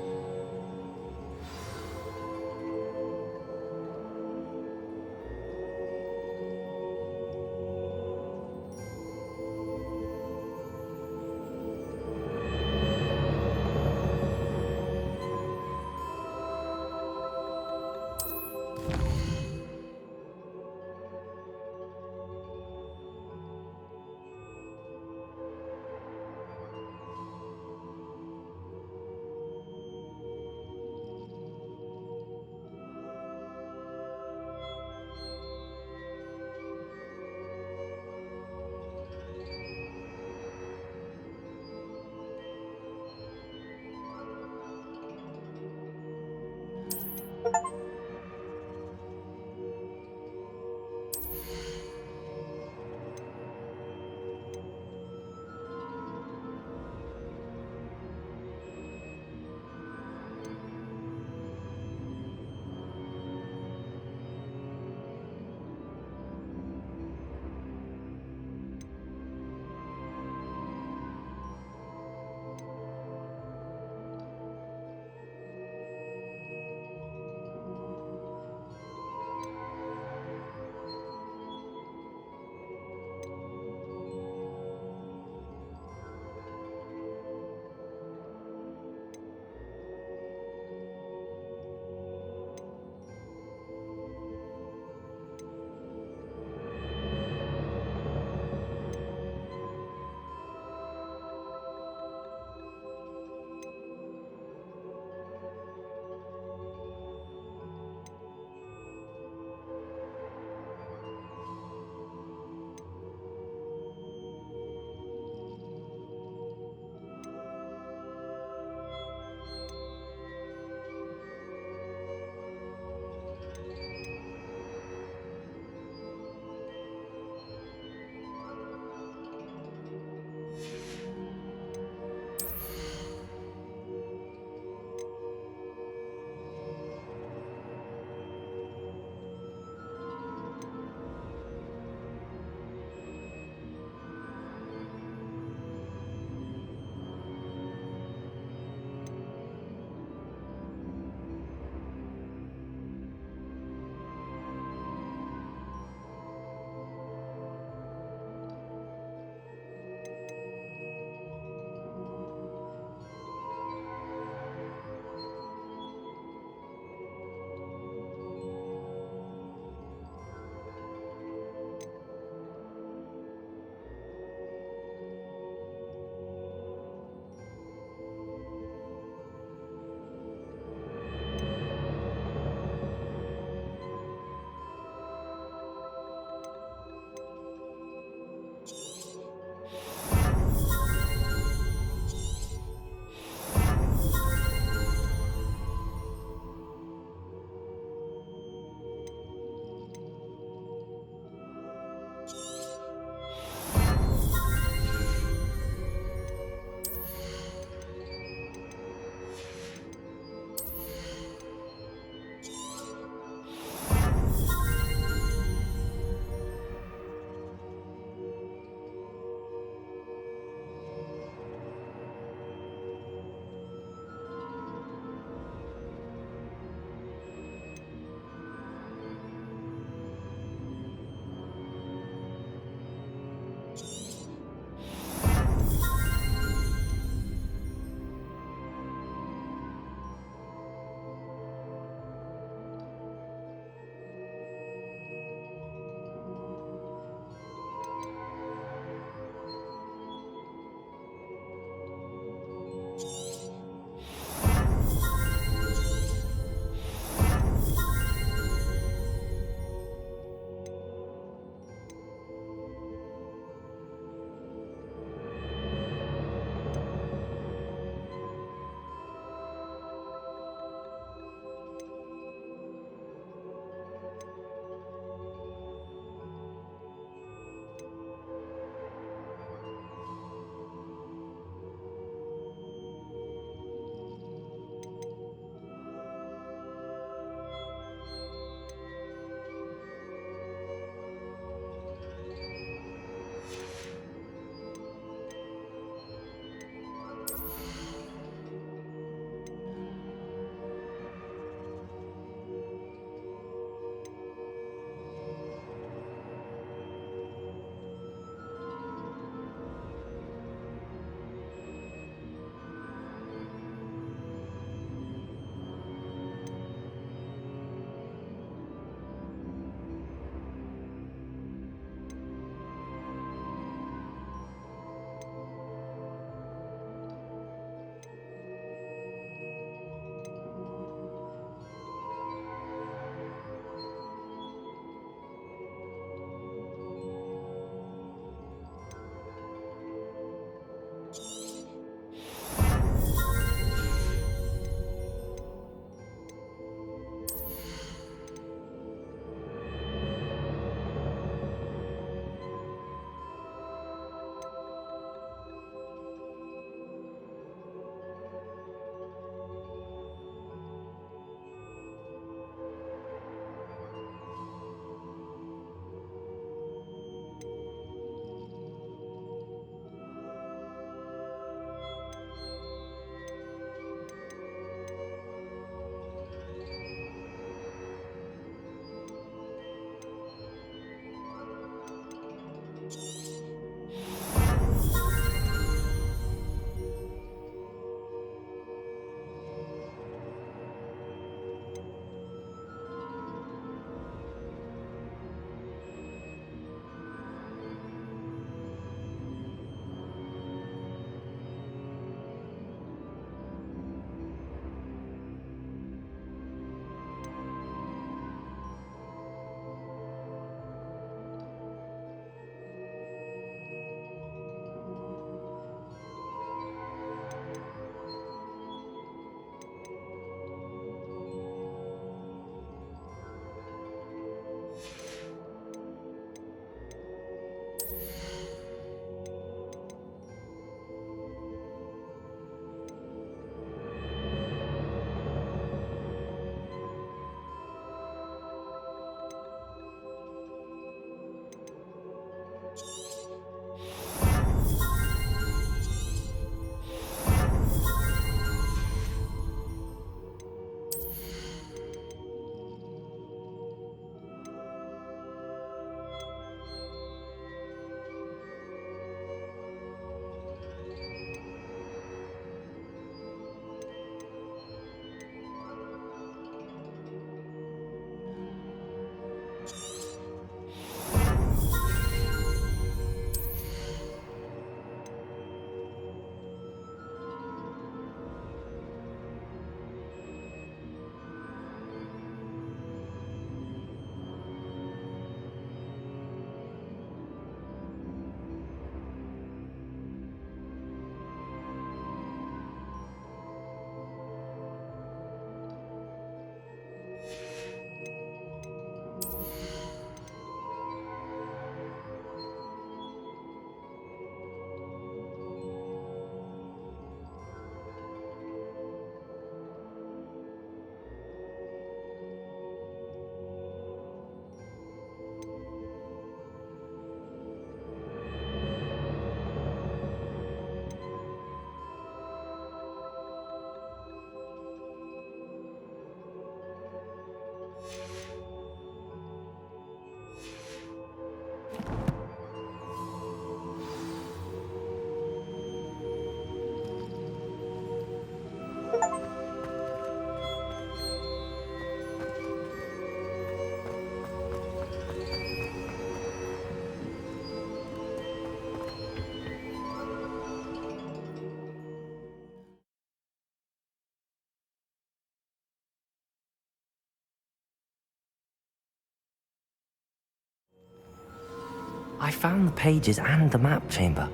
I found the pages and the map chamber.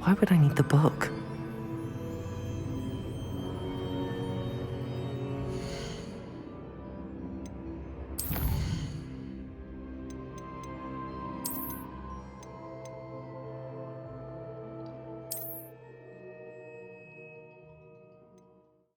Why would I need the book?